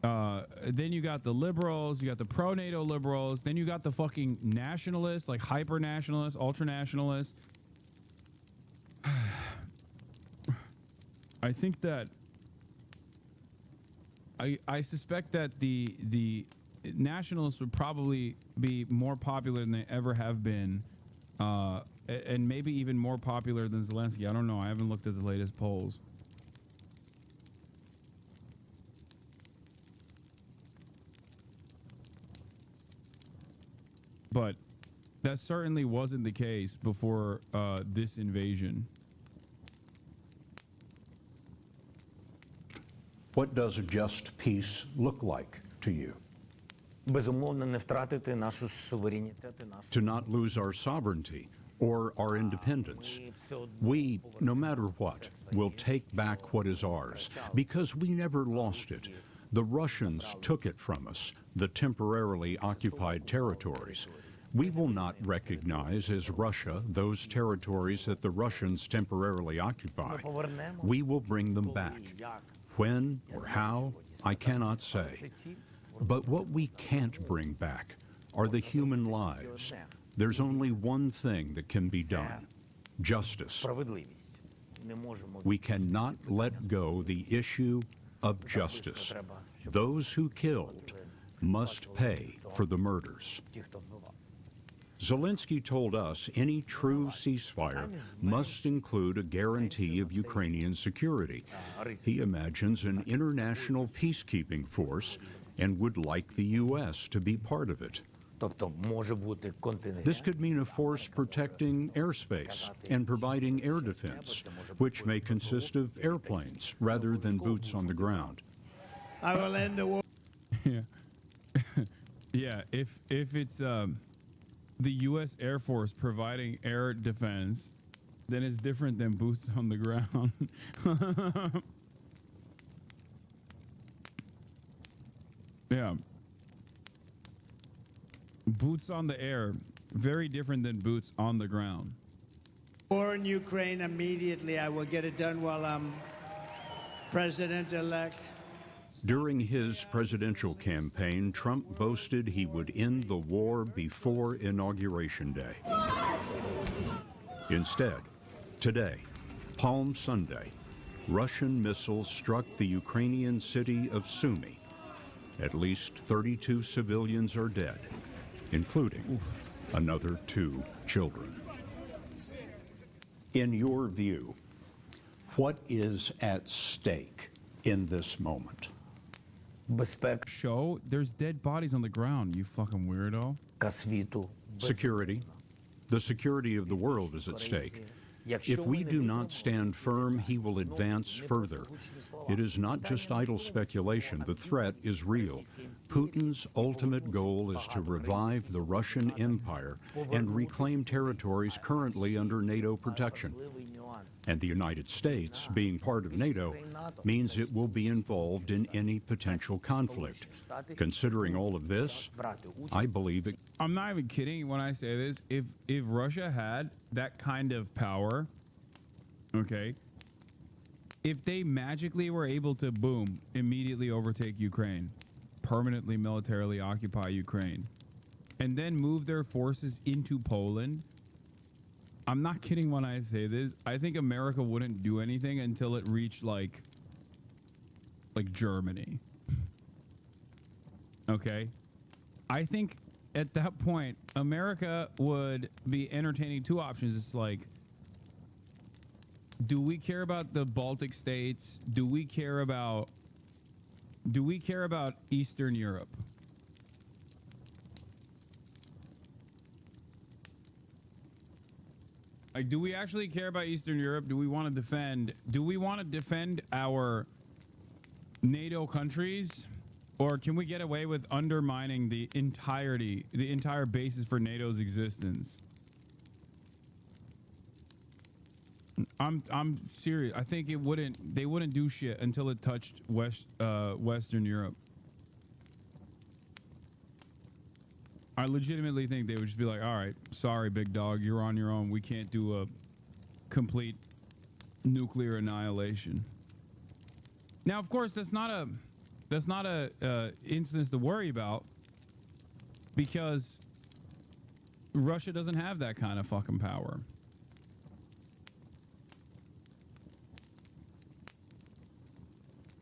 then you got the liberals, you got the pro-NATO liberals, then you got the fucking nationalists, like hyper-nationalists, ultra-nationalists. I think that I suspect that the nationalists would probably be more popular than they ever have been, and maybe even more popular than Zelensky. I don't know. I haven't looked at the latest polls. But that certainly wasn't the case before this invasion. What does a just peace look like to you? To not lose our sovereignty or our independence. We, no matter what, will take back what is ours, because we never lost it. The Russians took it from us, the temporarily occupied territories. We will not recognize as Russia those territories that the Russians temporarily occupy. We will bring them back. When or how, I cannot say. But what we can't bring back are the human lives. There's only one thing that can be done: justice. We cannot let go the issue of justice. Those who killed must pay for the murders. Zelensky told us any true ceasefire must include a guarantee of Ukrainian security. He imagines an international peacekeeping force and would like the U.S. to be part of it. This could mean a force protecting airspace and providing air defense, which may consist of airplanes rather than boots on the ground. I will end the war. Yeah. Yeah, if it's the U.S. Air Force providing air defense, then it's different than boots on the ground. Yeah. Boots on the air, very different than boots on the ground. War in Ukraine immediately. I will get it done while I'm president-elect. During his presidential campaign, Trump boasted he would end the war before Inauguration Day. Instead, today, Palm Sunday, Russian missiles struck the Ukrainian city of Sumy. At least 32 civilians are dead, including another 2 children. In your view, what is at stake in this moment? Show, there's dead bodies on the ground, you fucking weirdo. Security. The security of the world is at stake. If we do not stand firm, he will advance further. It is not just idle speculation. The threat is real. Putin's ultimate goal is to revive the Russian Empire and reclaim territories currently under NATO protection. And the United States, being part of NATO, means it will be involved in any potential conflict. Considering all of this, I believe it. I'm not even kidding when I say this. If Russia had that kind of power, okay, if they magically were able to, boom, immediately overtake Ukraine, permanently militarily occupy Ukraine, and then move their forces into Poland, I'm not kidding when I say this. I think America wouldn't do anything until it reached like Germany. Okay? I think at that point, America would be entertaining two options. It's like, do we care about the Baltic states? Do we care about Eastern Europe? Like, do we actually care about Eastern Europe? Do we want to defend our NATO countries? Or can we get away with undermining the entire basis for NATO's existence? I'm serious. I think they wouldn't do shit until it touched Western Europe. I legitimately think they would just be like, all right, sorry, big dog, you're on your own. We can't do a complete nuclear annihilation. Now, of course, that's not a instance to worry about, because Russia doesn't have that kind of fucking power.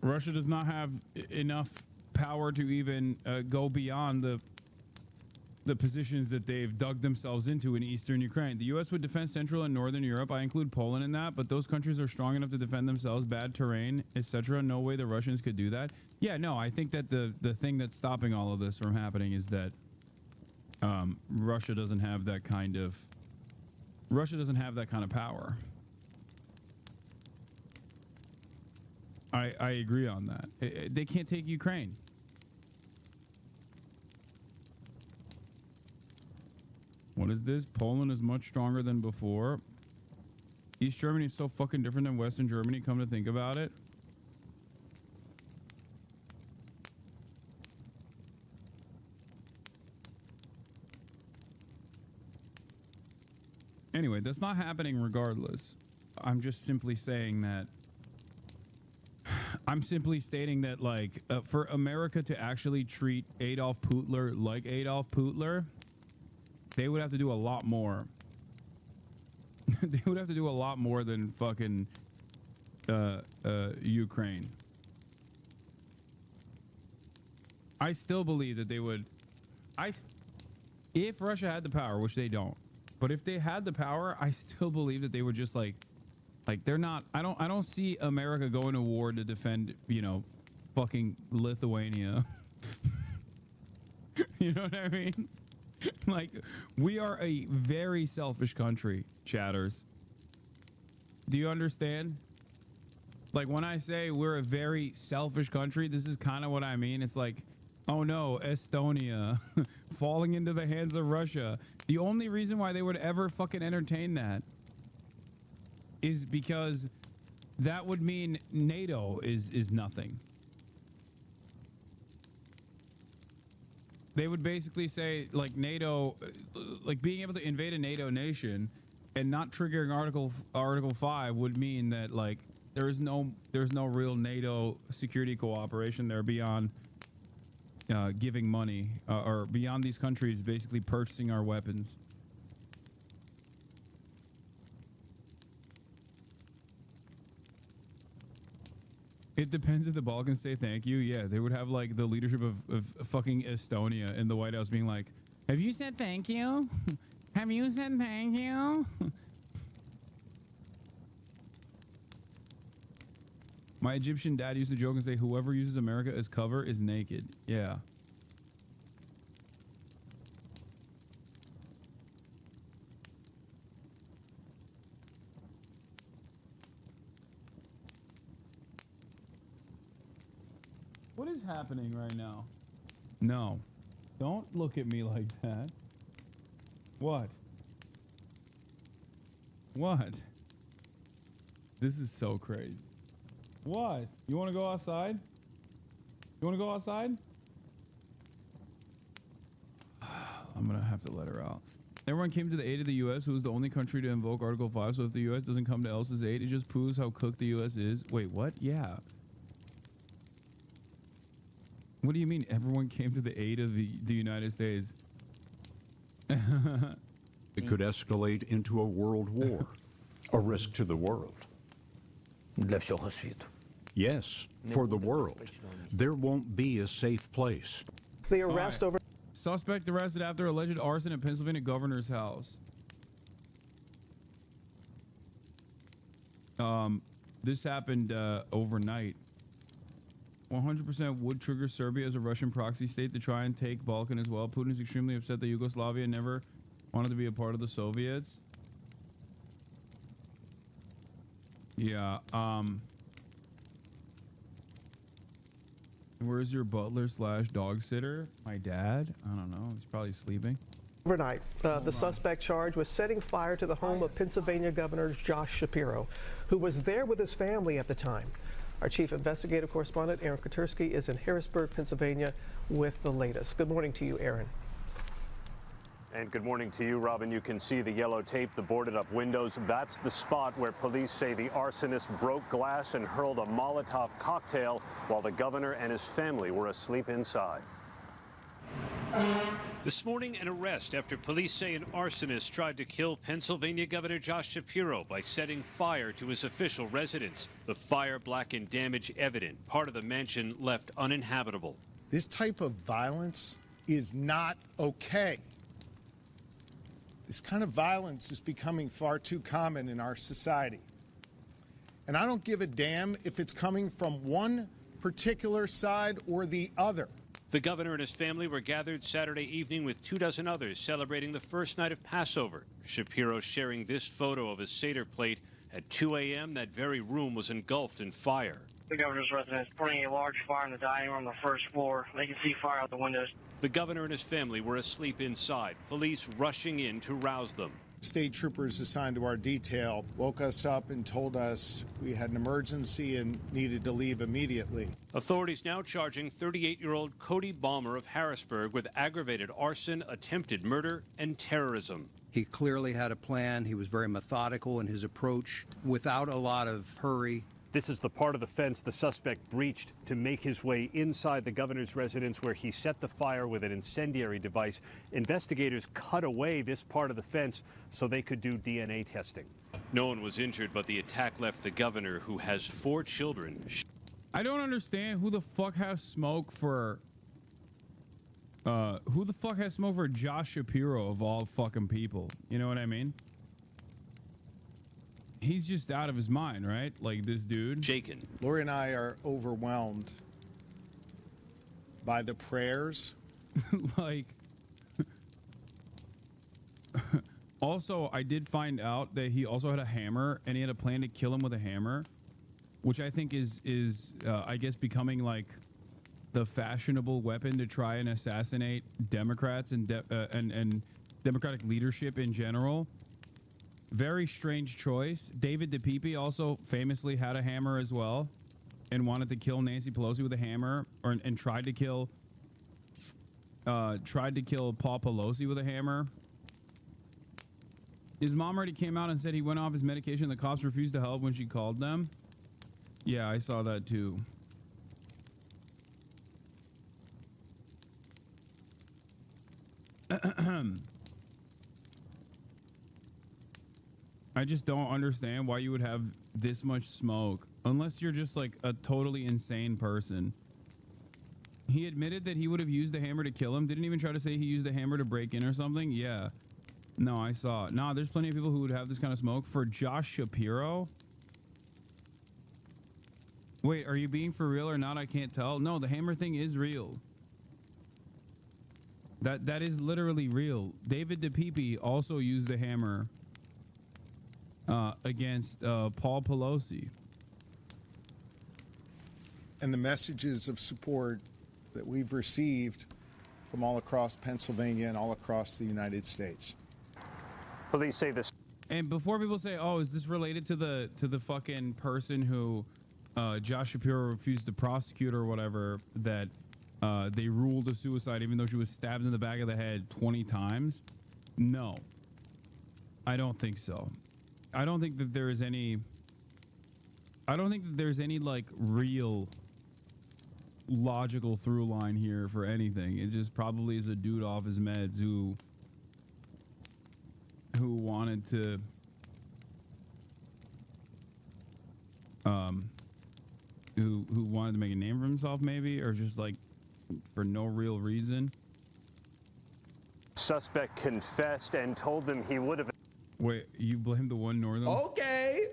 Russia does not have enough power to even go beyond the positions that they've dug themselves into in eastern Ukraine. The U.S. would defend Central and Northern Europe. I include Poland in that, but those countries are strong enough to defend themselves. Bad terrain, etc. No way the Russians could do that. Yeah, no, I think that the thing that's stopping all of this from happening is that Russia doesn't have that kind of power. I agree on that. They can't take Ukraine. What is this? Poland is much stronger than before. East Germany is so fucking different than Western Germany, come to think about it. Anyway, that's not happening regardless. I'm just simply saying that. I'm simply stating that, like, for America to actually treat Adolf Hitler like Adolf Hitler, they would have to do a lot more. They would have to do a lot more than fucking Ukraine. I still believe that they would. If Russia had the power, which they don't, but if they had the power, I still believe that they would just like they're not. I don't see America going to war to defend, you know, fucking Lithuania. You know what I mean? Like, we are a very selfish country, chatters. Do you understand? Like, when I say we're a very selfish country, this is kind of what I mean. It's like, oh no, Estonia falling into the hands of Russia. The only reason why they would ever fucking entertain that is because that would mean NATO is nothing. They would basically say, like, NATO, like, being able to invade a NATO nation and not triggering Article 5 would mean that, like, there's no real NATO security cooperation there beyond giving money or beyond these countries basically purchasing our weapons. It depends if the Balkans say thank you. Yeah, they would have, like, the leadership of fucking Estonia in the White House being like, have you said thank you? Have you said thank you? My Egyptian dad used to joke and say, whoever uses America as cover is naked. Yeah. What is happening right now? No. Don't look at me like that. What? What? This is so crazy. What? You want to go outside? You want to go outside? I'm going to have to let her out. Everyone came to the aid of the U.S., who was the only country to invoke Article 5. So if the U.S. doesn't come to else's aid, it just proves how cooked the U.S. is. Wait, what? Yeah. What do you mean everyone came to the aid of the United States? It could escalate into a world war, a risk to the world. Yes, for the world. There won't be a safe place. The arrest over... Suspect arrested after alleged arson at Pennsylvania governor's house. This happened overnight. 100% would trigger Serbia as a Russian proxy state to try and take Balkan as well. Putin is extremely upset that Yugoslavia never wanted to be a part of the Soviets. Yeah, where's your butler / dog sitter? My dad? I don't know. He's probably sleeping. Overnight, the suspect charged with setting fire to the home of Pennsylvania Governor Josh Shapiro, who was there with his family at the time. Our chief investigative correspondent, Aaron Katersky, is in Harrisburg, Pennsylvania, with the latest. Good morning to you, Aaron. And good morning to you, Robin. You can see the yellow tape, the boarded up windows. That's the spot where police say the arsonist broke glass and hurled a Molotov cocktail while the governor and his family were asleep inside. This morning, an arrest after police say an arsonist tried to kill Pennsylvania Governor Josh Shapiro by setting fire to his official residence. The fire blackened damage evident, part of the mansion left uninhabitable. This type of violence is not okay. This kind of violence is becoming far too common in our society. And I don't give a damn if it's coming from one particular side or the other. The governor and his family were gathered Saturday evening with 24 others celebrating the first night of Passover. Shapiro sharing this photo of his Seder plate. At 2 a.m., that very room was engulfed in fire. The governor's residence burning a large fire in the dining room on the first floor. They can see fire out the windows. The governor and his family were asleep inside, police rushing in to rouse them. State troopers assigned to our detail woke us up and told us we had an emergency and needed to leave immediately. Authorities now charging 38-year-old Cody Balmer of Harrisburg with aggravated arson, attempted murder, and terrorism. He clearly had a plan. He was very methodical in his approach, without a lot of hurry. This is the part of the fence the suspect breached to make his way inside the governor's residence, where he set the fire with an incendiary device. Investigators cut away this part of the fence so they could do DNA testing. No one was injured, but the attack left the governor, who has 4 children. I don't understand who the fuck has smoke for Josh Shapiro of all fucking people. You know what I mean? He's just out of his mind, right? Like this dude. Shaken. Lori and I are overwhelmed by the prayers. Like, also, I did find out that he also had a hammer, and he had a plan to kill him with a hammer, which I think is I guess becoming like the fashionable weapon to try and assassinate Democrats and Democratic leadership in general. Very strange choice. David DePipe also famously had a hammer as well, and wanted to kill Nancy Pelosi with a hammer, and tried to kill Paul Pelosi with a hammer. His mom already came out and said he went off his medication. The cops refused to help when she called them. Yeah, I saw that too. I just don't understand why you would have this much smoke unless you're just like a totally insane person. He admitted that he would have used a hammer to kill him. Didn't even try to say he used a hammer to break in or something. Yeah. No, I saw it. Nah, there's plenty of people who would have this kind of smoke. For Josh Shapiro? Wait, are you being for real or not? I can't tell. No, the hammer thing is real. That is literally real. David DePipe also used a hammer against Paul Pelosi. And the messages of support that we've received from all across Pennsylvania and all across the United States. Police say this. And before people say, "Oh, is this related to the fucking person who Josh Shapiro refused to prosecute or whatever, that they ruled a suicide even though she was stabbed in the back of the head 20 times?" No, I don't think so. I don't think that there is any. I don't think that there's any like real logical through line here for anything. It just probably is a dude off his meds who who wanted to who wanted to make a name for himself, maybe, or just like for no real reason. Suspect confessed and told them he would have. Wait, you blame the one northern? Okay.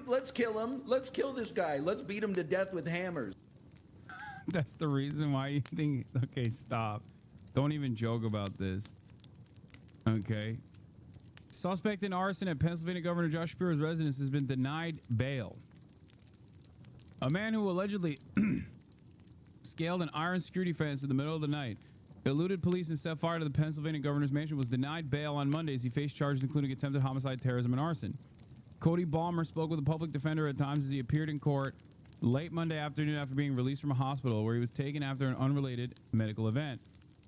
Let's kill him. Let's kill this guy. Let's beat him to death with hammers. That's the reason why you think. Okay, stop. Don't even joke about this. Okay. Suspect in arson at Pennsylvania Governor Josh Shapiro's residence has been denied bail. A man who allegedly scaled an iron security fence in the middle of the night, eluded police and set fire to the Pennsylvania governor's mansion was denied bail on Monday as he faced charges including attempted homicide, terrorism, and arson. Cody Balmer spoke with a public defender at times as he appeared in court late Monday afternoon after being released from a hospital where he was taken after an unrelated medical event.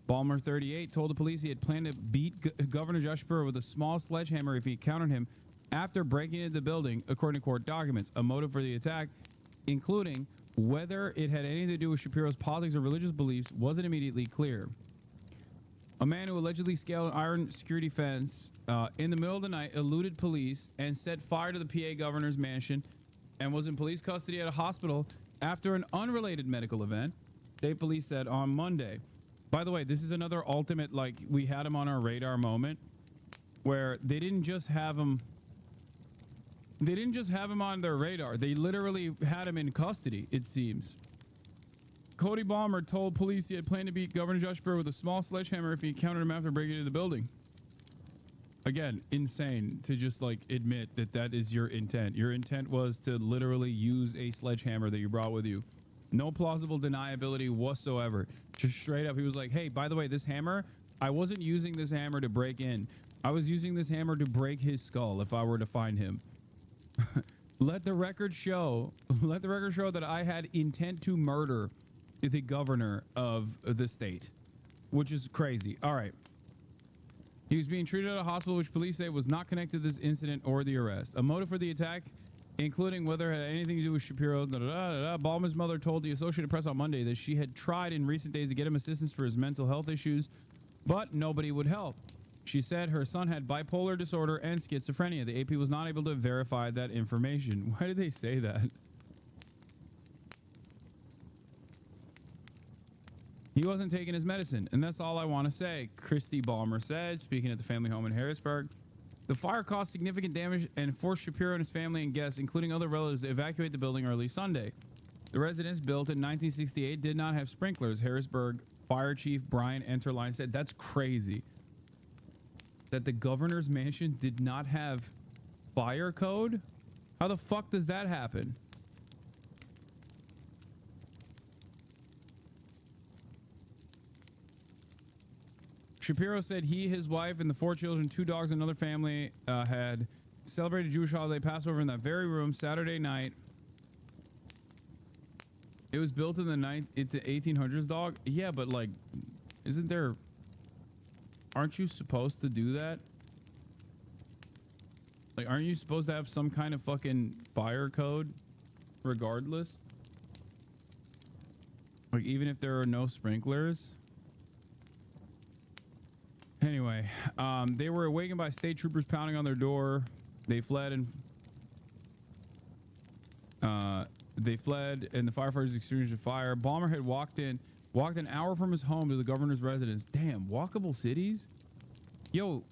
Balmer, 38, told the police he had planned to beat Governor Josh Shapiro with a small sledgehammer if he encountered him after breaking into the building, according to court documents. A motive for the attack, including whether it had anything to do with Shapiro's politics or religious beliefs, wasn't immediately clear. A man who allegedly scaled an iron security fence in the middle of the night eluded police and set fire to the PA governor's mansion and was in police custody at a hospital after an unrelated medical event, state police said on Monday. By the way, this is another ultimate, like, we had him on our radar moment where they didn't just have him on their radar. They literally had him in custody, it seems. Cody Balmer told police he had planned to beat Governor Josh Shapiro with a small sledgehammer if he encountered him after breaking into the building. Again, insane to just like admit that that is your intent. Your intent was to literally use a sledgehammer that you brought with you. No plausible deniability whatsoever. Just straight up, he was like, hey, by the way, this hammer, I wasn't using this hammer to break in. I was using this hammer to break his skull if I were to find him. Let the record show that I had intent to murder the governor of the state, which is crazy. All right. He was being treated at a hospital, which police say was not connected to this incident or the arrest. A motive for the attack, including whether it had anything to do with Shapiro. Balmer's mother told the Associated Press on Monday that she had tried in recent days to get him assistance for his mental health issues, but nobody would help. She said her son had bipolar disorder and schizophrenia. The AP was not able to verify that information. Why did they say that? He wasn't taking his medicine, and that's all I want to say, Christy Balmer said, speaking at the family home in Harrisburg. The fire caused significant damage and forced Shapiro and his family and guests, including other relatives, to evacuate the building early Sunday. The residence, built in 1968, did not have sprinklers. Harrisburg Fire Chief Brian Enterline said that's crazy. That the governor's mansion did not have fire code? How the fuck does that happen? Shapiro said he, his wife, and the 4 children, 2 dogs, and another family had celebrated Jewish holiday Passover in that very room Saturday night. It was built in the 1800s, dog. Yeah, but like, isn't there? Aren't you supposed to do that? Like, aren't you supposed to have some kind of fucking fire code, regardless? Like, even if there are no sprinklers. Anyway, they were awakened by state troopers pounding on their door. They fled and the firefighters extinguished the fire. Balmer had walked an hour from his home to the governor's residence. Damn, walkable cities? Yo,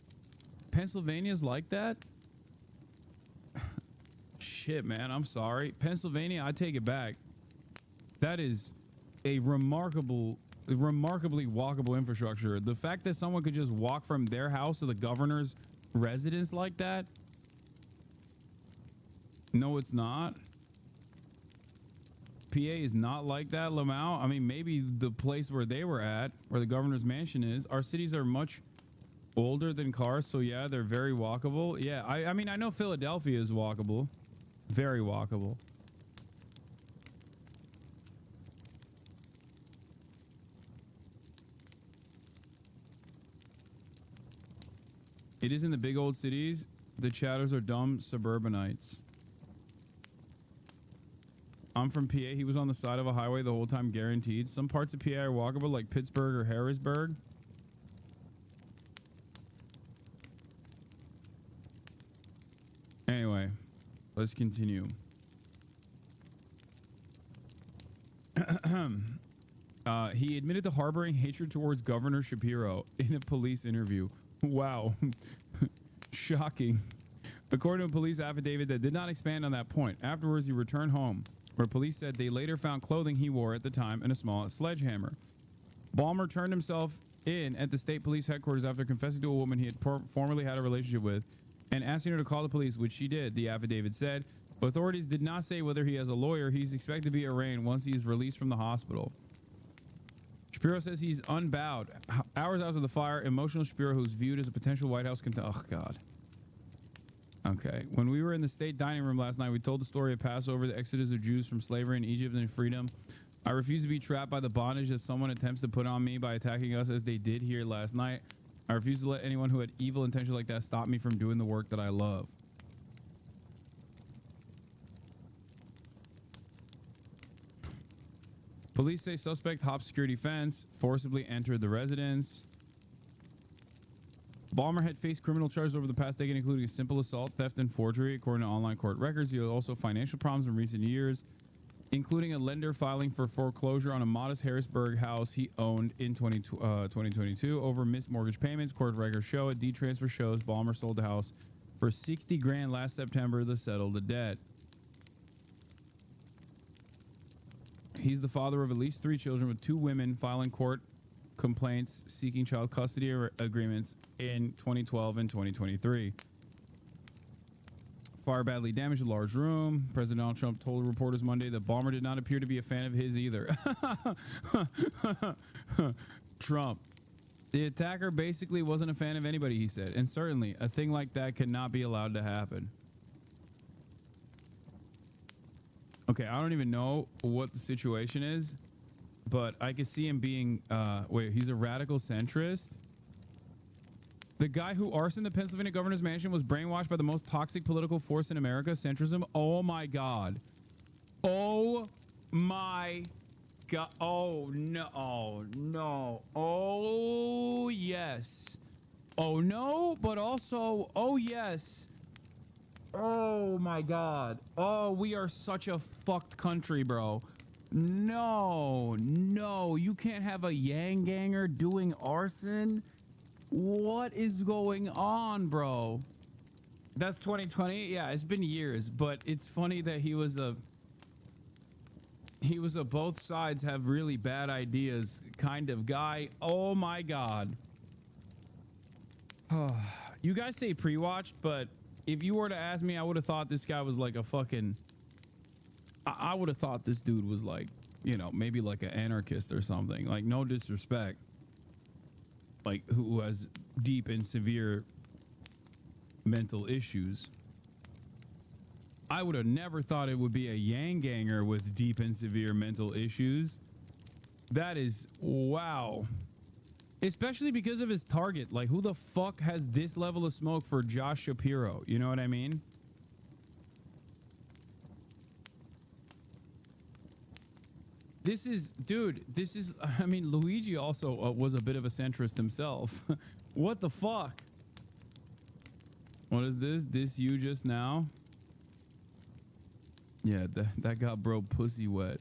Pennsylvania's like that? Shit, man, I'm sorry. Pennsylvania, I take it back. That is a remarkably walkable infrastructure. The fact that someone could just walk from their house to the governor's residence like that? No, it's not. PA is not like that, Lamau. I mean, maybe the place where they were at, where the governor's mansion is. Our cities are much older than cars, so yeah, they're very walkable. Yeah, I mean, I know Philadelphia is walkable. Very walkable. It is in the big old cities. The chatters are dumb suburbanites. I'm from PA. He was on the side of a highway the whole time, guaranteed. Some parts of PA are walkable, like Pittsburgh or Harrisburg. Let's continue. He admitted to harboring hatred towards Governor Shapiro in a police interview. Wow. Shocking. According to a police affidavit that did not expand on that point. Afterwards, he returned home, where police said they later found clothing he wore at the time and a small sledgehammer. Ballmer turned himself in at the state police headquarters after confessing to a woman he had formerly had a relationship with and asking her to call the police, which she did, the affidavit said. Authorities did not say whether he has a lawyer. He's expected to be arraigned once he is released from the hospital. Shapiro says he's unbowed. Hours after the fire, emotional Shapiro, who's viewed as a potential White House contender. Oh, God. Okay. When we were in the state dining room last night, we told the story of Passover, the exodus of Jews from slavery in Egypt and freedom. I refuse to be trapped by the bondage that someone attempts to put on me by attacking us as they did here last night. I refuse to let anyone who had evil intentions like that stop me from doing the work that I love. Police say suspect hopped security fence, forcibly entered the residence. Ballmer had faced criminal charges over the past decade, including a simple assault, theft, and forgery. According to online court records, he had also financial problems in recent years, including a lender filing for foreclosure on a modest Harrisburg house he owned in 2022 over missed mortgage payments. Court records show a deed transfer shows Ballmer sold the house for $60,000 last September to settle the debt. He's the father of at least 3 children, with 2 women filing court complaints seeking child custody agreements in 2012 and 2023. Fire badly damaged a large room. President Donald Trump told reporters Monday that Ballmer did not appear to be a fan of his either. Trump. The attacker basically wasn't a fan of anybody, he said. And certainly, a thing like that cannot be allowed to happen. Okay, I don't even know what the situation is, but I could see him being, wait, he's a radical centrist? The guy who arsoned the Pennsylvania governor's mansion was brainwashed by the most toxic political force in America, centrism. Oh my God. Oh my God. Oh no. Oh no. Oh yes. Oh no, but also, oh yes. Oh my God. Oh, we are such a fucked country, bro. No, no, you can't have a Yang ganger doing arson. What is going on, bro? That's 2020. Yeah, it's been years, but it's funny that he was a both sides have really bad ideas kind of guy. Oh my God. You guys say pre-watched, but if you were to ask me, I would have thought this guy was like a fucking, I would have thought this dude was like, you know, maybe like an anarchist or something. Like, no disrespect. Like, who has deep and severe mental issues. I would have never thought it would be a Yang ganger with deep and severe mental issues. That is, wow. Especially because of his target. Like, who the fuck has this level of smoke for Josh Shapiro? You know what I mean? This is, dude, this is, I mean, Luigi also was a bit of a centrist himself. What the fuck? What is this? This you just now? Yeah, that got bro pussy wet.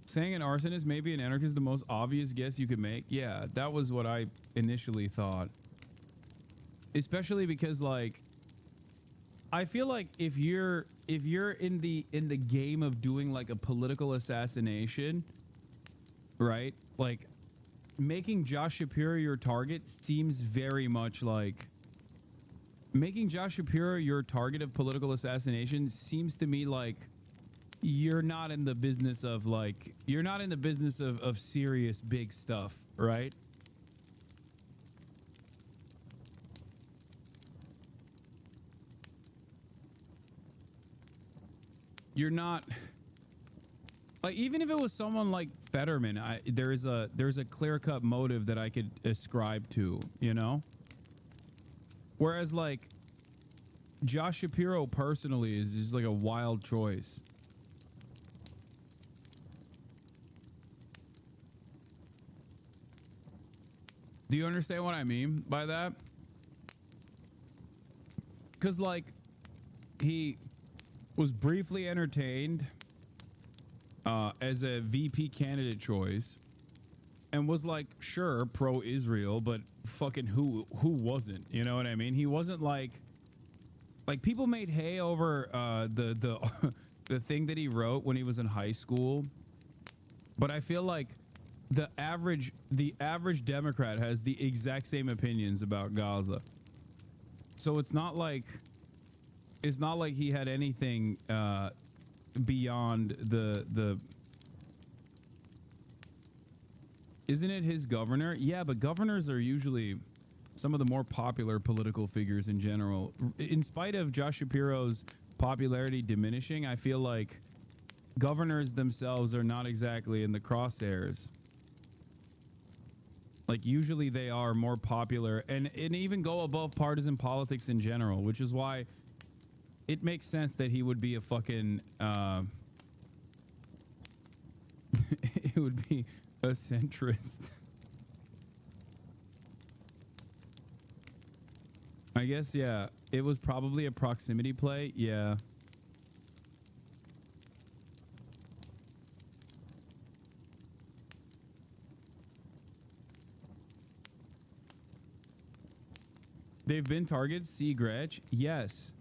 Saying an arsonist may be an anarchist is the most obvious guess you could make. Yeah, that was what I initially thought. Especially because, like, I feel like if you're in the game of doing like a political assassination, right? Like, making Josh Shapiro your target seems very much like making Josh Shapiro your target of political assassination seems to me like you're not in the business of like, you're not in the business of serious big stuff, right? You're not like, even if it was someone like Fetterman, there's a clear-cut motive that I could ascribe to, you know? Whereas like Josh Shapiro personally is just like a wild choice. Do you understand what I mean by that? Because, like, he was briefly entertained as a VP candidate choice and was like, sure, pro-Israel, but fucking who wasn't? You know what I mean? He wasn't like people made hay over the the thing that he wrote when he was in high school. But I feel like the average Democrat has the exact same opinions about Gaza. So it's not like he had anything beyond the Isn't it his governor? Yeah, but governors are usually some of the more popular political figures in general. In spite of Josh Shapiro's popularity diminishing, I feel like governors themselves are not exactly in the crosshairs. Like, usually they are more popular and even go above partisan politics in general, which is why it makes sense that he would be a fucking it would be a centrist. I guess, yeah, it was probably a proximity play. Yeah. They've been targeted. See Gretch? Yes.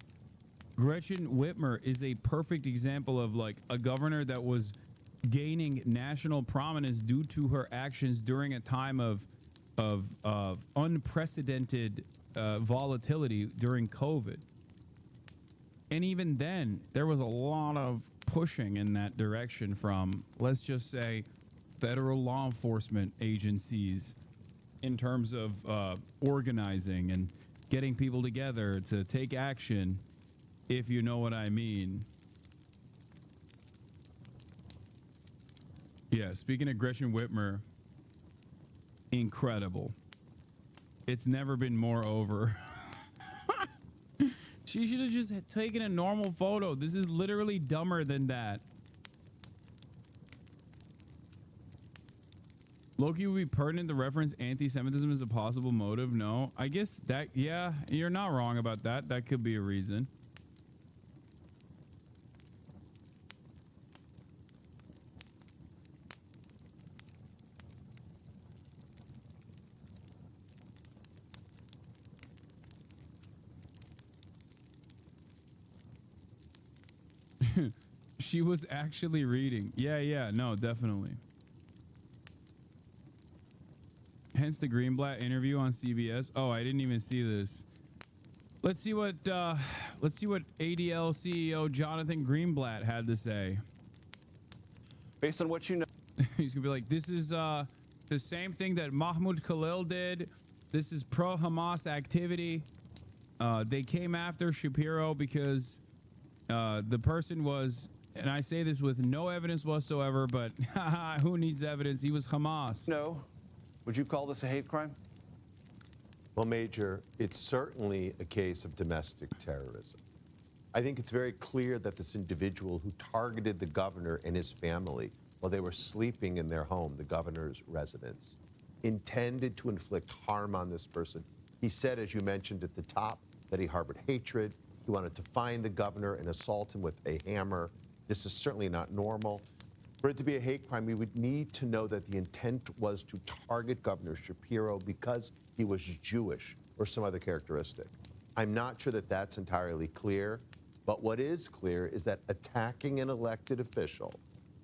Gretchen Whitmer is a perfect example of like a governor that was gaining national prominence due to her actions during a time of unprecedented volatility during COVID. And even then, there was a lot of pushing in that direction from, let's just say, federal law enforcement agencies in terms of organizing and getting people together to take action, if you know what I mean. Yeah, speaking of Gretchen Whitmer, incredible. It's never been more over. She should have just taken a normal photo. This is literally dumber than that. Loki would be pertinent to reference anti-Semitism as a possible motive. No, I guess that, yeah, you're not wrong about that. That could be a reason. She was actually reading. Yeah, no, definitely. Hence the Greenblatt interview on CBS. Oh, I didn't even see this. Let's see what ADL CEO Jonathan Greenblatt had to say. Based on what you know, he's gonna be like, this is the same thing that Mahmoud Khalil did. This is pro-Hamas activity. They came after Shapiro because the person was, and I say this with no evidence whatsoever, but who needs evidence? He was Hamas. No. Would you call this a hate crime? Well, Major, it's certainly a case of domestic terrorism. I think it's very clear that this individual who targeted the governor and his family while they were sleeping in their home, the governor's residence, intended to inflict harm on this person. He said, as you mentioned at the top, that he harbored hatred. He wanted to find the governor and assault him with a hammer. This is certainly not normal. For it to be a hate crime, we would need to know that the intent was to target Governor Shapiro because he was Jewish or some other characteristic. I'm not sure that that's entirely clear, but what is clear is that attacking an elected official,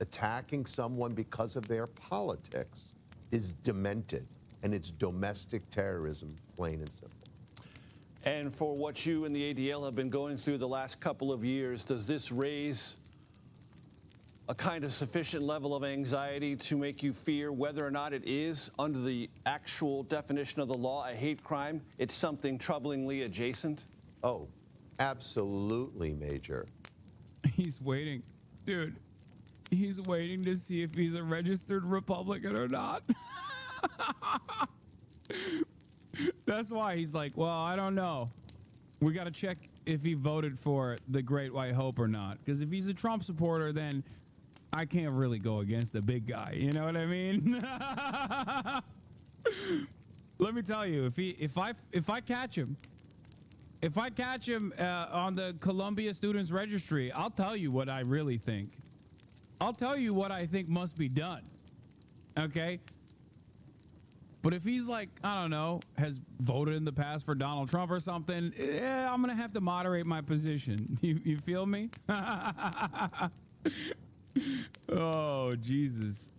attacking someone because of their politics, is demented, and it's domestic terrorism, plain and simple. And for what you and the ADL have been going through the last couple of years, does this raise a kind of sufficient level of anxiety to make you fear whether or not it is, under the actual definition of the law, a hate crime? It's something troublingly adjacent? Oh, absolutely, Major. He's waiting. Dude, he's waiting to see if he's a registered Republican or not. That's why he's like, well, I don't know. We got to check if he voted for the Great White Hope or not. Because if he's a Trump supporter, then I can't really go against the big guy. You know what I mean? Let me tell you, if I catch him on the Columbia Students Registry, I'll tell you what I really think. I'll tell you what I think must be done. Okay? But if he's like, I don't know, has voted in the past for Donald Trump or something, I'm going to have to moderate my position. You feel me? Oh, Jesus.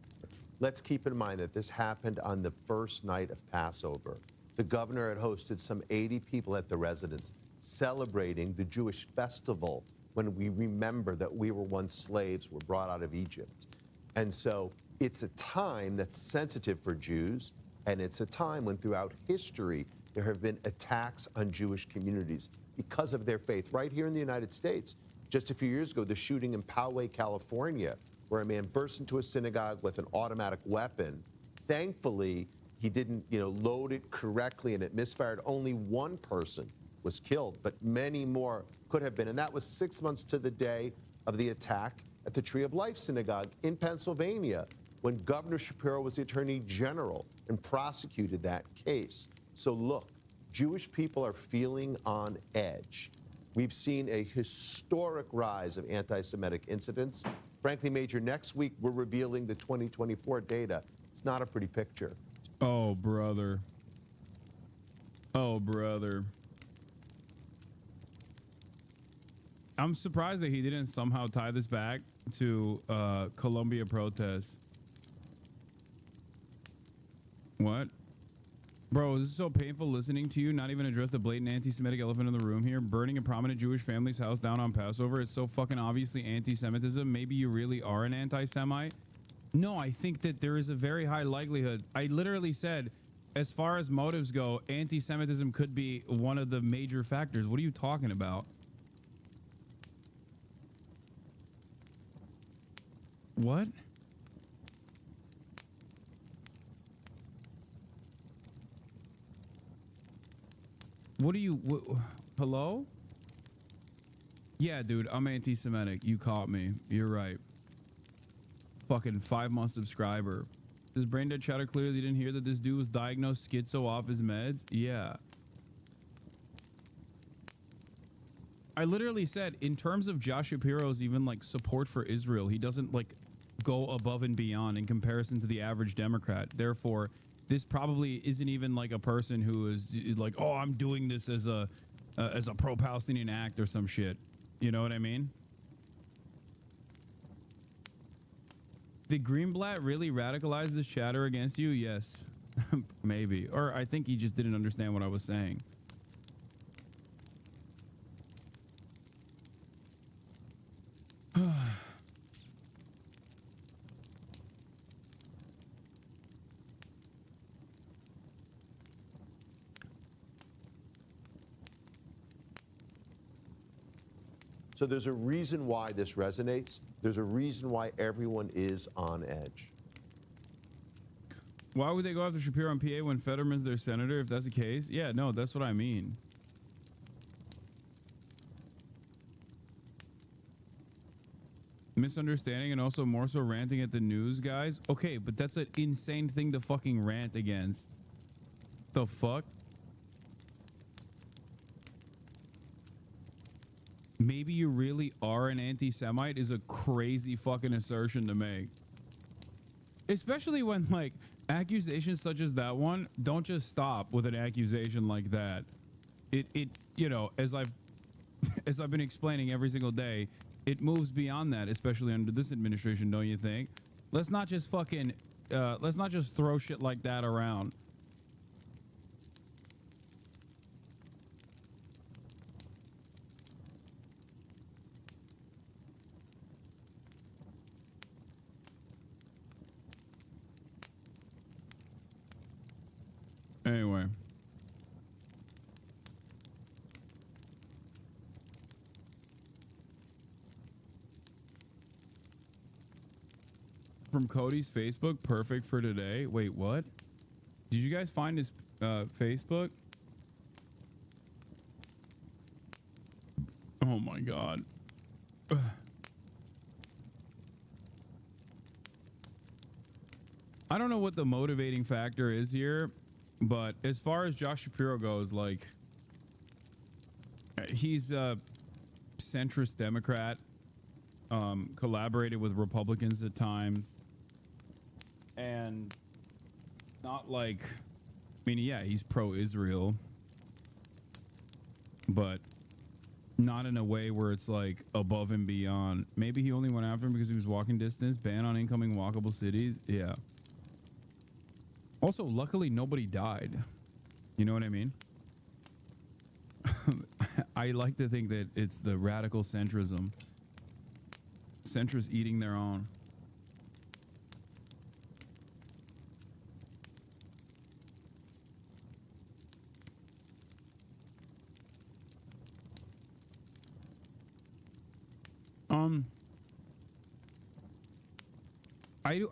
Let's keep in mind that this happened on the first night of Passover. The governor had hosted some 80 people at the residence celebrating the Jewish festival when we remember that we were once slaves, were brought out of Egypt. And so it's a time that's sensitive for Jews, and it's a time when throughout history there have been attacks on Jewish communities because of their faith. Right here in the United States, just a few years ago, the shooting in Poway, California, where a man burst into a synagogue with an automatic weapon. Thankfully, he didn't, load it correctly and it misfired. Only one person was killed, but many more could have been. And that was 6 months to the day of the attack at the Tree of Life Synagogue in Pennsylvania, when Governor Shapiro was the Attorney General and prosecuted that case. So look, Jewish people are feeling on edge. We've seen a historic rise of anti-Semitic incidents. Frankly, Major, next week we're revealing the 2024 data. It's not a pretty picture. Oh, brother. Oh, brother. I'm surprised that he didn't somehow tie this back to Columbia protests. What? Bro, this is so painful listening to you not even address the blatant anti-Semitic elephant in the room here. Burning a prominent Jewish family's house down on Passover. It's so fucking obviously anti-Semitism. Maybe you really are an anti-Semite. No, I think that there is a very high likelihood. I literally said, as far as motives go, anti-Semitism could be one of the major factors. What are you talking about? What? What are you, hello? Yeah, dude, I'm anti-Semitic. You caught me. You're right. Fucking 5-month subscriber. Does Brain Dead Chatter clearly didn't hear that this dude was diagnosed schizo off his meds? Yeah. I literally said, in terms of Josh Shapiro's even like support for Israel, he doesn't like go above and beyond in comparison to the average Democrat. Therefore, this probably isn't even like a person who is like, oh, I'm doing this as a pro-Palestinian act or some shit. You know what I mean? Did Greenblatt really radicalize this chatter against you? Yes, maybe. Or I think he just didn't understand what I was saying. So there's a reason why this resonates. There's a reason why everyone is on edge. Why would they go after Shapiro and PA when Fetterman's their senator, if that's the case? Yeah, no, that's what I mean. Misunderstanding and also more so ranting at the news guys. Okay, but that's an insane thing to fucking rant against. The fuck? Maybe you really are an anti-Semite is a crazy fucking assertion to make. Especially when like accusations such as that one don't just stop with an accusation like that. It you know, as I've been explaining every single day, it moves beyond that, especially under this administration, don't you think? Let's not just fucking let's not just throw shit like that around. Anyway. From Cody's Facebook, perfect for today. Wait, what? Did you guys find his Facebook? Oh my God. I don't know what the motivating factor is here. But as far as Josh Shapiro goes, like, he's a centrist Democrat, collaborated with Republicans at times, and not like, I mean, yeah, he's pro-Israel, but not in a way where it's like above and beyond. Maybe he only went after him because he was walking distance, ban on incoming walkable cities. Yeah. Also, luckily, nobody died. You know what I mean? I like to think that it's the radical centrism. Centrists eating their own.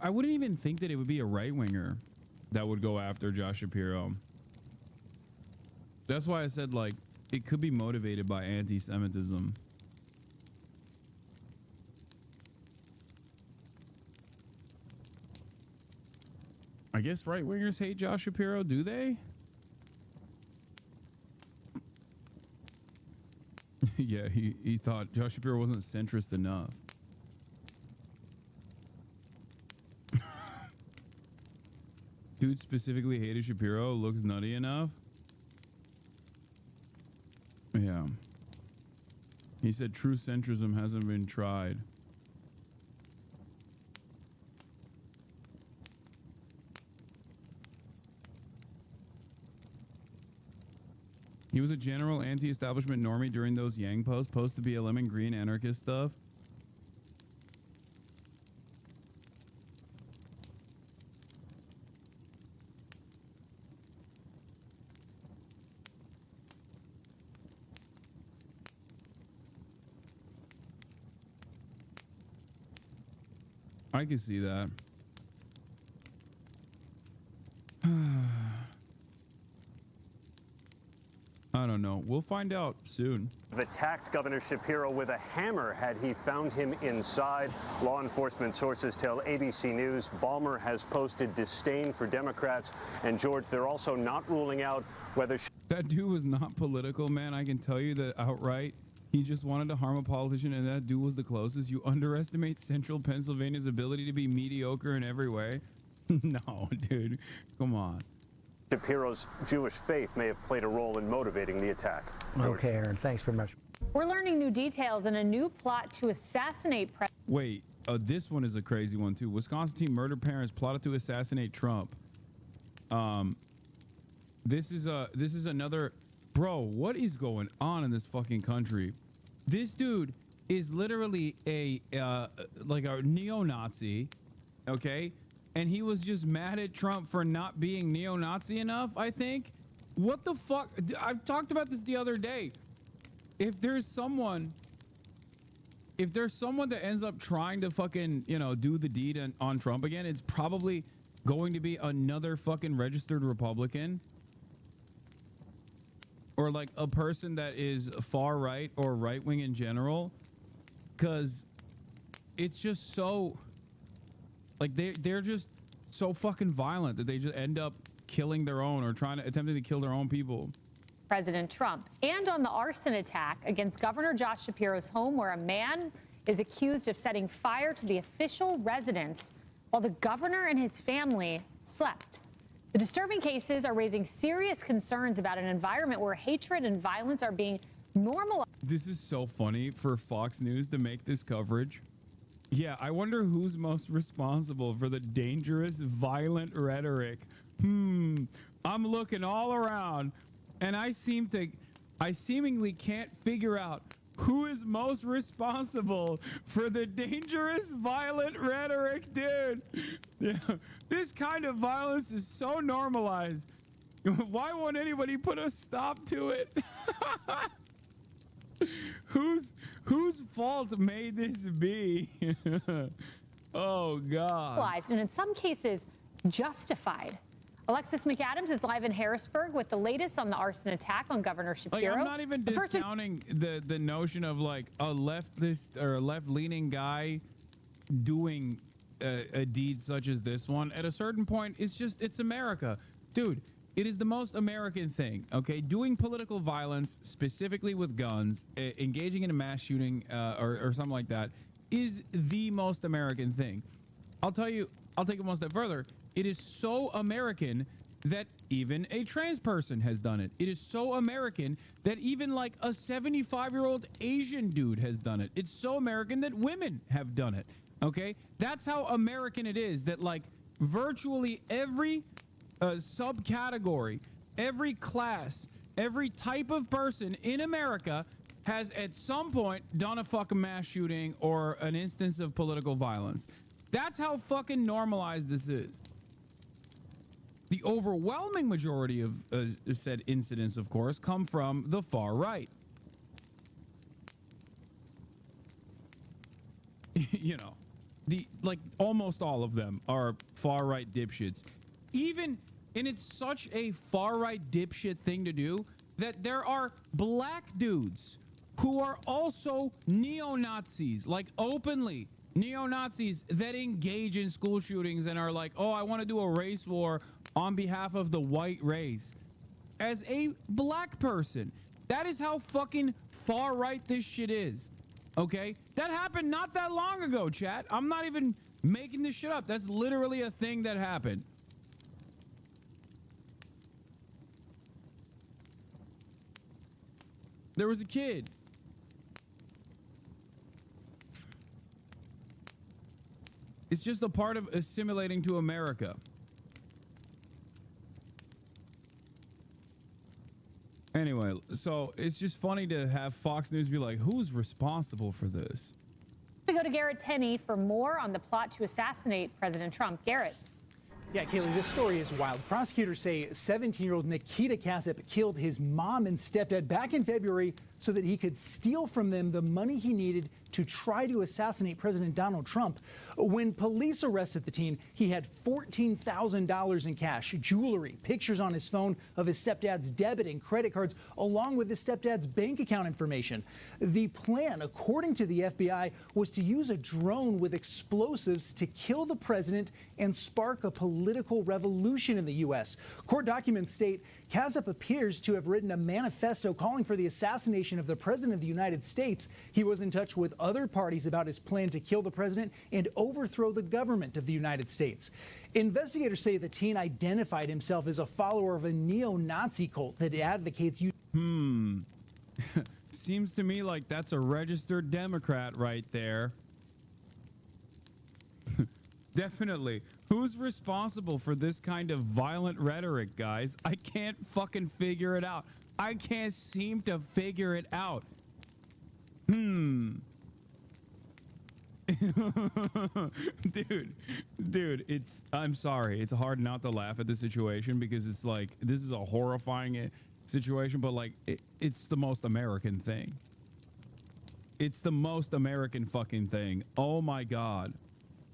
I wouldn't even think that it would be a right-winger that would go after Josh Shapiro. That's why I said, like, it could be motivated by anti-Semitism. I guess right-wingers hate Josh Shapiro, do they? Yeah, he thought Josh Shapiro wasn't centrist enough. Dude specifically hated Shapiro, looks nutty enough. Yeah. He said true centrism hasn't been tried. He was a general anti-establishment normie during those Yang posts, post to BLM and green anarchist stuff. I can see that. I don't know. We'll find out soon. Attacked Governor Shapiro with a hammer had he found him inside. Law enforcement sources tell ABC News Balmer has posted disdain for Democrats. And George, they're also not ruling out whether that dude was not political, man. I can tell you that outright. He just wanted to harm a politician, and that dude was the closest. You underestimate Central Pennsylvania's ability to be mediocre in every way. No, dude. Come on. Shapiro's Jewish faith may have played a role in motivating the attack. Okay, Aaron, thanks very much. We're learning new details in a new plot to assassinate President. Wait, this one is a crazy one too. Wisconsin teen murdered parents plotted to assassinate Trump. This is another. Bro, what is going on in this fucking country? This dude is literally a like a neo-Nazi, okay? And he was just mad at Trump for not being neo-Nazi enough, I think. What the fuck? I've talked about this the other day. If there's someone that ends up trying to fucking, you know, do the deed on Trump again, it's probably going to be another fucking registered Republican. Or like a person that is far right or right wing in general, because it's just so like they're just so fucking violent that they just end up killing their own or attempting to kill their own people. President Trump, and on the arson attack against Governor Josh Shapiro's home, where a man is accused of setting fire to the official residence while the governor and his family slept. The disturbing cases are raising serious concerns about an environment where hatred and violence are being normalized. This is so funny for Fox News to make this coverage. Yeah, I wonder who's most responsible for the dangerous, violent rhetoric. I'm looking all around, and I seemingly can't figure out who is most responsible for the dangerous, violent rhetoric, dude. Yeah, this kind of violence is so normalized. Why won't anybody put a stop to it? Whose fault may this be? Oh, God. And in some cases, justified. Alexis McAdams is live in Harrisburg with the latest on the arson attack on Governor Shapiro. Like, I'm not even discounting the notion of like a leftist or a left-leaning guy doing a deed such as this one. At a certain point, it's America. Dude, It is the most American thing, okay? Doing political violence, specifically with guns, engaging in a mass shooting or something like that, is the most American thing. I'll tell you, I'll take it one step further. It is so American that even a trans person has done it. It is so American that even like a 75-year-old Asian dude has done it. It's so American that women have done it, okay? That's how American it is, that like virtually every subcategory, every class, every type of person in America has at some point done a fucking mass shooting or an instance of political violence. That's how fucking normalized this is. The overwhelming majority of said incidents, of course, come from the far right. You know, like almost all of them are far right dipshits. And it's such a far right dipshit thing to do that there are black dudes who are also neo-Nazis, like openly neo-Nazis that engage in school shootings and are like, oh, I want to do a race war on behalf of the white race. As a black person, that is how fucking far right this shit is. Okay? That happened not that long ago, chat. I'm not even making this shit up. That's literally a thing that happened. There was a kid. It's just a part of assimilating to America. Anyway, so it's just funny to have Fox News be like, who's responsible for this? We go to Garrett Tenney for more on the plot to assassinate President Trump. Garrett. Yeah, Kaylee, this story is wild. Prosecutors say 17-year-old Nikita Kasip killed his mom and stepdad back in February so that he could steal from them the money he needed to try to assassinate President Donald Trump. When police arrested the teen, he had $14,000 in cash, jewelry, pictures on his phone of his stepdad's debit and credit cards, along with his stepdad's bank account information. The plan, according to the FBI, was to use a drone with explosives to kill the president and spark a political revolution in the U.S. Court documents state Kasip appears to have written a manifesto calling for the assassination of the President of the United States. He was in touch with other parties about his plan to kill the president and overthrow the government of the United States. Investigators say the teen identified himself as a follower of a neo-Nazi cult that advocates Seems to me like that's a registered Democrat right there. Definitely. Who's responsible for this kind of violent rhetoric, guys? I can't fucking figure it out. I can't seem to figure it out. Dude, I'm sorry. It's hard not to laugh at this situation because it's like, this is a horrifying situation, but like, it's the most American thing. It's the most American fucking thing. Oh my God.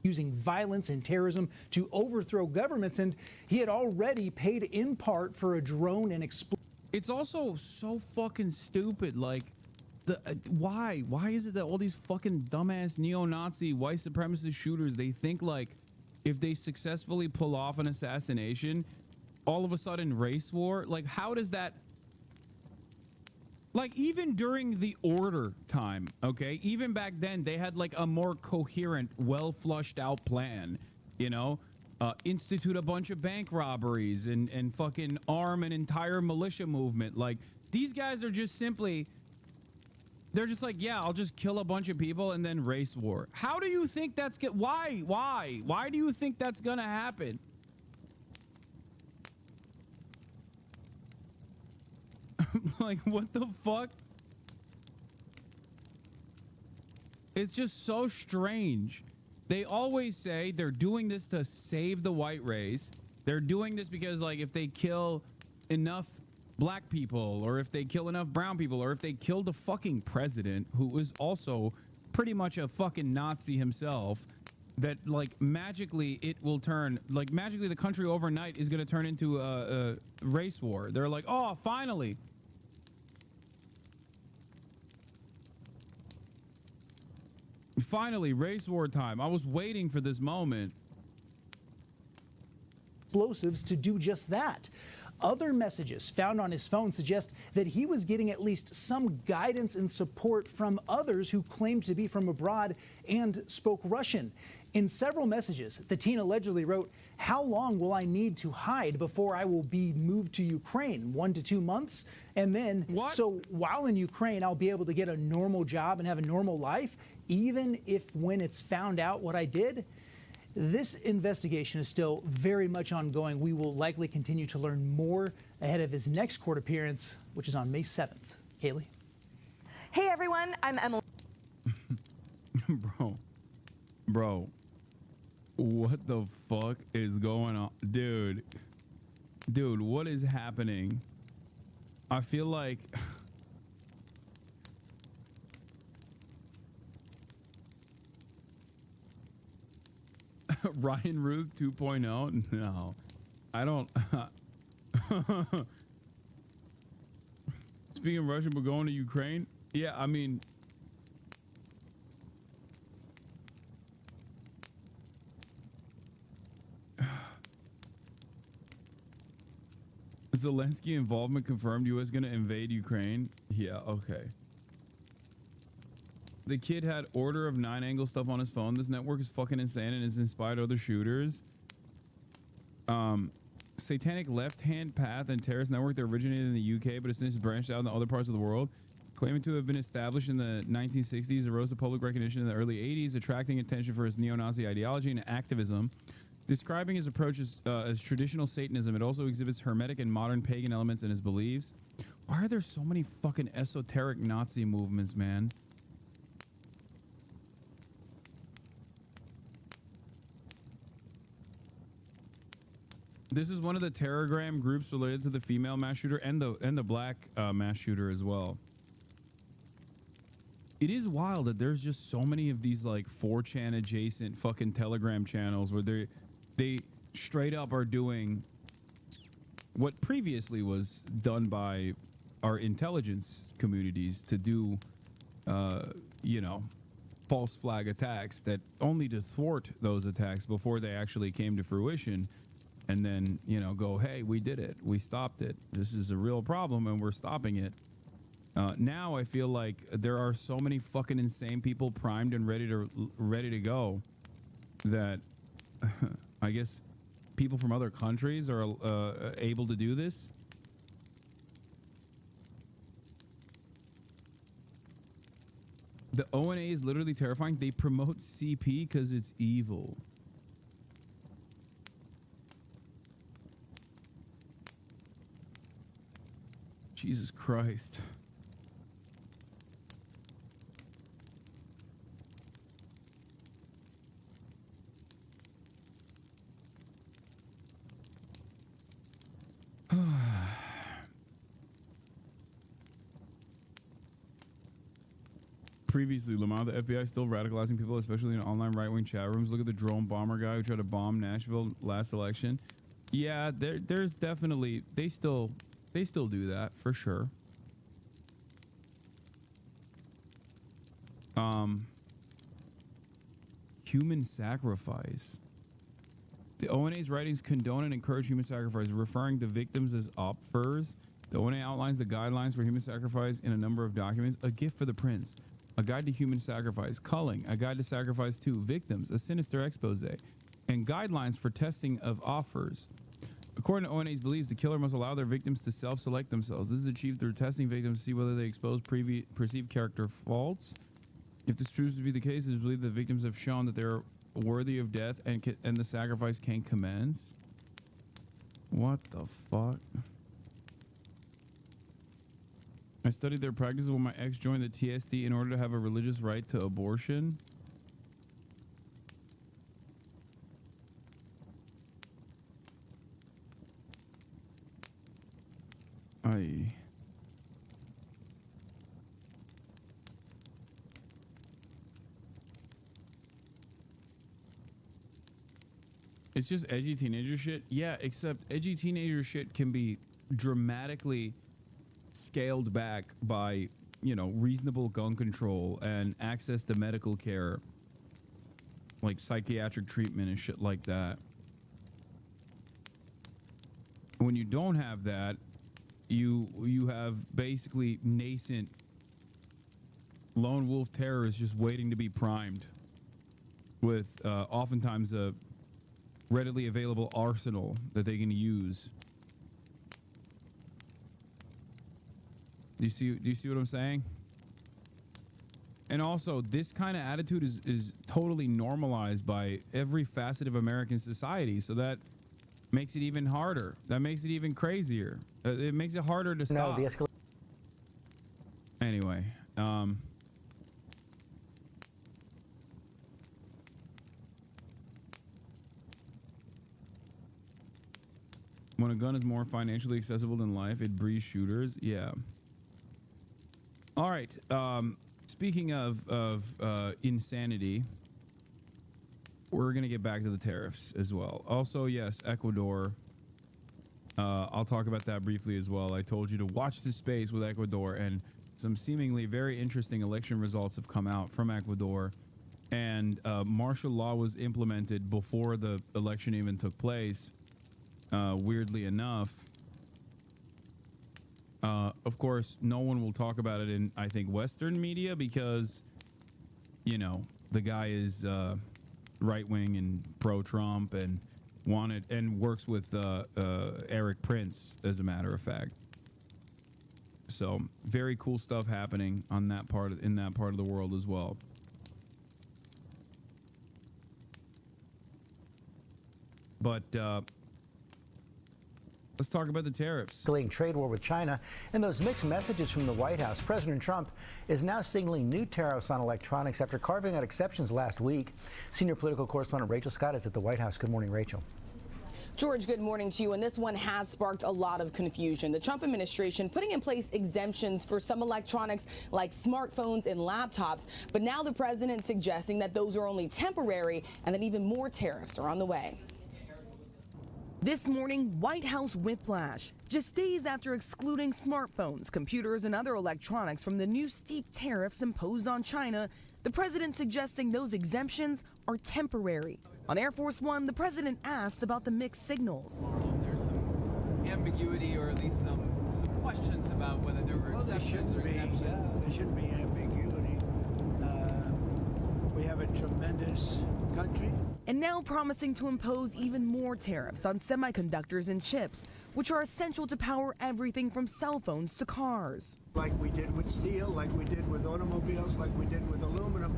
Using violence and terrorism to overthrow governments, and he had already paid in part for a drone and It's also so fucking stupid. Like, why is it that all these fucking dumbass neo-Nazi white supremacist shooters, they think like if they successfully pull off an assassination, all of a sudden race war? Like, how does that? Like, even during the order time, okay, even back then they had like a more coherent, well flushed out plan, you know, institute a bunch of bank robberies and fucking arm an entire militia movement. Like, these guys are just simply, they're just like, yeah, I'll just kill a bunch of people and then race war. How do you think that's why do you think that's gonna happen? Like, what the fuck? It's just so strange. They always say they're doing this to save the white race. They're doing this because, like, if they kill enough black people, or if they kill enough brown people, or if they kill the fucking president, who is also pretty much a fucking Nazi himself, that like magically it will turn, like magically the country overnight is going to turn into a race war. They're like, oh, finally. Finally, race war time. I was waiting for this moment. Explosives to do just that. other messages found on his phone suggest that he was getting at least some guidance and support from others who claimed to be from abroad and spoke Russian. In several messages, the teen allegedly wrote, "How long will I need to hide before I will be moved to Ukraine? 1 to 2 months? And then, so while in Ukraine, I'll be able to get a normal job and have a normal life, even if when it's found out what I did?" This investigation is still very much ongoing. We will likely continue to learn more ahead of his next court appearance, which is on May 7th. Kaylee? Hey, everyone. I'm Emily. Bro, what the fuck is going on? Dude, what is happening? I feel like... Ryan Ruth 2.0? No, I don't. Speaking Russian, but going to Ukraine? Yeah, I mean, Zelensky involvement confirmed. U.S. going to invade Ukraine? Yeah, okay. The kid had order of 9-angle stuff on his phone. This network is fucking insane and has inspired other shooters. Satanic left-hand path and terrorist network that originated in the UK but has since branched out in other parts of the world. Claiming to have been established in the 1960s, it rose to public recognition in the early 80s, attracting attention for his neo-Nazi ideology and activism. Describing his approach as traditional Satanism, it also exhibits hermetic and modern pagan elements in his beliefs. Why are there so many fucking esoteric Nazi movements, man? This is one of the Telegram groups related to the female mass shooter and the black mass shooter as well. It is wild that there's just so many of these like 4chan adjacent fucking Telegram channels where they straight up are doing what previously was done by our intelligence communities to do, you know, false flag attacks that only to thwart those attacks before they actually came to fruition. And then, you know, go, hey, we did it. We stopped it. This is a real problem and we're stopping it. Now I feel like there are so many fucking insane people primed and ready to go that I guess people from other countries are able to do this. The ONA is literally terrifying. They promote CP because it's evil. Jesus Christ. Previously, Lamar, the FBI still radicalizing people, especially in online right-wing chat rooms. Look at the drone bomber guy who tried to bomb Nashville last election. Yeah, there's definitely they still do that for sure. Human sacrifice. The ONA's writings condone and encourage human sacrifice, referring to victims as opfers. The ONA outlines the guidelines for human sacrifice in a number of documents. A Gift for the Prince, A Guide to Human Sacrifice, Culling, A Guide to Sacrifice to Victims, A Sinister Expose, and Guidelines for Testing of Offers. According to ONA's beliefs, the killer must allow their victims to self-select themselves. This is achieved through testing victims to see whether they expose perceived character faults. If this proves to be the case, it is believed that victims have shown that they're worthy of death and the sacrifice can commence. What the fuck? I studied their practices when my ex joined the TSD in order to have a religious right to abortion. It's just edgy teenager shit. Yeah, except edgy teenager shit can be dramatically scaled back by, you know, reasonable gun control and access to medical care, like psychiatric treatment and shit like that. when you don't have that, you have basically nascent lone wolf terrorists just waiting to be primed with oftentimes a readily available arsenal that they can use. Do you see what I'm saying? And also, this kind of attitude is totally normalized by every facet of American society, so that makes it even harder. That makes it even crazier. It makes it harder to stop. Anyway, when a gun is more financially accessible than life, it breeds shooters. Yeah. All right. Speaking of insanity, we're going to get back to the tariffs as well. Also, yes, Ecuador. I'll talk about that briefly as well. I told you to watch this space with Ecuador, and some seemingly very interesting election results have come out from Ecuador. And martial law was implemented before the election even took place, weirdly enough. Of course, no one will talk about it in, I think, Western media because, you know, the guy is right-wing and pro-Trump and wanted and works with Eric Prince, as a matter of fact. So very cool stuff happening on that part in that part of the world as well. But let's talk about the tariffs. Escalating trade war with China and those mixed messages from the White House. President Trump is now signaling new tariffs on electronics after carving out exceptions last week. Senior political correspondent Rachel Scott is at the White House. Good morning, Rachel. George, good morning to you. And this one has sparked a lot of confusion. The Trump administration putting in place exemptions for some electronics like smartphones and laptops. But now the president suggesting that those are only temporary and that even more tariffs are on the way. This morning, White House whiplash. Just days after excluding smartphones, computers, and other electronics from the new steep tariffs imposed on China, the president suggesting those exemptions are temporary. On Air Force One, the president asked about the mixed signals. There's some ambiguity, or at least some questions about whether there were exceptions or exemptions. There shouldn't be ambiguity. We have a tremendous country. And now promising to impose even more tariffs on semiconductors and chips, which are essential to power everything from cell phones to cars. Like we did with steel, like we did with automobiles, like we did with aluminum,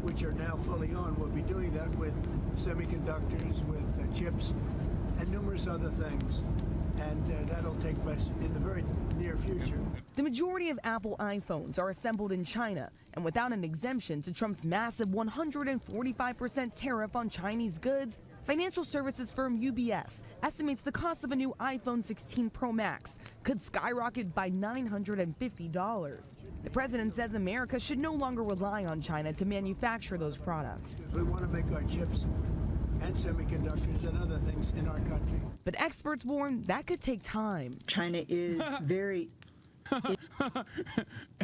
which are now fully on. We'll be doing that with semiconductors, with chips, and numerous other things. And that'll take place in the very near future. The majority of Apple iPhones are assembled in China, and without an exemption to Trump's massive 145% tariff on Chinese goods, financial services firm UBS estimates the cost of a new iPhone 16 Pro Max could skyrocket by $950. The president says America should no longer rely on China to manufacture those products. We want to make our chips and semiconductors and other things in our country. But experts warn that could take time. China is very...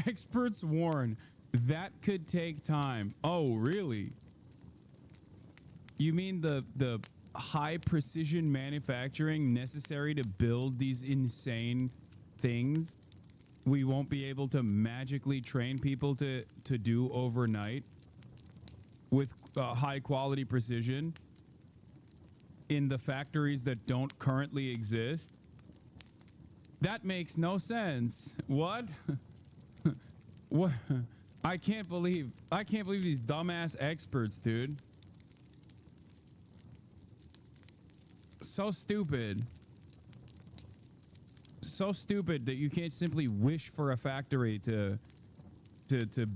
Experts warn that could take time. Oh, really? You mean the high precision manufacturing necessary to build these insane things we won't be able to magically train people to do overnight with high quality precision in the factories that don't currently exist? That makes no sense. What? What? I can't believe these dumbass experts, dude. So stupid. So stupid that you can't simply wish for a factory to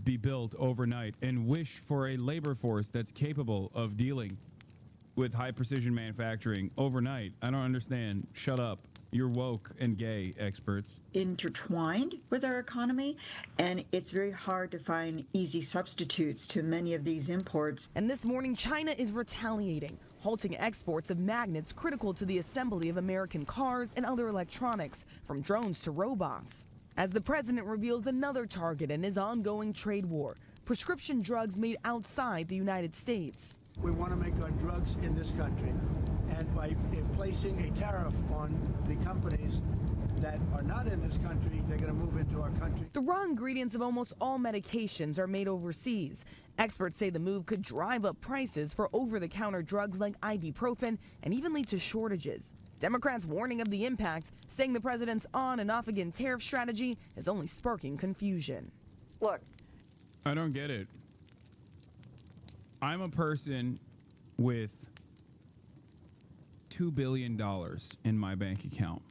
be built overnight and wish for a labor force that's capable of dealing with high precision manufacturing overnight. I don't understand. Shut up. You're woke and gay, experts. Intertwined with our economy, and it's very hard to find easy substitutes to many of these imports. And this morning, China is retaliating, halting exports of magnets critical to the assembly of American cars and other electronics, from drones to robots. As the president reveals another target in his ongoing trade war, prescription drugs made outside the United States. We want to make our drugs in this country. And by placing a tariff on the companies that are not in this country. They're going to move into our country. The raw ingredients of almost all medications are made overseas. Experts say the move could drive up prices for over-the-counter drugs like ibuprofen and even lead to shortages. Democrats warning of the impact, saying the president's on and off again tariff strategy is only sparking confusion. Look, I don't get it. I'm a person with $2 billion in my bank account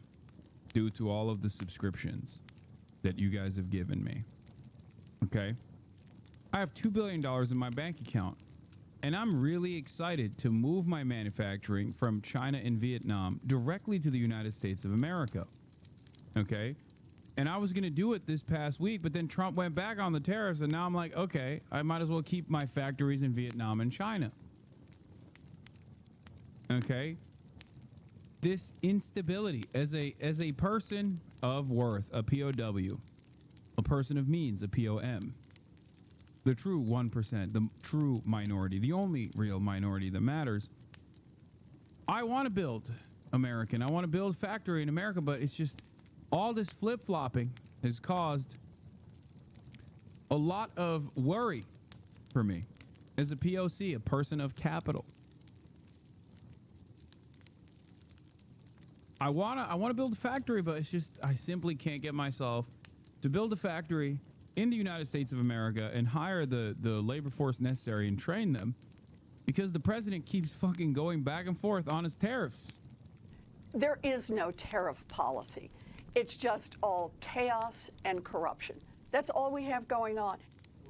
due to all of the subscriptions that you guys have given me. Okay? I have $2 billion in my bank account, and I'm really excited to move my manufacturing from China and Vietnam directly to the United States of America. Okay? And I was going to do it this past week, but then Trump went back on the tariffs, and now I'm like, okay, I might as well keep my factories in Vietnam and China. Okay? This instability as a person of worth, a POW, a person of means, a POM, the true 1%, the true minority, the only real minority that matters. I want to build American. I want to build factory in America, but it's just all this flip-flopping has caused a lot of worry for me as a POC, a person of capital. I wanna build a factory, but it's just I simply can't get myself to build a factory in the United States of America and hire the labor force necessary and train them because the president keeps fucking going back and forth on his tariffs. there is no tariff policy. It's just all chaos and corruption. That's all we have going on.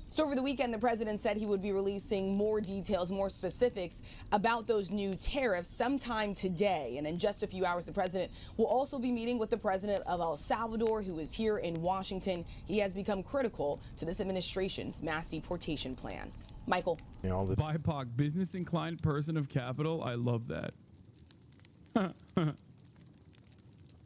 So over the weekend, the president said he would be releasing more details, more specifics about those new tariffs sometime today. And in just a few hours, the president will also be meeting with the president of El Salvador, who is here in Washington. He has become critical to this administration's mass deportation plan. Michael. BIPOC, business inclined person of capital. I love that.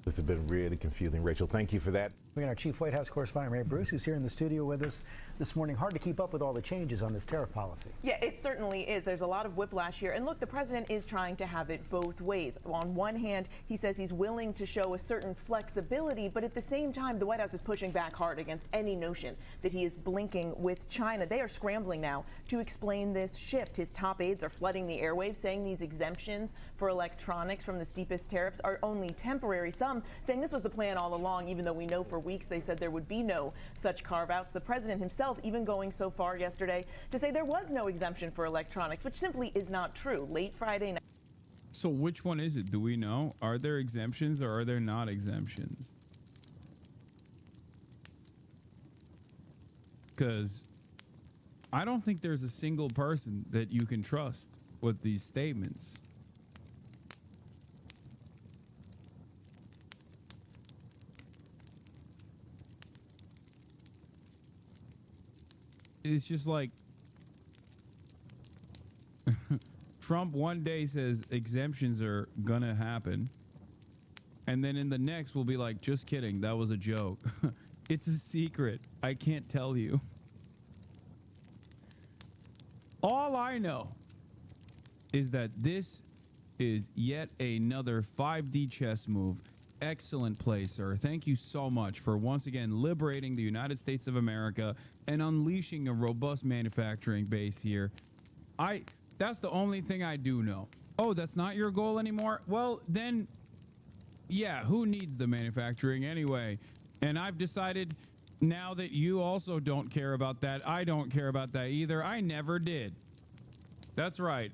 This has been really confusing. Rachel, thank you for that. We got our chief White House correspondent, Ray Bruce, who's here in the studio with us this morning. Hard to keep up with all the changes on this tariff policy. Yeah, it certainly is. There's a lot of whiplash here. And look, the president is trying to have it both ways. On one hand, he says he's willing to show a certain flexibility, but at the same time, the White House is pushing back hard against any notion that he is blinking with China. They are scrambling now to explain this shift. His top aides are flooding the airwaves, saying these exemptions for electronics from the steepest tariffs are only temporary. Some saying this was the plan all along, even though we know for weeks they said there would be no such carve-outs. The president himself even going so far yesterday to say there was no exemption for electronics, which simply is not true. Late Friday night. So which one is it? Do we know? Are there exemptions or are there not exemptions? Because I don't think there's a single person that you can trust with these statements. It's just like Trump one day says exemptions are gonna happen, and then in the next we'll be like, just kidding, that was a joke. It's a secret. I can't tell you. All I know is that this is yet another 5D chess move. Excellent play, sir. Thank you so much for once again liberating the United States of America and unleashing a robust manufacturing base here. That's the only thing I do know. Oh, that's not your goal anymore? Well, then, yeah, who needs the manufacturing anyway? And I've decided now that you also don't care about that, I don't care about that either. I never did. That's right.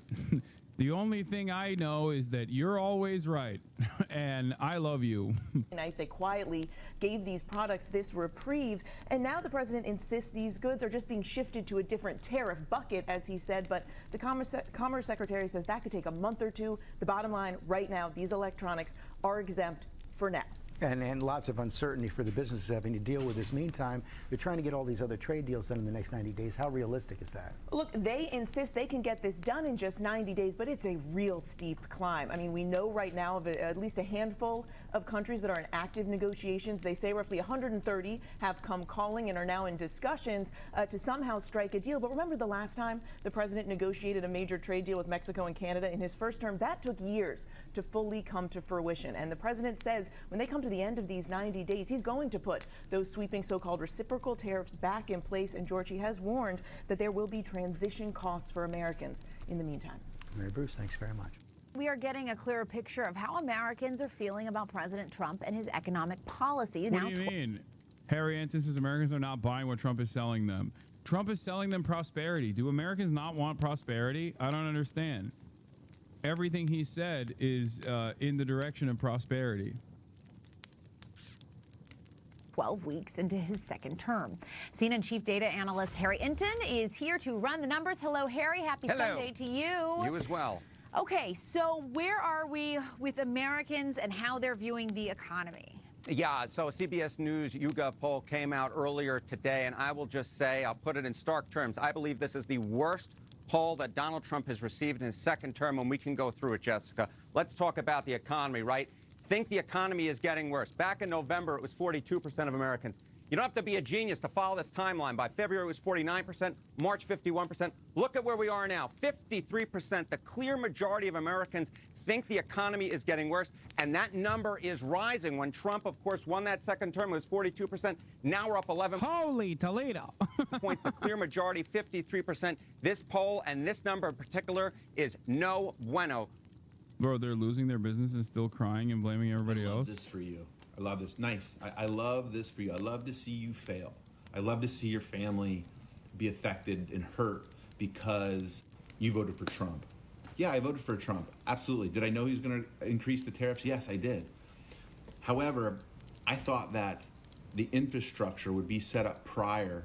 The only thing I know is that you're always right, and I love you. They quietly gave these products this reprieve, and now the president insists these goods are just being shifted to a different tariff bucket, as he said, but the Commerce Secretary says that could take a month or two. The bottom line right now, these electronics are exempt for now. and lots of uncertainty for the businesses having to deal with this. Meantime, they're trying to get all these other trade deals done in the next 90 days. How realistic is that? Look, they insist they can get this done in just 90 days, but it's a real steep climb. I mean, we know right now of at least a handful of countries that are in active negotiations. They say roughly 130 have come calling and are now in discussions to somehow strike a deal. But remember the last time the president negotiated a major trade deal with Mexico and Canada in his first term? That took years to fully come to fruition. And the president says when they come to the end of these 90 days, he's going to put those sweeping so-called reciprocal tariffs back in place. And George, he has warned that there will be transition costs for Americans in the meantime. Mary Bruce, thanks very much. We are getting a clearer picture of how Americans are feeling about President Trump and his economic policy. What do you mean? Harry Anson says Americans are not buying what Trump is selling them. Trump is selling them prosperity. Do Americans not want prosperity? I don't understand. Everything he said is in the direction of prosperity. 12 weeks into his second term. CNN chief data analyst Harry Inton is here to run the numbers. Hello, Harry. Happy Sunday to you. You as well. Okay, so where are we with Americans and how they're viewing the economy? Yeah, so CBS News YouGov poll came out earlier today, and I will just say, I'll put it in stark terms, I believe this is the worst poll that Donald Trump has received in his second term, and we can go through it, Jessica. Let's talk about the economy, right? Think the economy is getting worse. Back in November, it was 42% of Americans. You don't have to be a genius to follow this timeline. By February, it was 49%, March, 51%. Look at where we are now, 53%. The clear majority of Americans think the economy is getting worse, and that number is rising. When Trump, of course, won that second term, it was 42%. Now we're up 11 Holy Toledo. points. The clear majority, 53%. This poll and this number in particular is no bueno. Bro, they're losing their business and still crying and blaming everybody else. I love this for you. I love this. Nice. I love this for you. I love to see you fail. I love to see your family be affected and hurt because you voted for Trump. Yeah, I voted for Trump. Absolutely. Did I know he was going to increase the tariffs? Yes, I did. However, I thought that the infrastructure would be set up prior.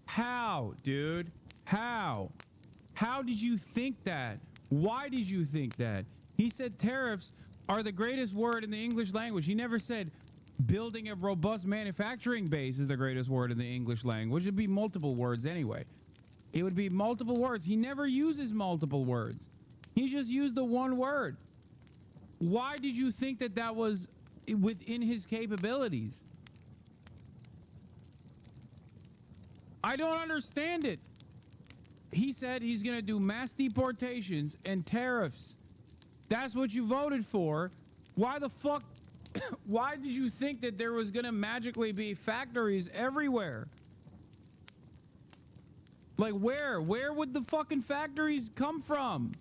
How, dude? How? How did you think that? Why did you think that? He said tariffs are the greatest word in the English language. He never said building a robust manufacturing base is the greatest word in the English language. It'd be multiple words anyway. It would be multiple words. He never uses multiple words. He just used the one word. Why did you think that that was within his capabilities? I don't understand it. He said he's going to do mass deportations and tariffs. That's what you voted for. Why the fuck? Why did you think that there was going to magically be factories everywhere? Like where? Where would the fucking factories come from?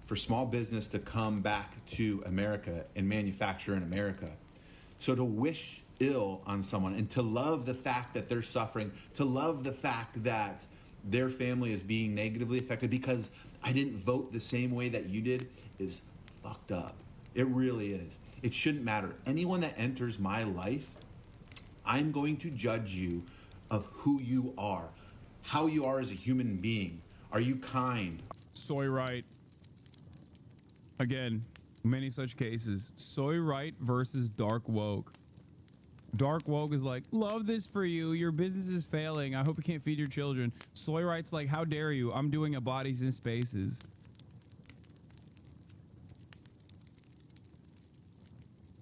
For small business to come back to America and manufacture in America. So to wish ill on someone and to love the fact that they're suffering, to love the fact that their family is being negatively affected because I didn't vote the same way that you did is fucked up. It really is. It shouldn't matter. Anyone that enters my life, I'm going to judge you of who you are, how you are as a human being. Are you kind? Soy right. Again, many such cases. Soy right versus dark woke. Dark woke is like, love this for you. Your business is failing. I hope you can't feed your children. Soy right's like, how dare you? I'm doing a bodies in spaces.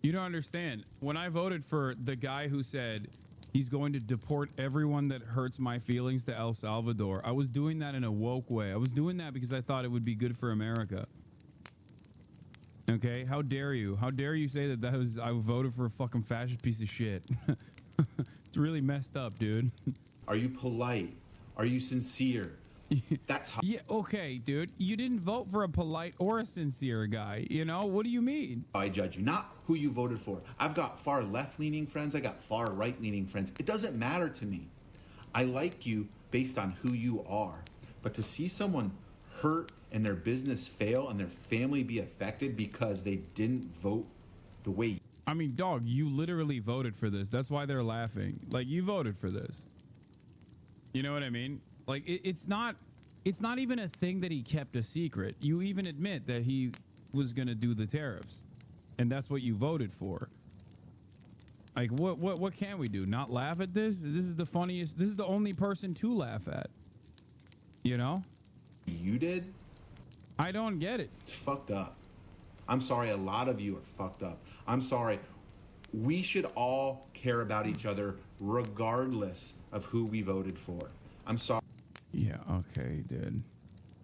You don't understand. When I voted for the guy who said he's going to deport everyone that hurts my feelings to El Salvador, I was doing that in a woke way. I was doing that because I thought it would be good for America. Okay, how dare you? How dare you say that I voted for a fucking fascist piece of shit? It's really messed up, dude. Are you polite? Are you sincere? That's how. Yeah, okay, dude. You didn't vote for a polite or a sincere guy. You know, what do you mean? I judge you, not who you voted for. I've got far left-leaning friends. I got far right-leaning friends. It doesn't matter to me. I like you based on who you are. But to see someone hurt and their business fail and their family be affected because they didn't vote the way. I mean, dog, you literally voted for this. That's why they're laughing. Like, you voted for this. You know what I mean? Like, it's not It's not even a thing that he kept a secret. You even admit that he was going to do the tariffs, and that's what you voted for. Like, what can we do? Not laugh at this? This is the funniest. This is the only person to laugh at. You know? You did? I don't get it. It's fucked up. I'm sorry, a lot of you are fucked up. I'm sorry. We should all care about each other regardless of who we voted for. I'm sorry. Yeah, okay, dude.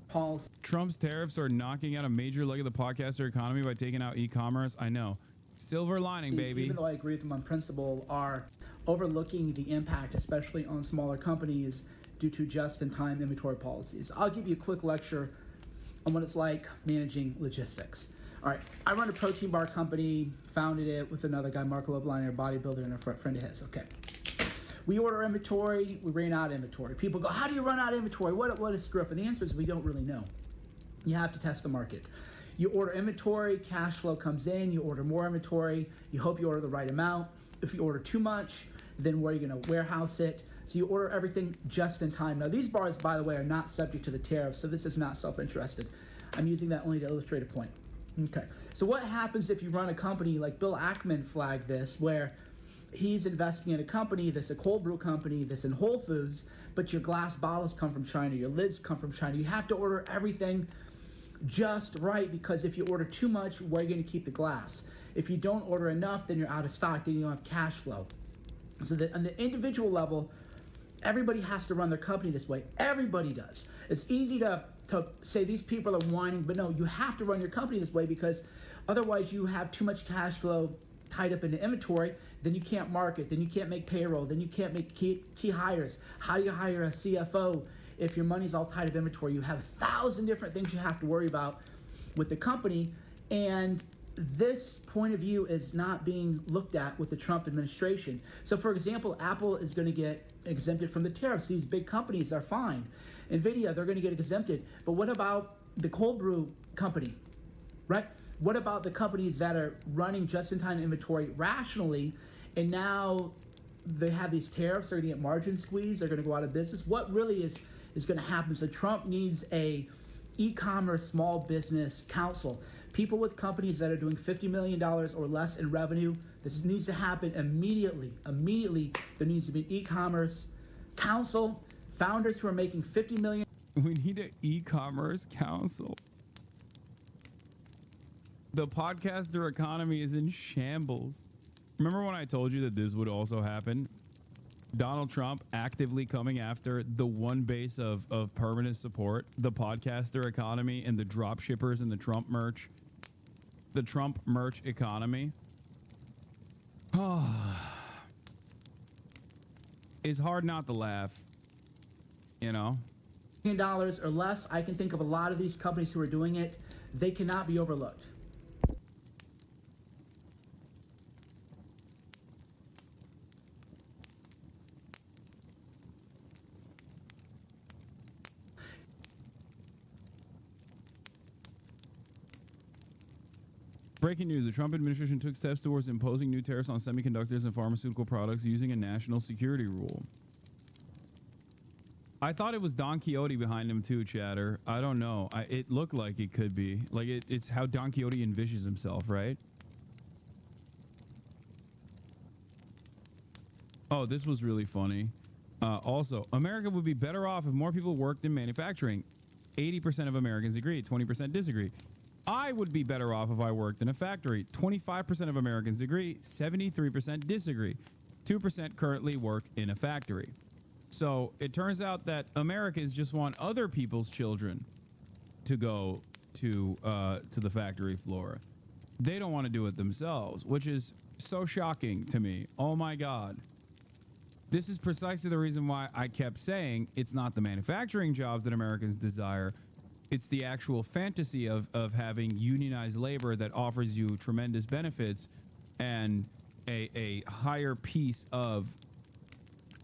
Paul. Trump's tariffs are knocking out a major leg of the podcaster economy by taking out e-commerce. I know. Silver lining, baby. Even though I agree with them on principle, are overlooking the impact, especially on smaller companies, due to just-in-time inventory policies. I'll give you a quick lecture on what it's like managing logistics. All right, I run a protein bar company, founded it with another guy, Marco Lobliner, a bodybuilder, and a friend of his. Okay. We order inventory, we ran out of inventory. People go, how do you run out of inventory? What a screw up? And the answer is we don't really know. You have to test the market. You order inventory, cash flow comes in, you order more inventory, you hope you order the right amount. If you order too much, then where are you going to warehouse it? So you order everything just in time. Now these bars, by the way, are not subject to the tariff, so this is not self-interested. I'm using that only to illustrate a point. Okay, so what happens if you run a company like Bill Ackman flagged this, where he's investing in a company that's a cold brew company that's in Whole Foods, but your glass bottles come from China, your lids come from China. You have to order everything just right, because if you order too much, where are you going to keep the glass? If you don't order enough, then you're out of stock, then you don't have cash flow. So that on the individual level, everybody has to run their company this way. Everybody does. It's easy to say these people are whining, but no, you have to run your company this way, because otherwise you have too much cash flow tied up in the inventory, then you can't market, then you can't make payroll, then you can't make key hires. How do you hire a CFO if your money's all tied up in inventory? You have 1,000 different things you have to worry about with the company, and this point of view is not being looked at with the Trump administration. So for example, Apple is going to get exempted from the tariffs. These big companies are fine. NVIDIA, they're going to get exempted. But what about the cold brew company, right? What about the companies that are running just-in-time inventory rationally, and now they have these tariffs, they're going to get margin squeeze, they're going to go out of business? What really is going to happen? So Trump needs a e-commerce small business council. People with companies that are doing $50 million or less in revenue, this needs to happen immediately. Immediately, there needs to be an e-commerce council. Founders who are making $50 million. We need an e-commerce council. The podcaster economy is in shambles. Remember when I told you that this would also happen? Donald Trump actively coming after the one base of permanent support, the podcaster economy and the drop shippers and the Trump merch economy. It's hard not to laugh, you know? $1 or less, I can think of a lot of these companies who are doing it. They cannot be overlooked. Breaking news, the Trump administration took steps towards imposing new tariffs on semiconductors and pharmaceutical products using a national security rule. I thought it was Don Quixote behind him too, chatter. I don't know. It looked like it could be. Like it's how Don Quixote envisions himself, right? Oh, this was really funny. Also, America would be better off if more people worked in manufacturing. 80% of Americans agree, 20% disagree. I would be better off if I worked in a factory. 25% of Americans agree, 73% disagree. 2% currently work in a factory. So it turns out that Americans just want other people's children to go to the factory floor. They don't want to do it themselves, which is so shocking to me. Oh my God. This is precisely the reason why I kept saying it's not the manufacturing jobs that Americans desire. It's the actual fantasy of having unionized labor that offers you tremendous benefits and a higher piece of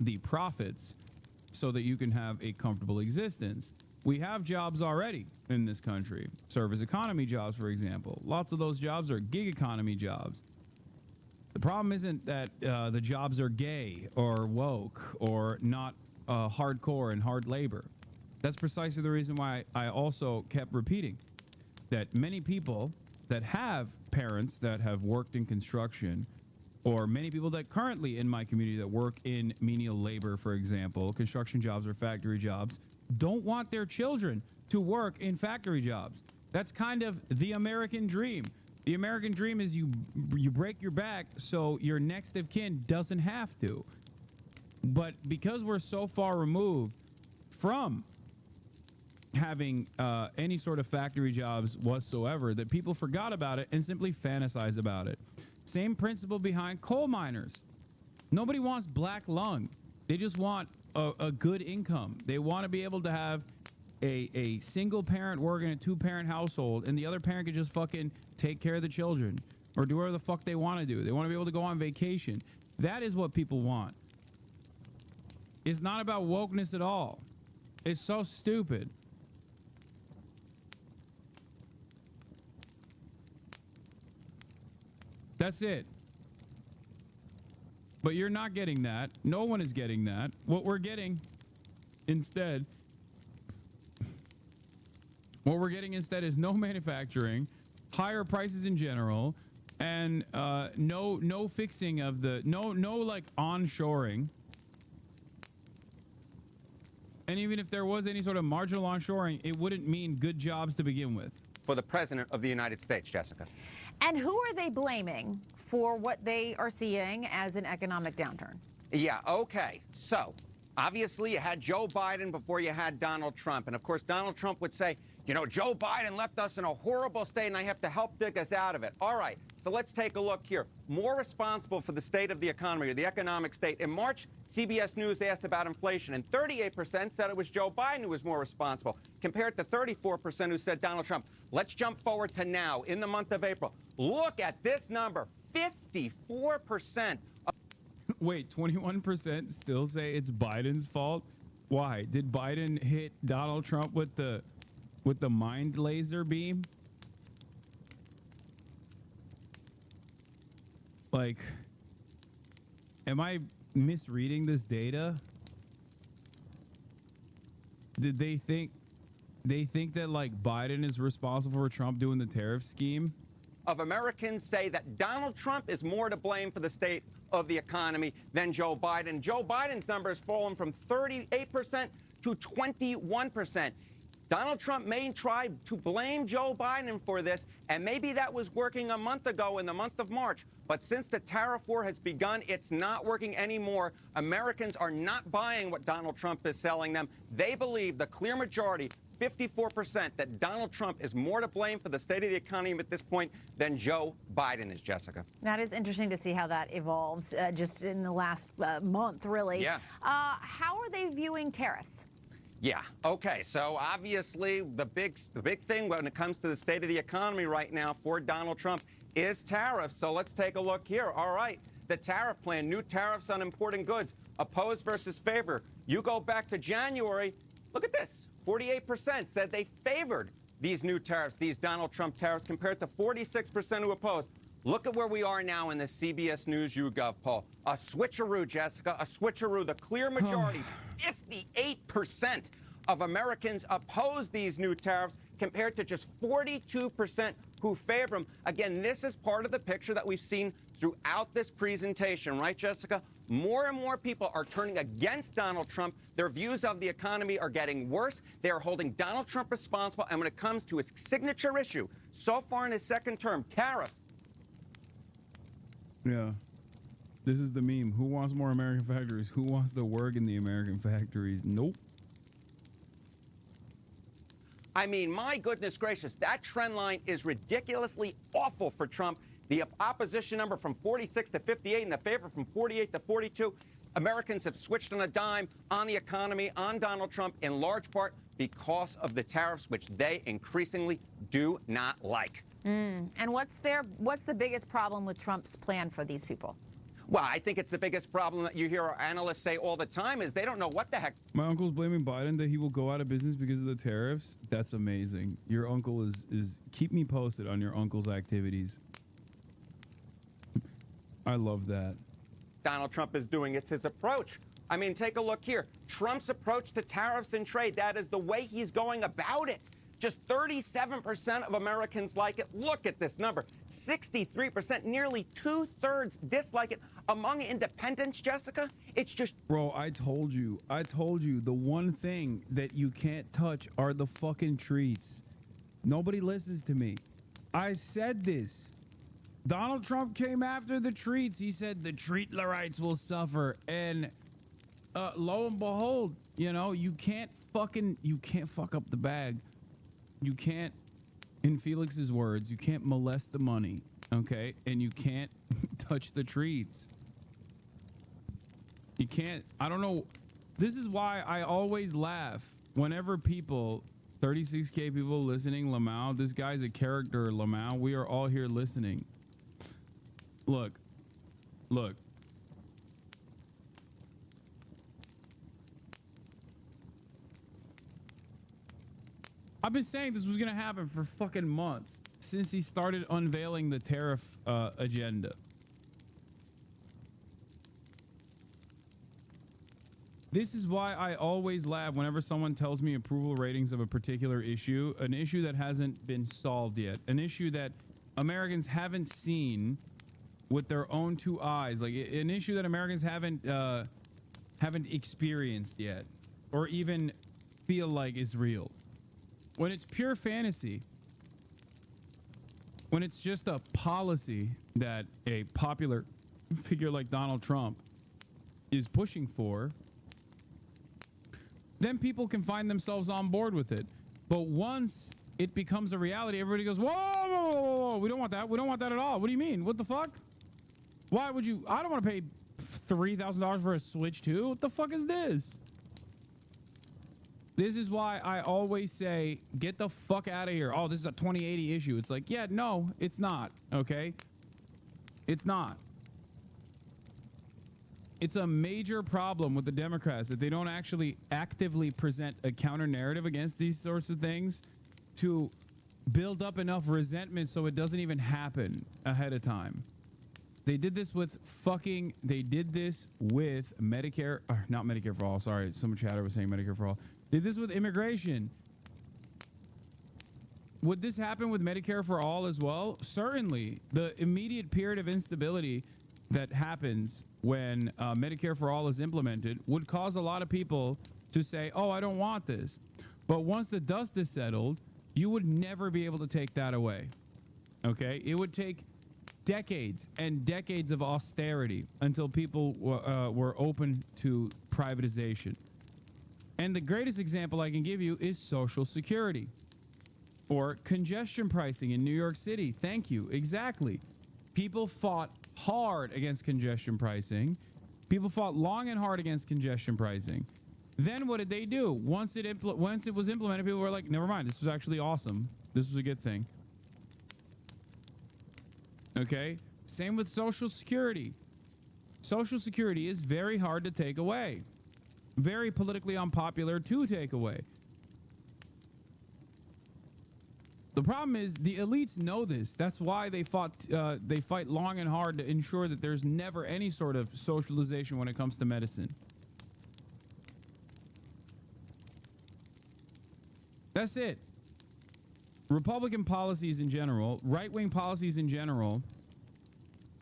the profits so that you can have a comfortable existence. We have jobs already in this country. Service economy jobs, for example. Lots of those jobs are gig economy jobs. The problem isn't that the jobs are gay or woke or not hardcore and hard labor. That's precisely the reason why I also kept repeating that many people that have parents that have worked in construction, or many people that currently in my community that work in menial labor, for example, construction jobs or factory jobs, don't want their children to work in factory jobs. That's kind of the American dream. The American dream is you break your back so your next of kin doesn't have to. But because we're so far removed from having any sort of factory jobs whatsoever, that people forgot about it and simply fantasize about it. Same principle behind coal miners. Nobody wants black lung. They just want a good income. They want to be able to have a single parent work in a 2-parent household, and the other parent can just fucking take care of the children or do whatever the fuck they want to do. They want to be able to go on vacation. That is what people want. It's not about wokeness at all. It's so stupid. That's it. But you're not getting that. No one is getting that. What we're getting instead is no manufacturing, higher prices in general, and no fixing of the no like onshoring. And even if there was any sort of marginal onshoring, it wouldn't mean good jobs to begin with. For the President of the United States, Jessica. And who are they blaming for what they are seeing as an economic downturn? Yeah, okay. So, obviously, you had Joe Biden before you had Donald Trump. And, of course, Donald Trump would say, you know, Joe Biden left us in a horrible state, and I have to help dig us out of it. All right, so let's take a look here. More responsible for the state of the economy, or the economic state. In March, CBS News asked about inflation, and 38% said it was Joe Biden who was more responsible, compared to 34% who said Donald Trump. Let's jump forward to now, in the month of April. Look at this number, 54%. Wait, 21% still say it's Biden's fault? Why? Did Biden hit Donald Trump with the mind laser beam? Like, am I misreading this data? Did they think that like Biden is responsible for Trump doing the tariff scheme? Of Americans say that Donald Trump is more to blame for the state of the economy than Joe Biden. Joe Biden's number has fallen from 38% to 21%. Donald Trump may try to blame Joe Biden for this, and maybe that was working a month ago in the month of March. But since the tariff war has begun, it's not working anymore. Americans are not buying what Donald Trump is selling them. They believe, the clear majority, 54%, that Donald Trump is more to blame for the state of the economy at this point than Joe Biden is, Jessica. That is interesting to see how that evolves just in the last month, really. Yeah. How are they viewing tariffs? Yeah. Okay. So obviously, the big thing when it comes to the state of the economy right now for Donald Trump is tariffs. So let's take a look here. All right. The tariff plan, new tariffs on importing goods, oppose versus favor. You go back to January. Look at this. 48% said they favored these new tariffs, these Donald Trump tariffs, compared to 46% who opposed. Look at where we are now in the CBS News YouGov poll. A switcheroo, Jessica, a switcheroo. The clear majority, 58% of Americans oppose these new tariffs compared to just 42% who favor them. Again, this is part of the picture that we've seen throughout this presentation, right, Jessica? More and more people are turning against Donald Trump. Their views of the economy are getting worse. They are holding Donald Trump responsible. And when it comes to his signature issue, so far in his second term, tariffs, yeah. This is the meme. Who wants more American factories? Who wants to work in the American factories? Nope. I mean, my goodness gracious, that trend line is ridiculously awful for Trump. The opposition number from 46 to 58 and the favor from 48 to 42. Americans have switched on a dime on the economy, on Donald Trump, in large part because of the tariffs, which they increasingly do not like. And what's the biggest problem with Trump's plan for these people? Well, I think it's the biggest problem that you hear our analysts say all the time is they don't know what the heck. My uncle's blaming Biden that he will go out of business because of the tariffs. That's amazing. Your uncle is keep me posted on your uncle's activities. I love that. Donald Trump is doing. It's his approach. I mean, take a look here. Trump's approach to tariffs and trade, that is the way he's going about it. Just 37% of Americans like it. Look at this number. 63%, nearly 2/3 dislike it. Among independents, Jessica, it's just... Bro, I told you, the one thing that you can't touch are the fucking treats. Nobody listens to me. I said this. Donald Trump came after the treats. He said the treatlerites will suffer. And lo and behold, you know, you can't fuck up the bag. You can't, in Felix's words, you can't molest the money, okay? And you can't touch the treats. You can't, I don't know. This is why I always laugh whenever people, 36K people listening, Lamau, this guy's a character, Lamau. We are all here listening. Look. I've been saying this was going to happen for fucking months since he started unveiling the tariff agenda. This is why I always laugh whenever someone tells me approval ratings of a particular issue, an issue that hasn't been solved yet, an issue that Americans haven't seen with their own two eyes, like an issue that Americans haven't experienced yet, or even feel like is real. When it's pure fantasy, when it's just a policy that a popular figure like Donald Trump is pushing for, then people can find themselves on board with it. But once it becomes a reality, everybody goes, whoa, whoa, whoa, whoa, we don't want that. We don't want that at all. What do you mean? What the fuck? Why would you? I don't want to pay $3,000 for a Switch 2. What the fuck is this? This is why I always say, get the fuck out of here. Oh, this is a 2080 issue. It's like, yeah, no, it's not. Okay? It's not. It's a major problem with the Democrats that they don't actually actively present a counter narrative against these sorts of things to build up enough resentment so it doesn't even happen ahead of time. They did this with Medicare, or not Medicare for all. Sorry, some chatter was saying Medicare for all. Did this with immigration. Would this happen with Medicare for all as well? Certainly. The immediate period of instability that happens when Medicare for all is implemented would cause a lot of people to say, oh, I don't want this. But once the dust is settled, you would never be able to take that away. Okay? It would take decades and decades of austerity until people were open to privatization. And the greatest example I can give you is Social Security or congestion pricing in New York City. Thank you. Exactly. People fought hard against congestion pricing. People fought long and hard against congestion pricing. Then what did they do? Once it was implemented, people were like, never mind. This was actually awesome. This was a good thing. Okay? Same with Social Security. Social Security is very hard to take away. Very politically unpopular to take away. The problem is the elites know this. That's why they fight long and hard to ensure that there's never any sort of socialization when it comes to medicine. That's it. Republican policies in general, right-wing policies in general,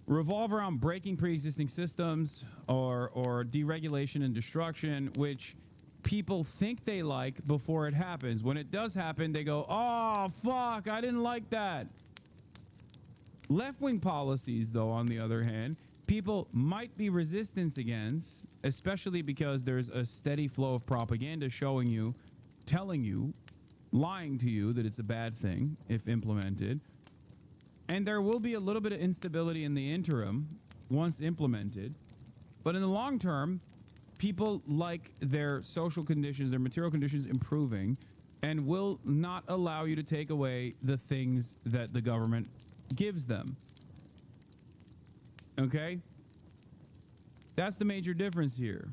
revolve around breaking pre-existing systems or deregulation and destruction, which people think they like before it happens. When it does happen, they go, oh, fuck, I didn't like that. Left-wing policies, though, on the other hand, people might be resistant against, especially because there's a steady flow of propaganda showing you, telling you, lying to you that it's a bad thing if implemented. And there will be a little bit of instability in the interim once implemented. But in the long term, people like their social conditions, their material conditions improving, and will not allow you to take away the things that the government gives them. Okay? That's the major difference here.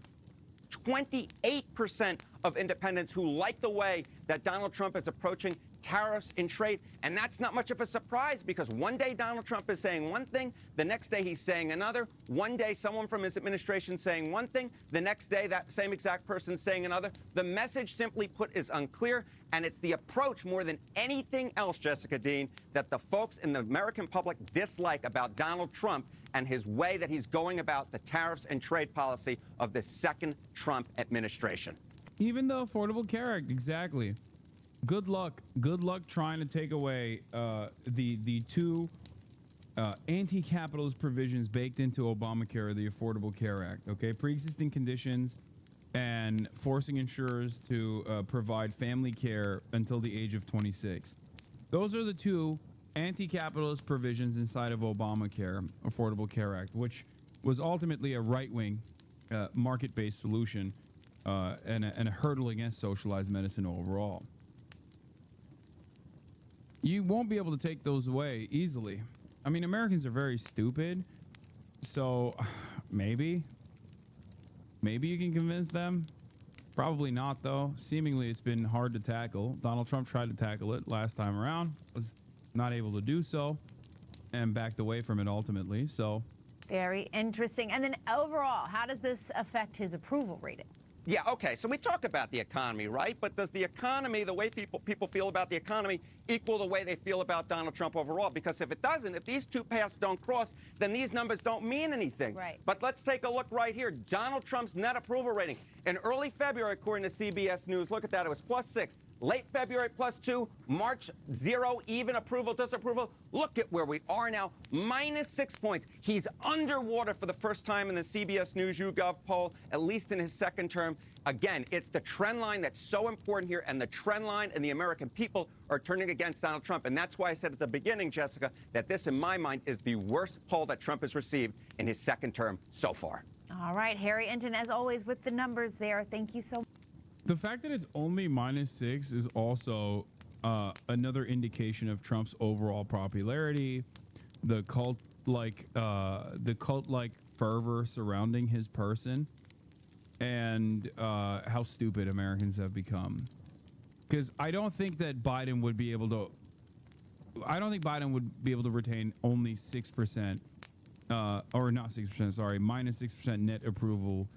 28% of independents who like the way that Donald Trump is approaching tariffs and trade. And that's not much of a surprise because one day Donald Trump is saying one thing, the next day he's saying another. One day someone from his administration saying one thing, the next day that same exact person saying another. The message, simply put, is unclear. And it's the approach more than anything else, Jessica Dean, that the folks in the American public dislike about Donald Trump and his way that he's going about the tariffs and trade policy of the second Trump administration. Even the Affordable Care Act, exactly. Good luck trying to take away the two anti-capitalist provisions baked into Obamacare, the Affordable Care Act. Okay, pre-existing conditions and forcing insurers to provide family care until the age of 26. Those are the two anti-capitalist provisions inside of Obamacare, Affordable Care Act, which was ultimately a right-wing market-based solution and a hurdle against socialized medicine overall. You won't be able to take those away easily. I mean, Americans are very stupid, so maybe you can convince them. Probably not, though. Seemingly, it's been hard to tackle. Donald Trump tried to tackle it last time around, was not able to do so, and backed away from it ultimately. So, very interesting. And then overall, how does this affect his approval rating? Yeah, okay, so we talk about the economy, right? But does the economy, the way people feel about the economy, equal the way they feel about Donald Trump overall? Because if it doesn't, if these two paths don't cross, then these numbers don't mean anything. Right. But let's take a look right here. Donald Trump's net approval rating. In early February, according to CBS News, look at that, it was +6. Late February, +2. March, 0, even approval, disapproval. Look at where we are now, -6 points. He's underwater for the first time in the CBS News YouGov poll, at least in his second term. Again, it's the trend line that's so important here, and the trend line and the American people are turning against Donald Trump. And that's why I said at the beginning, Jessica, that this, in my mind, is the worst poll that Trump has received in his second term so far. All right, Harry Enton, as always, with the numbers there. Thank you so much. the fact that it's only -6 is also another indication of Trump's overall popularity, the cult-like fervor surrounding his person, and how stupid Americans have become. Because I don't think that Biden would be able to. I don't think Biden would be able to retain only 6%, or not 6%, sorry, -6% net approval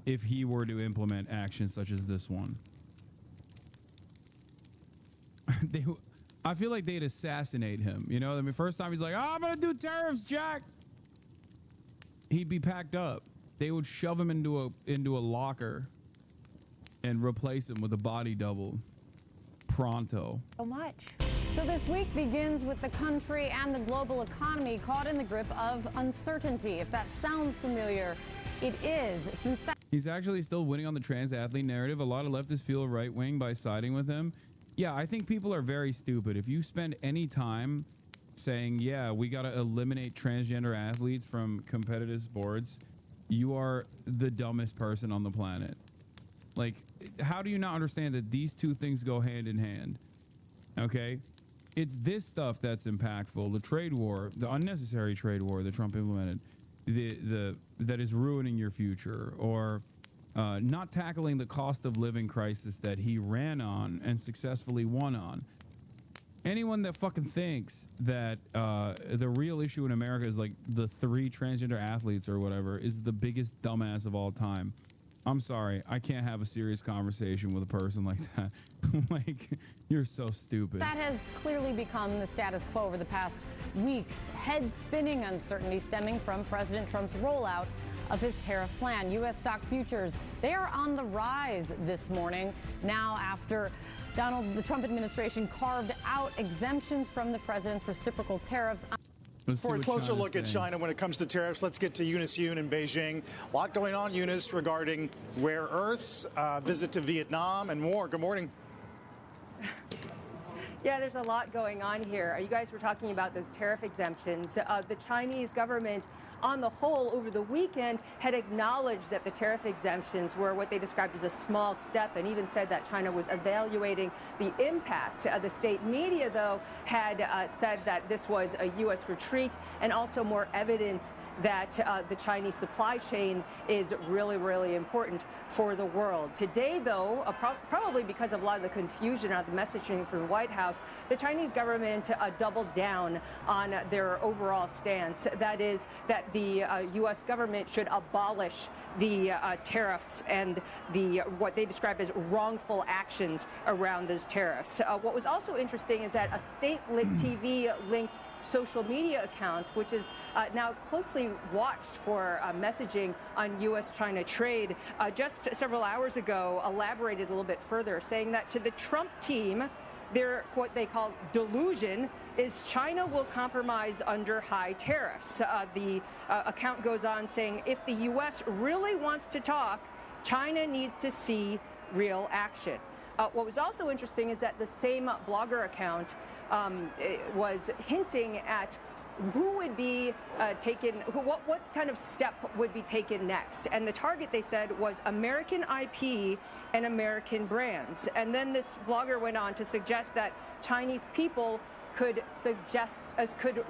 if he were to implement actions such as this one. I feel like they'd assassinate him. You know, I mean, first time he's like, "Oh, I'm gonna do tariffs, Jack." He'd be packed up. They would shove him into a locker and replace him with a body double. Pronto. So much. So this week begins with the country and the global economy caught in the grip of uncertainty. If that sounds familiar, it is, since that. He's actually still winning on the trans athlete narrative. A lot of leftists feel right wing by siding with him. Yeah, I think people are very stupid. If you spend any time saying, yeah, we got to eliminate transgender athletes from competitive sports, you are the dumbest person on the planet. Like, how do you not understand that these two things go hand in hand? Okay? It's this stuff that's impactful. The trade war, the unnecessary trade war that Trump implemented, that is ruining your future, or not tackling the cost of living crisis that he ran on and successfully won on. Anyone that fucking thinks that the real issue in America is like the 3 transgender athletes or whatever is the biggest dumbass of all time. I'm sorry, I can't have a serious conversation with a person like that. Like, you're so stupid. That has clearly become the status quo over the past weeks. Head-spinning uncertainty stemming from President Trump's rollout of his tariff plan. U.S. stock futures, they are on the rise this morning. Now, after the Trump administration carved out exemptions from the president's reciprocal tariffs. For a closer look at China when it comes to tariffs, let's get to Eunice Yoon in Beijing. A lot going on, Eunice, regarding rare earths, visit to Vietnam, and more. Good morning. Yeah, there's a lot going on here. You guys were talking about those tariff exemptions. The Chinese government, on the whole, over the weekend, had acknowledged that the tariff exemptions were what they described as a small step, and even said that China was evaluating the impact. The state media, though, had said that this was a U.S. retreat, and also more evidence that the Chinese supply chain is really, really important for the world. Today, though, probably because of a lot of the confusion around the messaging from the White House, the Chinese government doubled down on their overall stance. That is that the U.S. government should abolish the tariffs and the what they describe as wrongful actions around those tariffs. What was also interesting is that a state TV-linked social media account, which is now closely watched for messaging on U.S.-China trade, just several hours ago elaborated a little bit further, saying that to the Trump team, their what they call delusion is China will compromise under high tariffs. The account goes on saying if the U.S. really wants to talk, China needs to see real action. What was also interesting is that the same blogger account was hinting at who would be taken, what kind of step would be taken next. And the target, they said, was American IP and American brands. And then this blogger went on to suggest that Chinese people could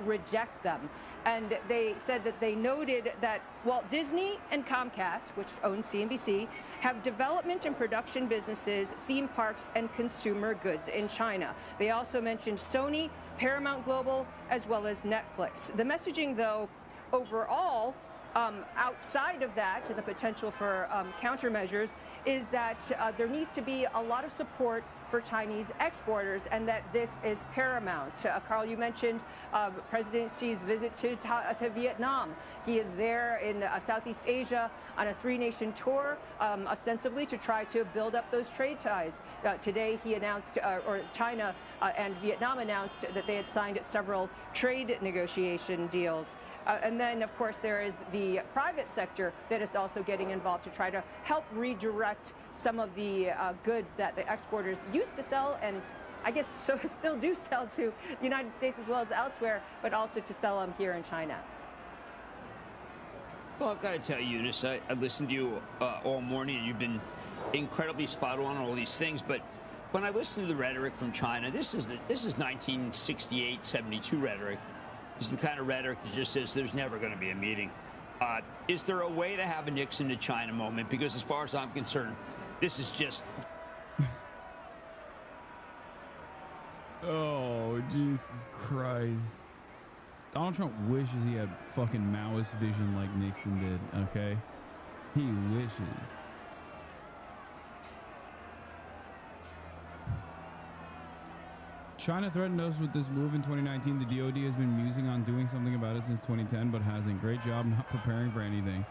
reject them. And they said that they noted that Walt Disney and Comcast, which owns CNBC, have development and production businesses, theme parks, and consumer goods in China. They also mentioned Sony, Paramount Global, as well as Netflix. The messaging, though, overall, outside of that, and the potential for countermeasures, is that there needs to be a lot of support for Chinese exporters, and that this is paramount. Carl, you mentioned President Xi's visit to Vietnam. He is there in Southeast Asia on a three-nation tour, ostensibly to try to build up those trade ties. Today he announced, or China and Vietnam announced that they had signed several trade negotiation deals. And then, of course, there is the private sector that is also getting involved to try to help redirect some of the goods that the exporters used to sell, and I guess still do sell to the United States as well as elsewhere, but also to sell them here in China. Well, I've got to tell you, Eunice, I listened to you all morning, and you've been incredibly spot on all these things. But when I listen to the rhetoric from China, this is 1968, 72 rhetoric. This is the kind of rhetoric that just says there's never going to be a meeting. Is there a way to have a Nixon to China moment? Because as far as I'm concerned, this is just... Oh, Jesus Christ. Donald Trump wishes he had fucking Maoist vision like Nixon did, okay? He wishes. China threatened us with this move in 2019. The DOD has been musing on doing something about it since 2010, but hasn't. Great job not preparing for anything.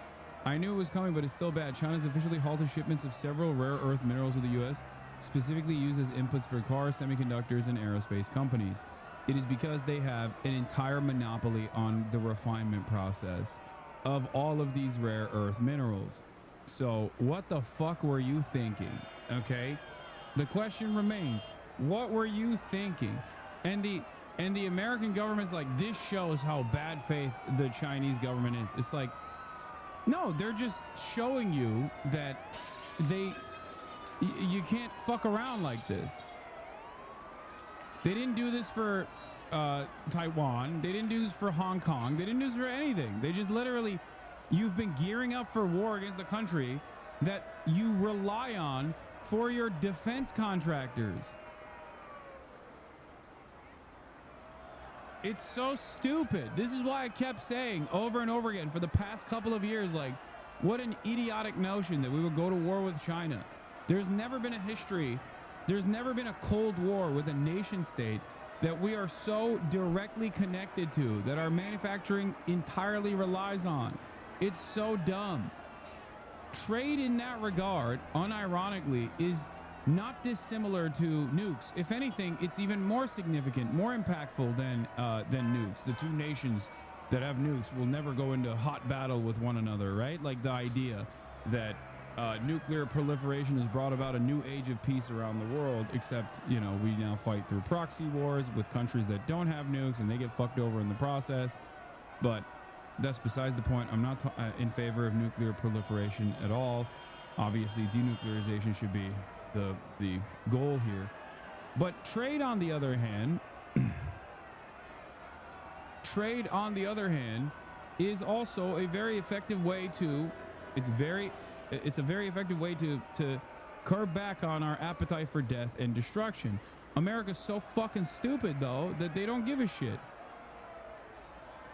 I knew it was coming, but it's still bad. China's officially halted shipments of several rare earth minerals to the U.S., specifically used as inputs for cars, semiconductors, and aerospace companies. It is because they have an entire monopoly on the refinement process of all of these rare earth minerals. So what the fuck were you thinking? Okay? The question remains, what were you thinking? And the American government's like, this shows how bad faith the Chinese government is. It's like, no, they're just showing you that you can't fuck around like this. They didn't do this for Taiwan. They didn't do this for Hong Kong. They didn't do this for anything. They just literally, you've been gearing up for war against a country that you rely on for your defense contractors. It's so stupid. This is why I kept saying over and over again for the past couple of years, like, what an idiotic notion that we would go to war with China. There's never been a history, there's never been a Cold War with a nation state that we are so directly connected to, that our manufacturing entirely relies on. It's so dumb. Trade in that regard, unironically, is not dissimilar to nukes. If anything, it's even more significant, more impactful than nukes. The two nations that have nukes will never go into hot battle with one another, right? Like the idea that nuclear proliferation has brought about a new age of peace around the world, except, you know, we now fight through proxy wars with countries that don't have nukes and they get fucked over in the process. But that's besides the point. I'm not in favor of nuclear proliferation at all. Obviously, denuclearization should be the goal here. But trade, on the other hand, is also a very effective way to, it's a very effective way to curb back on our appetite for death and destruction. America's so fucking stupid, though, that they don't give a shit.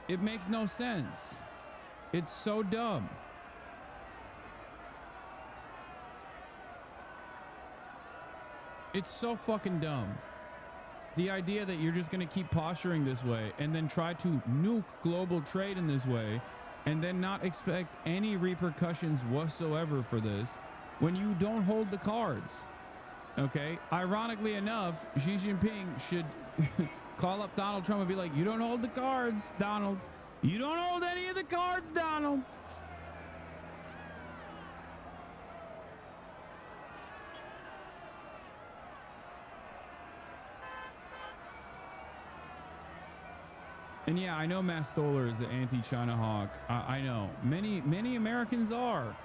It makes no sense. It's so dumb. It's so fucking dumb. The idea that you're just going to keep posturing this way and then try to nuke global trade in this way and then not expect any repercussions whatsoever for this when you don't hold the cards. Okay? Ironically enough, Xi Jinping should call up Donald Trump and be like, you don't hold the cards, Donald. You don't hold any of the cards, Donald. And yeah, I know Matt Stoller is an anti-China hawk. I know. Many Americans are.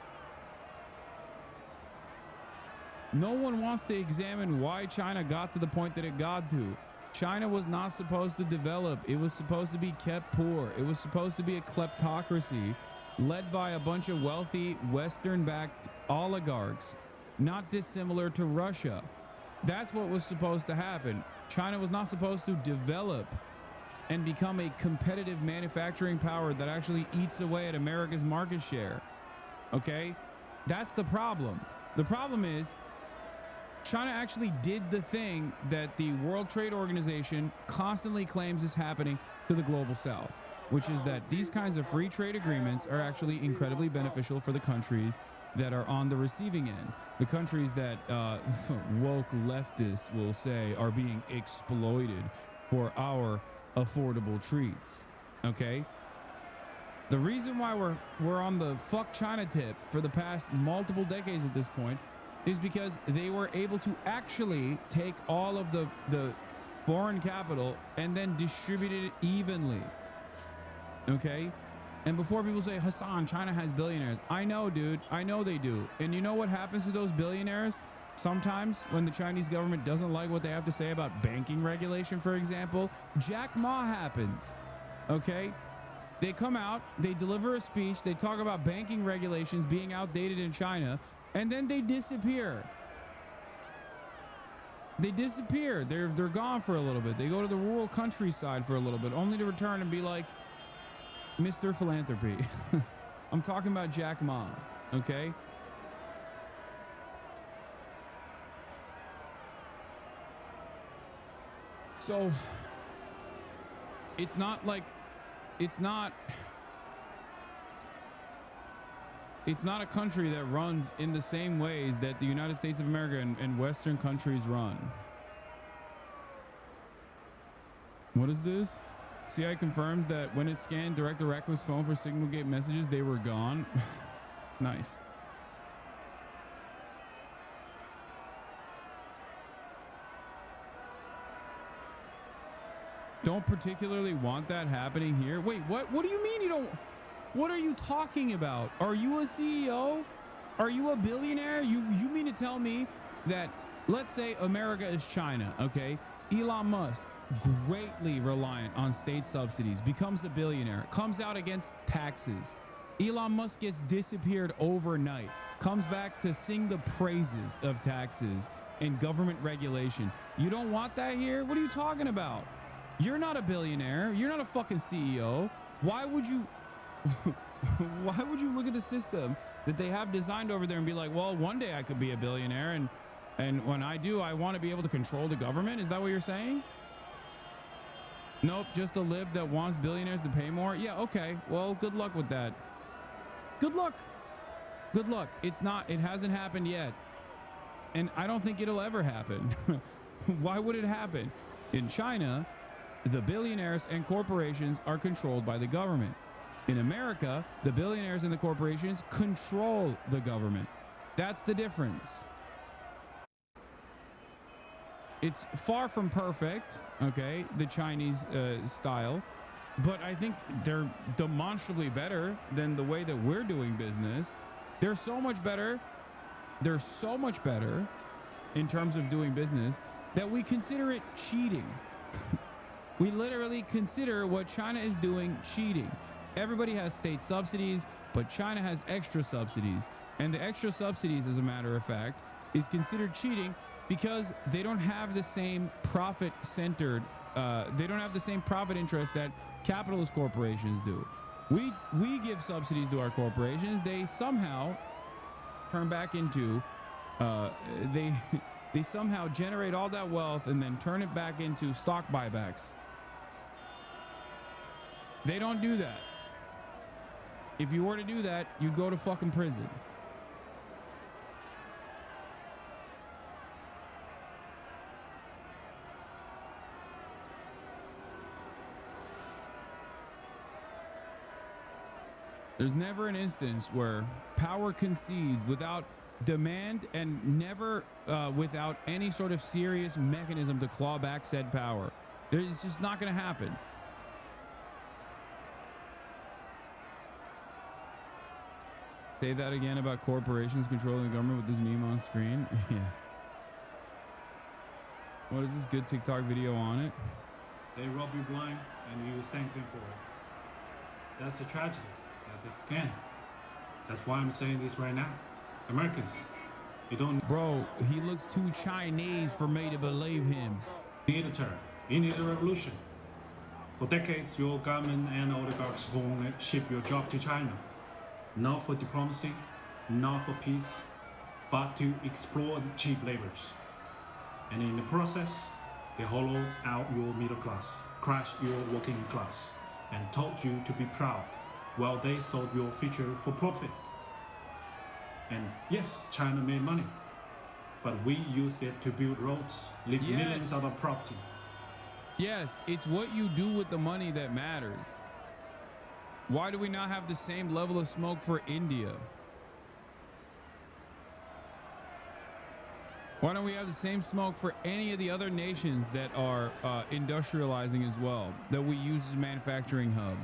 No one wants to examine why China got to the point that it got to. China was not supposed to develop. It was supposed to be kept poor. It was supposed to be a kleptocracy led by a bunch of wealthy Western-backed oligarchs, not dissimilar to Russia. That's what was supposed to happen. China was not supposed to develop and become a competitive manufacturing power that actually eats away at America's market share. Okay? That's the problem. The problem is China actually did the thing that the World Trade Organization constantly claims is happening to the global south, which is that these kinds of free trade agreements are actually incredibly beneficial for the countries that are on the receiving end. The countries that woke leftists will say are being exploited for our affordable treats. Okay? The reason why we're on the fuck China tip for the past multiple decades at this point is because they were able to actually take all of the foreign capital and then distribute it evenly. Okay? And before people say, Hasan, China has billionaires. I know, dude. I know they do. And you know what happens to those billionaires? Sometimes when the Chinese government doesn't like what they have to say about banking regulation, for example, Jack Ma happens. Okay? They come out, they deliver a speech, they talk about banking regulations being outdated in China, and then they disappear. They disappear. They're gone for a little bit. They go to the rural countryside for a little bit, only to return and be like, Mr. Philanthropy. I'm talking about Jack Ma, okay? So it's not like it's not a country that runs in the same ways that the United States of America and Western countries run. What is this? CIA confirms that when it scanned Director Ratcliffe's phone for signal gate messages, they were gone. Nice. Don't particularly want that happening here. Wait, what? What do you mean you don't? What are you talking about? Are you a CEO? Are you a billionaire? You mean to tell me that, let's say America is China, okay? Elon Musk, greatly reliant on state subsidies, becomes a billionaire, comes out against taxes. Elon Musk gets disappeared overnight, comes back to sing the praises of taxes and government regulation. You don't want that here? What are you talking about? You're not a billionaire. You're not a fucking CEO. Why would you why would you look at the system that they have designed over there and be like, well, one day I could be a billionaire, and when I do, I want to be able to control the government? Is that what you're saying? Nope, just a lib that wants billionaires to pay more? Yeah, okay. Well, good luck with that. Good luck. Good luck. It hasn't happened yet. And I don't think it'll ever happen. Why would it happen? In China, the billionaires and corporations are controlled by the government. In America, the billionaires and the corporations control the government. That's the difference. It's far from perfect, okay, the Chinese style, but I think they're demonstrably better than the way that we're doing business. They're so much better. They're so much better in terms of doing business that we consider it cheating. We literally consider what China is doing cheating. Everybody has state subsidies, but China has extra subsidies. And the extra subsidies, as a matter of fact, is considered cheating because they don't have the same profit-centered, they don't have the same profit interest that capitalist corporations do. We give subsidies to our corporations. They somehow turn back into, they somehow generate all that wealth and then turn it back into stock buybacks. They don't do that. If you were to do that, you'd go to fucking prison. There's never an instance where power concedes without demand and never without any sort of serious mechanism to claw back said power. It's just not going to happen. Say that again about corporations controlling the government with this meme on screen. Yeah. What is this good TikTok video on it? They rob you blind and you thank them for it. That's a tragedy. That's a scam. That's why I'm saying this right now. Americans, you don't... Bro, he looks too Chinese for me to believe him. You need a tariff. You need a revolution. For decades, your government and oligarchs won't ship your job to China. Not for diplomacy, not for peace, but to exploit cheap labors. And in the process, they hollow out your middle class, crush your working class, and told you to be proud while they sold your future for profit. And yes, China made money, but we used it to build roads, lift millions out of poverty. Yes, it's what you do with the money that matters. Why do we not have the same level of smoke for India? Why don't we have the same smoke for any of the other nations that are industrializing as well, that we use as a manufacturing hub?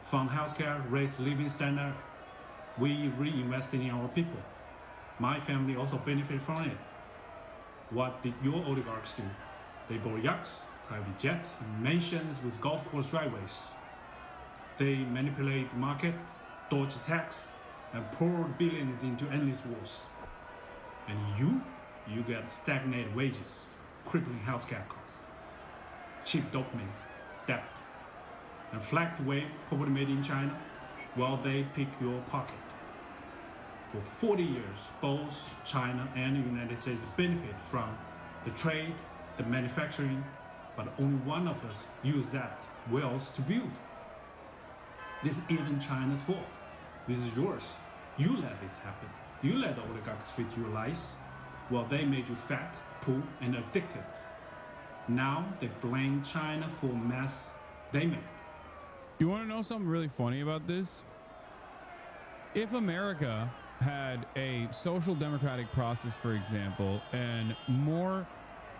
From healthcare, raise living standard, we reinvested in our people. My family also benefit from it. What did your oligarchs do? They bought yachts, private jets, mansions with golf course driveways. They manipulate the market, dodge tax, and poured billions into endless wars. And you get stagnated wages, crippling healthcare costs, cheap dopamine, debt, and flag wave property made in China while they pick your pocket. For 40 years, both China and the United States benefit from the trade, the manufacturing, but only one of us use that wealth to build. This isn't China's fault. This is yours. You let this happen. You let the oligarchs feed your lies while they made you fat, poor, and addicted. Now they blame China for mess they made. You want to know something really funny about this? If America had a social democratic process, for example, and more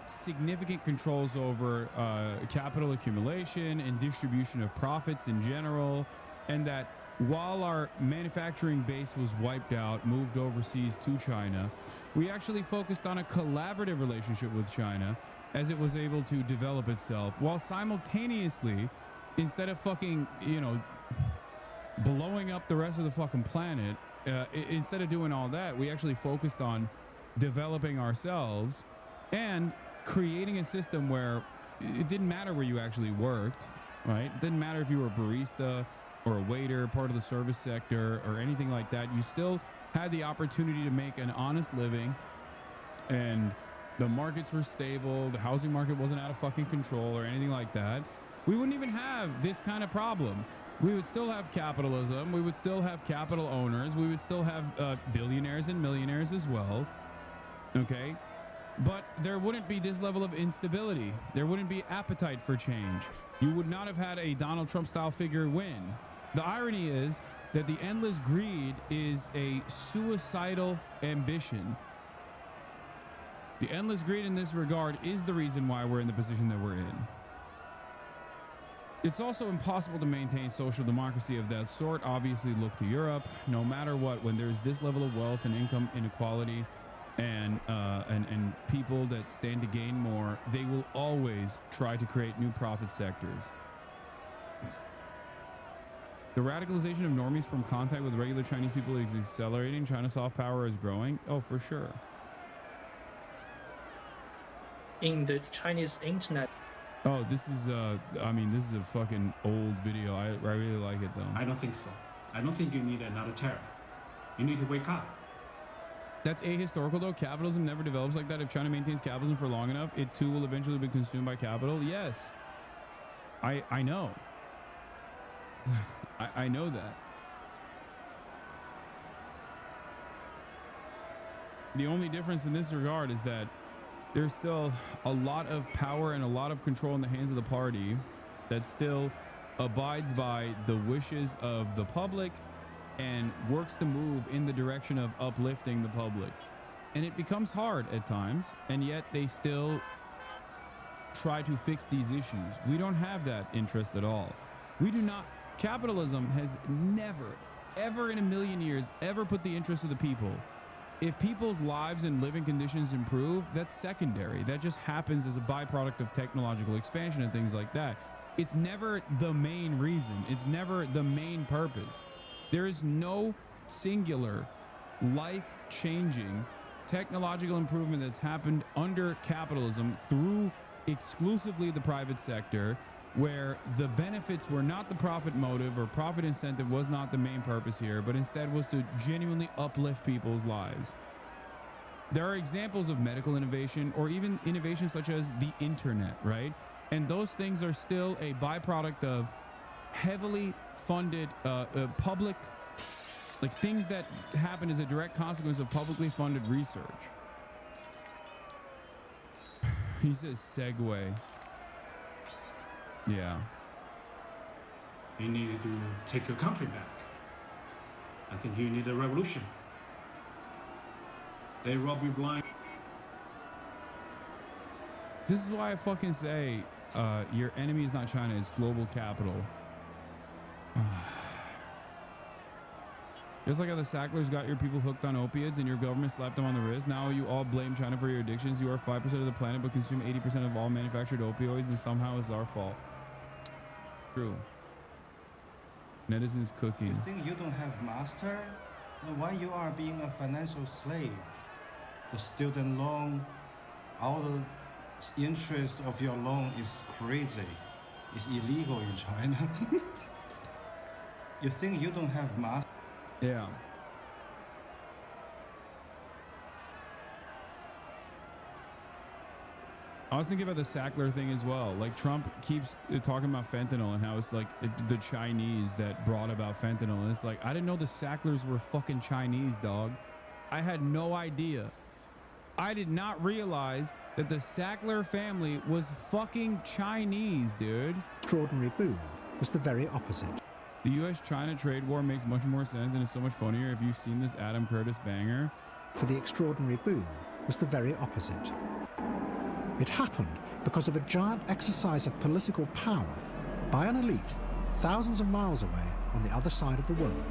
significant controls over capital accumulation and distribution of profits in general, and that while our manufacturing base was wiped out, moved overseas to China, we actually focused on a collaborative relationship with China as it was able to develop itself, while simultaneously, instead of fucking, you know, blowing up the rest of the fucking planet, instead of doing all that, we actually focused on developing ourselves and creating a system where it didn't matter where you actually worked, right? It didn't matter if you were a barista or a waiter, part of the service sector, or anything like that. You still had the opportunity to make an honest living, and the markets were stable. The housing market wasn't out of fucking control or anything like that. We wouldn't even have this kind of problem. We would still have capitalism. We would still have capital owners. We would still have billionaires and millionaires as well. Okay? But there wouldn't be this level of instability. There wouldn't be appetite for change. You would not have had a Donald Trump style figure win. The irony is that the endless greed is a suicidal ambition. The endless greed in this regard is the reason why we're in the position that we're in. It's also impossible to maintain social democracy of that sort. Obviously, look to Europe. No matter what, when there's this level of wealth and income inequality and people that stand to gain more, they will always try to create new profit sectors. The radicalization of normies from contact with regular Chinese people is accelerating. China's soft power is growing. Oh, for sure. In the Chinese internet. Oh, this is I mean, this is a fucking old video. I really like it though. I don't think so. I don't think you need another tariff. You need to wake up. That's ahistorical though. Capitalism never develops like that. If China maintains capitalism for long enough, it too will eventually be consumed by capital. Yes. I know. I know that. The only difference in this regard is that there's still a lot of power and a lot of control in the hands of the party that still abides by the wishes of the public and works to move in the direction of uplifting the public. And it becomes hard at times, and yet they still try to fix these issues. We don't have that interest at all. We do not. Capitalism has never, ever in a million years, ever put the interest of the people. If people's lives and living conditions improve, that's secondary. That just happens as a byproduct of technological expansion and things like that. It's never the main reason. It's never the main purpose. There is no singular life-changing technological improvement that's happened under capitalism through exclusively the private sector, where the benefits were not the profit motive or profit incentive was not the main purpose here, but instead was to genuinely uplift people's lives. There are examples of medical innovation or even innovations such as the internet, right? And those things are still a byproduct of heavily funded public, like things that happen as a direct consequence of publicly funded research. He says segue. Yeah. You need to take your country back. I think you need a revolution. They rob you blind. This is why I fucking say your enemy is not China, it's global capital. Just like how the Sacklers got your people hooked on opiates and your government slapped them on the wrist, now you all blame China for your addictions. You are 5% of the planet but consume 80% of all manufactured opioids, and somehow it's our fault. True. Netizens cooking. You think you don't have master? Then why you are being a financial slave? The student loan, all the interest of your loan is crazy. It's illegal in China. You think you don't have master? Yeah. I was thinking about the Sackler thing as well. Like Trump keeps talking about fentanyl and how it's like the Chinese that brought about fentanyl. And it's like, I didn't know the Sacklers were fucking Chinese, dog. I had no idea. I did not realize that the Sackler family was fucking Chinese, dude. Extraordinary boom was the very opposite. The US-China trade war makes much more sense and is so much funnier if you've seen this Adam Curtis banger. For the extraordinary boom was the very opposite. It happened because of a giant exercise of political power by an elite thousands of miles away on the other side of the world.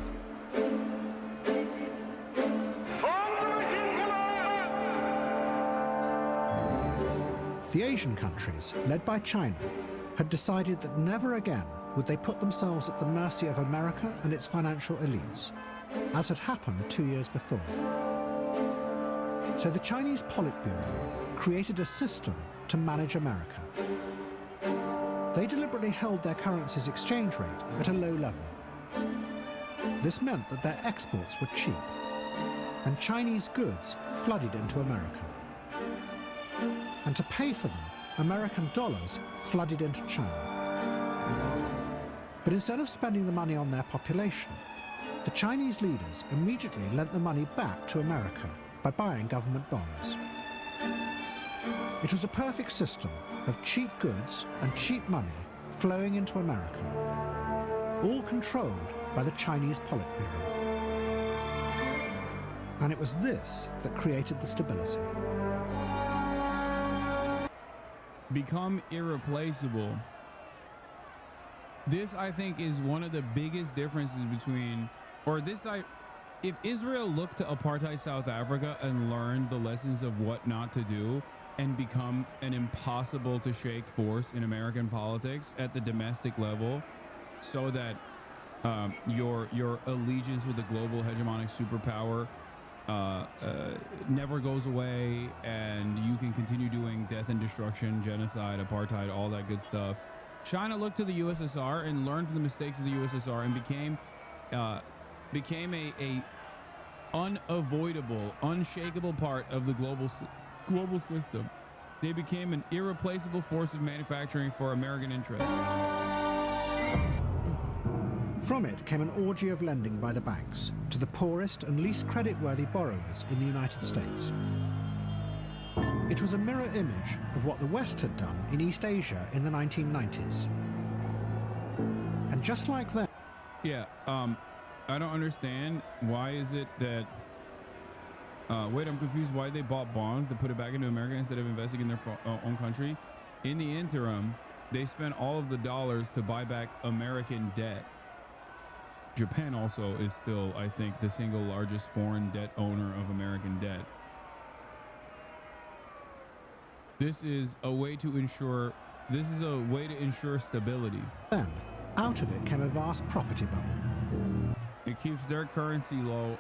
The Asian countries, led by China, had decided that never again would they put themselves at the mercy of America and its financial elites, as had happened 2 years before. So the Chinese Politburo created a system to manage America. They deliberately held their currency's exchange rate at a low level. This meant that their exports were cheap, and Chinese goods flooded into America. And to pay for them, American dollars flooded into China. But instead of spending the money on their population, the Chinese leaders immediately lent the money back to America by buying government bonds. It was a perfect system of cheap goods and cheap money flowing into America, all controlled by the Chinese Politburo. And it was this that created the stability. Become irreplaceable. This, I think, is one of the biggest differences between, if Israel looked to apartheid South Africa and learned the lessons of what not to do and become an impossible to shake force in American politics at the domestic level, so that your allegiance with the global hegemonic superpower never goes away, and you can continue doing death and destruction, genocide, apartheid, all that good stuff. China looked to the USSR and learned from the mistakes of the USSR and became a unavoidable, unshakable part of the global system. They became an irreplaceable force of manufacturing for American interests. From it came an orgy of lending by the banks to the poorest and least creditworthy borrowers in the United States. It was a mirror image of what the West had done in East Asia in the 1990s. And just like that... Yeah, I don't understand. Why is it that... wait, I'm confused why they bought bonds to put it back into America instead of investing in their own country. In the interim, they spent all of the dollars to buy back American debt. Japan also is still, I think, the single largest foreign debt owner of American debt. This is a way to ensure stability. Then, out of it came a vast property bubble. It keeps their currency low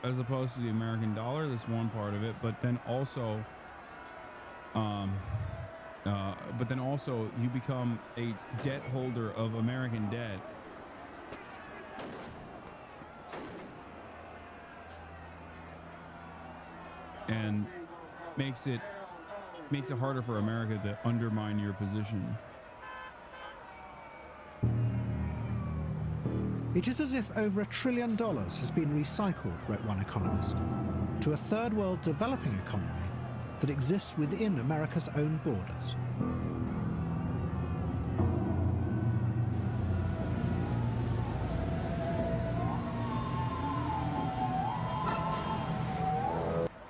as opposed to the American dollar. That's one part of it, but then also you become a debt holder of American debt. And makes it harder for America to undermine your position. It is as if over $1 trillion has been recycled, wrote one economist, to a third world developing economy that exists within America's own borders.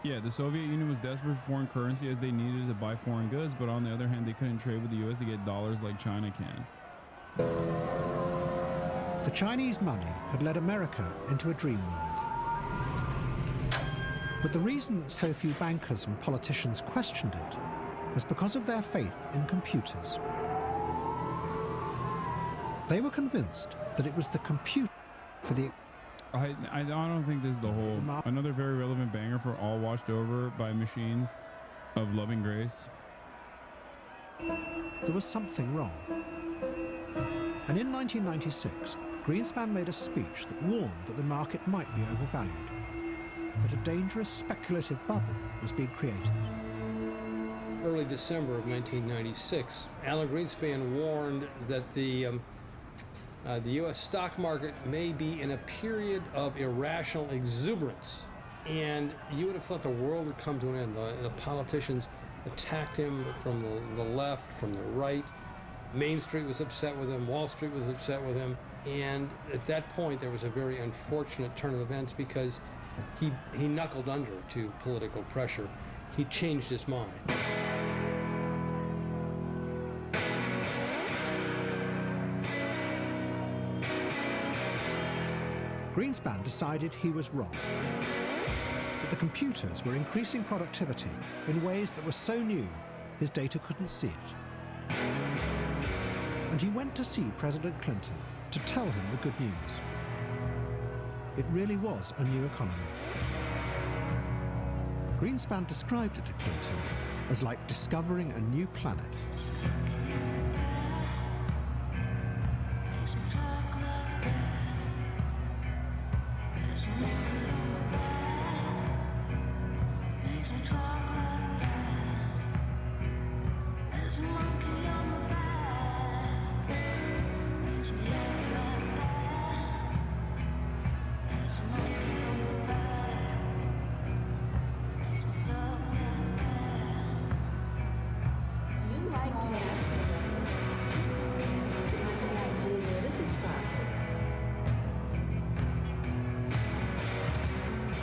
Yeah, the Soviet Union was desperate for foreign currency as they needed to buy foreign goods, but on the other hand, they couldn't trade with the U.S. to get dollars like China can. The Chinese money had led America into a dream world. But the reason that so few bankers and politicians questioned it was because of their faith in computers. They were convinced that it was the computer for the... I don't think this is the whole... Another very relevant banger for All Washed Over by Machines of Loving Grace. There was something wrong. And in 1996, Greenspan made a speech that warned that the market might be overvalued, that a dangerous speculative bubble was being created. Early December of 1996, Alan Greenspan warned that the U.S. stock market may be in a period of irrational exuberance, and you would have thought the world would come to an end. The politicians attacked him from the left, from the right. Main Street was upset with him, Wall Street was upset with him, and at that point there was a very unfortunate turn of events because he knuckled under to political pressure. He changed his mind. Greenspan decided he was wrong, that the computers were increasing productivity in ways that were so new his data couldn't see it. And he went to see President Clinton to tell him the good news. It really was a new economy. Greenspan described it to Clinton as like discovering a new planet.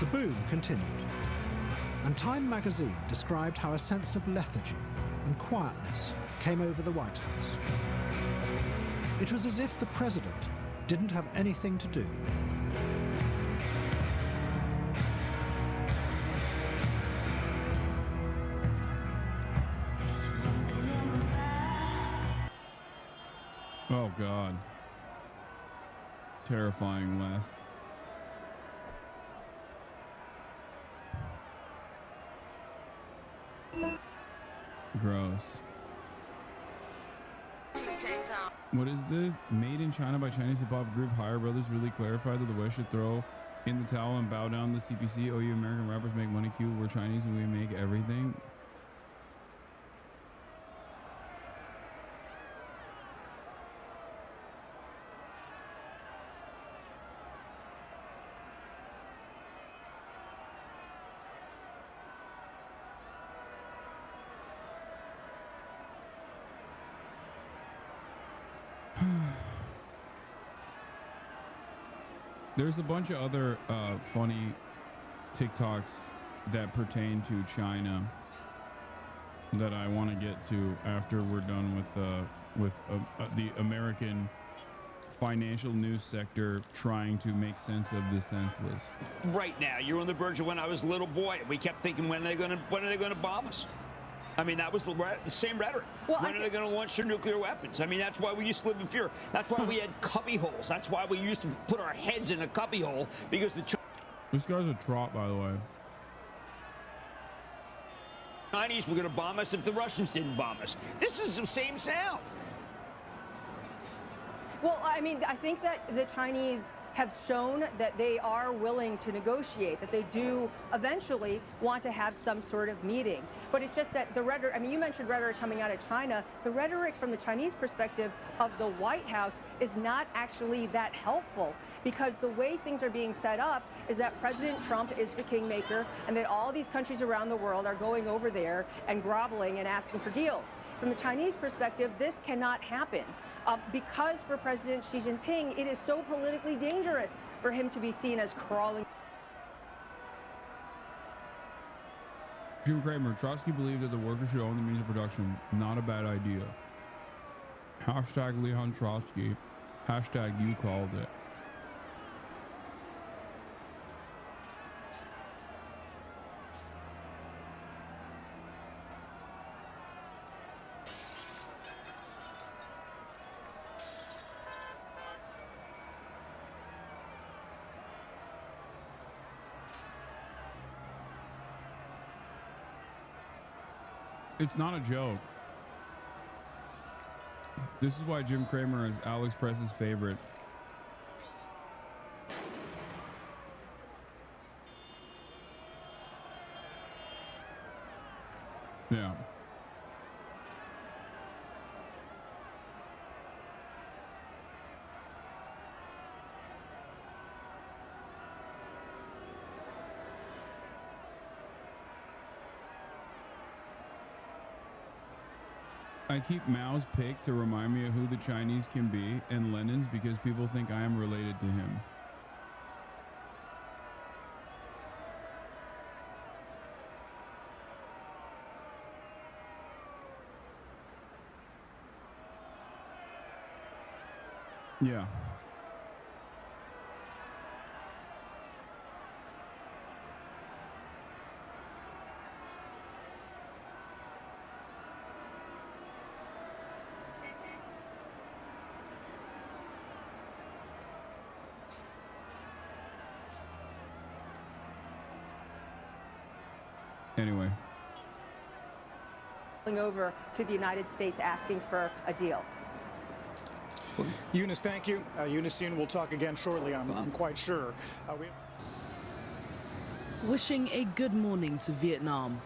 The boom continued, and Time magazine described how a sense of lethargy and quietness came over the White House. It was as if the president didn't have anything to do. Oh, God. terrifying, Les. Gross. What is this? Made in China by Chinese hip-hop group Higher Brothers really clarified that the West should throw in the towel and bow down to the CPC. Oh, you American rappers make money cute. We're Chinese and we make everything. There's a bunch of other funny TikToks that pertain to China that I want to get to after we're done with the American financial news sector trying to make sense of the senseless. Right now, you're on the verge of when I was a little boy. We kept thinking, when are they going to bomb us? I mean, that was the same rhetoric. Well, when are they going to launch their nuclear weapons? I mean, that's why we used to live in fear. That's why we had cubby holes. That's why we used to put our heads in a cubby hole, because the This guy's a trot, by the way. Chinese were going to bomb us if the Russians didn't bomb us. This is the same sound. Well, I mean, I think that the Chinese have shown that they are willing to negotiate, that they do eventually want to have some sort of meeting. But it's just that the rhetoric, I mean, you mentioned rhetoric coming out of China. The rhetoric from the Chinese perspective of the White House is not actually that helpful, because the way things are being set up is that President Trump is the kingmaker and that all these countries around the world are going over there and groveling and asking for deals. From the Chinese perspective, this cannot happen because for President Xi Jinping, it is so politically dangerous for him to be seen as crawling. Jim Cramer, Trotsky believed that the workers should own the means of production. Not a bad idea. Hashtag Leon Trotsky. Hashtag you called it. It's not a joke. This is why Jim Cramer is Alex Press's favorite. Yeah. I keep Mao's pic to remind me of who the Chinese can be, and Lenin's because people think I am related to him. Yeah. Anyway. Over to the United States asking for a deal. Eunice, thank you. Eunice Yoon, we'll talk again shortly, I'm quite sure. Wishing a good morning to Vietnam.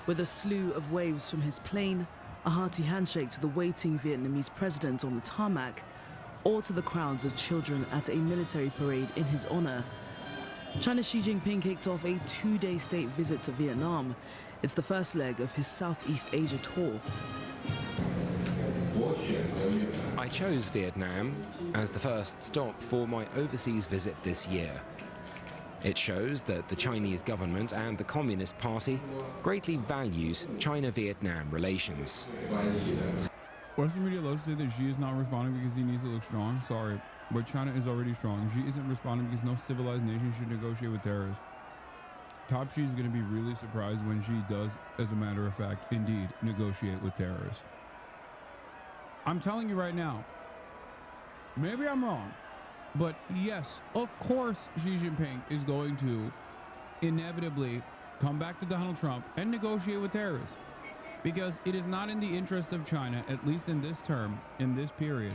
With a slew of waves from his plane, a hearty handshake to the waiting Vietnamese president on the tarmac, or to the crowds of children at a military parade in his honor, China's Xi Jinping kicked off a two-day state visit to Vietnam. It's the first leg of his Southeast Asia tour. I chose Vietnam as the first stop for my overseas visit this year. It shows that the Chinese government and the Communist Party greatly values China-Vietnam relations. Western media loves to say that Xi is not responding because he needs to look strong. Sorry, but China is already strong. Xi isn't responding because no civilized nation should negotiate with terrorists. Top Xi is going to be really surprised when Xi does, as a matter of fact, indeed negotiate with terrorists. I'm telling you right now, maybe I'm wrong, But yes, of course, Xi Jinping is going to inevitably come back to Donald Trump and negotiate with terrorists, because it is not in the interest of China, at least in this term, in this period,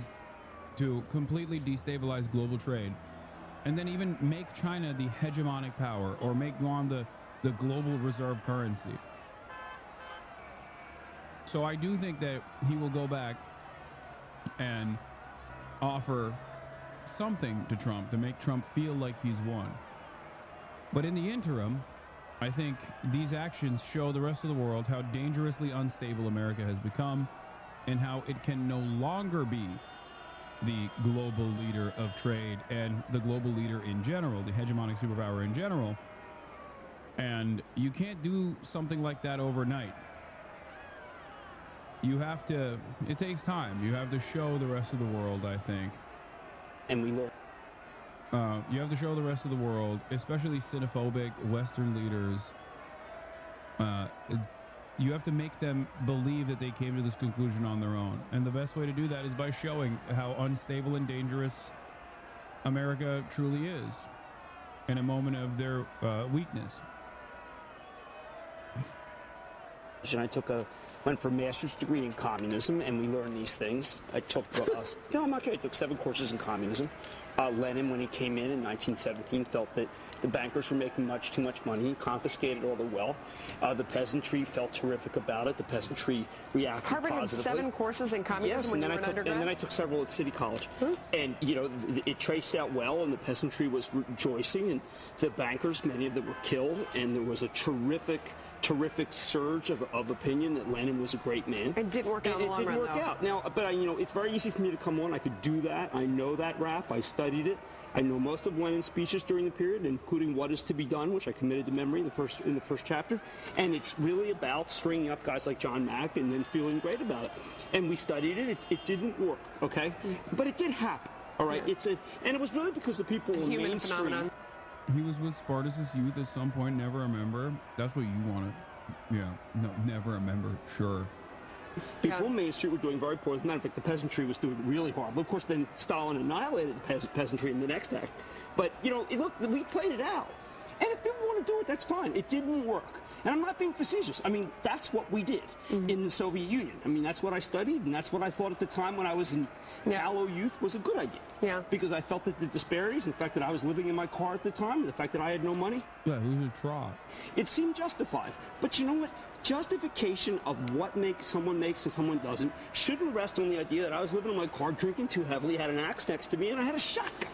to completely destabilize global trade and then even make China the hegemonic power or make yuan the global reserve currency. So I do think that he will go back and offer something to Trump to make Trump feel like he's won. But in the interim, I think these actions show the rest of the world how dangerously unstable America has become and how it can no longer be the global leader of trade and the global leader in general, the hegemonic superpower in general. And you can't do something like that overnight. You have to, it takes time. You have to show the rest of the world, I think. And we look. You have to show the rest of the world, especially xenophobic Western leaders, you have to make them believe that they came to this conclusion on their own. And the best way to do that is by showing how unstable and dangerous America truly is in a moment of their weakness. And I went for a master's degree in communism, and we learned these things. I took, no, I'm not kidding. I took 7 courses in communism. Lenin, when he came in 1917, felt that the bankers were making too much money. He confiscated all the wealth. The peasantry felt terrific about it. The peasantry reacted Harvard positively. had 7 courses in communism yes, when you were an undergrad? And then I took several at City College. And, you know, it traced out well, and the peasantry was rejoicing, and the bankers, many of them were killed, and there was a terrific surge of opinion that Lenin was a great man. It didn't work out in the long run, It didn't work out. Now, but you know, it's very easy for me to come on. I could do that. I know that rap. I studied it. I know most of Lenin's speeches during the period, including What Is to Be Done, which I committed to memory in the first chapter. And it's really about stringing up guys like John Mack and then feeling great about it. And we studied it. It didn't work, okay? But it did happen, all right? Yeah. And it was really because the people in human mainstream. phenomenon. He was with Spartacus Youth at some point, never remember. That's what you want to, yeah, no, never remember, sure. People in Main Street were doing very poorly. As a matter of fact, the peasantry was doing really horrible. Of course, then Stalin annihilated the peasantry in the next act. But, you know, look, we played it out. And if people want to do it, that's fine. It didn't work. And I'm not being facetious. I mean, that's what we did in the Soviet Union. I mean, that's what I studied, and that's what I thought at the time when I was in Callow Youth was a good idea. Yeah. Because I felt that the disparities, and the fact that I was living in my car at the time, and the fact that I had no money. Yeah, who's a trot? It seemed justified. But you know what? Justification of what someone makes and someone doesn't shouldn't rest on the idea that I was living in my car, drinking too heavily, had an axe next to me, and I had a shotgun.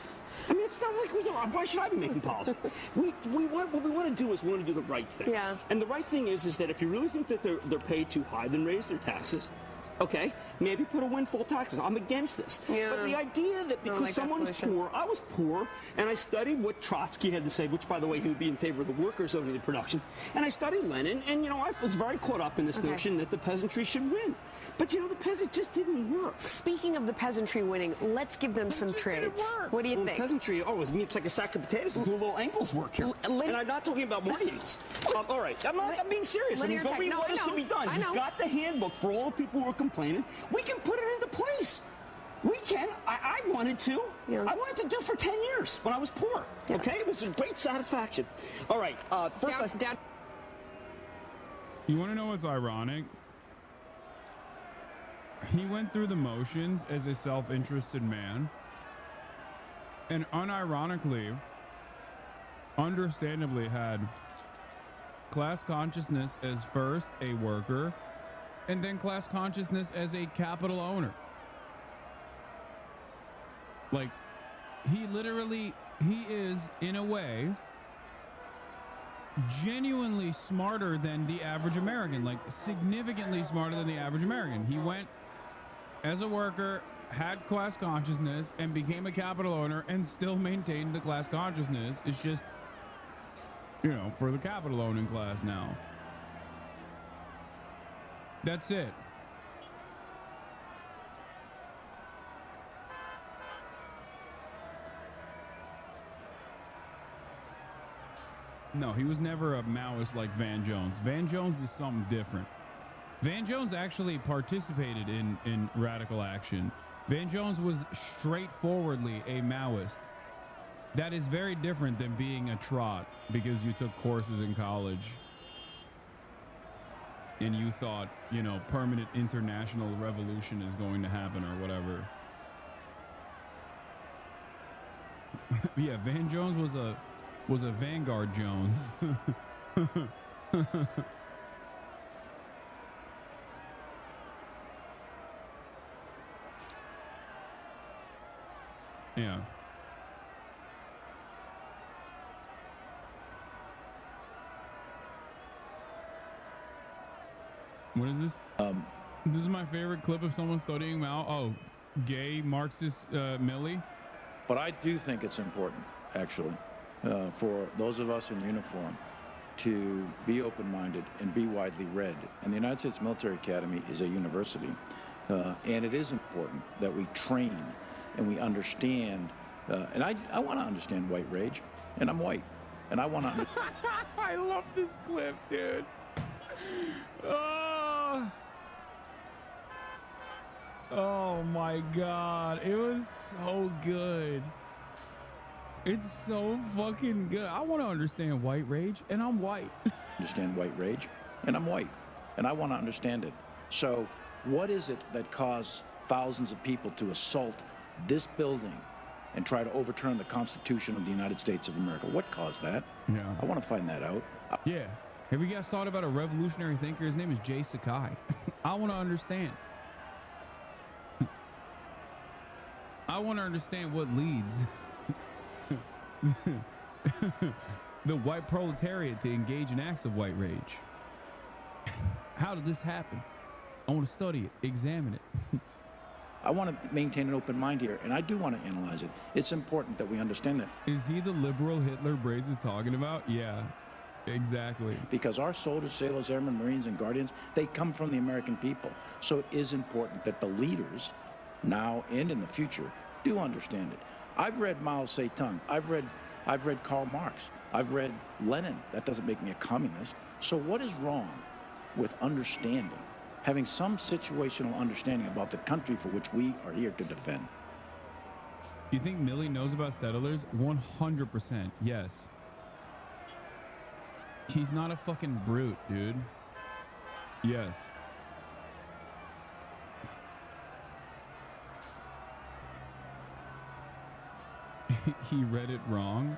I mean, it's not like why should I be making policy? What we want to do is we want to do the right thing. Yeah. And the right thing is that if you really think that they're paid too high, then raise their taxes. Okay, maybe put a windfall taxes. I'm against this. Yeah. But the idea that because someone's poor, I was poor, and I studied what Trotsky had to say, which, by the way, he would be in favor of the workers owning the production. And I studied Lenin, and, you know, I was very caught up in this notion that the peasantry should win. But, you know, the peasant just didn't work. Speaking of the peasantry winning, let's give them some trades. What do you think? Peasantry, it's like a sack of potatoes. Do a little ankles work here. And I'm not talking about my ankles. All right, I'm being serious. I mean, but what is to be done? He's got the handbook for all the people who are complaining. We can put it into place. We can. I wanted to. Yeah. I wanted to do for 10 years when I was poor. Yeah. Okay? It was a great satisfaction. All right. First, You want to know what's ironic? He went through the motions as a self-interested man. And unironically, understandably had class consciousness as first a worker and then class consciousness as a capital owner. Like, he is, in a way, genuinely smarter than the average American, like significantly smarter than the average American. He went as a worker, had class consciousness, and became a capital owner and still maintained the class consciousness. It's just, you know, for the capital owning class now. That's it. No, he was never a Maoist like Van Jones. Van Jones is something different. Van Jones actually participated in radical action. Van Jones was straightforwardly a Maoist. That is very different than being a trot because you took courses in college and you thought, you know, permanent international revolution is going to happen or whatever. Yeah, Van Jones was a Vanguard Jones. Yeah. What is this? This is my favorite clip of someone studying Mao. Oh, gay Marxist Millie. But I do think it's important, actually, for those of us in uniform to be open-minded and be widely read. And the United States Military Academy is a university. And it is important that we train and we understand. And I want to understand white rage. And I'm white. And I want to. I love this clip, dude. Oh my God. It was so good. It's so fucking good. I want to understand white rage, and I'm white. Understand white rage, and I'm white. And I want to understand it. So what is it that caused thousands of people to assault this building and try to overturn the Constitution of the United States of America? What caused that? Yeah. I want to find that out. Yeah. Have you guys thought about a revolutionary thinker? His name is Jay Sakai. I want to understand. I want to understand what leads the white proletariat to engage in acts of white rage. How did this happen? I want to study it, examine it. I want to maintain an open mind here, and I do want to analyze it. It's important that we understand that. Is he the liberal Hitler Brace is talking about? Yeah, exactly. Because our soldiers, sailors, airmen, Marines, and Guardians, they come from the American people. So it is important that the leaders, now and in the future, do understand it. I've read Mao Zedong. I've read Karl Marx. I've read Lenin. That doesn't make me a communist. So what is wrong with understanding, having some situational understanding about the country for which we are here to defend? You think Millie knows about settlers? 100%, yes. He's not a fucking brute, dude. Yes. He read it wrong.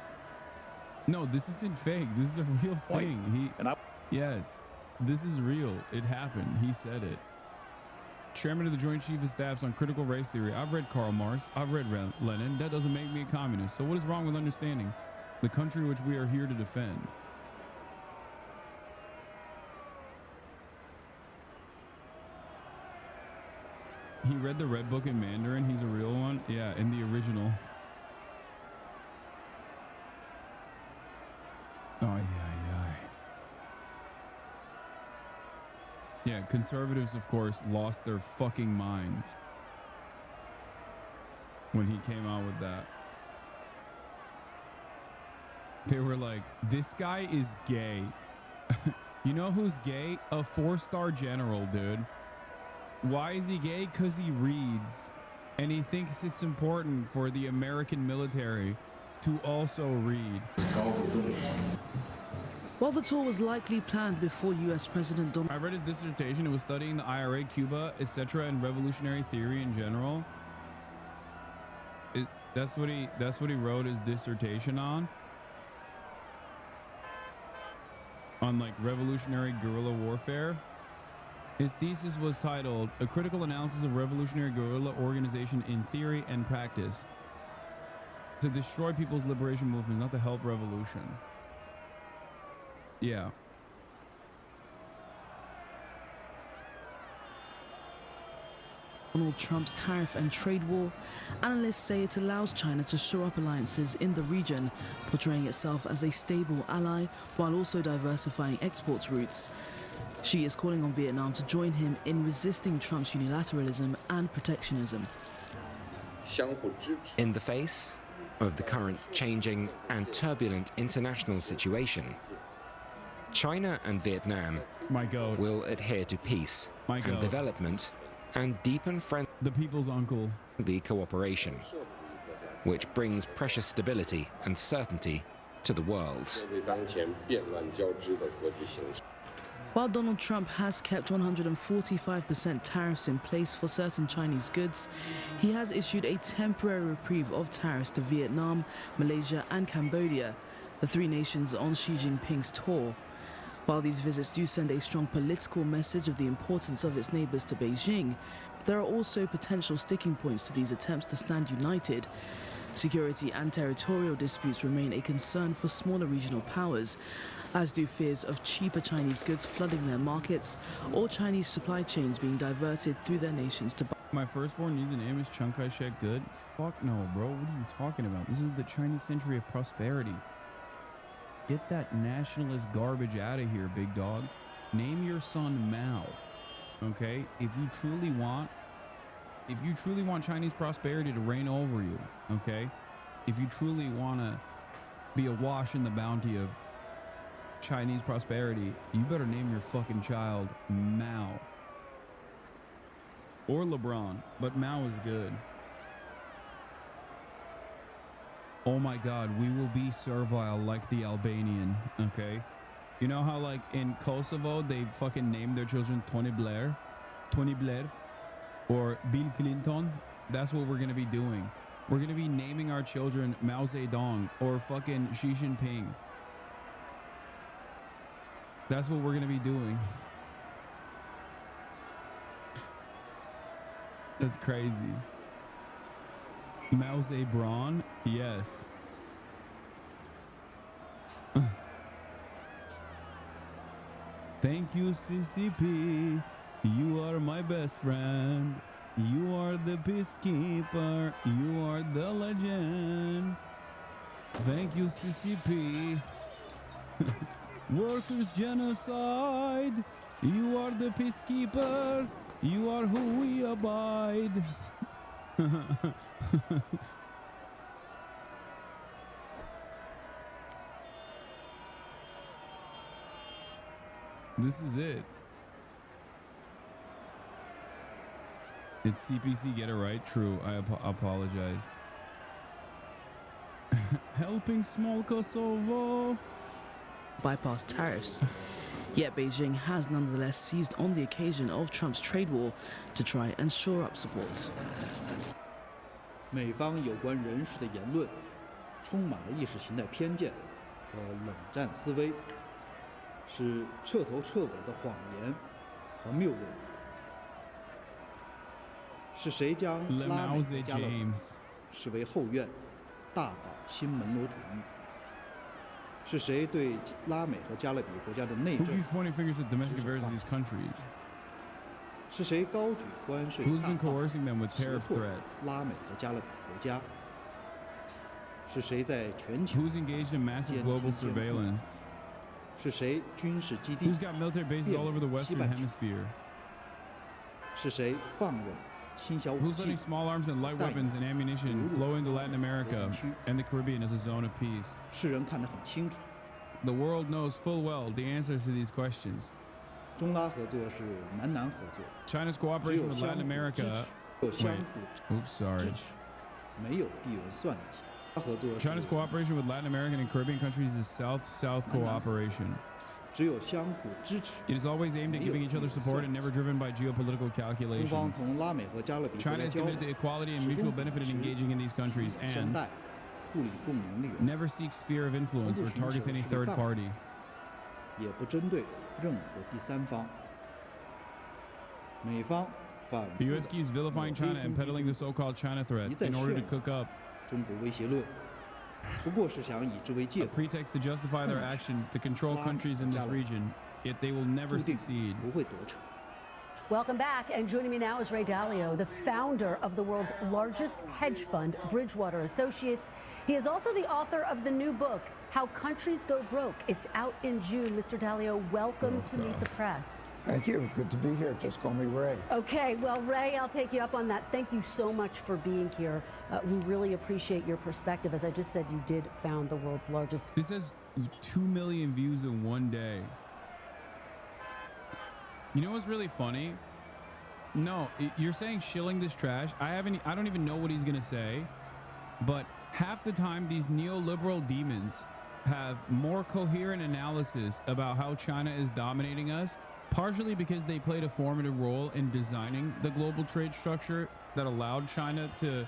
No, this isn't fake. This is a real thing. Yes, this is real. It happened. He said it. Chairman of the Joint Chief of Staffs on critical race theory. I've read Karl Marx. I've read Lenin. That doesn't make me a communist. So what is wrong with understanding the country which we are here to defend? He read the Red Book in Mandarin. He's a real one. Yeah, in the original. Oh, yeah, conservatives, of course, lost their fucking minds when he came out with that. They were like, this guy is gay. You know who's gay? A 4-star general, dude. Why is he gay? Because he reads. And he thinks it's important for the American military to also read. While the tour was likely planned before U.S. President Donald... I read his dissertation. It was studying the IRA, Cuba, etc., and revolutionary theory in general. That's what he wrote his dissertation on. On, like, revolutionary guerrilla warfare. His thesis was titled, A Critical Analysis of Revolutionary Guerrilla Organization in Theory and Practice. To destroy people's liberation movements, not to help revolution. Yeah. Donald Trump's tariff and trade war, analysts say it allows China to shore up alliances in the region, portraying itself as a stable ally while also diversifying export routes. Xi is calling on Vietnam to join him in resisting Trump's unilateralism and protectionism. In the face of the current changing and turbulent international situation, China and Vietnam will adhere to peace and development and deepen the people's uncle friendly cooperation. which brings precious stability and certainty to the world. While Donald Trump has kept 145% tariffs in place for certain Chinese goods, he has issued a temporary reprieve of tariffs to Vietnam, Malaysia and Cambodia, the three nations on Xi Jinping's tour. While these visits do send a strong political message of the importance of its neighbors to Beijing, there are also potential sticking points to these attempts to stand united. Security and territorial disputes remain a concern for smaller regional powers, as do fears of cheaper Chinese goods flooding their markets or Chinese supply chains being diverted through their nations to buy. My firstborn needs a name is Chiang Kai-shek Good? Fuck no, bro. What are you talking about? This is the Chinese century of prosperity. Get that nationalist garbage out of here, big dog. Name your son Mao, okay? If you truly want Chinese prosperity to reign over you, okay? If you truly want to be awash in the bounty of Chinese prosperity, you better name your fucking child Mao. Or LeBron, but Mao is good. Oh my God, we will be servile like the Albanian, okay? You know how like in Kosovo, they fucking named their children Tony Blair, or Bill Clinton? That's what we're gonna be doing. We're gonna be naming our children Mao Zedong or fucking Xi Jinping. That's what we're gonna be doing. That's crazy. Mao Zedong? Yes. Thank you, CCP. You are my best friend. You are the peacekeeper. You are the legend. Thank you, CCP. Workers' genocide. You are the peacekeeper. You are who we abide. This is it. It's CPC, get it right? True, I apologize. Helping small Kosovo. Bypass tariffs. Yet Beijing has nonetheless seized on the occasion of Trump's trade war to try and shore up support. 美方有关人士的言论充满了意识形态偏见和冷战思维，是彻头彻尾的谎言和谬论。是谁将拉美和加勒比视为后院，大搞新门罗主义？是谁对拉美和加勒比国家的内政？ 是谁高举关税大炮胁迫拉美和加勒比国家？是谁在全球监听监控？是谁军事基地遍布西半球？是谁放任轻小武器 Who's letting small arms and light weapons and ammunition flow into Latin America and the Caribbean as a zone of peace? 世人看得很清楚。 The world knows full well the answers to these questions. 中拉合作是南南合作。 China's cooperation with Latin America. Wait. Oops, sorry. 没有地缘算计。合作 China's cooperation with Latin American and Caribbean countries is South-South cooperation. 只有相互支持。 It is always aimed at giving each other support and never driven by geopolitical calculations. 中方从拉美和加勒比国家 China is committed to equality and mutual benefit in engaging in these countries and never seeks sphere of influence or targets any third party. 也不针对任何第三方。美方反复 The U.S. keeps vilifying China and peddling the so-called China threat in order to cook up 中国威胁论，不过是想以之为借口 pretext to justify their action to control countries in this region, yet they will never succeed. 不会得逞。 Welcome back, and joining me now is Ray Dalio, the founder of the world's largest hedge fund, Bridgewater Associates. He is also the author of the new book, How Countries Go Broke. It's out in June. Mr. Dalio, welcome to Meet the Press. Thank you. Good to be here. Just call me Ray. Okay, well, Ray, I'll take you up on that. Thank you so much for being here. We really appreciate your perspective. As I just said, you did found the world's largest. This has 2 million views in one day. You know what's really funny? No, you're saying shilling this trash. I don't even know what he's gonna say. but half the time these neoliberal demons have more coherent analysis about how China is dominating us, partially because they played a formative role in designing the global trade structure that allowed China to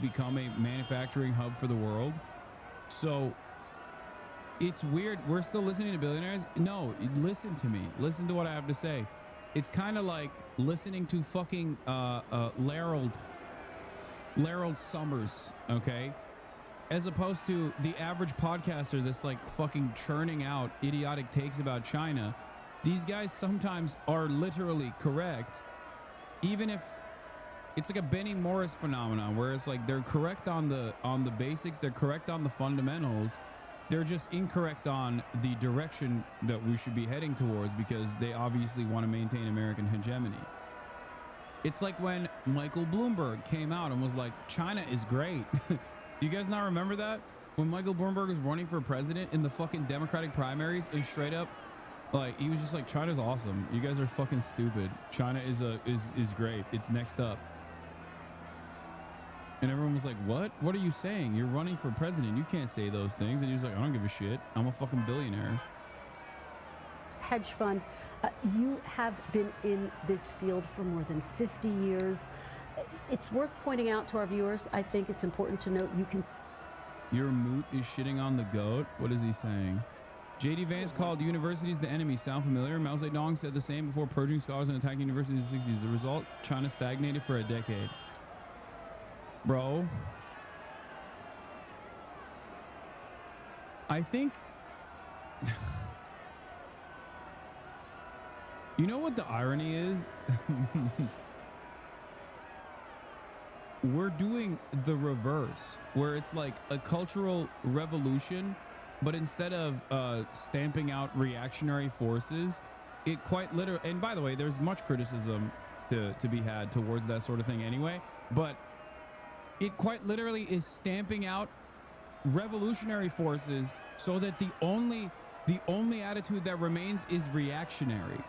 become a manufacturing hub for the world. So it's weird. We're still listening to billionaires. No, listen to me. Listen to what I have to say. It's kind of like listening to fucking Larold Summers, okay? As opposed to the average podcaster that's like fucking churning out idiotic takes about China. These guys sometimes are literally correct, even if it's like a Benny Morris phenomenon, where it's like they're correct on the basics, they're correct on the fundamentals, they're just incorrect on the direction that we should be heading towards, because they obviously want to maintain American hegemony. It's like when Michael Bloomberg came out and was like, China is great. You guys not remember that? When Michael Bloomberg was running for president in the fucking Democratic primaries, and straight up, like, he was just like, China's awesome. You guys are fucking stupid. China is great. It's next up. And everyone was like, what? What are you saying? You're running for president. You can't say those things. And he was like, I don't give a shit. I'm a fucking billionaire. Hedge fund. You have been in this field for more than 50 years. It's worth pointing out to our viewers. I think it's important to note you can... Your moot is shitting on the goat? What is he saying? J.D. Vance called universities the enemy. Sound familiar? Mao Zedong said the same before purging scholars and attacking universities in the 60s. The result? China stagnated for a decade. Bro. I think... You know what the irony is? We're doing the reverse, where it's like a cultural revolution, but instead of stamping out reactionary forces, it quite literally, and by the way, there's much criticism to be had towards that sort of thing anyway, but it quite literally is stamping out revolutionary forces so that the only attitude that remains is reactionary.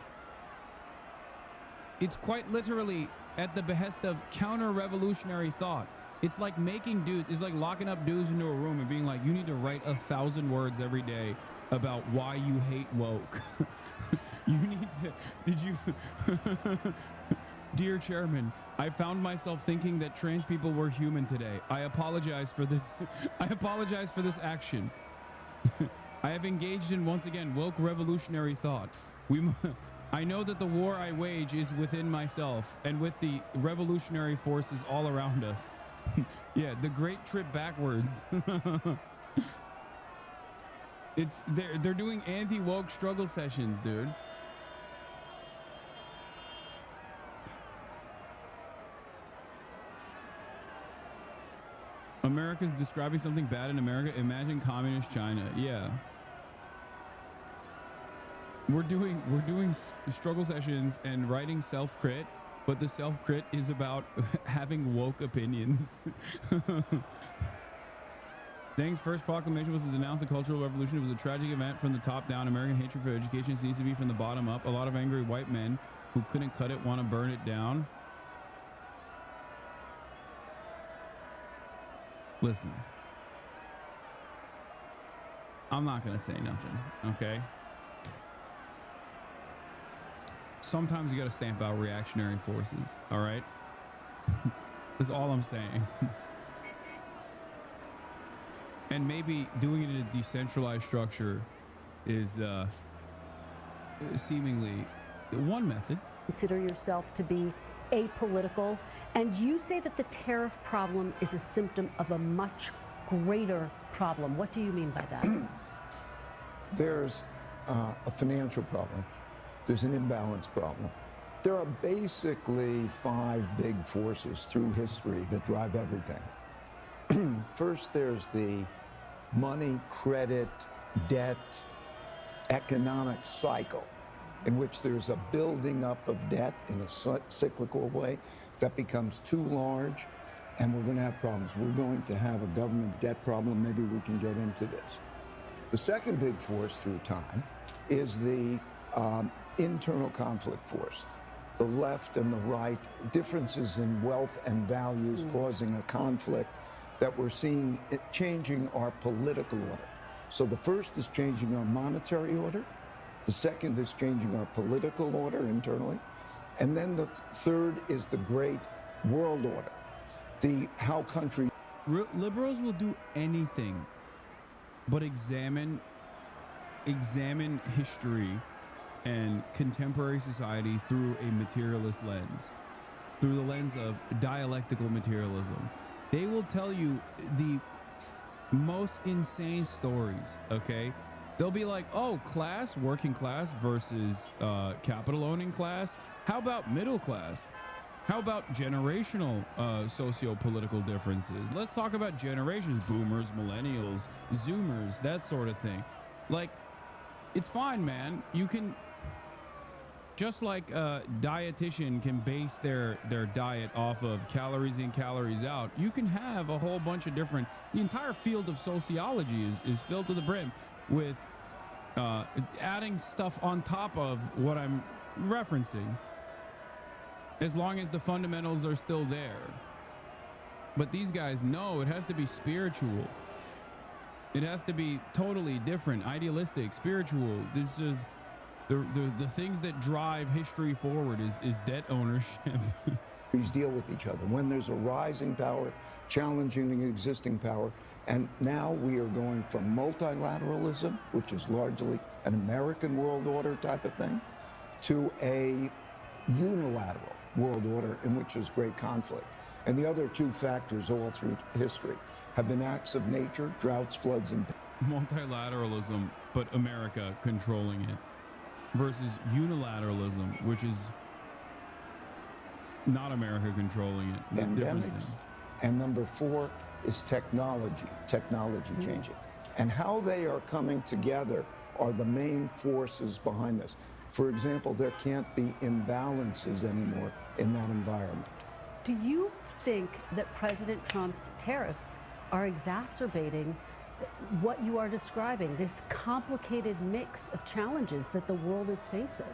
It's quite literally at the behest of counter-revolutionary thought. It's like making dudes, it's like locking up dudes into a room and being like, you need to write 1,000 words every day about why you hate woke. You need to, did you, Dear Chairman, I found myself thinking that trans people were human today. I apologize for this. I apologize for this action. I have engaged in, once again, woke revolutionary thought. I know that the war I wage is within myself and with the revolutionary forces all around us. Yeah, the great trip backwards. They're doing anti-woke struggle sessions, dude. America's describing something bad in America. Imagine communist China. Yeah. We're doing struggle sessions and writing self-crit, but the self-crit is about having woke opinions. Deng's first proclamation was to denounce the Cultural Revolution. It was a tragic event from the top down. American hatred for education seems to be from the bottom up. A lot of angry white men who couldn't cut it want to burn it down. Listen, I'm not going to say nothing, okay? Sometimes you got to stamp out reactionary forces, all right? That's all I'm saying. And maybe doing it in a decentralized structure is seemingly one method. Consider yourself to be apolitical, and you say that the tariff problem is a symptom of a much greater problem. What do you mean by that? There's a financial problem. There's an imbalance problem. There are basically 5 big forces through history that drive everything. First, there's the money, credit, debt, economic cycle, in which there's a building up of debt in a cyclical way that becomes too large, and we're going to have problems. We're going to have a government debt problem. Maybe we can get into this. The second big force through time is the internal conflict force. The left and the right, differences in wealth and values causing a conflict that we're seeing it changing our political order. So the first is changing our monetary order. The second is changing our political order internally. And then the third is the great world order. How countries... Liberals will do anything but examine history and contemporary society through a materialist lens, through the lens of dialectical materialism. They will tell you the most insane stories, okay? They'll be like, oh, class, working class versus capital owning class. How about middle class? How about generational socio-political differences? Let's talk about generations, boomers, millennials, zoomers, that sort of thing. Like, it's fine, man. You can, just like a dietitian can base their diet off of calories in, calories out, you can have a whole bunch of different, the entire field of sociology is filled to the brim with adding stuff on top of what I'm referencing, as long as the fundamentals are still there. But these guys know it has to be spiritual. It has to be totally different, idealistic, spiritual. This is the things that drive history forward is debt ownership. Deal with each other when there's a rising power challenging the existing power. And now we are going from multilateralism, which is largely an American world order type of thing, to a unilateral world order in which there's great conflict. And the other two factors all through history have been acts of nature, droughts, floods, and... Multilateralism, but America controlling it, versus unilateralism, which is not America controlling it. Pandemics. And number four is technology changing. And how they are coming together are the main forces behind this. For example, there can't be imbalances anymore in that environment. Do you think that President Trump's tariffs are exacerbating what you are describing, this complicated mix of challenges that the world is facing?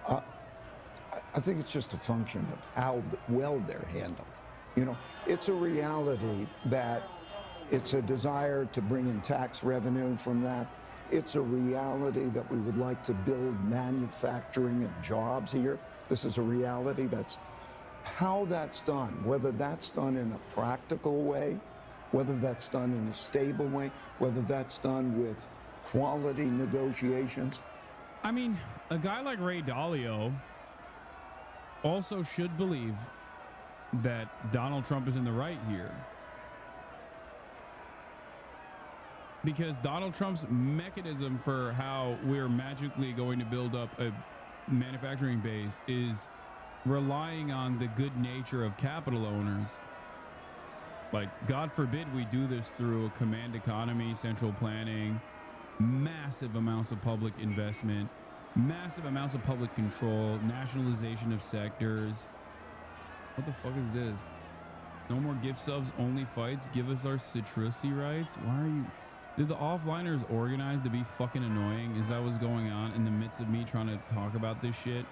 I think it's just a function of how well they're handled. You know, it's a reality that it's a desire to bring in tax revenue from that. It's a reality that we would like to build manufacturing and jobs here. This is a reality. That's how that's done, whether that's done in a practical way, whether that's done in a stable way, whether that's done with quality negotiations. I mean, a guy like Ray Dalio also should believe that Donald Trump is in the right here, because Donald Trump's mechanism for how we're magically going to build up a manufacturing base is relying on the good nature of capital owners. Like, God forbid we do this through a command economy, central planning, massive amounts of public investment, massive amounts of public control, nationalization of sectors. What the fuck is this? No more gift subs, only fights. Give us our citrusy rights. Why are you... Did the offliners organize to be fucking annoying? Is that what's going on in the midst of me trying to talk about this shit?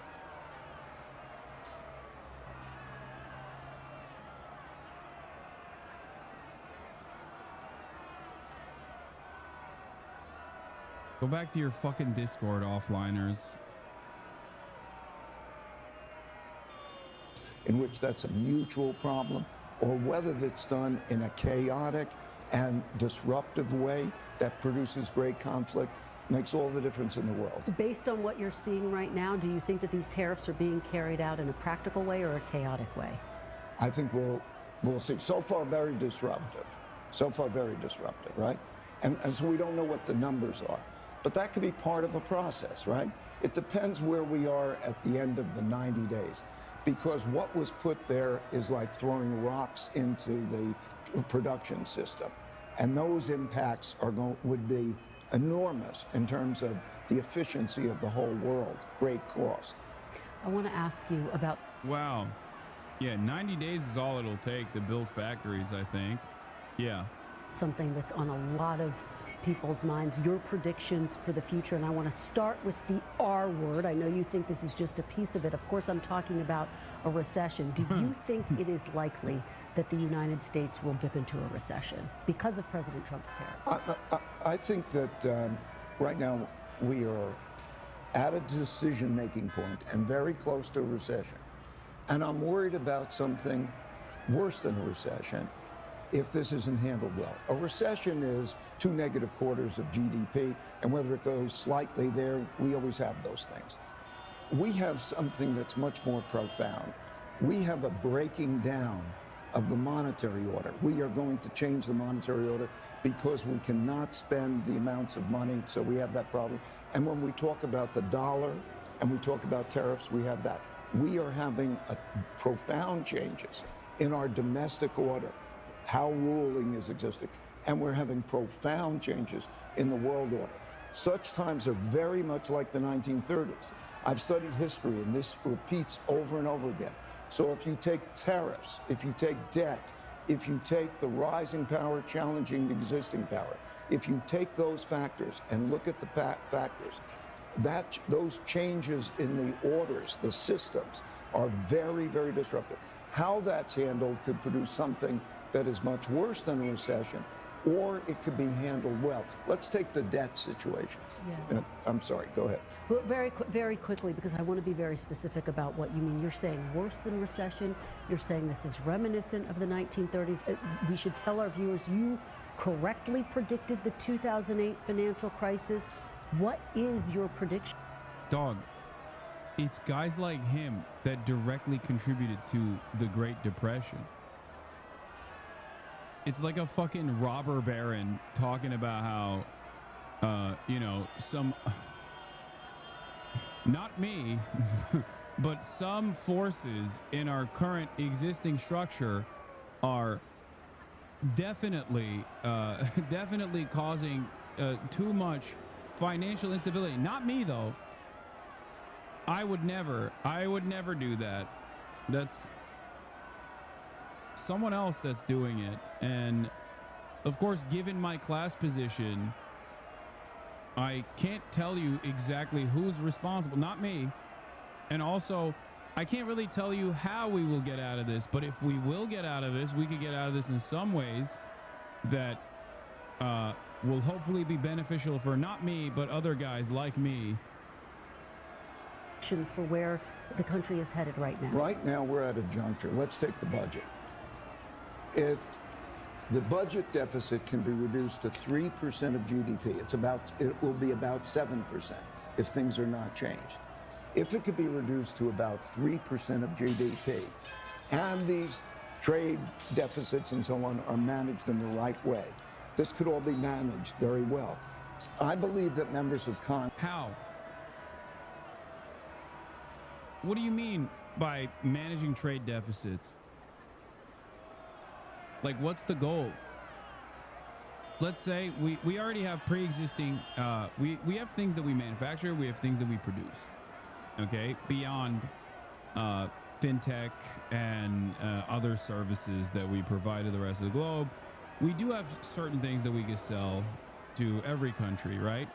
Go back to your fucking Discord, offliners. In which that's a mutual problem, or whether that's done in a chaotic and disruptive way that produces great conflict, makes all the difference in the world. Based on what you're seeing right now, do you think that these tariffs are being carried out in a practical way or a chaotic way? I think we'll see. So far, very disruptive. So far, very disruptive, right? And so we don't know what the numbers are. But that could be part of a process, right? It depends where we are at the end of the 90 days. Because what was put there is like throwing rocks into the production system. And those impacts would be enormous in terms of the efficiency of the whole world. Great cost. I want to ask you about... Wow. Yeah, 90 days is all it'll take to build factories, I think. Yeah. Something that's on a lot of people's minds, your predictions for the future. And I want to start with the R word. I know you think this is just a piece of it. Of course, I'm talking about a recession. Do you think it is likely that the United States will dip into a recession because of President Trump's tariffs? I think that right now we are at a decision-making point and very close to a recession. And I'm worried about something worse than a recession if this isn't handled well. A recession is 2 negative quarters of GDP, and whether it goes slightly there, we always have those things. We have something that's much more profound. We have a breaking down of the monetary order. We are going to change the monetary order because we cannot spend the amounts of money, so we have that problem. And when we talk about the dollar and we talk about tariffs, we have that. We are having profound changes in our domestic order, how ruling is existing, and we're having profound changes in the world order. Such times are very much like the 1930s. I've studied history, and this repeats over and over again. So if you take tariffs, if you take debt, if you take the rising power challenging the existing power, if you take those factors and look at the factors, those changes in the orders, the systems, are very, very disruptive. How that's handled could produce something that is much worse than a recession, or it could be handled well. Let's take the debt situation. Yeah. I'm sorry, go ahead. Well, very quickly, because I want to be very specific about what you mean. You're saying worse than recession. You're saying this is reminiscent of the 1930s. We should tell our viewers you correctly predicted the 2008 financial crisis. What is your prediction? Dog, it's guys like him that directly contributed to the Great Depression. It's like a fucking robber baron talking about how, you know, not me, but some forces in our current existing structure are definitely causing too much financial instability. Not me, though. I would never do that. That's someone else that's doing it. And of course, given my class position, I can't tell you exactly who's responsible. Not me. And also, I can't really tell you how we will get out of this, but if we will get out of this, we could get out of this in some ways that will hopefully be beneficial for not me, but other guys like me. For where the country is headed right now. Right now, we're at a juncture. Let's take the budget. If the budget deficit can be reduced to 3% of GDP, it will be about 7% if things are not changed. If it could be reduced to about 3% of GDP, and these trade deficits and so on are managed in the right way, this could all be managed very well. I believe that members of Congress... How? What do you mean by managing trade deficits? Like, what's the goal? Let's say we already have pre-existing, we have things that we manufacture, we have things that we produce, okay? Beyond fintech and other services that we provide to the rest of the globe, we do have certain things that we can sell to every country, right?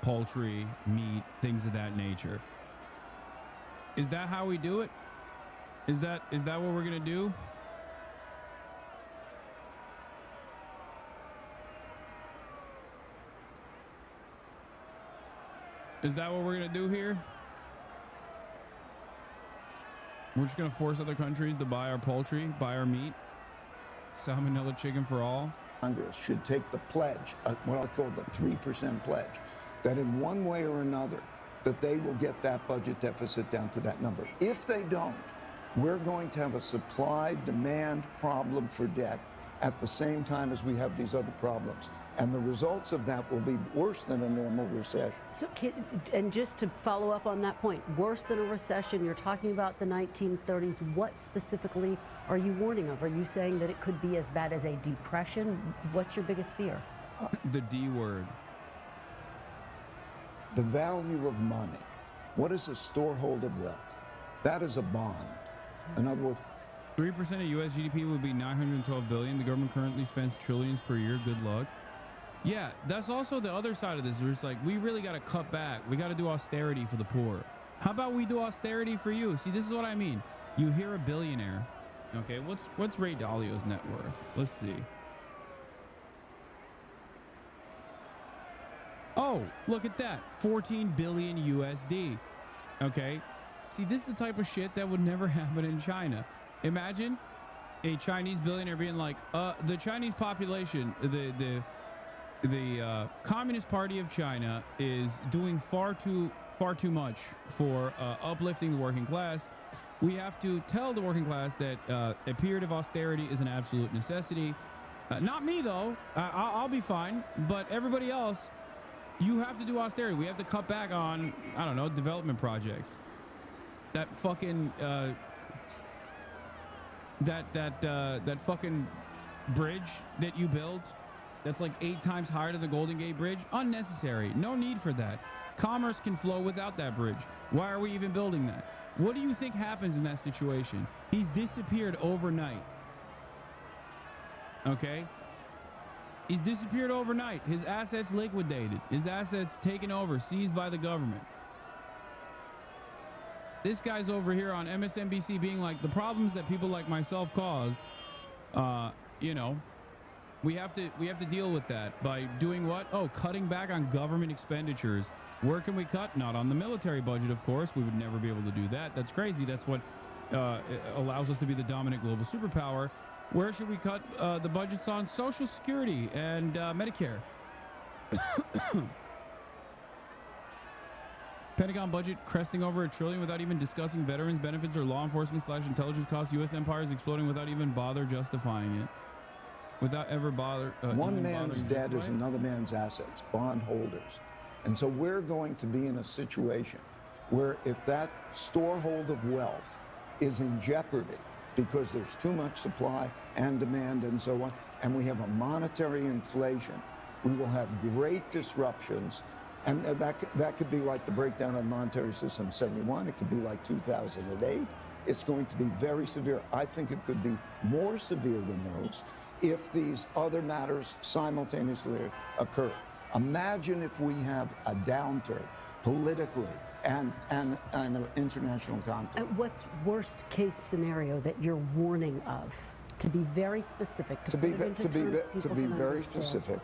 Poultry, meat, things of that nature. Is that how we do it? Is that what we're gonna do? Is that what we're gonna do here? We're just gonna force other countries to buy our poultry, buy our meat, salmonella chicken for all? Congress should take the pledge, what I call the 3% pledge, that in one way or another, that they will get that budget deficit down to that number. If they don't, we're going to have a supply-demand problem for debt at the same time as we have these other problems. And the results of that will be worse than a normal recession. So, and just to follow up on that point, worse than a recession, you're talking about the 1930s. What specifically are you warning of? Are you saying that it could be as bad as a depression? What's your biggest fear? The D word. The value of money. What is a storehold of wealth? That is a bond. In other words, 3% of U.S. GDP would be $912 billion. The government currently spends trillions per year. Good luck. Yeah, that's also the other side of this, where it's like, we really got to cut back. We got to do austerity for the poor. How about we do austerity for you? See, this is what I mean. You hear a billionaire. Okay, what's Ray Dalio's net worth? Let's see. Oh, look at that. 14 billion USD. Okay. See, this is the type of shit that would never happen in China. Imagine a Chinese billionaire being like, the Chinese population, the Communist Party of China is doing far too much for uplifting the working class. We have to tell the working class that a period of austerity is an absolute necessity. Not me, though. I'll be fine. But everybody else, you have to do austerity. We have to cut back on, I don't know, development projects. That fucking that fucking bridge that you built, that's like 8 times higher than the Golden Gate Bridge. Unnecessary. No need for that. Commerce can flow without that bridge. Why are we even building that? What do you think happens in that situation? He's disappeared overnight. Okay? He's disappeared overnight. His assets liquidated. His assets taken over, seized by the government. This guy's over here on MSNBC being like, the problems that people like myself caused, you know, we have to deal with that by doing what? Oh, cutting back on government expenditures. Where can we cut? Not on the military budget, of course. We would never be able to do that. That's crazy. That's what allows us to be the dominant global superpower. Where should we cut the budgets on? Social Security and Medicare. Pentagon budget cresting over $1 trillion without even discussing veterans benefits or law enforcement / intelligence costs. U.S. empire is exploding without even bother justifying it. Without ever bother. One man's debt is another man's assets, bondholders. And so we're going to be in a situation where if that storehold of wealth is in jeopardy because there's too much supply and demand and so on, and we have a monetary inflation, we will have great disruptions. And that could be like the breakdown of the monetary system in 71. It could be like 2008. It's going to be very severe. I think it could be more severe than those if these other matters simultaneously occur. Imagine if we have a downturn politically and an international conflict. And what's worst case scenario that you're warning of? To be very specific. To be very specific.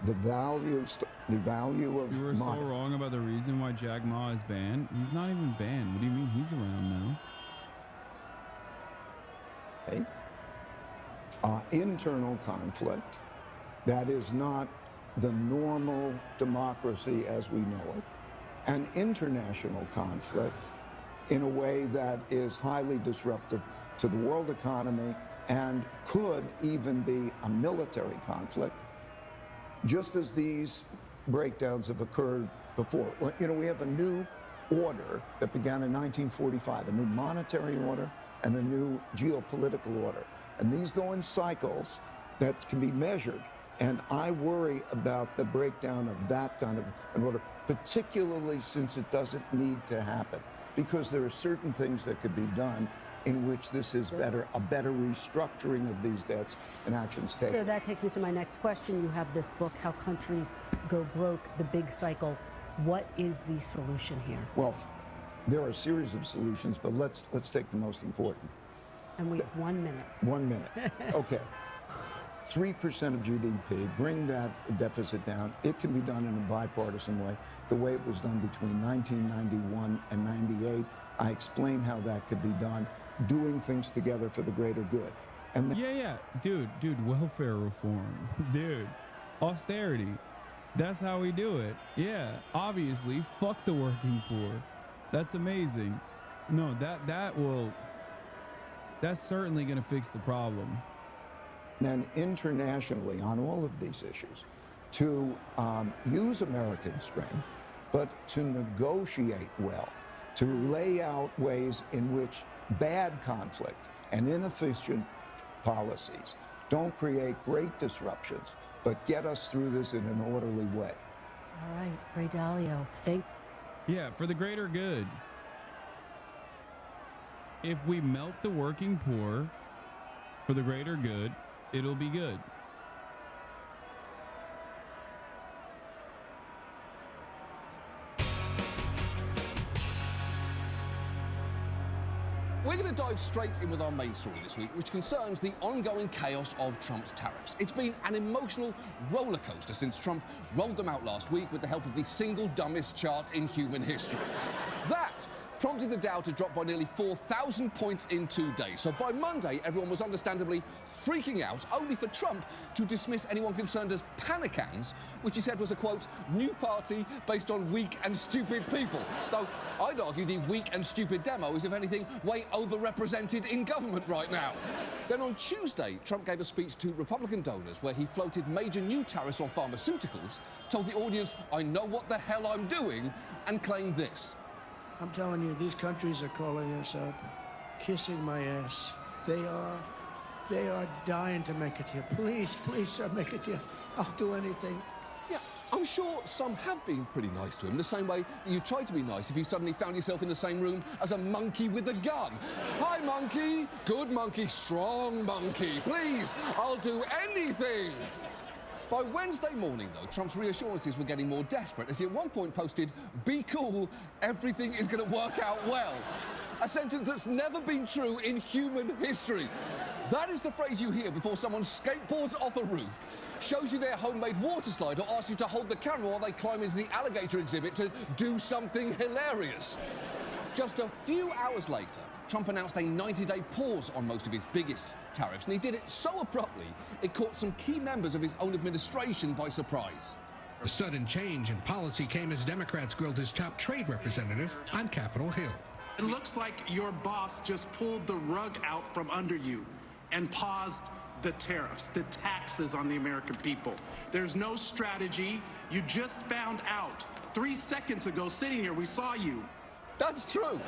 The value of You were so wrong about the reason why Jack Ma is banned. He's not even banned. What do you mean? He's around now. Internal conflict that is not the normal democracy as we know it, and international conflict in a way that is highly disruptive to the world economy and could even be a military conflict, just as these breakdowns have occurred before. You know, we have a new order that began in 1945, a new monetary order and a new geopolitical order. And these go in cycles that can be measured. And I worry about the breakdown of that kind of an order, particularly since it doesn't need to happen, because there are certain things that could be done in which this is better, a better restructuring of these debts and actions taken. So that takes me to my next question. You have this book, How Countries Go Broke, The Big Cycle. What is the solution here? Well, there are a series of solutions, but let's take the most important. And we have 1 minute. 1 minute. Okay. 3% of GDP, bring that deficit down. It can be done in a bipartisan way, the way it was done between 1991 and 98. I explained how that could be done, doing things together for the greater good. And dude, welfare reform, dude, austerity. That's how we do it. Yeah, obviously, fuck the working poor. That's amazing. No, that's certainly going to fix the problem. And internationally on all of these issues, to use American strength, but to negotiate well, to lay out ways in which bad conflict and inefficient policies don't create great disruptions, but get us through this in an orderly way. All right, Ray Dalio, Yeah, for the greater good. If we melt the working poor for the greater good, it'll be good. going to dive straight in with our main story this week, which concerns the ongoing chaos of Trump's tariffs. It's been an emotional roller coaster since Trump rolled them out last week with the help of the single dumbest chart in human history. That prompted the Dow to drop by nearly 4,000 points in 2 days. So by Monday, everyone was understandably freaking out, only for Trump to dismiss anyone concerned as panicans, which he said was a, quote, new party based on weak and stupid people. Though I'd argue the weak and stupid demo is, if anything, way overrepresented in government right now. Then on Tuesday, Trump gave a speech to Republican donors where he floated major new tariffs on pharmaceuticals, told the audience, I know what the hell I'm doing, and claimed this. I'm telling you, these countries are calling us up, kissing my ass. They are dying to make it here. Please, please, sir, make it here. I'll do anything. Yeah, I'm sure some have been pretty nice to him, the same way that you try to be nice if you suddenly found yourself in the same room as a monkey with a gun. Hi, monkey. Good monkey, strong monkey. Please, I'll do anything. By Wednesday morning, though, Trump's reassurances were getting more desperate as he at one point posted, be cool, everything is going to work out well. A sentence that's never been true in human history. That is the phrase you hear before someone skateboards off a roof, shows you their homemade water slide, or asks you to hold the camera while they climb into the alligator exhibit to do something hilarious. Just a few hours later, Trump announced a 90-day pause on most of his biggest tariffs, and he did it so abruptly, it caught some key members of his own administration by surprise. A sudden change in policy came as Democrats grilled his top trade representative on Capitol Hill. It looks like your boss just pulled the rug out from under you and paused the tariffs, the taxes on the American people. There's no strategy. You just found out 3 seconds ago, sitting here, we saw you. That's true.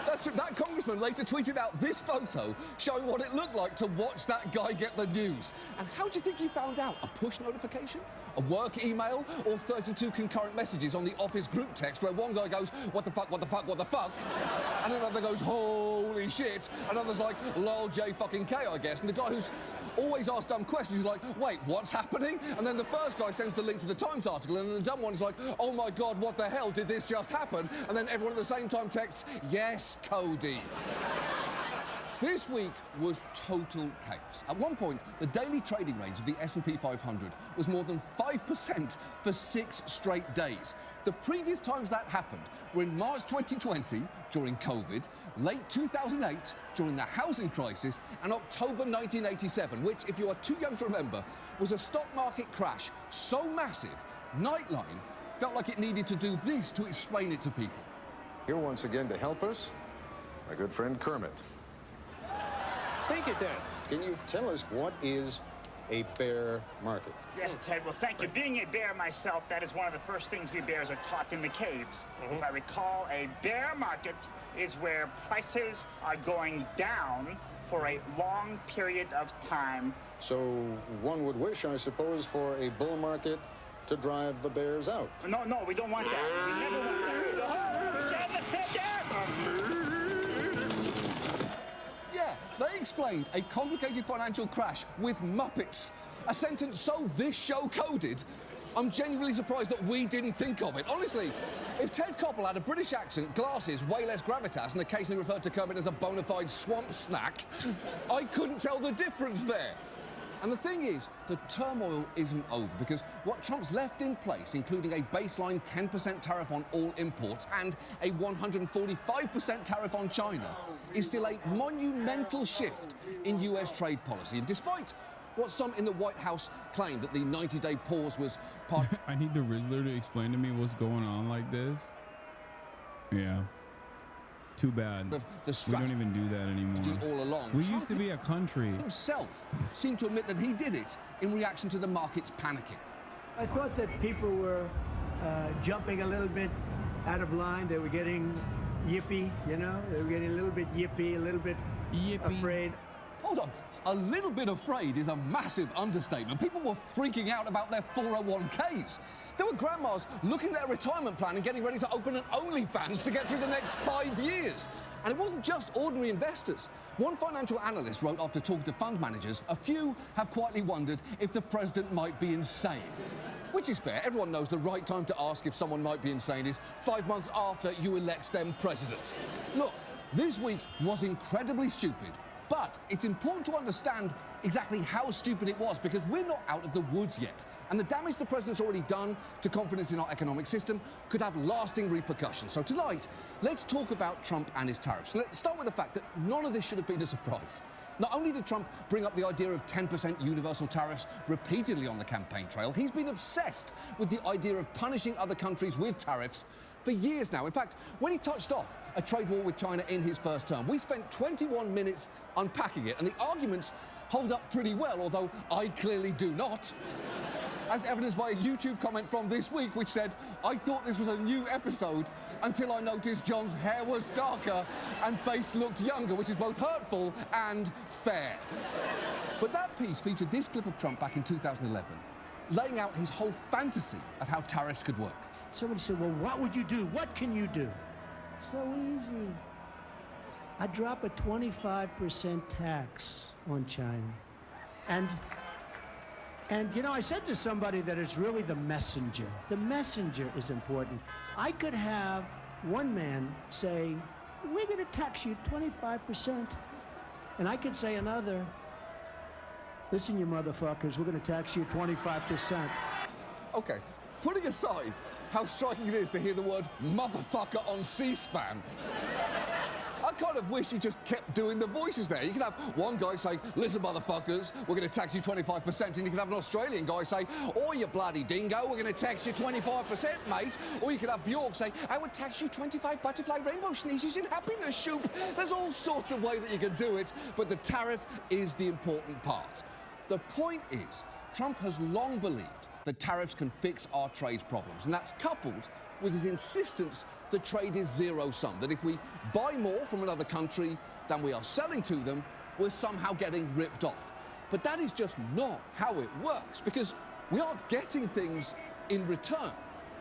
That's true. That congressman later tweeted out this photo showing what it looked like to watch that guy get the news. And how do you think he found out? A push notification? A work email? Or 32 concurrent messages on the office group text where one guy goes, what the fuck, what the fuck, what the fuck? And another goes, holy shit. And others like, lol, J fucking K, I guess. And the guy who's always asks dumb questions is like, wait, what's happening? And then the first guy sends the link to the Times article, and then the dumb one's like, oh my God, what the hell, did this just happen? And then everyone at the same time texts, yes, Cody. This week was total chaos. At one point, the daily trading range of the S&P 500 was more than 5% for 6 straight days. The previous times that happened were in March 2020, during COVID, late 2008, during the housing crisis, and October 1987, which, if you are too young to remember, was a stock market crash so massive, Nightline felt like it needed to do this to explain it to people. Here once again to help us, my good friend Kermit. Thank you, Ted. Can you tell us what is a bear market? Yes, Ted, well, thank you. Being a bear myself, that is one of the first things we bears are taught in the caves. If I recall, a bear market is where prices are going down for a long period of time. So one would wish, I suppose, for a bull market to drive the bears out. No, no, we don't want that. We never want that. Yeah, they explained a complicated financial crash with Muppets. A sentence so this show coded, I'm genuinely surprised that we didn't think of it. Honestly, if Ted Koppel had a British accent, glasses, way less gravitas, and occasionally referred to Kermit as a bona fide swamp snack, I couldn't tell the difference there. And the thing is, the turmoil isn't over, because what Trump's left in place, including a baseline 10% tariff on all imports and a 145% tariff on China, is still a monumental shift in US trade policy. And despite what some in the White House claim that the 90-day pause was part... I need the Rizzler to explain to me what's going on like this. Yeah. Too bad. We don't even do that anymore. All along. We used to be a country. Himself seemed to admit that he did it in reaction to the markets panicking. I thought that people were jumping a little bit out of line. They were getting yippy, you know? They were getting a little bit yippy, a little bit afraid. Hold on. A little bit afraid is a massive understatement. People were freaking out about their 401ks. There were grandmas looking at their retirement plan and getting ready to open an OnlyFans to get through the next 5 years. And it wasn't just ordinary investors. One financial analyst wrote after talking to fund managers, a few have quietly wondered if the president might be insane. Which is fair. Everyone knows the right time to ask if someone might be insane is 5 months after you elect them president. Look, This week was incredibly stupid, but it's important to understand exactly how stupid it was because we're not out of the woods yet. And the damage the president's already done to confidence in our economic system could have lasting repercussions. So tonight, let's talk about Trump and his tariffs. Let's start with the fact that none of this should have been a surprise. Not only did Trump bring up the idea of 10% universal tariffs repeatedly on the campaign trail, he's been obsessed with the idea of punishing other countries with tariffs for years now. In fact, when he touched off a trade war with China in his first term, we spent 21 minutes unpacking it, and the arguments hold up pretty well, although I clearly do not. As evidenced by a YouTube comment from this week, which said, "I thought this was a new episode until I noticed John's hair was darker and face looked younger," which is both hurtful and fair. But that piece featured this clip of Trump back in 2011, laying out his whole fantasy of how tariffs could work. Somebody said, well, what would you do? What can you do? So easy. I drop a 25% tax on China. And you know, I said to somebody that it's really the messenger. The messenger is important. I could have one man say, we're going to tax you 25%. And I could say another, listen, you motherfuckers, we're going to tax you 25%. Okay, putting aside how striking it is to hear the word motherfucker on C-SPAN, I kind of wish he just kept doing the voices there. You can have one guy say, listen, motherfuckers, we're going to tax you 25%, and you can have an Australian guy say, oh, you bloody dingo, we're going to tax you 25%, mate. Or you could have Bjork say, I would tax you 25 butterfly rainbow sneezes in happiness soup. There's all sorts of ways that you can do it, but the tariff is the important part. The point is, Trump has long believed that tariffs can fix our trade problems, and that's coupled with his insistence that trade is zero-sum, that if we buy more from another country than we are selling to them, we're somehow getting ripped off. But that is just not how it works, because we are getting things in return.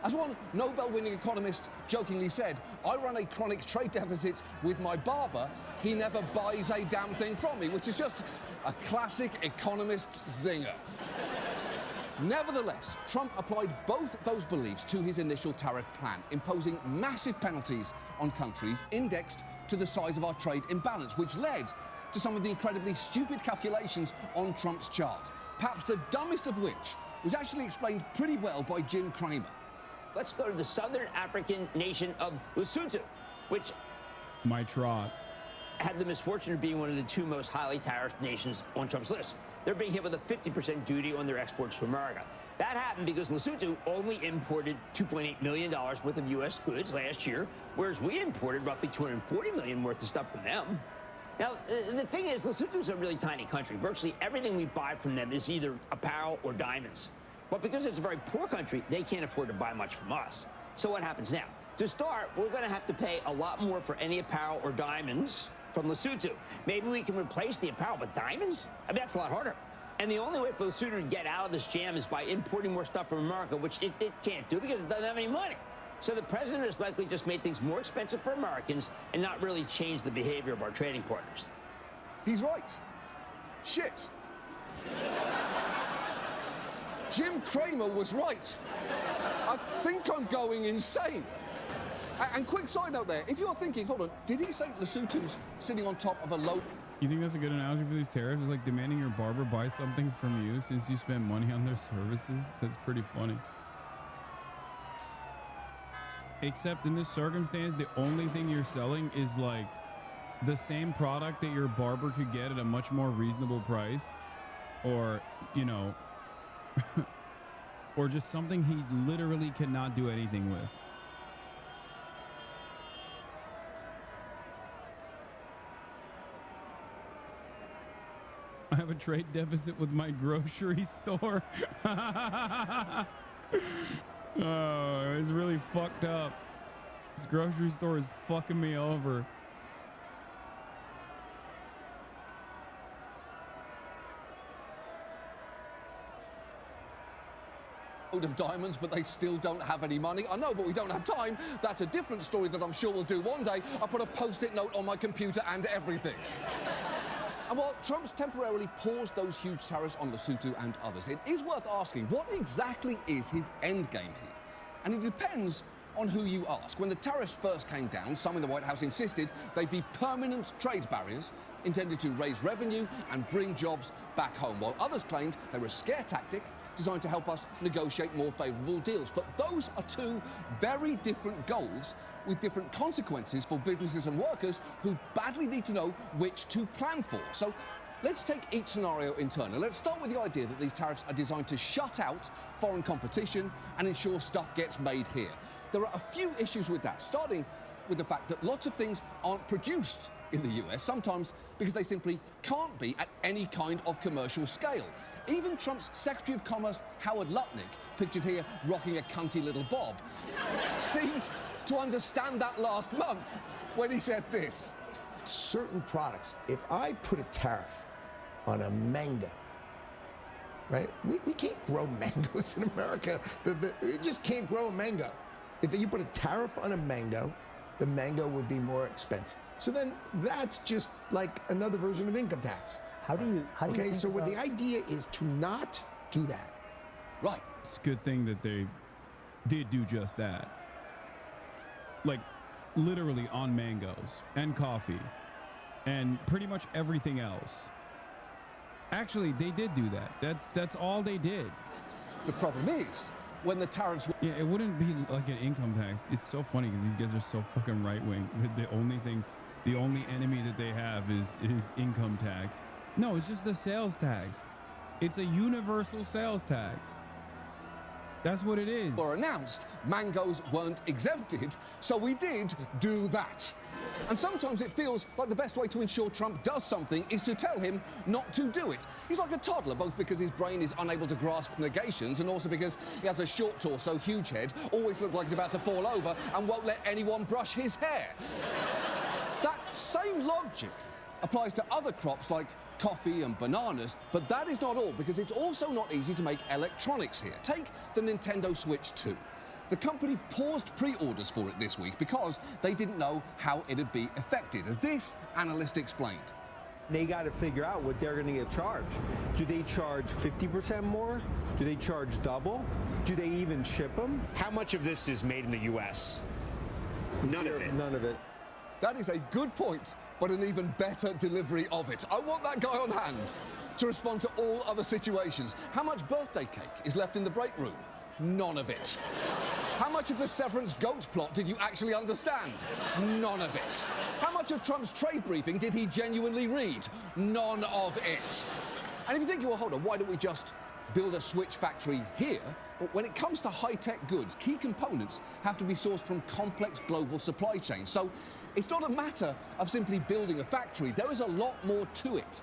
As one Nobel-winning economist jokingly said, I run a chronic trade deficit with my barber, he never buys a damn thing from me, which is just a classic economist's zinger. Nevertheless, Trump applied both those beliefs to his initial tariff plan, imposing massive penalties on countries indexed to the size of our trade imbalance, which led to some of the incredibly stupid calculations on Trump's chart, perhaps the dumbest of which was actually explained pretty well by Jim Cramer. Let's go to the southern African nation of Lesotho, which my trot had the misfortune of being one of the two most highly tariffed nations on Trump's list. They're being hit with a 50% duty on their exports to America. That happened because Lesotho only imported $2.8 million worth of U.S. goods last year, whereas we imported roughly $240 million worth of stuff from them. Now, the thing is, Lesotho's a really tiny country. Virtually everything we buy from them is either apparel or diamonds. But because it's a very poor country, they can't afford to buy much from us. So what happens now? To start, we're going to have to pay a lot more for any apparel or diamonds from Lesotho. Maybe we can replace the apparel with diamonds? I mean, that's a lot harder. And the only way for Lesotho to get out of this jam is by importing more stuff from America, which it can't do because it doesn't have any money. So the president has likely just made things more expensive for Americans and not really changed the behavior of our trading partners. He's right. Shit. Jim Cramer was right. I think I'm going insane. And quick side note there, if you're thinking, hold on, did he say Lesotho's sitting on top of a low... You think that's a good analogy for these tariffs? It's like demanding your barber buy something from you since you spend money on their services? That's pretty funny. Except in this circumstance, the only thing you're selling is like the same product that your barber could get at a much more reasonable price, or, you know, or just something he literally cannot do anything with. I have a trade deficit with my grocery store. Oh, it's really fucked up. This grocery store is fucking me over. Of diamonds, but they still don't have any money. I know, but we don't have time. That's a different story that I'm sure we'll do one day. I'll put a post-it note on my computer and everything. And while Trump's temporarily paused those huge tariffs on Lesotho and others, it is worth asking, what exactly is his endgame here? And it depends on who you ask. When the tariffs first came down, some in the White House insisted they'd be permanent trade barriers intended to raise revenue and bring jobs back home, while others claimed they were a scare tactic designed to help us negotiate more favourable deals. But those are two very different goals with different consequences for businesses and workers who badly need to know which to plan for. So let's take each scenario in turn. And let's start with the idea that these tariffs are designed to shut out foreign competition and ensure stuff gets made here. There are a few issues with that, starting with the fact that lots of things aren't produced in the US, sometimes because they simply can't be at any kind of commercial scale. Even Trump's Secretary of Commerce, Howard Lutnick, pictured here rocking a cunty little bob, seemed to understand that last month when he said this. Certain products, if I put a tariff on a mango, right? We can't grow mangoes in America. It just can't grow a mango. If you put a tariff on a mango, the mango would be more expensive. So then that's just like another version of income tax. How do you okay, so what the idea is to not do that. Right. It's a good thing that they did do just that. Like, literally on mangoes and coffee and pretty much everything else. Actually, they did do that. That's all they did. The problem is, when the tariffs... Yeah, it wouldn't be like an income tax. It's so funny because these guys are so fucking right-wing. The only enemy that they have is income tax. No, it's just a sales tax. It's a universal sales tax. That's what it is. Or announced mangoes weren't exempted, so we did do that. And sometimes it feels like the best way to ensure Trump does something is to tell him not to do it. He's like a toddler, both because his brain is unable to grasp negations and also because he has a short torso, huge head, always looks like he's about to fall over and won't let anyone brush his hair. That same logic applies to other crops like coffee and bananas, but that is not all, because it's also not easy to make electronics here. Take the Nintendo Switch 2. The company paused pre-orders for it this week because they didn't know how it'd be affected, as this analyst explained. They got to figure out what they're going to get charged. Do they charge 50% more? Do they charge double? Do they even ship them? How much of this is made in the U.S.? None of it. None of it. That is a good point, but an even better delivery of it. I want that guy on hand to respond to all other situations. How much birthday cake is left in the break room? None of it. How much of the Severance Goats plot did you actually understand? None of it. How much of Trump's trade briefing did he genuinely read? None of it. And if you think, well, hold on, why don't we just build a Switch factory here? Well, when it comes to high-tech goods, key components have to be sourced from complex global supply chains. So it's not a matter of simply building a factory. There is a lot more to it.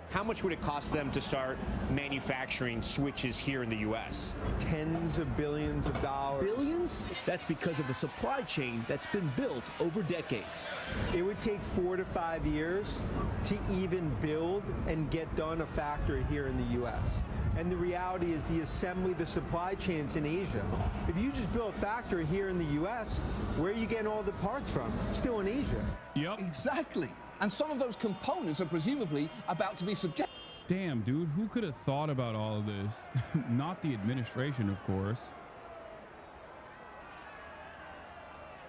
How much would it cost them to start manufacturing switches here in the U.S.? Tens of billions of dollars. Billions? That's because of a supply chain that's been built over decades. It would take 4 to 5 years to even build and get done a factory here in the U.S. And the reality is the assembly, the supply chains in Asia. If you just build a factory here in the U.S., where are you getting all the parts from? Still in Asia. Yep. Exactly. And some of those components are presumably about to be subject. Damn, dude, who could have thought about all of this? Not the administration, of course.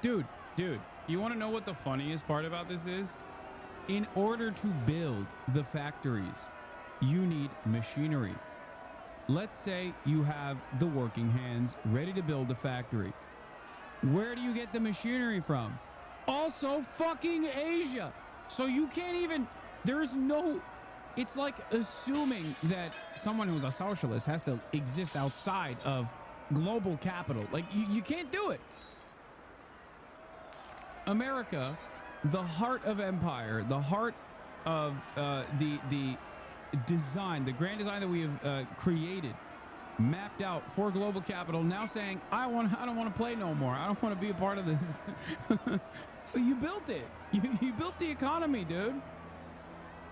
Dude, you want to know what the funniest part about this is? In order to build the factories, you need machinery. Let's say you have the working hands ready to build a factory. Where do you get the machinery from? Also fucking Asia. So you can't even, there's no, it's like assuming that someone who's a socialist has to exist outside of global capital. Like, you can't do it. America, the heart of empire, the heart of the design, the grand design that we have created, mapped out for global capital, now saying, I don't want to play no more. I don't want to be a part of this. You built it. You built the economy, dude.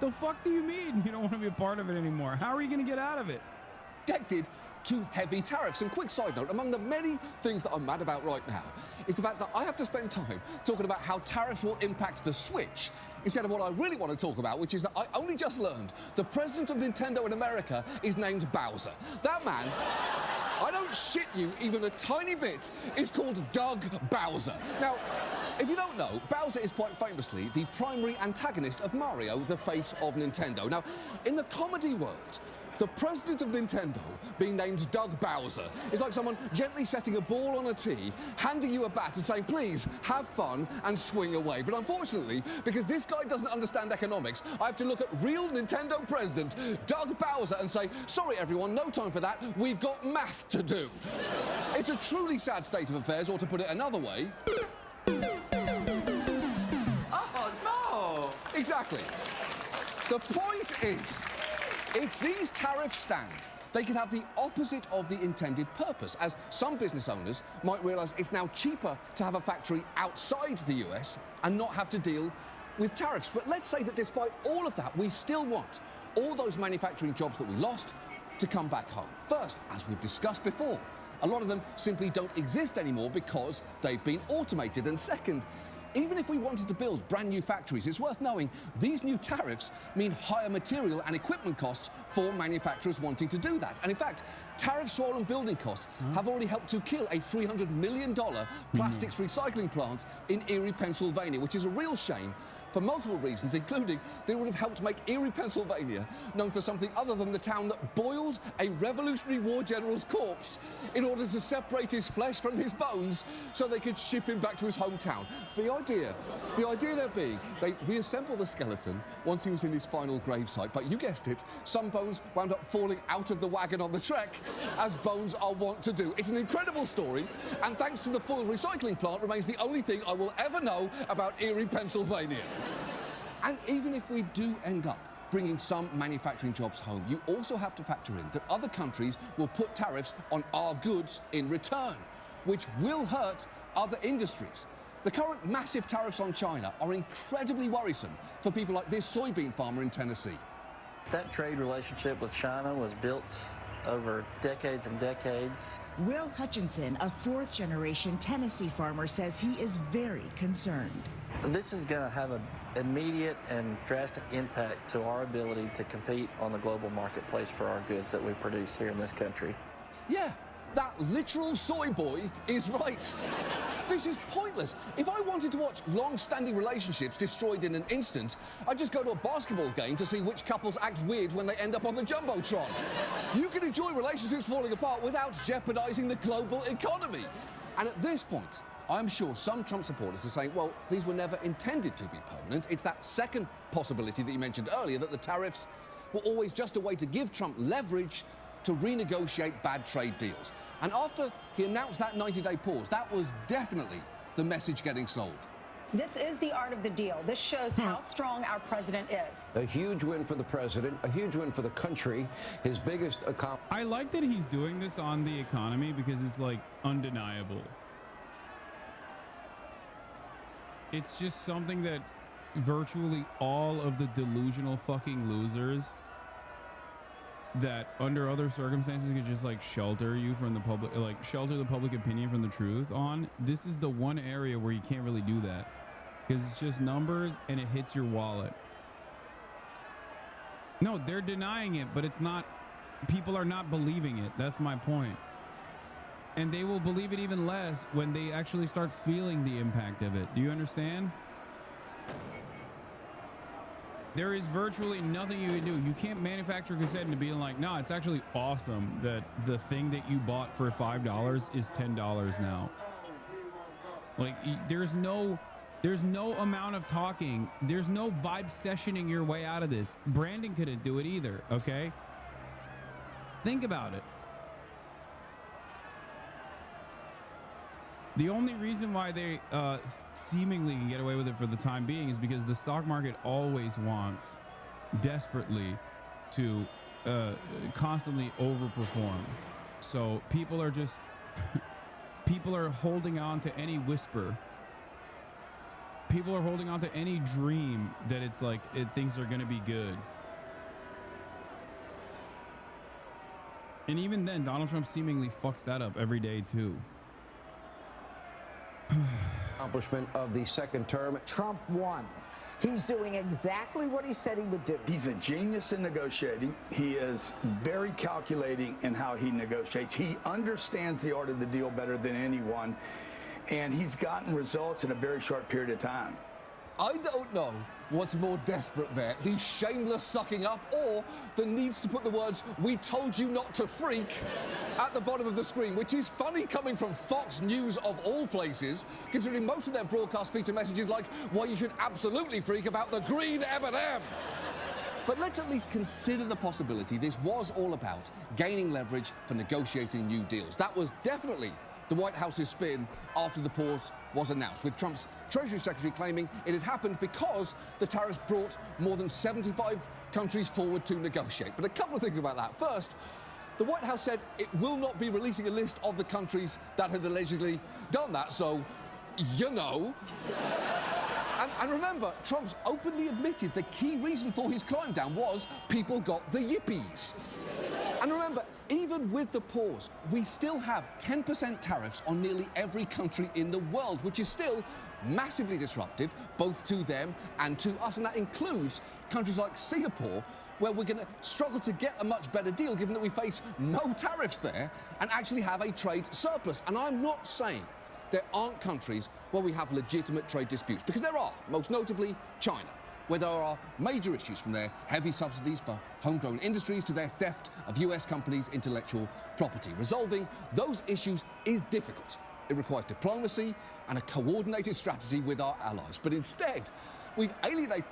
The fuck do you mean you don't want to be a part of it anymore? How are you going to get out of it? Subjected to heavy tariffs. And quick side note, among the many things that I'm mad about right now is the fact that I have to spend time talking about how tariffs will impact the Switch instead of what I really want to talk about, which is that I only just learned the president of Nintendo in America is named Bowser. That man, I don't shit you even a tiny bit is called Doug Bowser. Now, if you don't know, Bowser is quite famously the primary antagonist of Mario, the face of Nintendo. Now, in the comedy world, the president of Nintendo being named Doug Bowser is like someone gently setting a ball on a tee, handing you a bat and saying, please, have fun and swing away. But unfortunately, because this guy doesn't understand economics, I have to look at real Nintendo president Doug Bowser and say, sorry everyone, no time for that, we've got math to do. It's a truly sad state of affairs, or to put it another way... Oh, no! Exactly. The point is, if these tariffs stand, they can have the opposite of the intended purpose, as some business owners might realise it's now cheaper to have a factory outside the US and not have to deal with tariffs. But let's say that despite all of that, we still want all those manufacturing jobs that we lost to come back home. First, as we've discussed before, a lot of them simply don't exist anymore because they've been automated. And second, even if we wanted to build brand new factories, it's worth knowing these new tariffs mean higher material and equipment costs for manufacturers wanting to do that. And in fact, tariff-swollen building costs have already helped to kill a $300 million plastics recycling plant in Erie, Pennsylvania, which is a real shame for multiple reasons, including that it would have helped make Erie, Pennsylvania, known for something other than the town that boiled a Revolutionary War general's corpse in order to separate his flesh from his bones so they could ship him back to his hometown. The idea there being, they reassemble the skeleton once he was in his final gravesite, but you guessed it, some bones wound up falling out of the wagon on the trek, as bones are wont to do. It's an incredible story, and thanks to the full recycling plant, remains the only thing I will ever know about Erie, Pennsylvania. And even if we do end up bringing some manufacturing jobs home, you also have to factor in that other countries will put tariffs on our goods in return, which will hurt other industries. The current massive tariffs on China are incredibly worrisome for people like this soybean farmer in Tennessee. That trade relationship with China was built over decades and decades. Will Hutchinson, a fourth-generation Tennessee farmer, says he is very concerned. This is going to have an immediate and drastic impact to our ability to compete on the global marketplace for our goods that we produce here in this country. Yeah, that literal soy boy is right. This is pointless. If I wanted to watch long-standing relationships destroyed in an instant, I'd just go to a basketball game to see which couples act weird when they end up on the Jumbotron. You can enjoy relationships falling apart without jeopardizing the global economy. And at this point, I'm sure some Trump supporters are saying, well, these were never intended to be permanent. It's that second possibility that you mentioned earlier, that the tariffs were always just a way to give Trump leverage to renegotiate bad trade deals. And after he announced that 90-day pause, that was definitely the message getting sold. This is the art of the deal. This shows how strong our president is. A huge win for the president, a huge win for the country, his biggest accomplishment. I like that he's doing this on the economy because it's like undeniable. It's just something that virtually all of the delusional fucking losers that under other circumstances could just like shelter you from the public, like shelter the public opinion from the truth on. This is the one area where you can't really do that because it's just numbers and it hits your wallet. No, they're denying it, but it's not, people are not believing it. That's my point. And they will believe it even less when they actually start feeling the impact of it. Do you understand? There is virtually nothing you can do. You can't manufacture cassette into being like, no, it's actually awesome that the thing that you bought for $5 is $10 now. Like, there's no amount of talking. There's no vibe sessioning your way out of this. Brandon couldn't do it either, okay? Think about it. The only reason why they seemingly can get away with it for the time being is because the stock market always wants desperately to constantly overperform. So people are just people are holding on to any whisper. People are holding on to any dream that it's like things are going to be good. And even then, Donald Trump seemingly fucks that up every day too. accomplishment of the second term. Trump won. He's doing exactly what he said he would do. He's a genius in negotiating. He is very calculating in how he negotiates. He understands the art of the deal better than anyone, and he's gotten results in a very short period of time. I don't know what's more desperate there, the shameless sucking up or the needs to put the words, "we told you not to freak," at the bottom of the screen, which is funny coming from Fox News of all places, considering most of their broadcast feature messages like, "why you should absolutely freak about the green M&M." But let's at least consider the possibility this was all about gaining leverage for negotiating new deals. That was definitely the White House's spin after the pause was announced, with Trump's Treasury Secretary claiming it had happened because the tariffs brought more than 75 countries forward to negotiate. But a couple of things about that. First, the White House said it will not be releasing a list of the countries that had allegedly done that, so, you know. And remember, Trump's openly admitted the key reason for his climb down was people got the yippies. And remember, even with the pause, we still have 10% tariffs on nearly every country in the world, which is still massively disruptive, both to them and to us. And that includes countries like Singapore, where we're going to struggle to get a much better deal, given that we face no tariffs there and actually have a trade surplus. And I'm not saying there aren't countries where we have legitimate trade disputes, because there are, most notably China, where there are major issues, from their heavy subsidies for homegrown industries to their theft of US companies' intellectual property. Resolving those issues is difficult. It requires diplomacy and a coordinated strategy with our allies. But instead, we've alienated...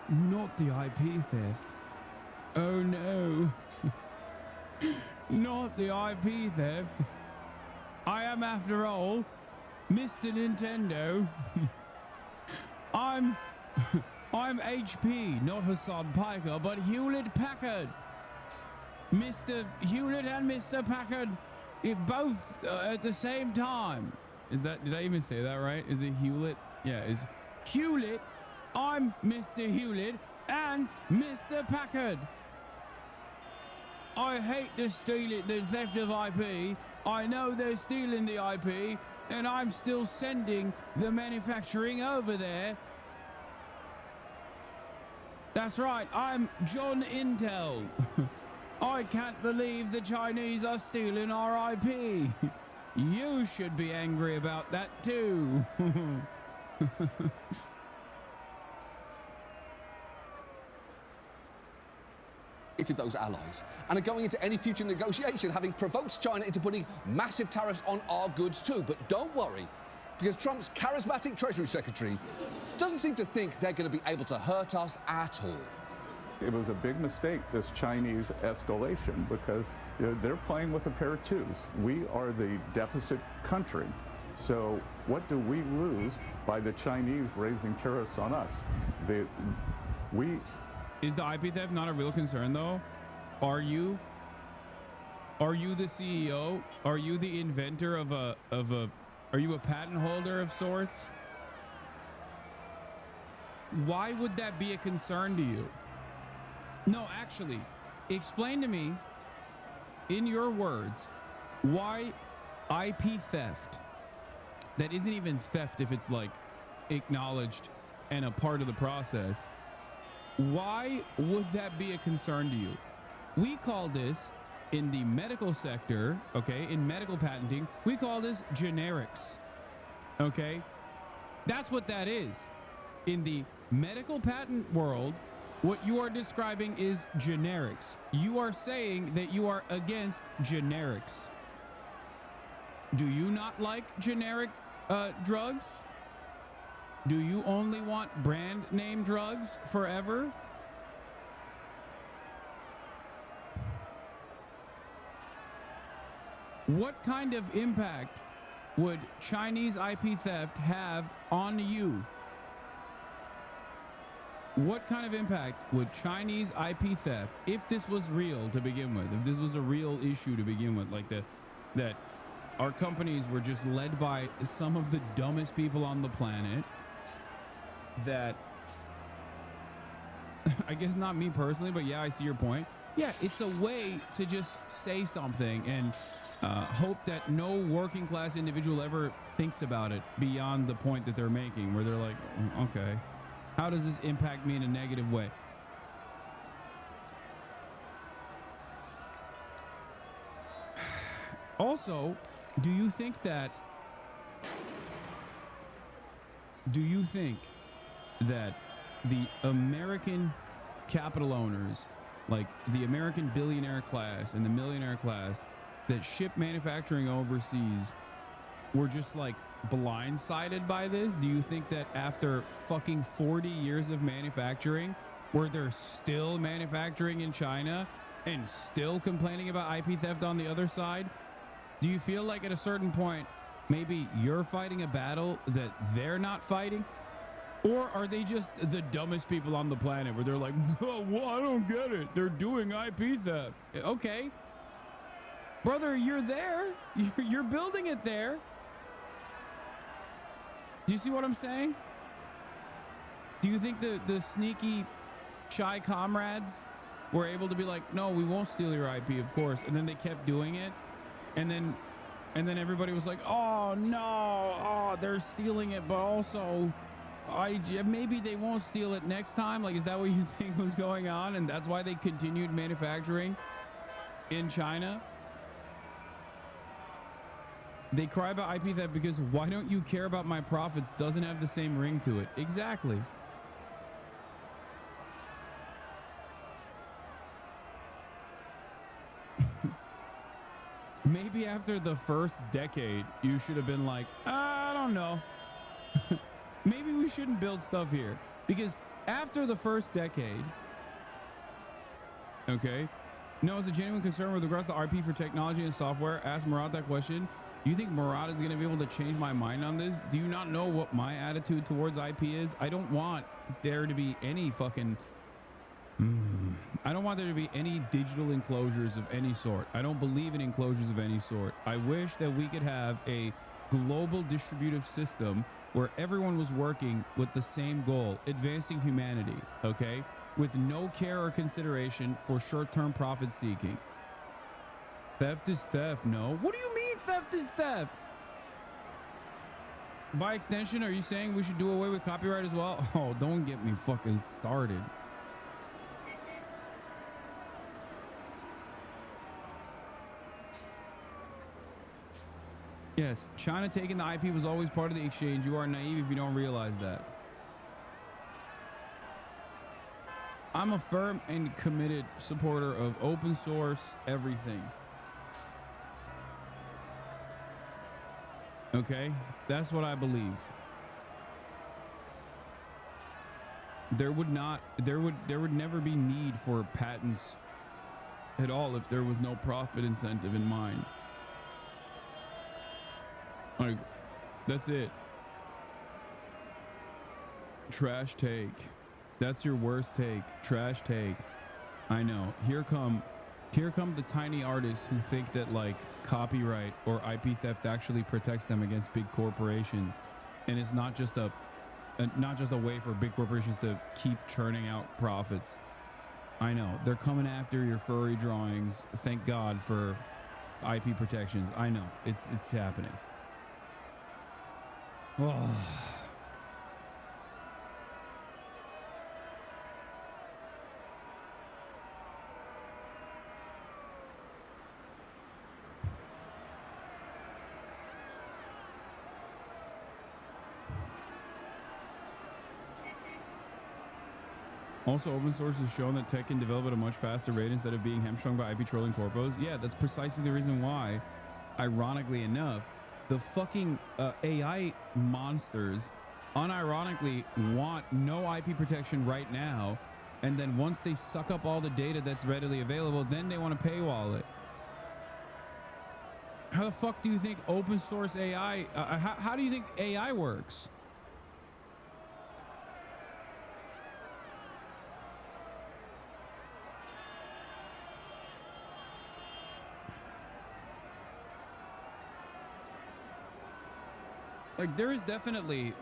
Not the IP theft. Oh no. Not the IP theft. I am, after all, Mr. Nintendo. I'm HP, not Hassan Piker, but Hewlett Packard. Mr. Hewlett and Mr. Packard, both at the same time. Is that, did I even say that right? Is it Hewlett? Yeah, is Hewlett. I'm Mr. Hewlett and Mr. Packard. I hate the theft of IP. I know they're stealing the IP, and I'm still sending the manufacturing over there. That's right, I'm John Intel. I can't believe the Chinese are stealing our IP. You should be angry about that too. to those allies and are going into any future negotiation having provoked China into putting massive tariffs on our goods too. But don't worry, because Trump's charismatic Treasury Secretary doesn't seem to think they're going to be able to hurt us at all. It was a big mistake, this Chinese escalation, because they're playing with a pair of twos. We are the deficit country. So what do we lose by the Chinese raising tariffs on us? Is the IP theft not a real concern, though? Are you the CEO? Are you the inventor of a? Are you a patent holder of sorts? Why would that be a concern to you? No, actually, explain to me, in your words, why IP theft, that isn't even theft if it's like acknowledged and a part of the process, why would that be a concern to you? We call this, in the medical sector, okay, in medical patenting, we call this generics, okay? That's what that is. In the medical patent world, what you are describing is generics. You are saying that you are against generics. Do you not like generic drugs? Do you only want brand name drugs forever? What kind of impact would Chinese IP theft have on you? What kind of impact would Chinese IP theft, if this was real to begin with, if this was a real issue to begin with, like that our companies were just led by some of the dumbest people on the planet, that I guess not me personally, but yeah, I see your point. Yeah, it's a way to just say something and hope that no working class individual ever thinks about it beyond the point that they're making, where they're like, "Oh, okay, how does this impact me in a negative way?" Also, do you think that the American capital owners, like the American billionaire class and the millionaire class that ship manufacturing overseas, were just like blindsided by this? Do you think that after fucking 40 years of manufacturing, where they're still manufacturing in China and still complaining about IP theft on the other side, do you feel like at a certain point, maybe you're fighting a battle that they're not fighting? Or are they just the dumbest people on the planet, where they're like, "Oh, well, I don't get it. They're doing IP theft." Okay. Brother, you're there. You're building it there. Do you see what I'm saying? Do you think the sneaky, shy comrades were able to be like, "No, we won't steal your IP, of course," and then they kept doing it? And then everybody was like, "Oh no, oh, they're stealing it, but also maybe they won't steal it next time." Like, is that what you think was going on? And that's why they continued manufacturing in China? They cry about IP theft because "why don't you care about my profits" doesn't have the same ring to it. Exactly. Maybe after the first decade, you should have been like, "I don't know. Maybe we shouldn't build stuff here." Because after the first decade, okay, no, it's a genuine concern with regards to RP for technology and software. Ask Murat that question. Do you think Murat is going to be able to change my mind on this? Do you not know what my attitude towards IP is? I don't want there to be any fucking... I don't want there to be any digital enclosures of any sort. I don't believe in enclosures of any sort. I wish that we could have a global distributive system where everyone was working with the same goal, advancing humanity, okay? With no care or consideration for short-term profit seeking. Theft is theft, no. What do you mean theft is theft? By extension, are you saying we should do away with copyright as well? Oh, don't get me fucking started. Yes, China taking the IP was always part of the exchange. You are naive if you don't realize that. I'm a firm and committed supporter of open source everything. Okay, that's what I believe. There would never be need for patents at all if there was no profit incentive in mind. Like, that's it. Trash take. That's your worst take. Trash take. I know. Here come the tiny artists who think that like copyright or IP theft actually protects them against big corporations, and it's not just a way for big corporations to keep churning out profits. I know. They're coming after your furry drawings. Thank God for IP protections. I know. It's happening. Oh. Also, open source has shown that tech can develop at a much faster rate instead of being hamstrung by IP trolling corpos. Yeah, that's precisely the reason why, ironically enough, the fucking AI monsters unironically want no IP protection right now, and then once they suck up all the data that's readily available, then they want to paywall it. How the fuck do you think open source AI, how do you think AI works? Like, there is definitely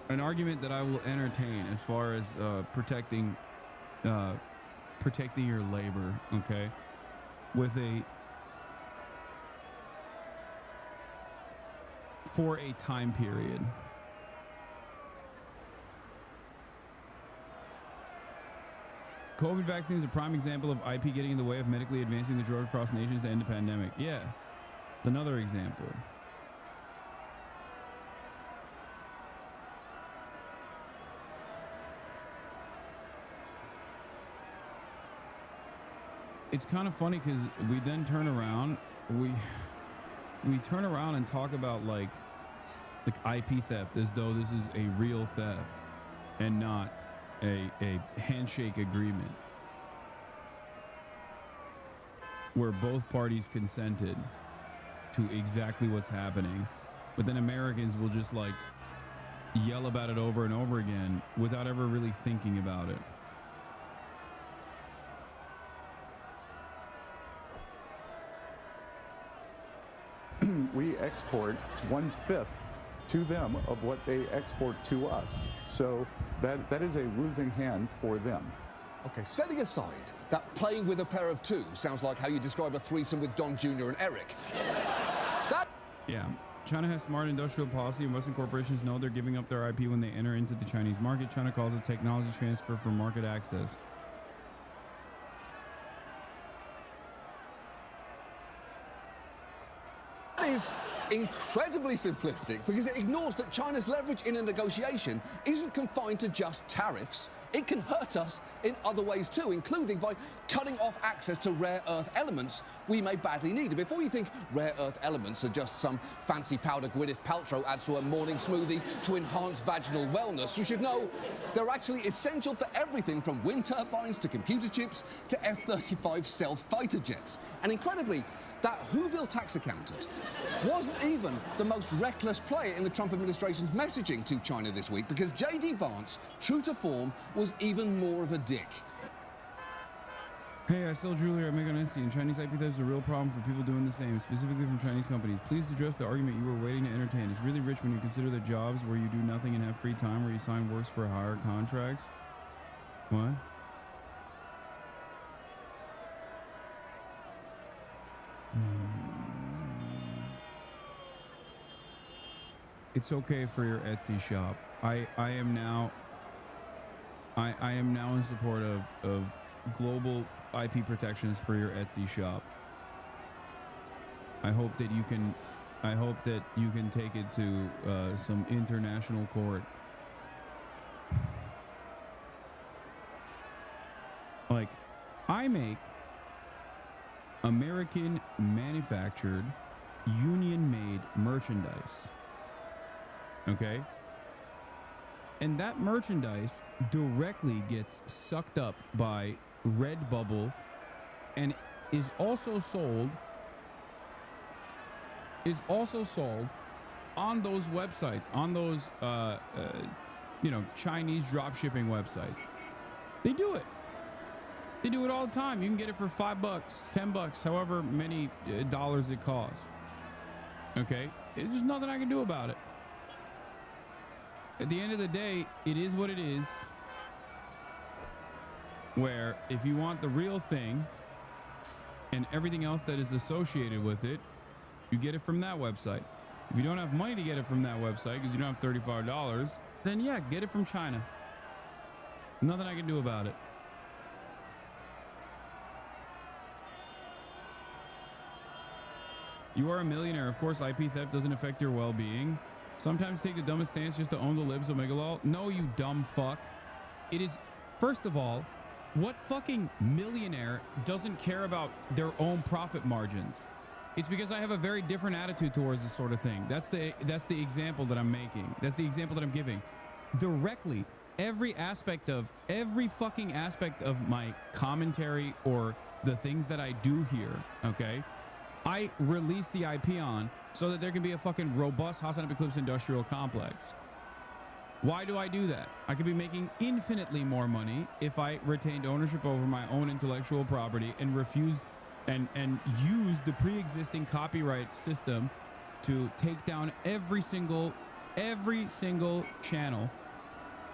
an argument that I will entertain as far as protecting your labor, okay, for a time period. COVID vaccine is a prime example of IP getting in the way of medically advancing the drug across nations to end the pandemic. Yeah, it's another example. It's kind of funny because we then turn around, we turn around and talk about like IP theft as though this is a real theft and not a handshake agreement where both parties consented to exactly what's happening, but then Americans will just like yell about it over and over again without ever really thinking about it. We export 1/5 to them of what they export to us. So that is a losing hand for them. Okay, setting aside that playing with a pair of two sounds like how you describe a threesome with Don Jr. and Eric. Yeah, China has smart industrial policy, and Western corporations know they're giving up their IP when they enter into the Chinese market. China calls it technology transfer for market access. That is incredibly simplistic because it ignores that China's leverage in a negotiation isn't confined to just tariffs. It can hurt us in other ways too, including by cutting off access to rare earth elements we may badly need. And before you think rare earth elements are just some fancy powder Gwyneth Paltrow adds to a morning smoothie to enhance vaginal wellness, you should know they're actually essential for everything from wind turbines to computer chips to F-35 stealth fighter jets. And incredibly, that Whoville tax accountant wasn't even the most reckless player in the Trump administration's messaging to China this week, because J.D. Vance, true to form, was even more of a dick. Hey, I sell jewelry at Meganesi, and Chinese IP theft is a real problem for people doing the same, specifically from Chinese companies. Please address the argument you were waiting to entertain. It's really rich when you consider the jobs where you do nothing and have free time, where you sign works for hire contracts. What? It's okay for your Etsy shop. I am now in support of global IP protections for your Etsy shop. I hope that you can take it to some international court. Like, I make American manufactured, union made merchandise. Okay? And that merchandise directly gets sucked up by Redbubble and is also sold on those websites, on those Chinese drop shipping websites. They do it. They do it all the time. You can get it for $5, $10, however many dollars it costs. Okay? There's nothing I can do about it. At the end of the day, it is what it is. Where if you want the real thing and everything else that is associated with it, you get it from that website. If you don't have money to get it from that website because you don't have $35, then yeah, get it from China. Nothing I can do about it. You are a millionaire. Of course, IP theft doesn't affect your well-being. Sometimes take the dumbest stance just to own the libs of Megalol. No, you dumb fuck. It is, first of all, what fucking millionaire doesn't care about their own profit margins? It's because I have a very different attitude towards this sort of thing. That's the example that I'm making. That's the example that I'm giving. Directly, every fucking aspect of my commentary or the things that I do here, okay? I release the IP on so that there can be a fucking robust Hasanabi Clips industrial complex. Why do I do that? I could be making infinitely more money if I retained ownership over my own intellectual property and refused and used the pre-existing copyright system to take down every single Every single channel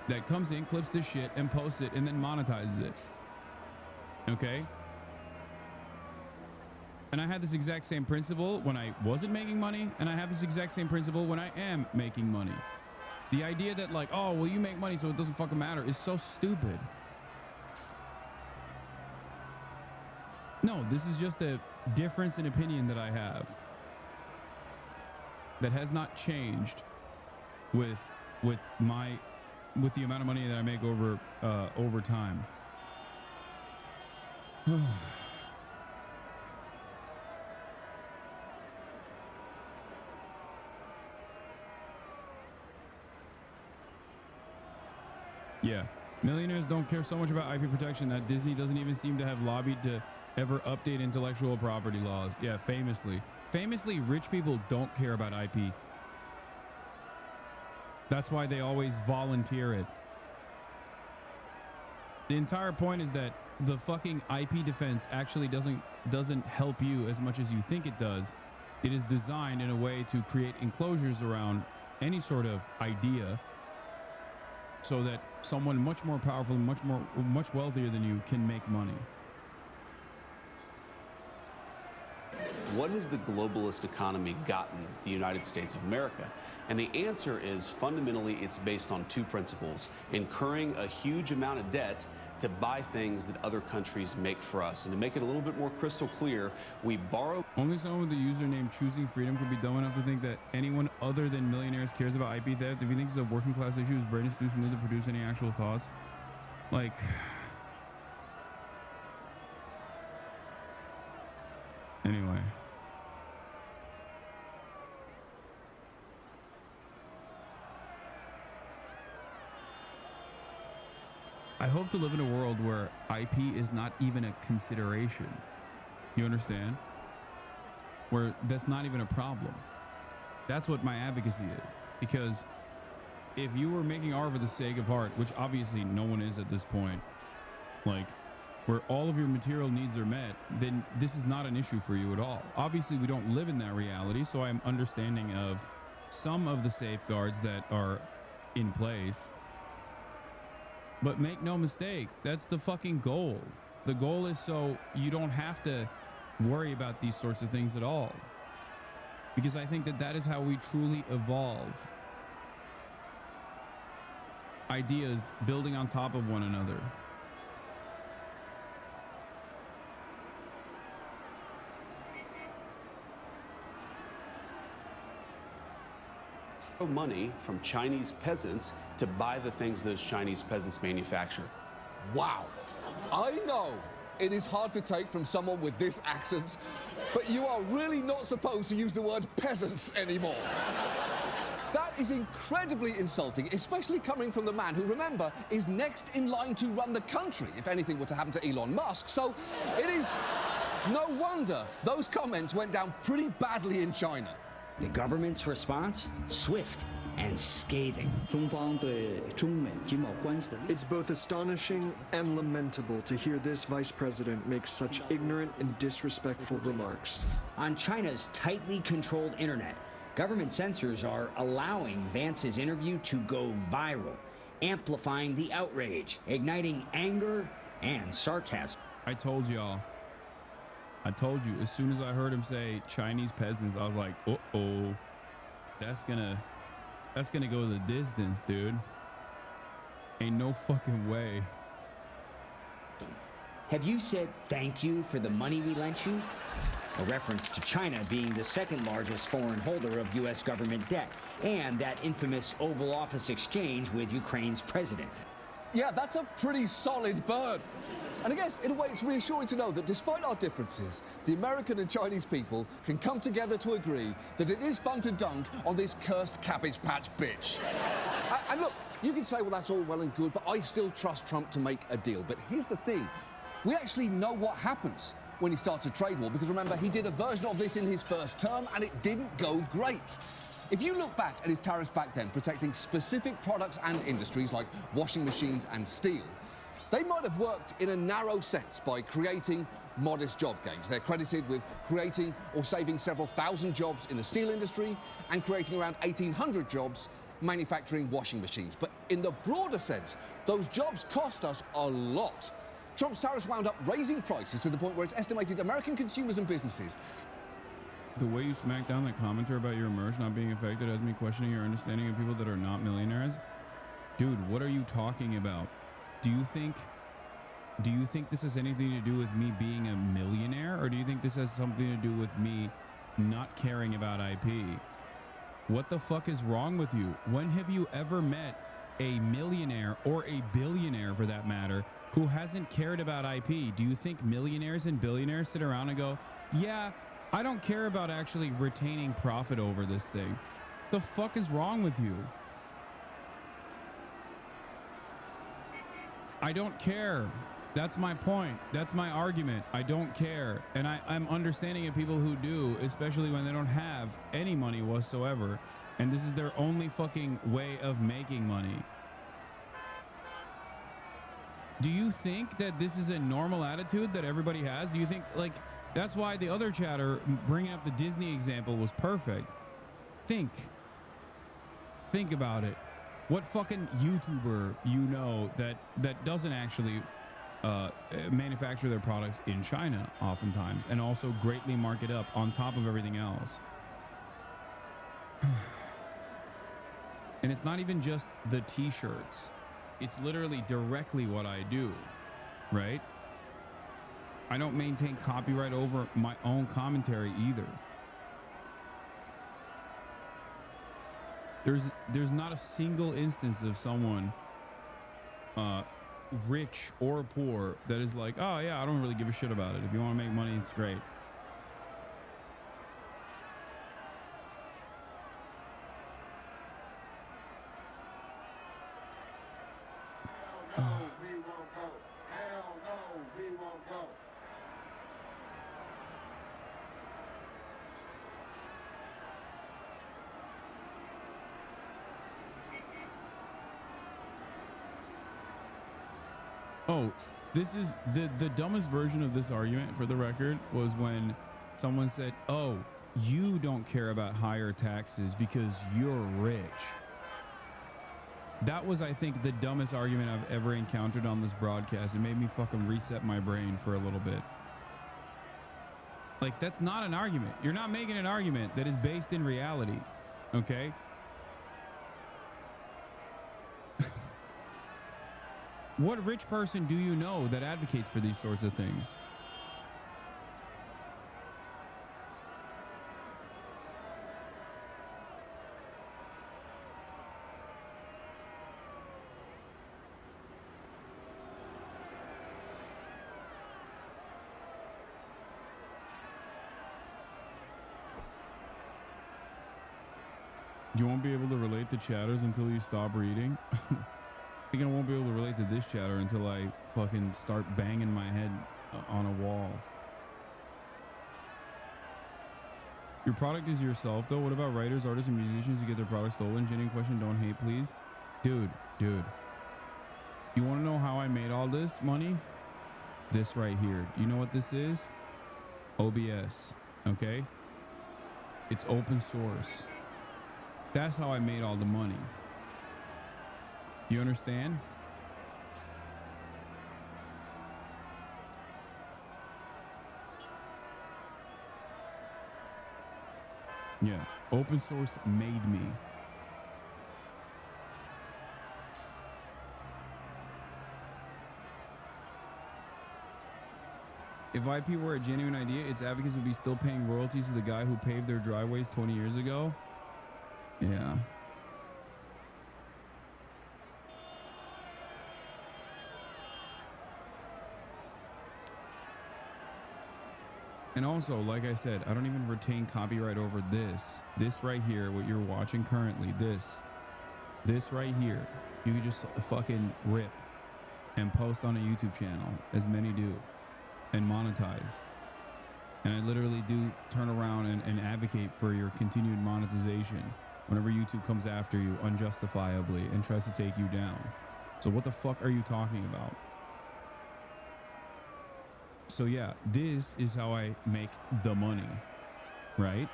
that comes in clips this shit and posts it and then monetizes it. Okay? And I had this exact same principle when I wasn't making money, and I have this exact same principle when I am making money. The idea that like, oh, well, you make money so it doesn't fucking matter is so stupid. No, this is just a difference in opinion that I have that has not changed with the amount of money that I make over time. Yeah, millionaires don't care so much about IP protection that Disney doesn't even seem to have lobbied to ever update intellectual property laws. Yeah, famously, rich people don't care about IP. That's why they always volunteer it. The entire point is that the fucking IP defense actually doesn't help you as much as you think it does. It is designed in a way to create enclosures around any sort of idea so that someone much more powerful and much wealthier than you can make money. What has the globalist economy gotten the United States of America? And the answer is fundamentally it's based on two principles: incurring a huge amount of debt to buy things that other countries make for us. And to make it a little bit more crystal clear, we borrow. Only someone with the username Choosing Freedom could be dumb enough to think that anyone other than millionaires cares about IP theft. If he thinks it's a working class issue, his brain is too smooth to produce any actual thoughts. Like, anyway. I hope to live in a world where IP is not even a consideration. You understand? Where that's not even a problem. That's what my advocacy is. Because if you were making art for the sake of art, which obviously no one is at this point, like where all of your material needs are met, then this is not an issue for you at all. Obviously, we don't live in that reality, so I'm understanding of some of the safeguards that are in place. But make no mistake, that's the fucking goal. The goal is so you don't have to worry about these sorts of things at all. Because I think that that is how we truly evolve. Ideas building on top of one another. Money from Chinese peasants to buy the things those Chinese peasants manufacture. Wow. I know it is hard to take from someone with this accent, but you are really not supposed to use the word peasants anymore. That is incredibly insulting, especially coming from the man who, remember, is next in line to run the country if anything were to happen to Elon Musk. So it is no wonder those comments went down pretty badly in China. The government's response? Swift and scathing. It's both astonishing and lamentable to hear this vice president make such ignorant and disrespectful remarks. On China's tightly controlled internet, government censors are allowing Vance's interview to go viral, amplifying the outrage, igniting anger and sarcasm. I told y'all. I told you, as soon as I heard him say Chinese peasants, I was like, uh-oh, that's gonna go the distance, dude. Ain't no fucking way. Have you said thank you for the money we lent you? A reference to China being the second largest foreign holder of U.S. government debt, and that infamous Oval Office exchange with Ukraine's president. Yeah, that's a pretty solid burn. And I guess, in a way, it's reassuring to know that despite our differences, the American and Chinese people can come together to agree that it is fun to dunk on this cursed Cabbage Patch bitch. And look, you can say, well, that's all well and good, but I still trust Trump to make a deal. But here's the thing. We actually know what happens when he starts a trade war, because remember, he did a version of this in his first term, and it didn't go great. If you look back at his tariffs back then, protecting specific products and industries like washing machines and steel, they might have worked in a narrow sense by creating modest job gains. They're credited with creating or saving several thousand jobs in the steel industry and creating around 1,800 jobs manufacturing washing machines. But in the broader sense, those jobs cost us a lot. Trump's tariffs wound up raising prices to the point where it's estimated American consumers and businesses. The way you smack down that commenter about your merch not being affected has me questioning your understanding of people that are not millionaires. Dude, what are you talking about? Do you think this has anything to do with me being a millionaire, or do you think this has something to do with me not caring about IP? What the fuck is wrong with you? When have you ever met a millionaire, or a billionaire for that matter, who hasn't cared about IP? Do you think millionaires and billionaires sit around and go, yeah, I don't care about actually retaining profit over this thing? The fuck is wrong with you? I don't care. That's my point. That's my argument. I don't care. And I'm understanding of people who do, especially when they don't have any money whatsoever. And this is their only fucking way of making money. Do you think that this is a normal attitude that everybody has? Do you think, like, that's why the other chatter bringing up the Disney example was perfect. Think about it. What fucking YouTuber you know that doesn't actually manufacture their products in China oftentimes, and also greatly mark it up on top of everything else? And it's not even just the t-shirts. It's literally directly what I do, right? I don't maintain copyright over my own commentary either. There's not a single instance of someone rich or poor that is like, oh yeah, I don't really give a shit about it. If you want to make money, it's great. Oh, this is the dumbest version of this argument, for the record, was when someone said, oh, you don't care about higher taxes because you're rich. That was, I think, the dumbest argument I've ever encountered on this broadcast. It made me fucking reset my brain for a little bit. Like, that's not an argument. You're not making an argument that is based in reality, okay? What rich person do you know that advocates for these sorts of things? You won't be able to relate to chatters until you stop reading? I think I won't be able to relate to this chatter until I fucking start banging my head on a wall. Your product is yourself, though. What about writers, artists, and musicians who get their product stolen? Genuine question, don't hate, please. Dude. You want to know how I made all this money? This right here. You know what this is? OBS, okay? It's open source. That's how I made all the money. You understand? Yeah, open source made me. If IP were a genuine idea, its advocates would be still paying royalties to the guy who paved their driveways 20 years ago. Yeah. And also, like I said, I don't even retain copyright over this. This right here, what you're watching currently, this right here, you can just fucking rip and post on a YouTube channel, as many do, and monetize. And I literally do turn around and advocate for your continued monetization whenever YouTube comes after you unjustifiably and tries to take you down. So what the fuck are you talking about? So yeah, this is how I make the money, right?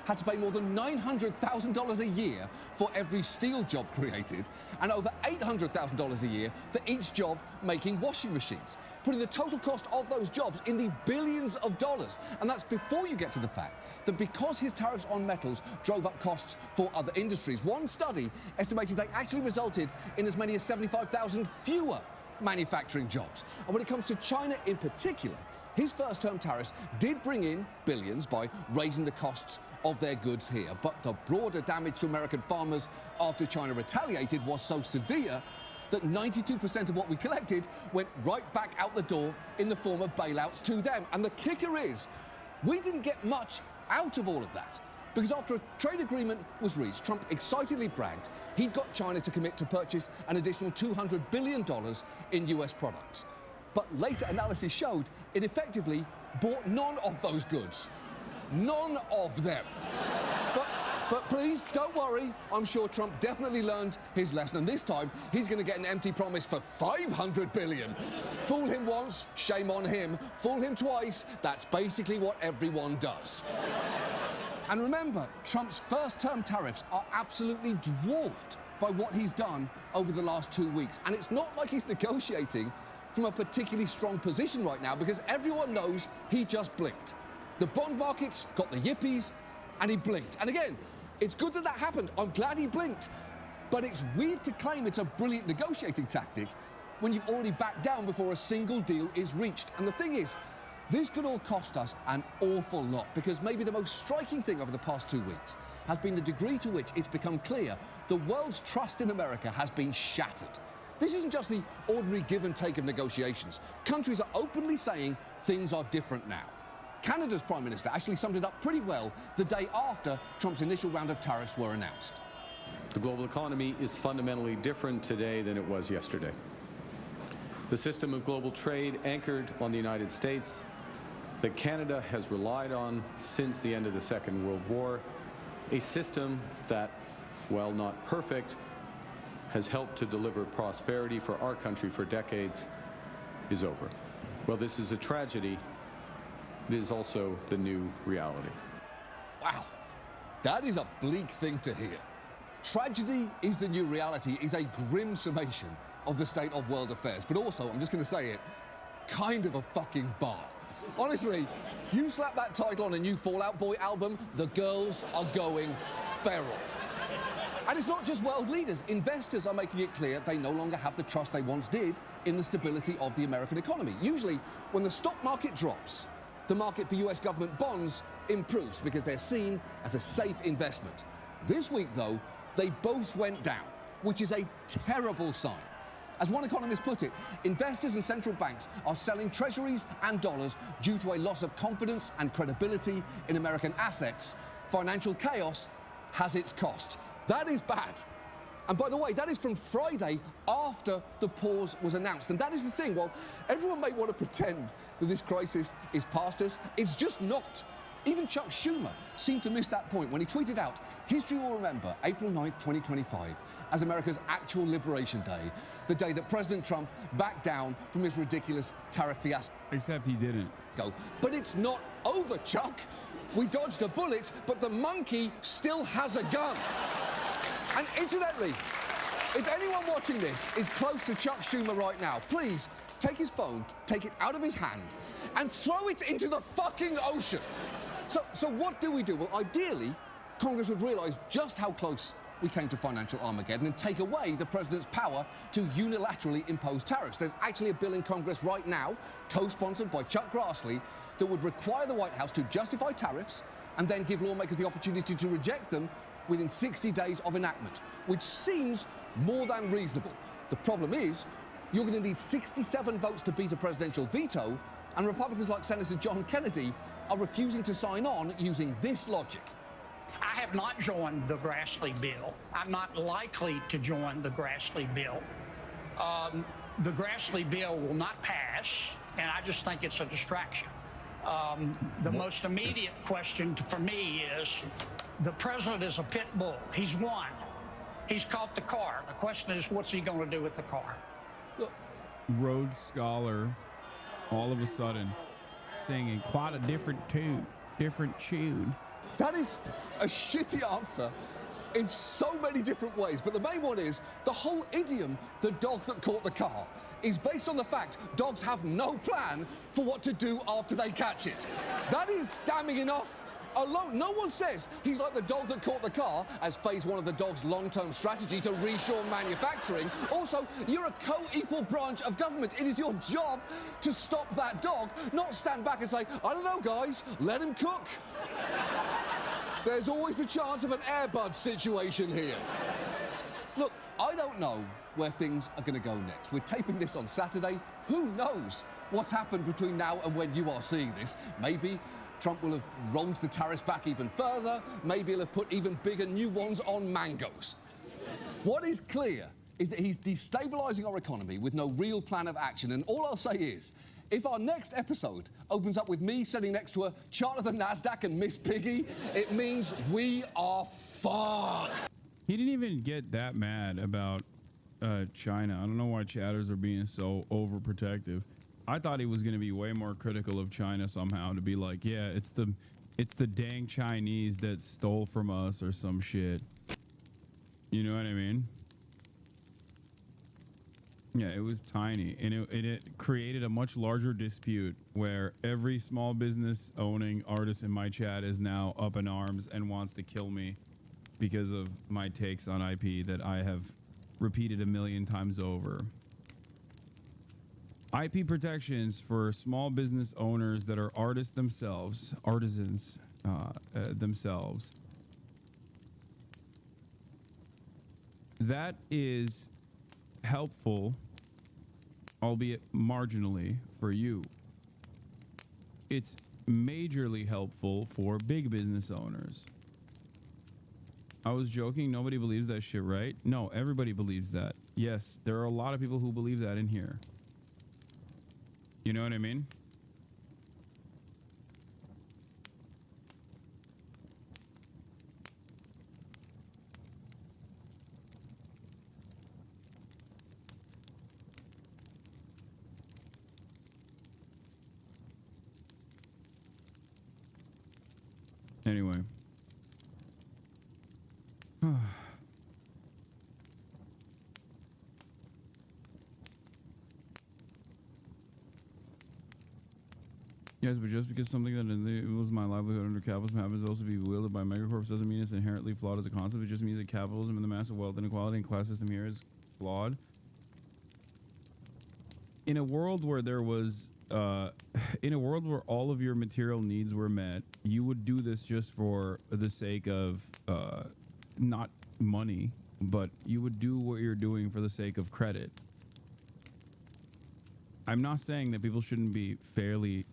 had to pay more than $900,000 a year for every steel job created, and over $800,000 a year for each job making washing machines, putting the total cost of those jobs in the billions of dollars. And that's before you get to the fact that because his tariffs on metals drove up costs for other industries, one study estimated they actually resulted in as many as 75,000 fewer manufacturing jobs. And when it comes to China in particular, his first-term tariffs did bring in billions by raising the costs of their goods here. But the broader damage to American farmers after China retaliated was so severe that 92% of what we collected went right back out the door in the form of bailouts to them. And the kicker is, we didn't get much out of all of that. Because after a trade agreement was reached, Trump excitedly bragged he'd got China to commit to purchase an additional $200 billion in US products. But later analysis showed it effectively bought none of those goods. None of them. But please, don't worry. I'm sure Trump definitely learned his lesson, and this time he's going to get an empty promise for $500 billion. Fool him once, shame on him. Fool him twice, that's basically what everyone does. And remember, Trump's first-term tariffs are absolutely dwarfed by what he's done over the last 2 weeks. And it's not like he's negotiating from a particularly strong position right now, because everyone knows he just blinked. The bond markets got the yippies, and he blinked. And again, it's good that that happened. I'm glad he blinked. But it's weird to claim it's a brilliant negotiating tactic when you've already backed down before a single deal is reached. And the thing is, this could all cost us an awful lot, because maybe the most striking thing over the past 2 weeks has been the degree to which it's become clear the world's trust in America has been shattered. This isn't just the ordinary give and take of negotiations. Countries are openly saying things are different now. Canada's Prime Minister actually summed it up pretty well the day after Trump's initial round of tariffs were announced. The global economy is fundamentally different today than it was yesterday. The system of global trade anchored on the United States that Canada has relied on since the end of the Second World War, a system that, while not perfect, has helped to deliver prosperity for our country for decades, is over. Well, this is a tragedy. It is also the new reality. Wow, that is a bleak thing to hear. Tragedy is the new reality is a grim summation of the state of world affairs, but also, I'm just going to say it, kind of a fucking bar. Honestly, you slap that title on a new Fall Out Boy album, the girls are going feral. And it's not just world leaders. Investors are making it clear they no longer have the trust they once did in the stability of the American economy. Usually, when the stock market drops, the market for US government bonds improves because they're seen as a safe investment. This week, though, they both went down, which is a terrible sign. As one economist put it, investors and central banks are selling treasuries and dollars due to a loss of confidence and credibility in American assets. Financial chaos has its cost. That is bad. And by the way, that is from Friday after the pause was announced. And that is the thing. While everyone may want to pretend that this crisis is past us, it's just not. Even Chuck Schumer seemed to miss that point when he tweeted out, "History will remember April 9th, 2025 as America's actual liberation day, the day that President Trump backed down from his ridiculous tariff fiasco." Except he didn't. But it's not over, Chuck. We dodged a bullet, but the monkey still has a gun. And incidentally, if anyone watching this is close to Chuck Schumer right now, please take his phone, take it out of his hand, and throw it into the fucking ocean. So what do we do? Well, ideally, Congress would realize just how close we came to financial Armageddon and take away the president's power to unilaterally impose tariffs. There's actually a bill in Congress right now, co-sponsored by Chuck Grassley, that would require the White House to justify tariffs and then give lawmakers the opportunity to reject them within 60 days of enactment, which seems more than reasonable. The problem is, you're going to need 67 votes to beat a presidential veto, and Republicans like Senator John Kennedy are refusing to sign on using this logic. I have not joined the Grassley bill. I'm not likely to join the Grassley bill. The Grassley bill will not pass, and I just think it's a distraction. The most immediate question for me is, the president is a pit bull. He's won. He's caught the car. The question is, what's he going to do with the car? Rhodes Scholar, all of a sudden, singing quite a different tune. That is a shitty answer in so many different ways, but the main one is the whole idiom, the dog that caught the car, is based on the fact dogs have no plan for what to do after they catch it. That is damning enough alone. No one says he's like the dog that caught the car as phase one of the dog's long-term strategy to reshore manufacturing. Also, you're a co-equal branch of government. It is your job to stop that dog, not stand back and say, I don't know, guys, let him cook. There's always the chance of an Airbud situation here. Look, I don't know where things are going to go next. We're taping this on Saturday. Who knows what's happened between now and when you are seeing this? Maybe Trump will have rolled the tariffs back even further. Maybe he'll have put even bigger new ones on mangoes. What is clear is that he's destabilising our economy with no real plan of action. And all I'll say is, if our next episode opens up with me sitting next to a chart of the NASDAQ and Miss Piggy, it means we are fucked. He didn't even get that mad about China. I don't know why chatters are being so overprotective. I thought he was going to be way more critical of China somehow, to be like, yeah, it's the dang Chinese that stole from us or some shit. You know what I mean? Yeah, it was tiny, and it created a much larger dispute where every small business owning artist in my chat is now up in arms and wants to kill me because of my takes on IP that I have repeated a million times over. IP protections for small business owners that are artists themselves, artisans themselves. That is helpful, albeit marginally, for you. It's majorly helpful for big business owners. I was joking. Nobody believes that shit, right? No, everybody believes that. Yes, there are a lot of people who believe that in here. You know what I mean? Anyway. Yes, but just because something that enables my livelihood under capitalism happens to also be wielded by megacorps doesn't mean it's inherently flawed as a concept. It just means that capitalism and the massive wealth inequality and class system here is flawed. In a world where there was, in a world where all of your material needs were met, you would do this just for the sake of, not money, but you would do what you're doing for the sake of credit. I'm not saying that people shouldn't be fairly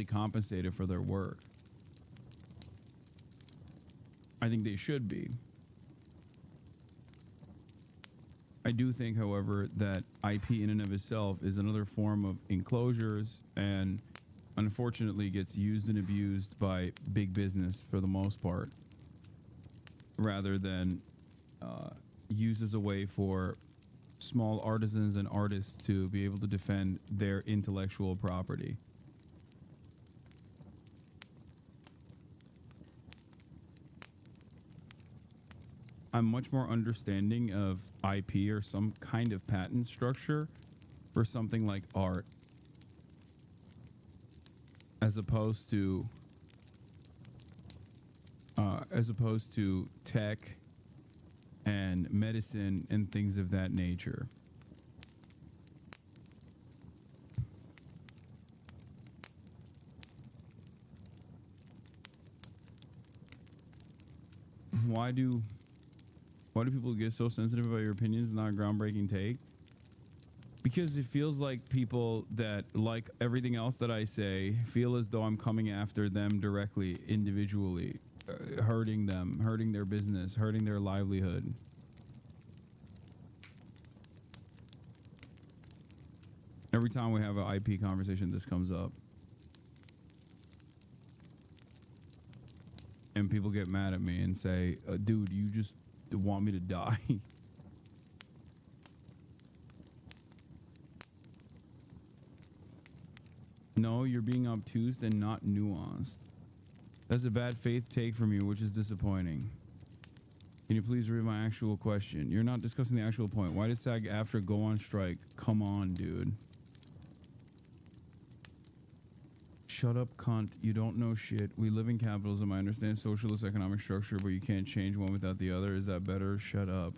compensated for their work. I think they should be. I do think, however, that IP in and of itself is another form of enclosures and unfortunately gets used and abused by big business for the most part, rather than used as a way for small artisans and artists to be able to defend their intellectual property. I'm much more understanding of IP or some kind of patent structure for something like art, as opposed to tech and medicine and things of that nature. Why do people get so sensitive about your opinions, not a groundbreaking take? Because it feels like people that like everything else that I say feel as though I'm coming after them directly, individually, hurting them, hurting their business, hurting their livelihood. Every time we have an IP conversation, this comes up. And people get mad at me and say, dude, you just want me to die. No, you're being obtuse and not nuanced. That's a bad faith take from you, which is disappointing. Can you please read my actual question? You're not discussing the actual point. Why did SAG-AFTRA go on strike? Come on, dude. Shut up, cunt. You don't know shit. We live in capitalism. I understand socialist economic structure, but you can't change one without the other. Is that better? Shut up.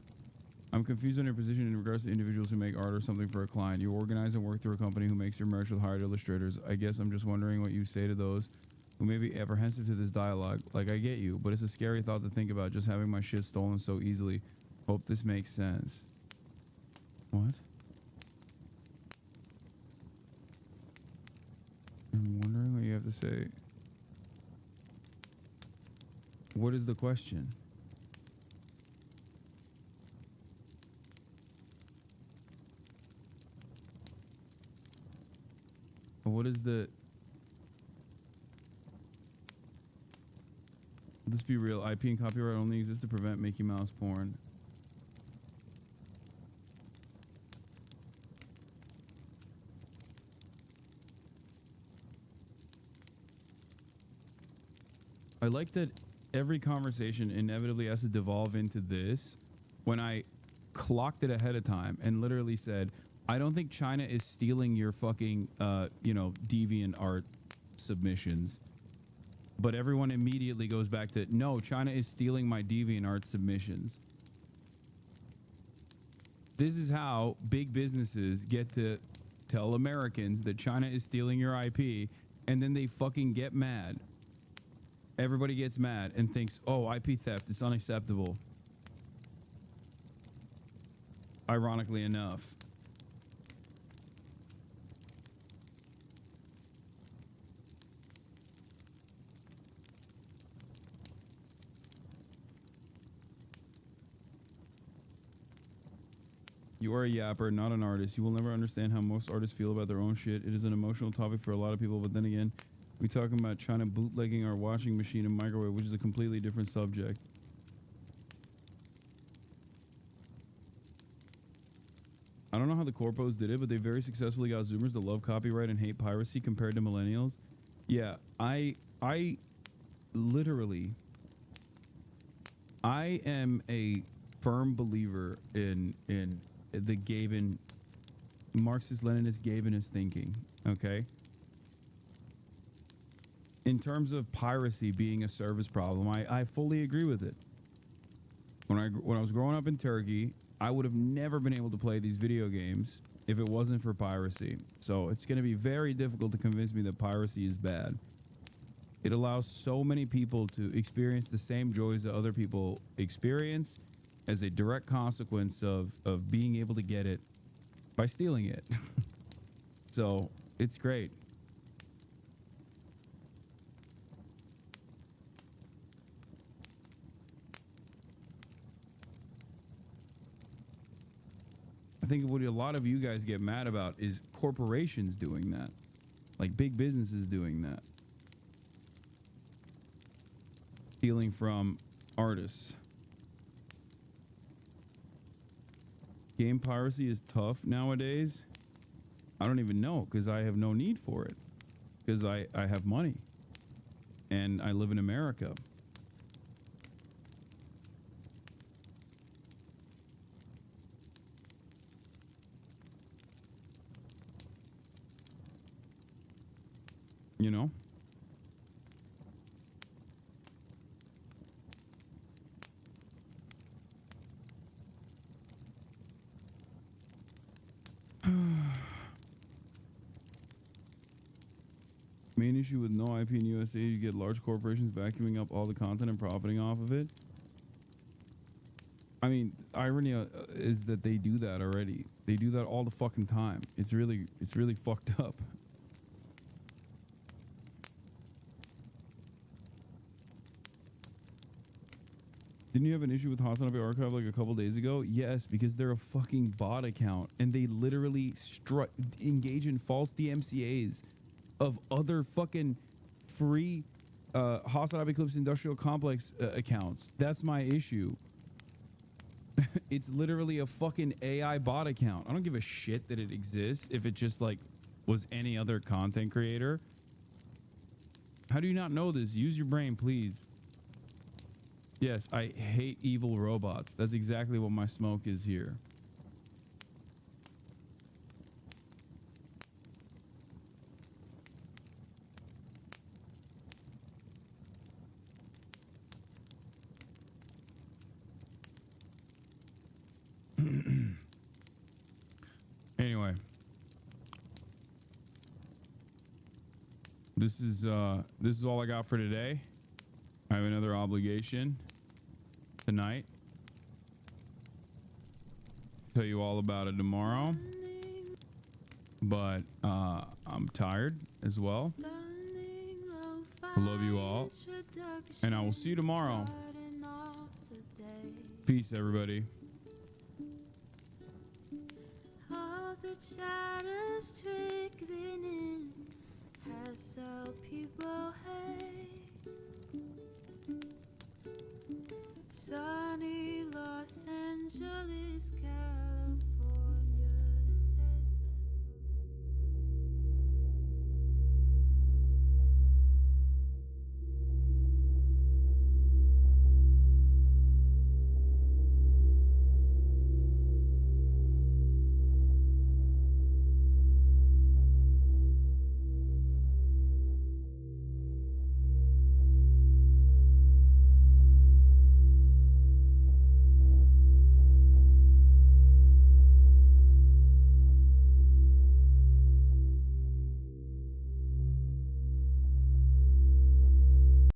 I'm confused on your position in regards to individuals who make art or something for a client. You organize and work through a company who makes your merch with hired illustrators. I guess I'm just wondering what you say to those who may be apprehensive to this dialogue. Like, I get you, but it's a scary thought to think about, just having my shit stolen so easily. Hope this makes sense. What? I'm wondering what you have to say. What is the question? What is the... Let's be real. IP and copyright only exist to prevent Mickey Mouse porn. I like that every conversation inevitably has to devolve into this. When I clocked it ahead of time and literally said, I don't think China is stealing your fucking, you know, deviant art submissions. But everyone immediately goes back to, no, China is stealing my DeviantArt submissions. This is how big businesses get to tell Americans that China is stealing your IP, and then they fucking get mad. Everybody gets mad and thinks, oh, IP theft is unacceptable. Ironically enough. You are a yapper, not an artist. You will never understand how most artists feel about their own shit. It is an emotional topic for a lot of people, but then again, we're talking about China bootlegging our washing machine and microwave, which is a completely different subject. I don't know how the corpos did it, but they very successfully got Zoomers to love copyright and hate piracy compared to millennials. Yeah, I literally, I am a firm believer in the Gabin, Marxist-Leninist Gabinist thinking, okay? In terms of piracy being a service problem, I fully agree with it. When I was growing up in Turkey, I would have never been able to play these video games if it wasn't for piracy. So it's going to be very difficult to convince me that piracy is bad. It allows so many people to experience the same joys that other people experience as a direct consequence of being able to get it by stealing it. So it's great. I think what a lot of you guys get mad about is corporations doing that, like big businesses doing that, stealing from artists. Game piracy is tough nowadays. I don't even know, because I have no need for it, because I have money and I live in America. You know? Main issue with no IP in USA, you get large corporations vacuuming up all the content and profiting off of it. I mean, irony is that they do that already. They do that all the fucking time. It's really fucked up. Didn't you have an issue with Hasanabi Archive like a couple days ago? Yes, because they're a fucking bot account and they literally engage in false DMCAs of other fucking free Hasanabi Clips Industrial Complex accounts. That's my issue. It's literally a fucking AI bot account. I don't give a shit that it exists if it just like was any other content creator. How do you not know this? Use your brain, please. Yes, I hate evil robots. That's exactly what my smoke is here. Anyway, this is all I got for today. I have another obligation tonight. Tell you all about it tomorrow. But I'm tired as well. I love you all. And I will see you tomorrow. Peace, everybody. All the shadows trickling in has how people hate. Sunny Los Angeles, California.